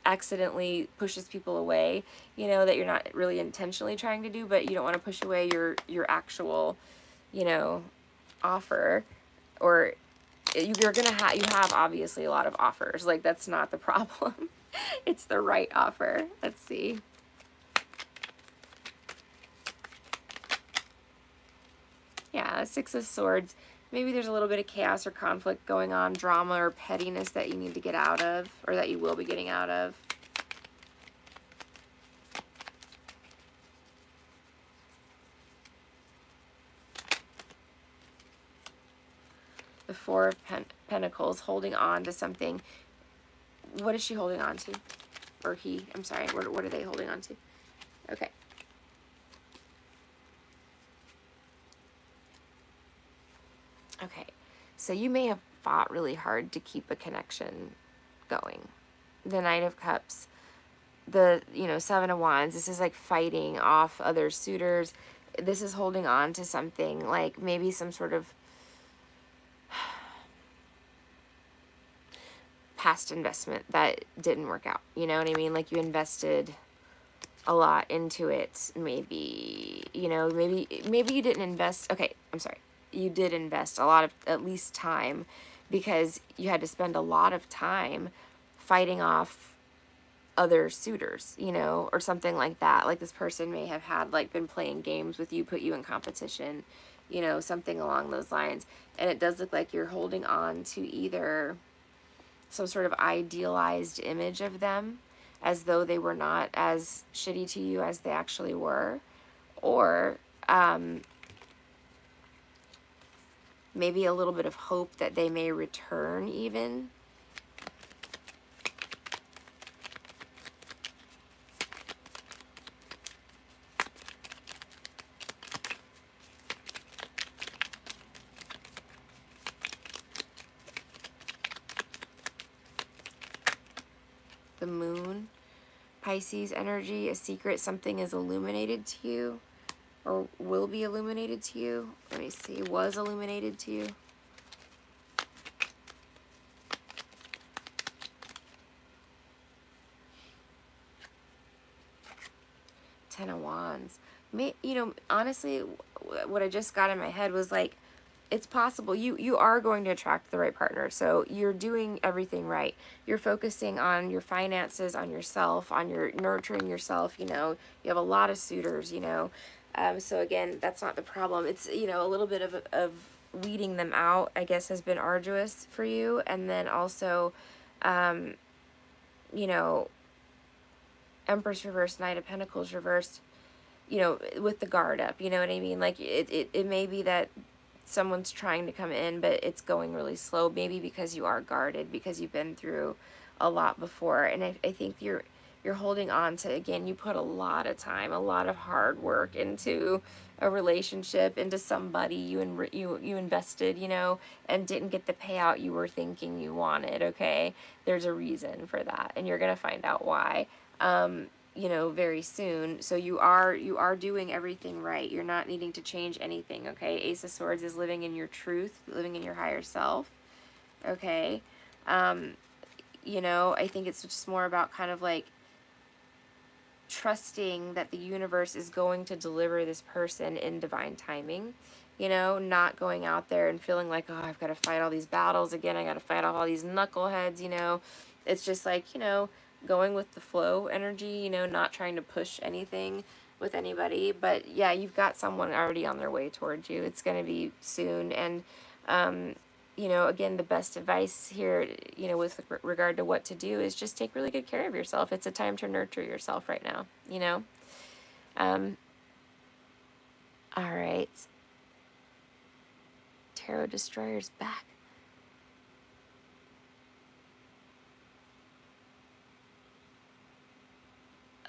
accidentally pushes people away, you know, that you're not really intentionally trying to do, but you don't want to push away your actual, you know, offer. Or you're gonna have, you have obviously a lot of offers. Like, that's not the problem. It's the right offer. Let's see. Yeah, Six of Swords. Maybe there's a little bit of chaos or conflict going on, drama or pettiness that you need to get out of, or that you will be getting out of. The Four of Pentacles, holding on to something. What is she holding on to? Or he, I'm sorry, what are they holding on to? Okay. Okay, so you may have fought really hard to keep a connection going. The Knight of Cups, the, you know, Seven of Wands, this is like fighting off other suitors. This is holding on to something, like maybe some sort of past investment that didn't work out. You know what I mean? Like, you invested a lot into it. Maybe, you know, maybe you didn't invest. Okay, I'm sorry. You did invest a lot of, at least time, because you had to spend a lot of time fighting off other suitors, you know, or something like that. Like, this person may have had, like, been playing games with you, put you in competition, you know, something along those lines. And it does look like you're holding on to either some sort of idealized image of them, as though they were not as shitty to you as they actually were, or maybe a little bit of hope that they may return even. Pisces energy, a secret, something is illuminated to you or will be illuminated to you. Let me see, was illuminated to you. Ten of Wands. You know, honestly, what I just got in my head was like, it's possible you are going to attract the right partner. So you're doing everything right. You're focusing on your finances, on yourself, on your nurturing yourself. You know, you have a lot of suitors, you know. So again, that's not the problem. It's, you know, a little bit of weeding them out, I guess, has been arduous for you. And then also, um, you know, Empress reversed, Knight of Pentacles reversed, you know, with the guard up, you know what I mean? Like it may be that someone's trying to come in, but it's going really slow, maybe because you are guarded, because you've been through a lot before. And I think you're holding on to, again, you put a lot of time, a lot of hard work into a relationship, into somebody you invested, you know, and didn't get the payout you were thinking you wanted. Okay, there's a reason for that, and you're gonna find out why. You know, very soon. So you are doing everything right. You're not needing to change anything, okay? Ace of Swords is living in your truth, living in your higher self, okay? You know, I think it's just more about kind of like trusting that the universe is going to deliver this person in divine timing, you know, not going out there and feeling like, oh, I've got to fight all these battles again. I got to fight off all these knuckleheads, you know. It's just like, you know, going with the flow energy, you know, not trying to push anything with anybody. But yeah, you've got someone already on their way towards you. It's going to be soon. And, you know, again, the best advice here, you know, with regard to what to do is just take really good care of yourself. It's a time to nurture yourself right now, you know? Um, all right. Tarot Destroyer's back.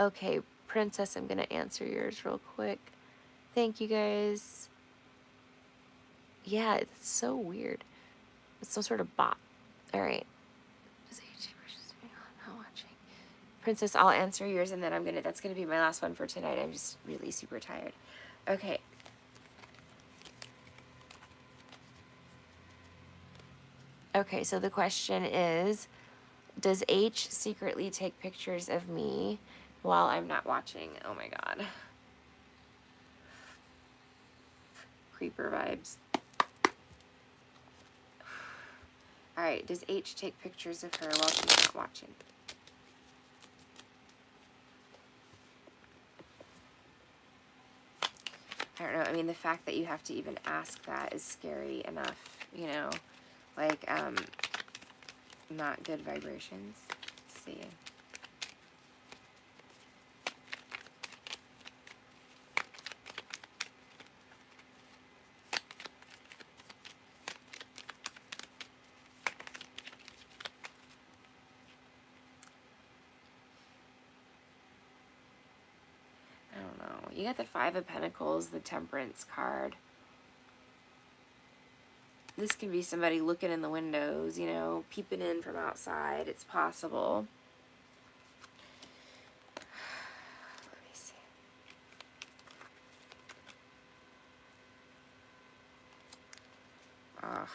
Okay, Princess, I'm going to answer yours real quick. Thank you, guys. Yeah, it's so weird. It's some sort of bot. All right. Not watching. Princess, I'll answer yours, and then that's gonna be my last one for tonight. I'm just really super tired. Okay. Okay, so the question is, does H secretly take pictures of me while I'm not watching? Oh my god. Creeper vibes. Alright, does H take pictures of her while she's not watching? I don't know. I mean, the fact that you have to even ask that is scary enough, you know? Like, not good vibrations. Let's see. I don't know. You got the Five of Pentacles, the Temperance card. This can be somebody looking in the windows, you know, peeping in from outside. It's possible. Let me see. Ugh.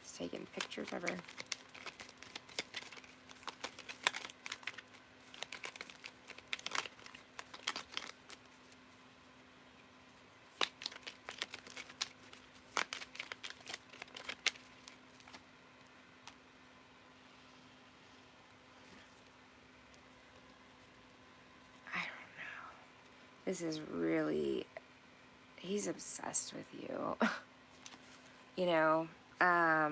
He's taking pictures of her. I don't know. This is really, he's obsessed with you. You know, I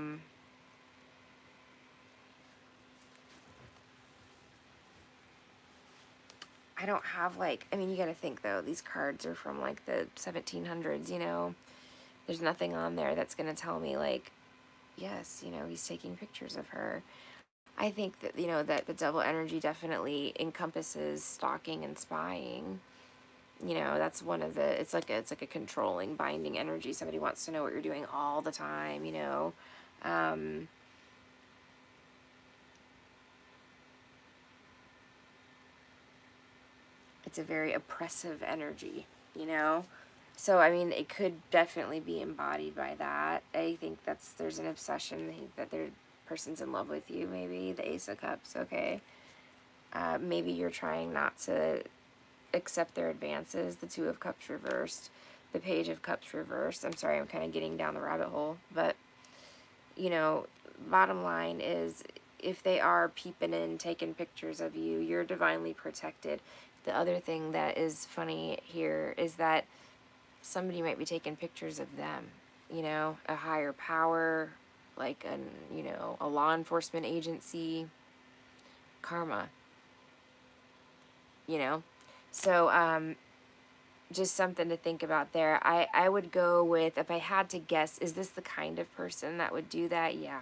don't have like, I mean, you gotta think though, these cards are from like the 1700s, you know. There's nothing on there that's gonna tell me like, yes, you know, he's taking pictures of her. I think that, you know, that the devil energy definitely encompasses stalking and spying. You know, that's one of the, it's like a controlling, binding energy. Somebody wants to know what you're doing all the time, you know. Um, it's a very oppressive energy, you know. So, I mean, it could definitely be embodied by that. I think there's an obsession that their person's in love with you, maybe. The Ace of Cups, okay. Maybe you're trying not to accept their advances. The Two of Cups reversed. The Page of Cups reversed. I'm sorry, I'm kind of getting down the rabbit hole. But, you know, bottom line is, if they are peeping in, taking pictures of you, you're divinely protected. The other thing that is funny here is that somebody might be taking pictures of them, you know, a higher power, like you know, a law enforcement agency, karma, you know. So, just something to think about there. I would go with, if I had to guess, is this the kind of person that would do that? Yeah,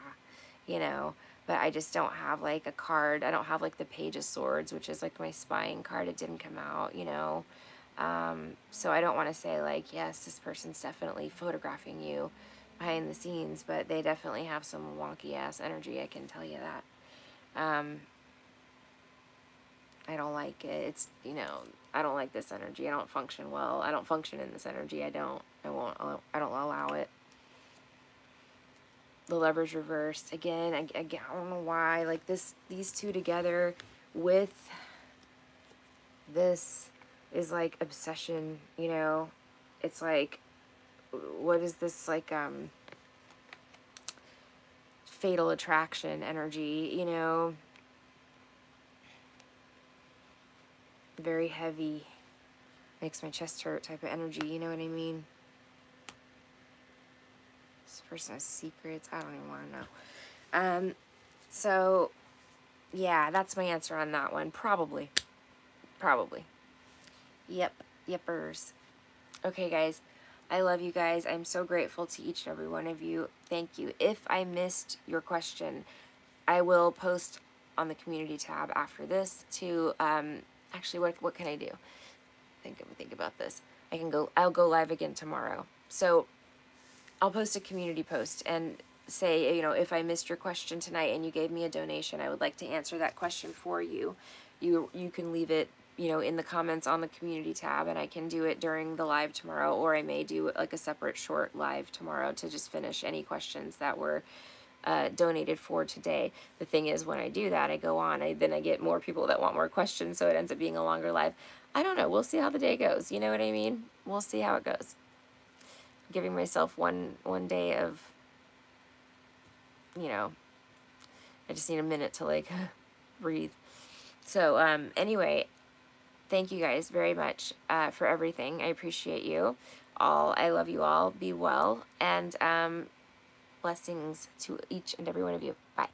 you know, but I just don't have like a card. I don't have like the Page of Swords, which is like my spying card. It didn't come out, you know. So I don't want to say like, yes, this person's definitely photographing you behind the scenes, but they definitely have some wonky ass energy. I can tell you that. I don't like it. It's, you know, I don't like this energy. I don't function well. I don't function in this energy. I don't. I won't. I don't allow it. The Lovers reversed again. I don't know why. Like these two together with this is like obsession. You know, it's like, what is this, like fatal attraction energy? You know, very heavy, makes my chest hurt type of energy. You know what I mean? This person has secrets. I don't even want to know. So yeah, that's my answer on that one. Probably. Probably. Yep. Yepers. Okay, guys. I love you guys. I'm so grateful to each and every one of you. Thank you. If I missed your question, I will post on the community tab after this to, actually, what can I do? Think about this. I'll go live again tomorrow. So I'll post a community post and say, you know, if I missed your question tonight and you gave me a donation, I would like to answer that question for you. You can leave it, you know, in the comments on the community tab, and I can do it during the live tomorrow, or I may do like a separate short live tomorrow to just finish any questions that were donated for today. The thing is, when I do that, I go on, then I get more people that want more questions, so it ends up being a longer live. I don't know. We'll see how the day goes. You know what I mean? We'll see how it goes. Giving myself one day of, you know, I just need a minute to like breathe. So anyway, thank you guys very much for everything. I appreciate you all. I love you all. Be well, and blessings to each and every one of you. Bye.